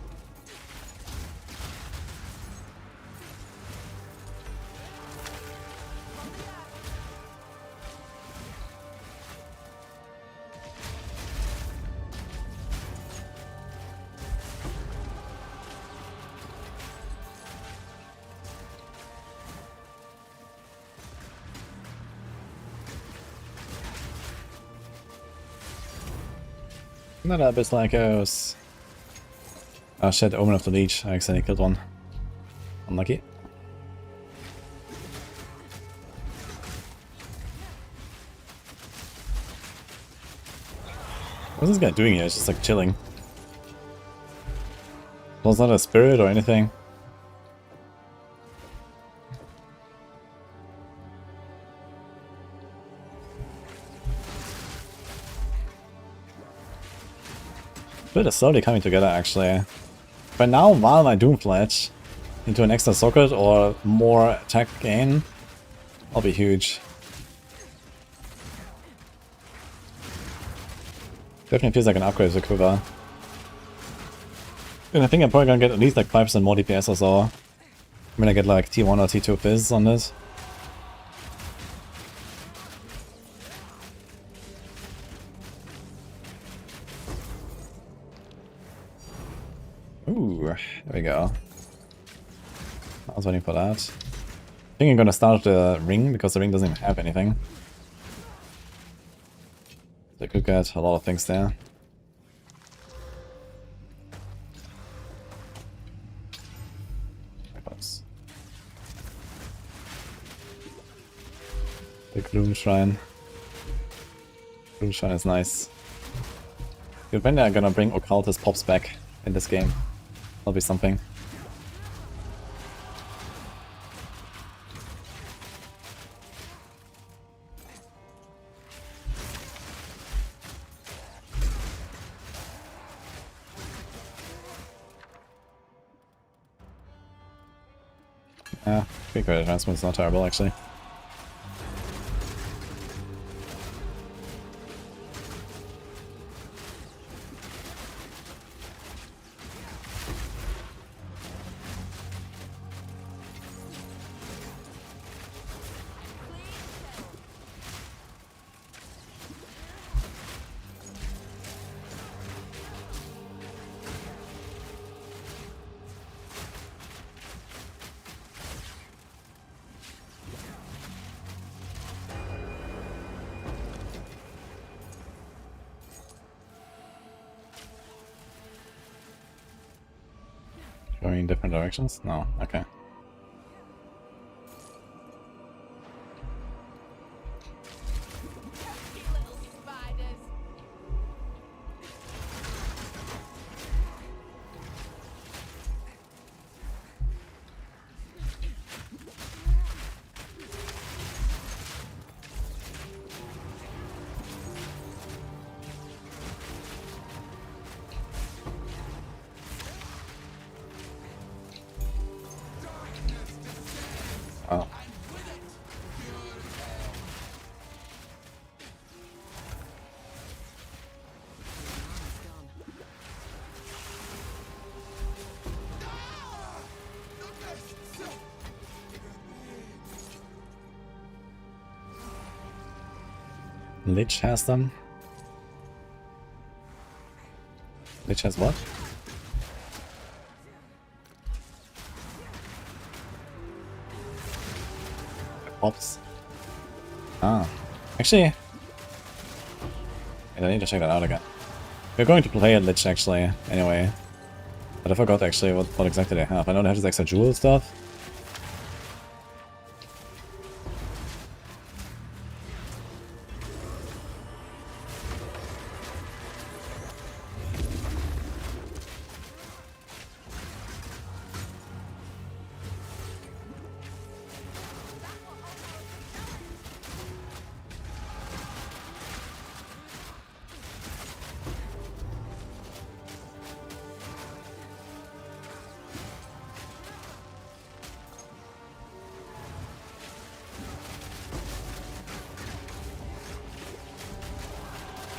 Another Abyss Lycos. Oh shit, Omen of the Leech. I accidentally killed one. Unlucky. What's this guy doing here? It's just like chilling. Well, it's not a spirit or anything. But it's slowly coming together actually. But now while my Doomfledge into an extra socket or more attack gain, I'll be huge. Definitely feels like an upgrade to Quiver. And I think I'm probably gonna get at least like 5% more DPS or so. I'm gonna get like T1 or T2 Fizz on this. Ooh, there we go. I was waiting for that. I think I'm gonna start the ring because the ring doesn't even have anything. They could get a lot of things there. The Gloom Shrine. Gloom Shrine is nice. Good, when they're gonna bring Occultist Pops back in this game. That'll be something. Yeah, quick rate advancement is not terrible actually. Going in different directions? No, okay. Little spiders. Oh. Lich has them. Lich has what? Pops. Ah. Actually, I need to check that out again. We're going to play a Lich actually, anyway. But I forgot actually what exactly they have. I know they have this extra jewel stuff.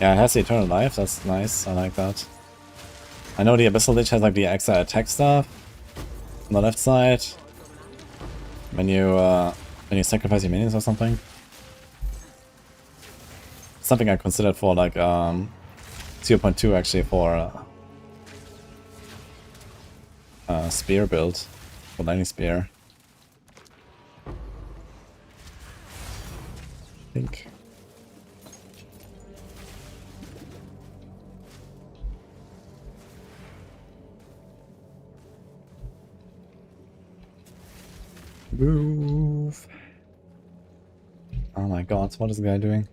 Yeah, it has the Eternal Life, that's nice, I like that. I know the Abyssal Lich has like the Exile attack stuff on the left side. When you sacrifice your minions or something. Something I considered for like 0.2 actually for spear build, for lightning spear. I think. Move. Oh my god, what is the guy doing?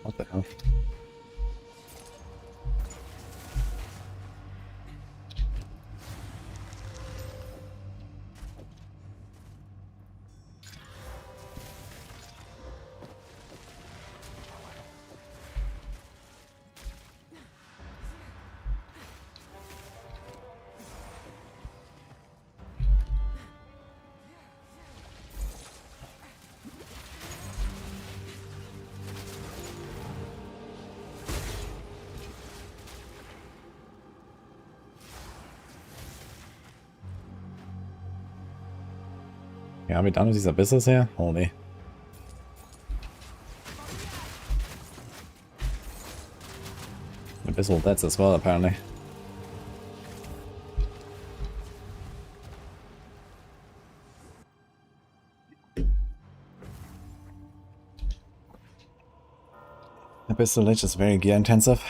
What the hell? Yeah, are we done with these abysses here? Holy. Abyssal deaths as well, apparently. Abyssal Lich is very gear intensive.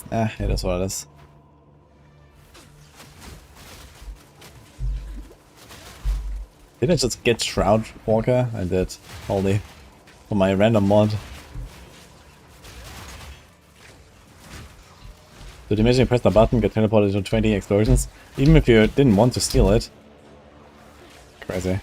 It is what it is. Did I just get Shroud Walker? I did. Holy. For my random mod. Did you imagine you press the button, get teleported to 20 explosions? Even if you didn't want to steal it. Crazy.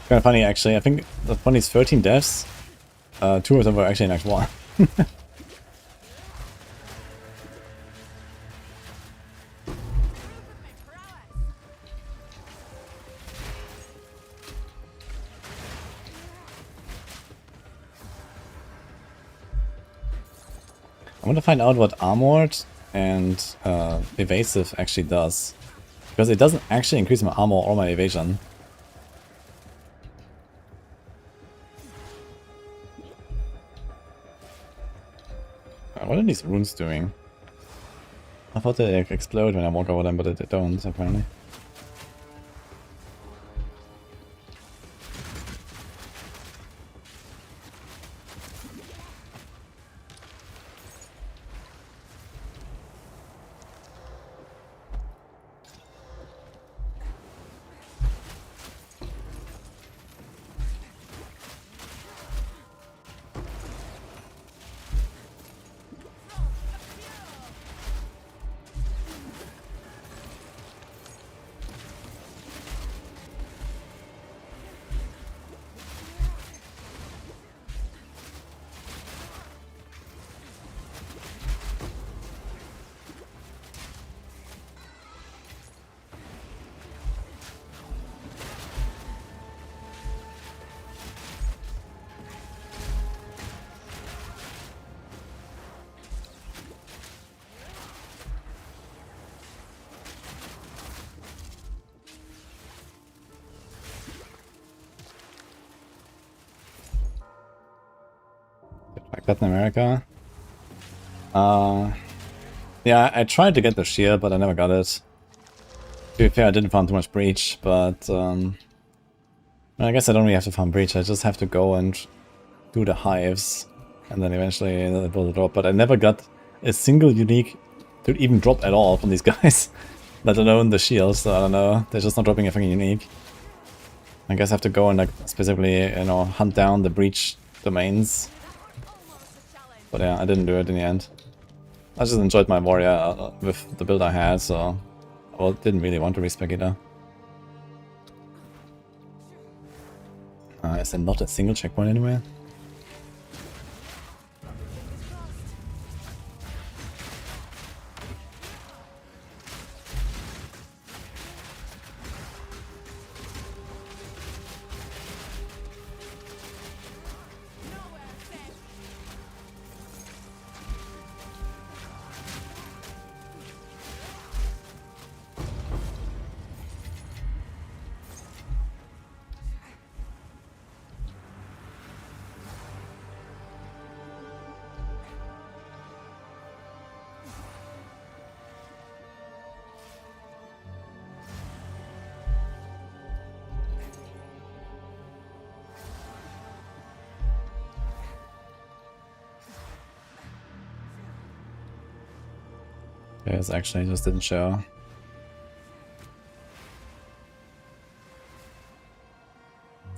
Kind of funny actually, I think the funniest 13 deaths, 2 of them were actually in Act 1. I want to find out what Armored and Evasive actually does. Because it doesn't actually increase my armor or my evasion. What are these runes doing? I thought they explode when I walk over them, but they don't, apparently. Latin America. Yeah, I tried to get the shield, but I never got it. To be fair, I didn't farm too much breach, but I guess I don't really have to farm breach. I just have to go and do the hives, and then eventually it will drop. But I never got a single unique to even drop at all from these guys, let alone the shields. So I don't know. They're just not dropping anything unique. I guess I have to go and like specifically, you know, hunt down the breach domains. But yeah, I didn't do it in the end. I just enjoyed my warrior with the build I had, so Well, didn't really want to respec either. Is there not a single checkpoint anywhere? Yes, actually just didn't show.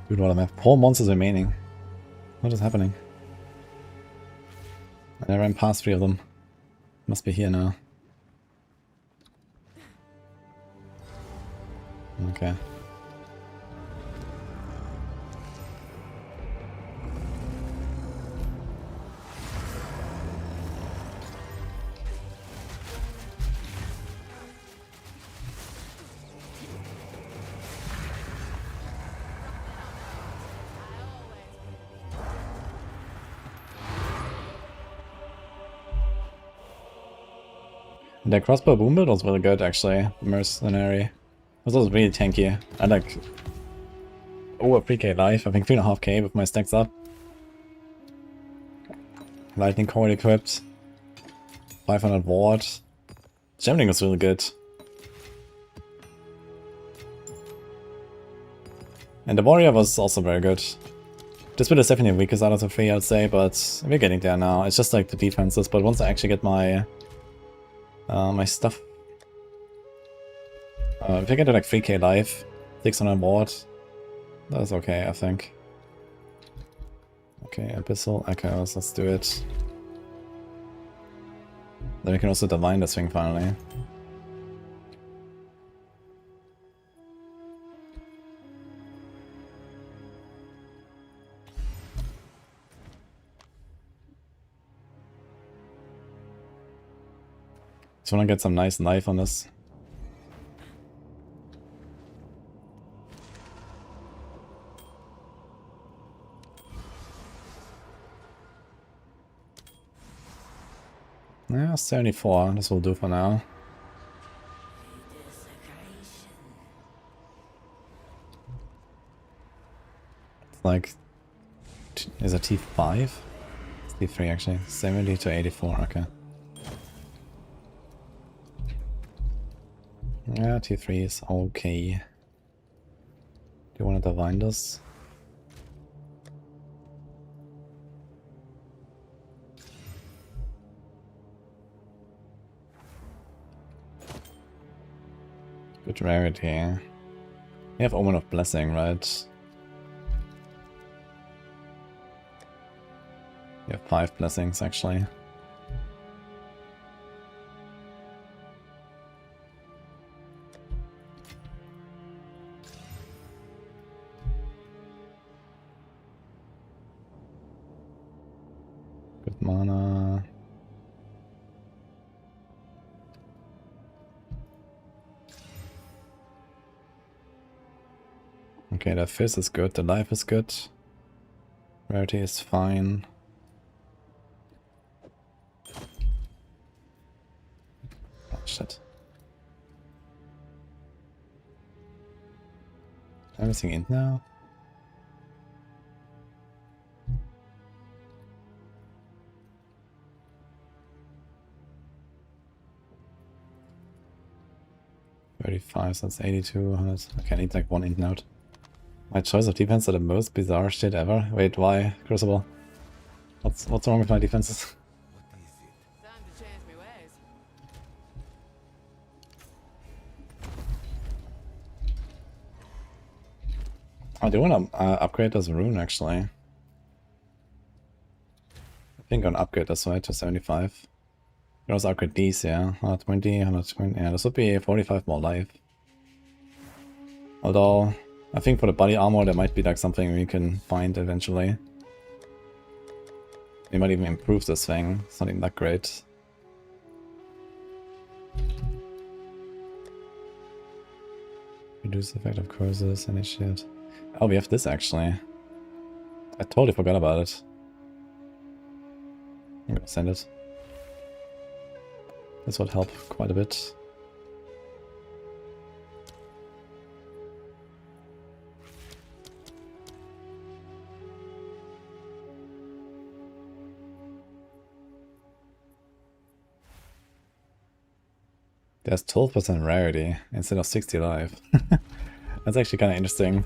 Dude, what am I? 4 monsters remaining. What is happening? I ran past 3 of them. Must be here now. Okay. The crossbow boom build was really good actually, mercenary. It was also really tanky. I like over 3k life, I think 3.5k with my stacks up. Lightning coil equipped. 500 ward. Jamming was really good. And the warrior was also very good. This build is definitely the weakest out of the 3, I'd say, but we're getting there now. It's just like the defenses, but once I actually get my my stuff. If I get to like 3k life, 600 ward, that's okay, I think. Okay, Abyssal Echoes, let's do it. Then we can also divine this thing finally. Just wanna get some nice knife on this. Yeah, 74, this will do for now. It's like, is it T5? It's T3 actually, 70 to 84, okay. Yeah, T3 is okay. Do you want to divine this? Good rarity. You have Omen of Blessing, right? You have 5 blessings actually. Good mana. Okay, the fizz is good, the life is good. Rarity is fine. Oh shit. Everything in now? $35, so that's 82, 100. Okay, I need like 1 int note. My choice of defense are the most bizarre shit ever. Wait, why, Crucible? What's wrong with my defenses? Time to change my ways. I do want to upgrade this rune actually. I think I'll upgrade this right to 75. can also upgrade these, yeah. 120, 120. Yeah, this would be 45 more life. Although, I think for the body armor, there might be like something we can find eventually. We might even improve this thing. It's not even that great. Reduce the effect of curses, initiate. Oh, we have this actually. I totally forgot about it. I'm gonna send it. This would help quite a bit. There's 12% rarity instead of 60 life. That's actually kind of interesting.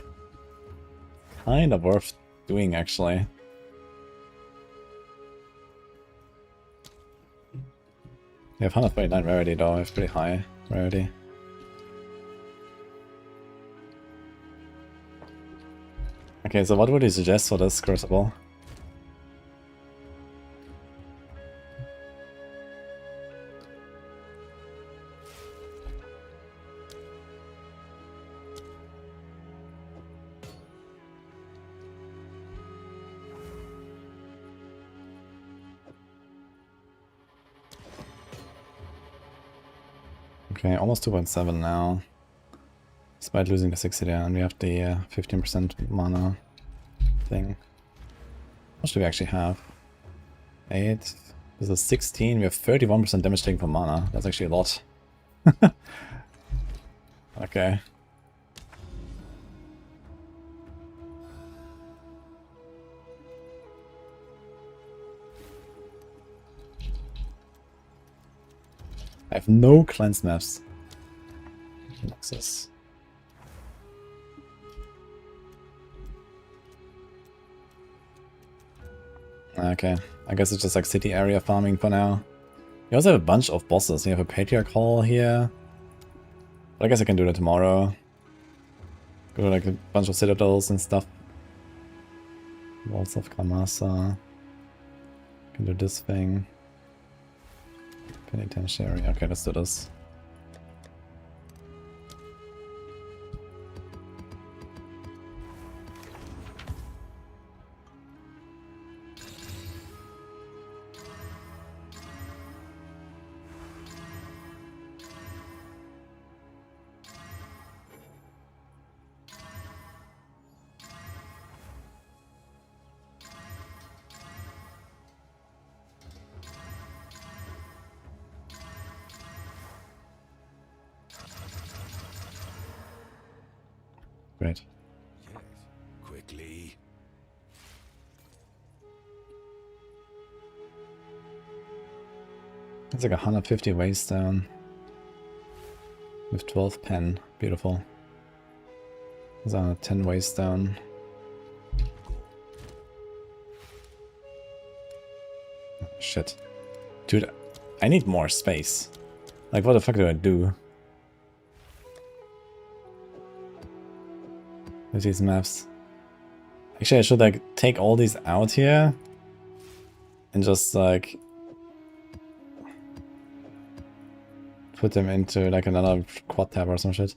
Kind of worth doing, actually. We have 129 rarity though, it's pretty high rarity. Okay, so what would you suggest for this crucible? Okay, almost 2.7 now. Despite losing the 60 there, and we have the 15% mana thing. How much do we actually have? 8. This is 16. We have 31% damage taken from mana. That's actually a lot. Okay. I have no cleanse maps. Nexus. Okay, I guess it's just like city area farming for now. We also have a bunch of bosses. We have a Patriarch Hall here. But I guess I can do that tomorrow. Go to like a bunch of citadels and stuff. Walls of Kamasa. Can do this thing. Penitentiary. Okay, let's do this. Great. Yes. Quickly. It's like 150 waste down. With 12 pen. Beautiful. There's 10 waste down. Oh, shit. Dude, I need more space. Like, what the fuck do I do? With these maps. Actually, I should like take all these out here and just like put them into like another quad tab or some shit.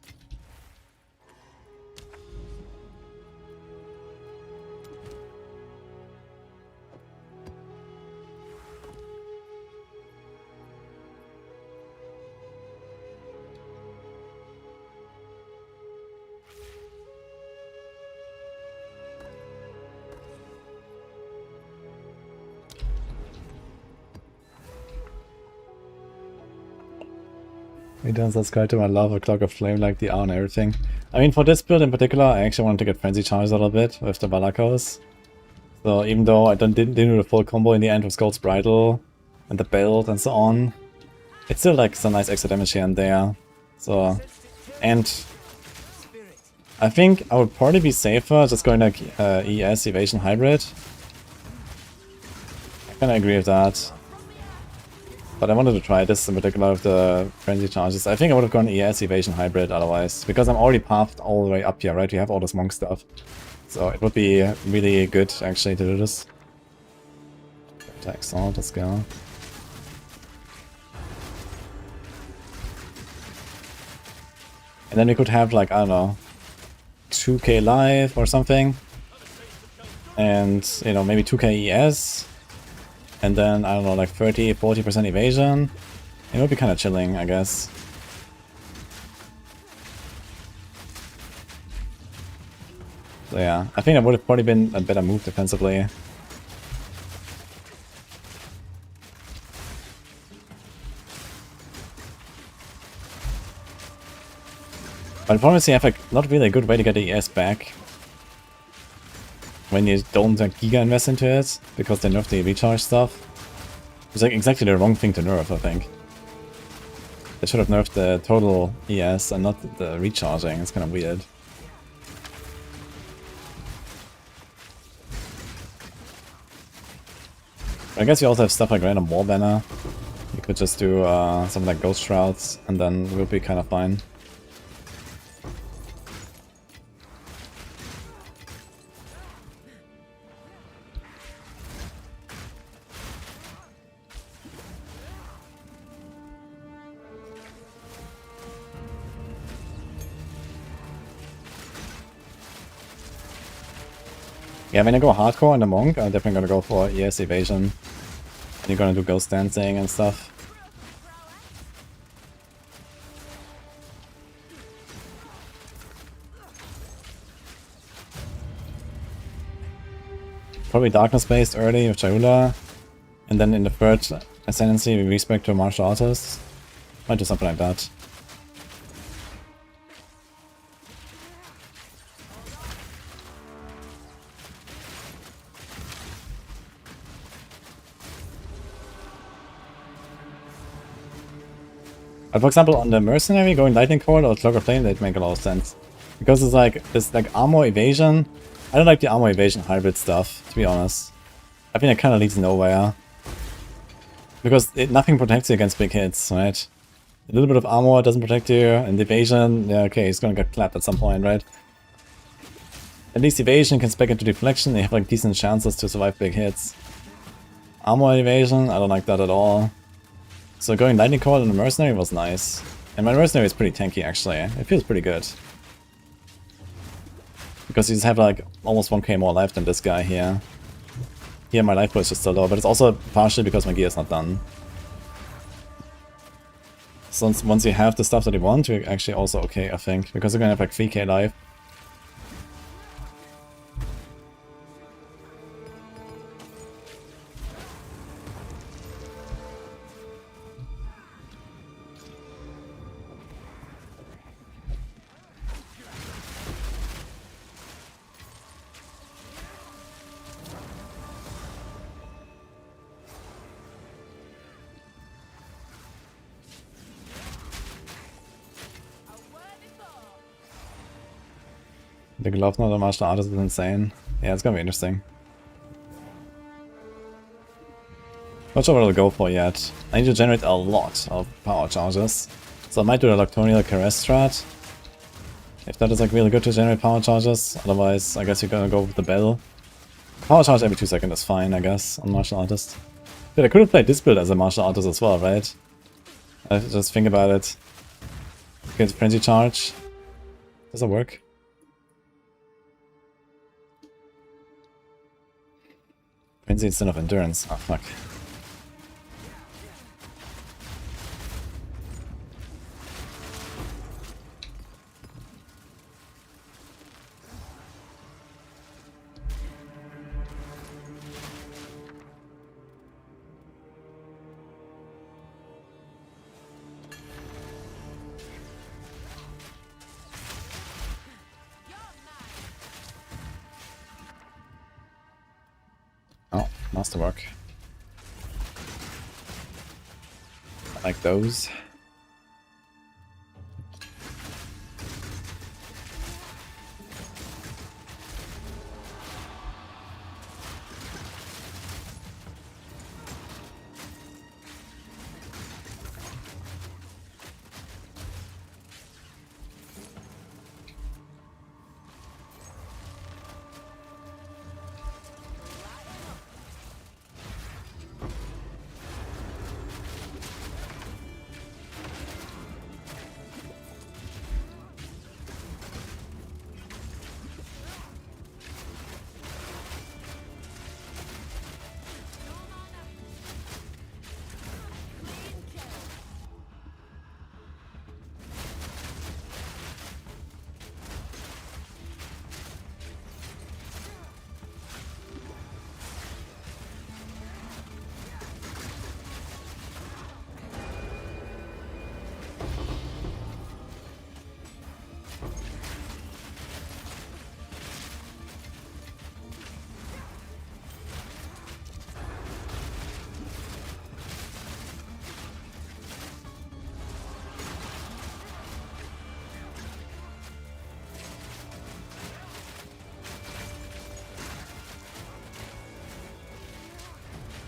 He does subscribe to my love of Clock of Flame like the hour and everything. I mean, for this build in particular, I actually wanted to get Frenzy Charge a little bit with the Balakos. So even though I didn't do the full combo in the end with Skull's Bridle and the build and so on, it's still like some nice extra damage here and there. So, and I think I would probably be safer just going like ES Evasion Hybrid. I kinda agree with that. But I wanted to try this in particular with the Frenzy Charges. I think I would have gone ES Evasion Hybrid otherwise, because I'm already pathed all the way up here, right? We have all this monk stuff. So it would be really good actually to do this. Excellent, let's go. And then we could have like, I don't know, 2k life or something. And, you know, maybe 2k ES. And then, I don't know, like 30-40% evasion. It would be kind of chilling, I guess. So yeah, I think that would have probably been a better move defensively. But obviously I have like not really a good way to get the ES back when you don't like giga invest into it, because they nerf the recharge stuff. It's like exactly the wrong thing to nerf, I think. They should have nerfed the total ES and not the recharging. It's kind of weird. But I guess you also have stuff like random wall banner. You could just do something like ghost shrouds and then we'll be kind of fine. Yeah, when I go hardcore on the monk, I'm definitely gonna go for ES evasion. And you're gonna do ghost dancing and stuff. Probably darkness based early with Chayula. And then in the third ascendancy we respec to a martial artist. Might do something like that. But for example, on the mercenary, going lightning cord or cloak of flame, they'd make a lot of sense. Because it's like this like armor evasion. I don't like the armor evasion hybrid stuff, to be honest. I think it kind of leads nowhere. Because nothing protects you against big hits, right? A little bit of armor doesn't protect you, and evasion, yeah, okay, he's gonna get clapped at some point, right? At least evasion can spec into deflection, they have like decent chances to survive big hits. Armor evasion, I don't like that at all. So going lightning cord on the mercenary was nice. And my mercenary is pretty tanky actually, it feels pretty good. Because you just have like almost 1k more life than this guy here. Here my life pool is just so low, but it's also partially because my gear is not done. So once you have the stuff that you want, you're actually also okay, I think. Because you're gonna have like 3k life. The glove not a martial artist is insane. Yeah, it's gonna be interesting. Not sure what I'll go for yet. I need to generate a lot of power charges. So I might do the Lactonial Caress strat. If that is like really good to generate power charges. Otherwise, I guess you're gonna go with the bell. Power charge every 2 seconds is fine, I guess, on martial artist. Dude, I could have played this build as a martial artist as well, right? I just think about it. Get frenzy charge. Does that work? Frenzy instead of endurance. Oh fuck. Oh, masterwork. I like those.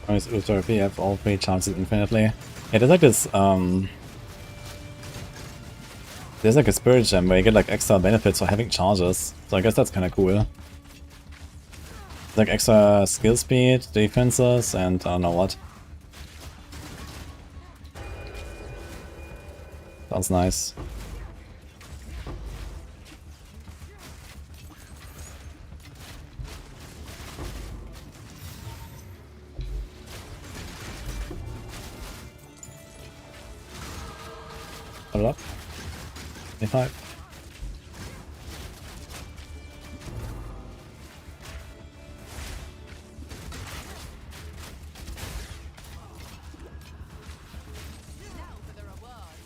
Nice Ultra P, have all 3 chances infinitely. Yeah, there's like this, there's like a spirit gem where you get like extra benefits for having charges. So I guess that's kinda cool. Like extra skill speed, defenses, and I don't know what. Sounds nice. Put it up. 25. Now for the reward.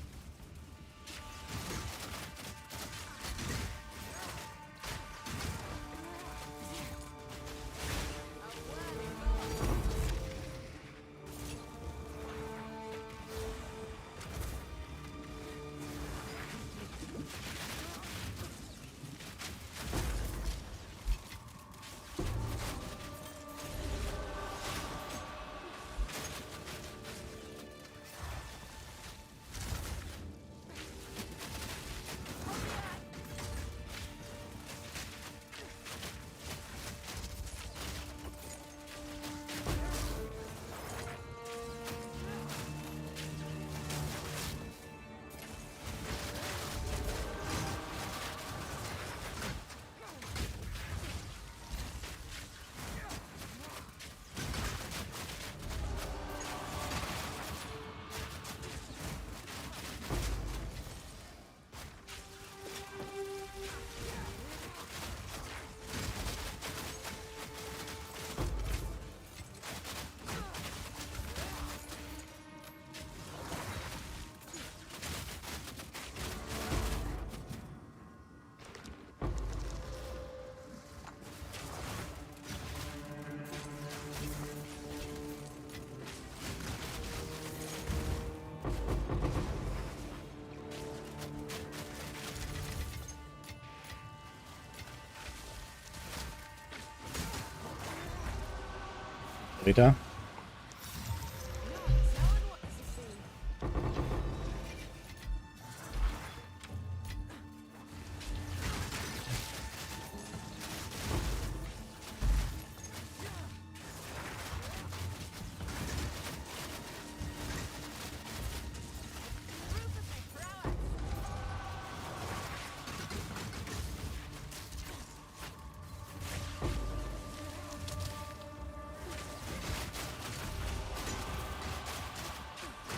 Rita.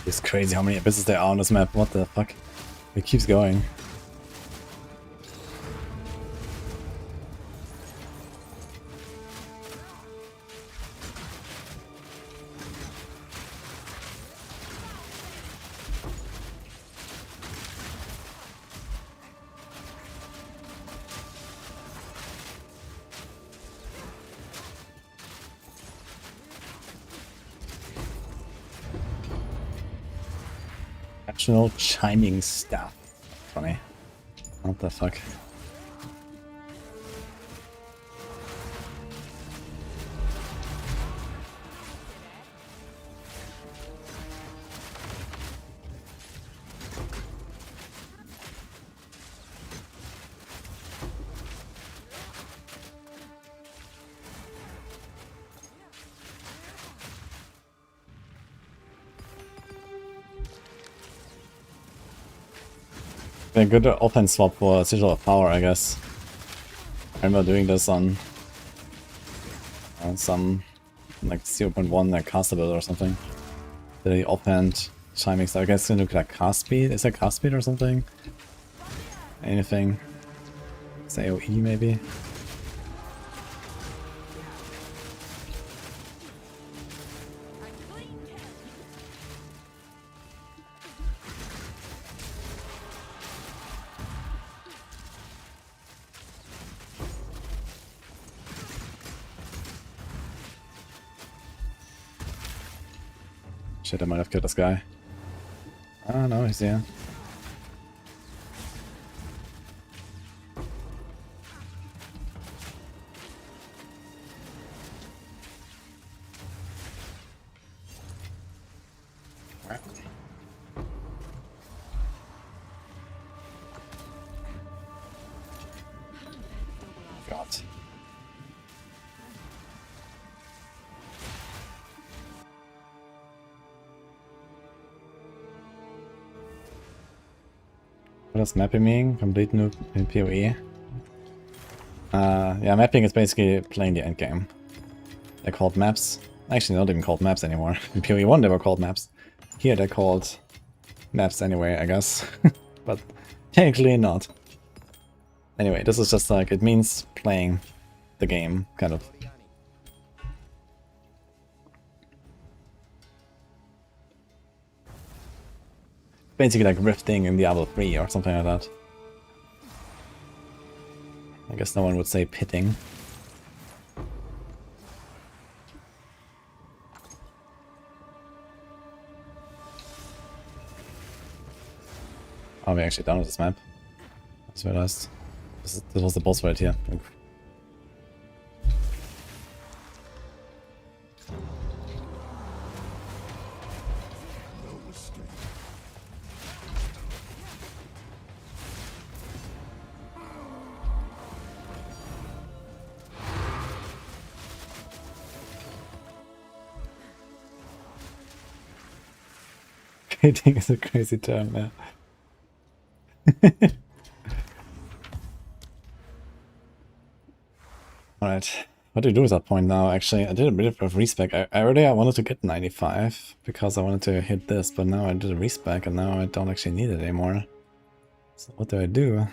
It's crazy how many abysses there are on this map. What the fuck? It keeps going. Optional chiming stuff. Funny. What the fuck? A good offense swap for Sigil of Power, I guess. I remember doing this on some like 0.1 like castable or something. The offhand chiming stuff. I guess it's gonna like cast speed. Is that cast speed or something? Anything? It's AoE maybe? Shit, I might have killed this guy. Oh no, he's here. left. What does mapping mean? Complete noob in PoE. Yeah, mapping is basically playing the endgame. They're called maps. Actually, not even called maps anymore. In PoE 1 they were called maps. Here they're called maps anyway, I guess. But technically not. Anyway, this is just like, it means playing the game, kind of. Basically like rifting in Diablo 3 or something like that. I guess no one would say pitting. Are we actually done with this map? I just realized. This was the boss right here. Pitting is a crazy term, yeah. Alright, what do we do with that point now? Actually, I did a bit of respec. I wanted to get 95 because I wanted to hit this, but now I did a respec and now I don't actually need it anymore. So what do I do?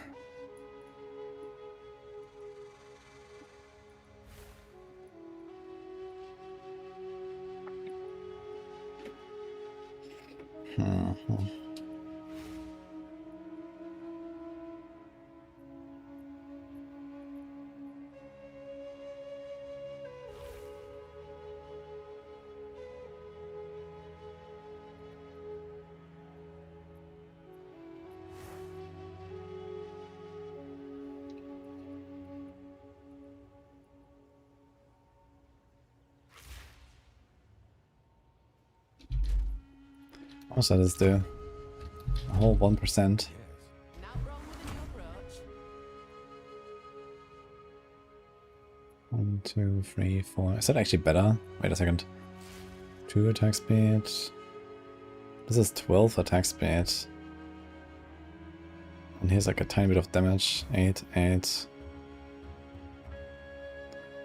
How much does this do? A whole 1%. Not wrong with the approach. 1, 2, 3, 4. Is that actually better? Wait a second. 2 attack speed. This is 12 attack speed. And here's like a tiny bit of damage. 8, 8.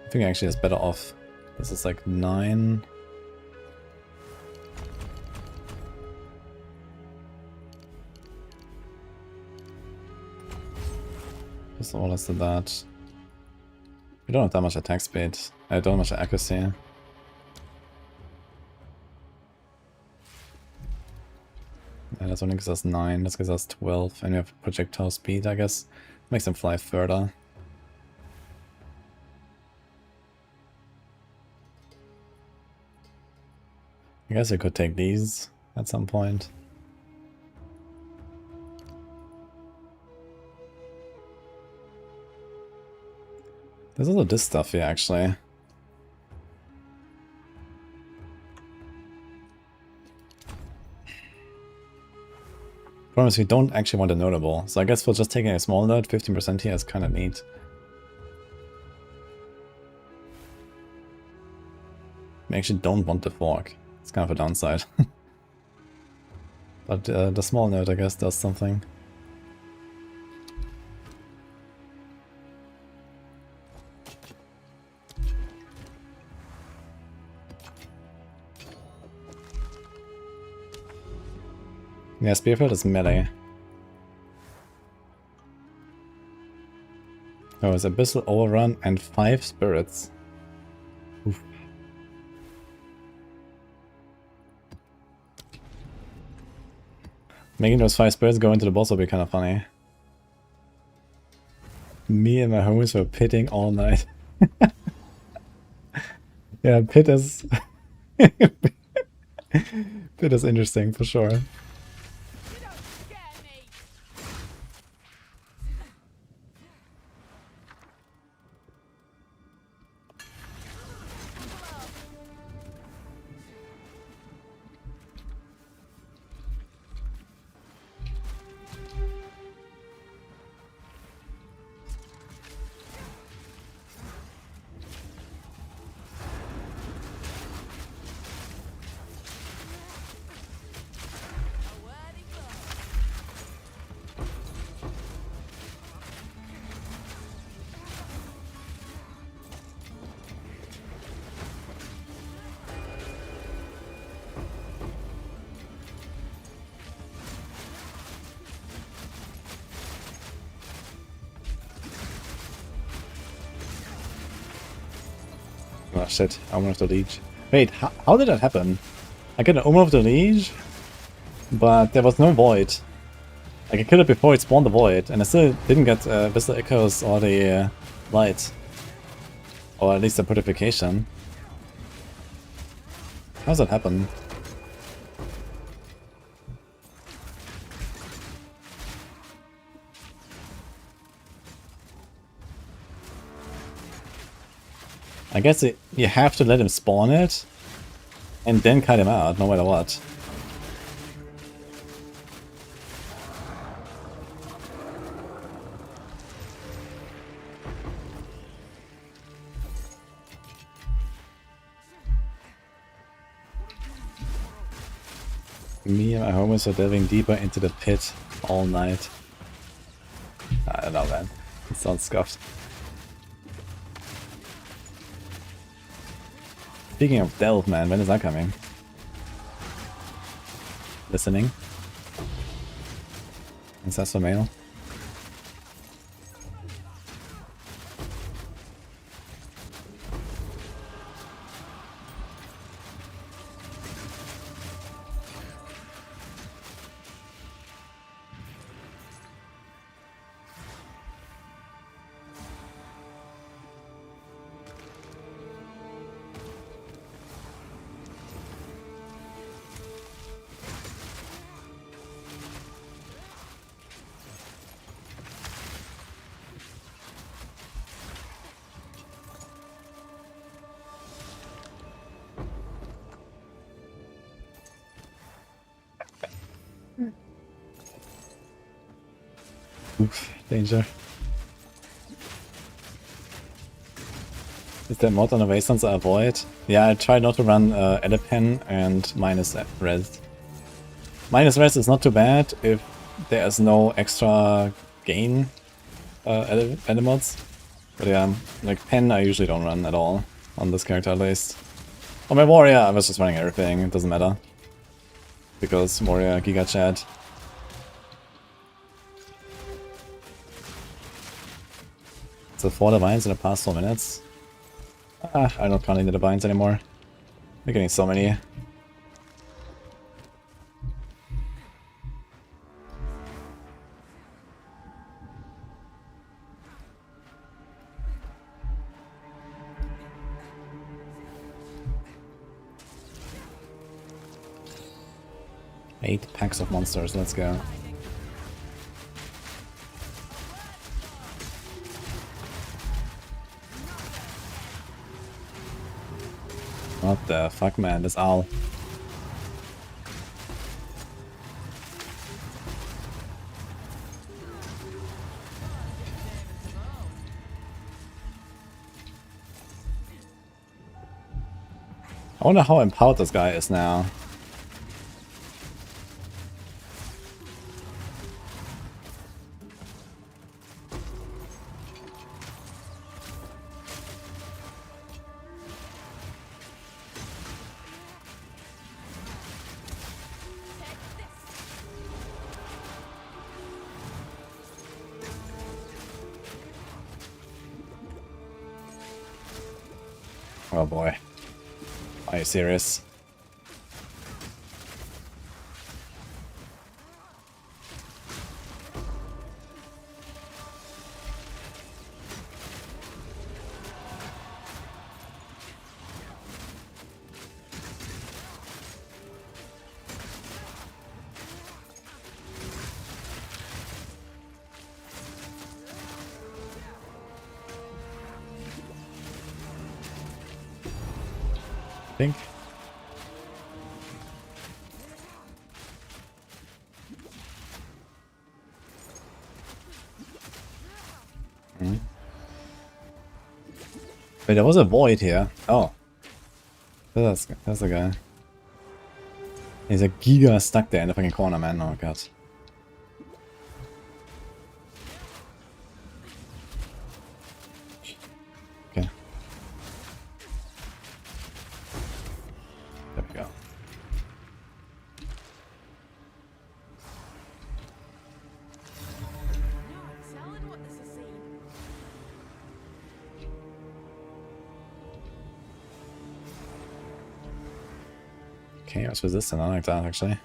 I think actually it's better off. This is like 9. Just all as to that. We don't have that much attack speed. I don't have much accuracy. Yeah, that's only gives us 9, this gives us 12, and we have projectile speed, I guess. Makes them fly further. I guess we could take these at some point. There's also this stuff here, actually. Problem is we don't actually want a notable, so I guess we're just taking a small note. 15% here is kind of neat. We actually don't want the fork. It's kind of a downside. But the small note, I guess, does something. Yeah, Spearfield is melee. Oh, it's Abyssal Overrun and 5 spirits. Oof. Making those 5 spirits go into the boss will be kind of funny. Me and my homies were pitting all night. Yeah, pit is... pit is interesting for sure. You don't scare me. Oh shit, Omen of the Liege. Wait, how did that happen? I got an Omen of the Liege, but there was no Void. Like I killed it before it spawned the Void, and I still didn't get Vista Echoes or the Light. Or at least the Purification. How's that happen? I guess you have to let him spawn it, and then cut him out, no matter what. Me and my homies are delving deeper into the pit all night. I don't know, man. It sounds scuffed. Speaking of delve, man, when is that coming? Listening? Is that some mail? Oof, danger. Is there mod on the wastelands I avoid? Yeah, I try not to run Elepen and minus res. Minus res is not too bad if there's no extra gain mods. But yeah, like Pen I usually don't run at all on this character at least. On my warrior I was just running everything, it doesn't matter. Because warrior Giga Chat. So 4 divines in the past 4 minutes. I'm not counting the divines anymore. We're getting so many. Eight packs of monsters, let's go. What the fuck, man, this owl. I wonder how empowered this guy is now. Oh boy. Are you serious? Think. Wait, there was a void here. Oh. That's the guy. He's a giga stuck there in the fucking corner, man. Oh god. Okay. There we go. Selling what this is saying. Chaos resistant, I like that actually.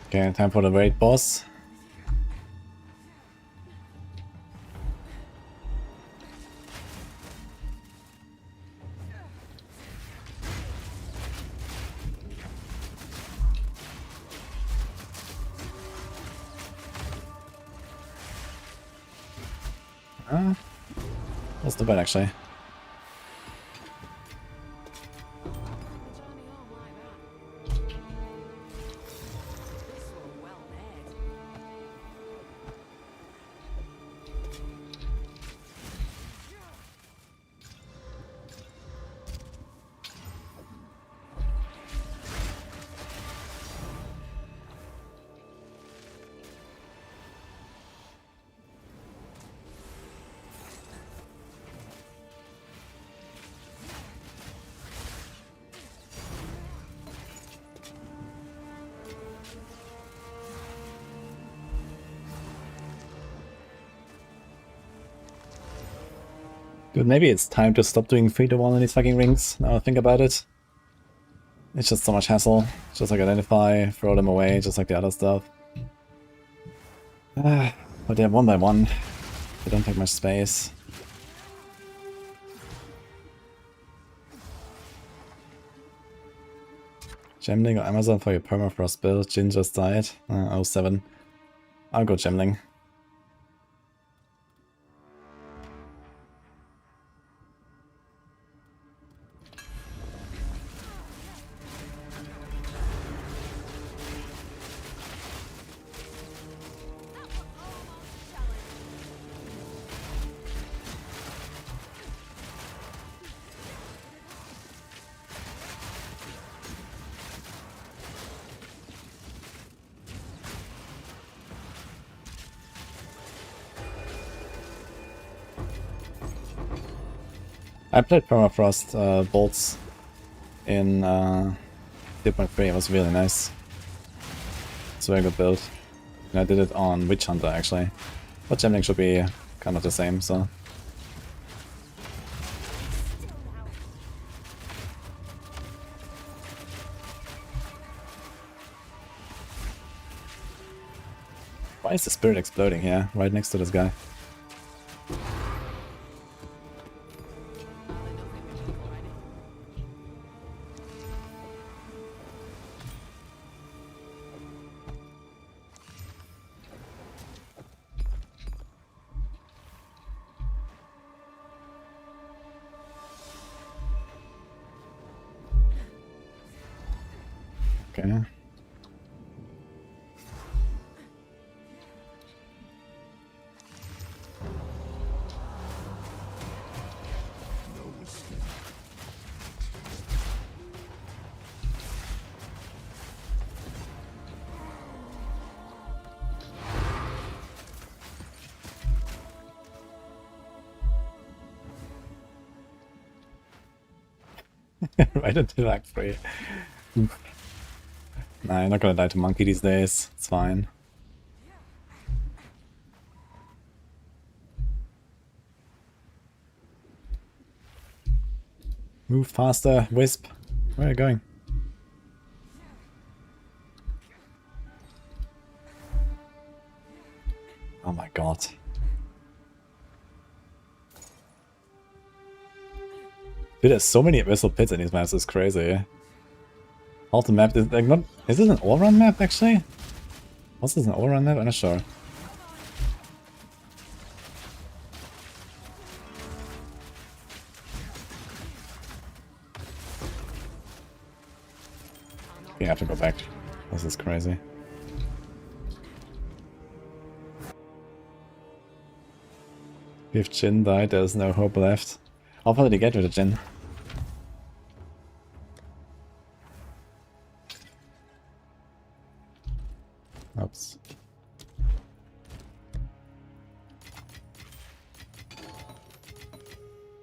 Okay, time for the raid boss. That's not bad actually. Dude, maybe it's time to stop doing 3-1 in these fucking rings, now I think about it. It's just so much hassle. Just like identify, throw them away, just like the other stuff. But yeah, 1 by 1. They don't take much space. Gemling or Amazon for your permafrost build. Jin just died. 07. I'll go Gemling. I played permafrost bolts in 3.3. It was really nice. It's a very good build. And I did it on Witch Hunter actually. But Gemling should be kind of the same, so. Why is the spirit exploding here, right next to this guy? Okay. Right until Act 3. Nah, you're not gonna die to Monkey these days. It's fine. Move faster, Wisp. Where are you going? Oh my god. Dude, there's so many abyssal pits in these maps, it's crazy. All the map is like not. Is this an all-run map actually? Was this an all-run map? I'm not sure. Okay, I have to go back. This is crazy. If Jin died, there's no hope left. How far did he get with the Jin? Oops.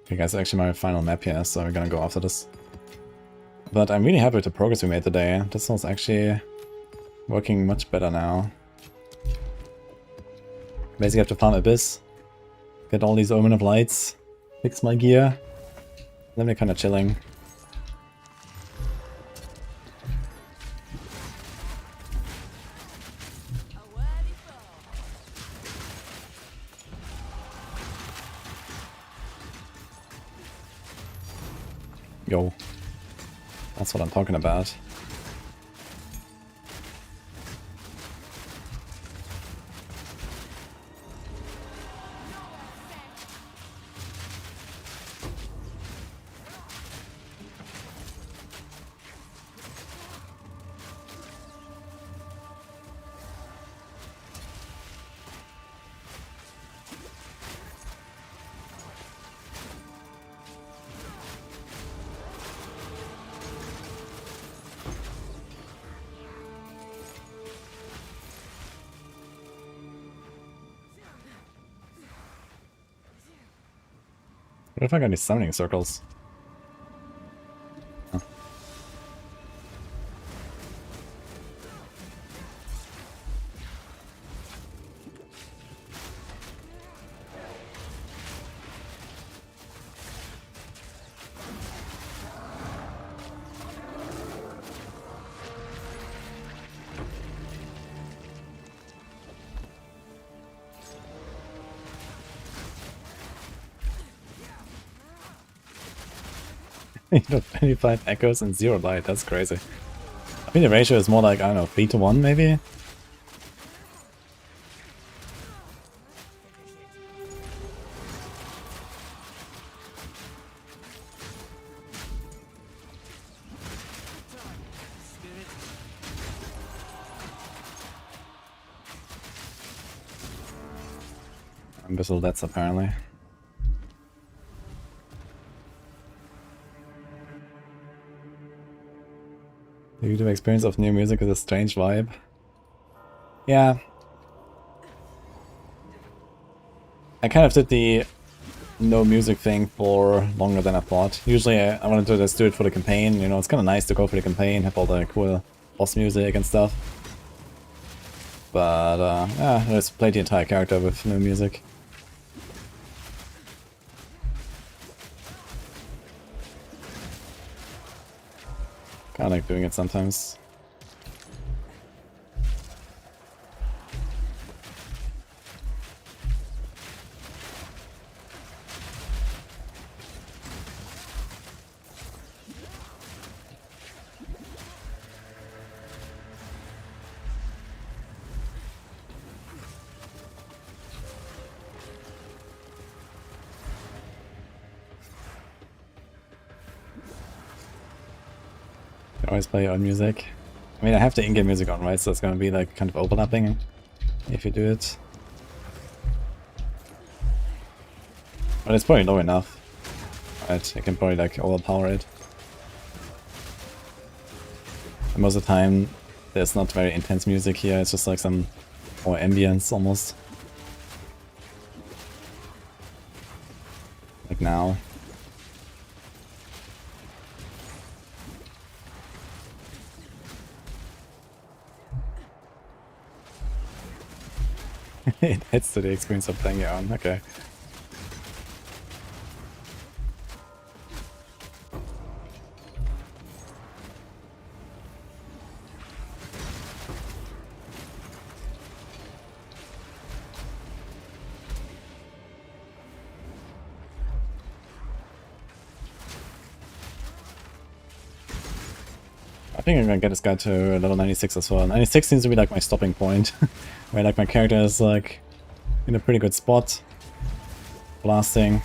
Okay guys, actually my final map here, so we're gonna go after this. But I'm really happy with the progress we made today. This one's actually working much better now. Basically have to farm Abyss, get all these Omen of Lights, fix my gear, then we're kinda chilling. Yo. That's what I'm talking about. What if I got any summoning circles? Huh. You got 25 echoes and 0 light, that's crazy. I think the ratio is more like, I don't know, 3 to 1 maybe? Abyssal Deaths apparently. The YouTube experience of new music is a strange vibe. Yeah. I kind of did the no music thing for longer than I thought. Usually I wanted to just do it for the campaign, you know, it's kind of nice to go for the campaign, have all the cool boss music and stuff. But yeah, I just played the entire character with no music. Kinda like doing it sometimes. Always play your own music. I mean, I have the in-game music on, right? So it's gonna be like kind of overlapping if you do it. But it's probably low enough. Right, I can probably like overpower it. And most of the time, there's not very intense music here. It's just like some more ambience almost. Like now. It adds to the experience of playing your own, okay. I think I'm gonna get this guy to level 96 as well. 96 seems to be like my stopping point, where like my character is like in a pretty good spot, blasting.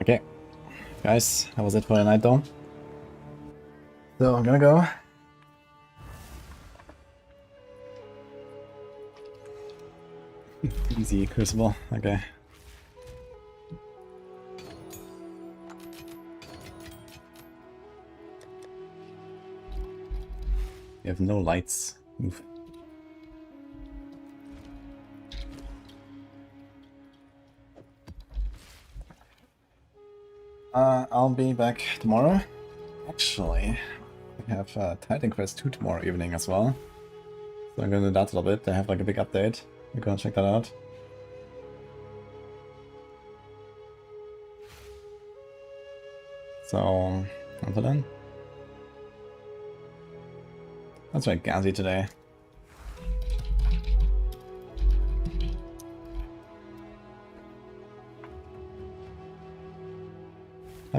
Okay, guys, that was it for the night though. So I'm gonna go. Easy Crucible, okay. You have no lights. Oof. I'll be back tomorrow. Actually, we have Titan Quest 2 tomorrow evening as well. So I'm gonna do that a little bit. They have like a big update. We're gonna check that out. So, until then. That's right, Gazi today.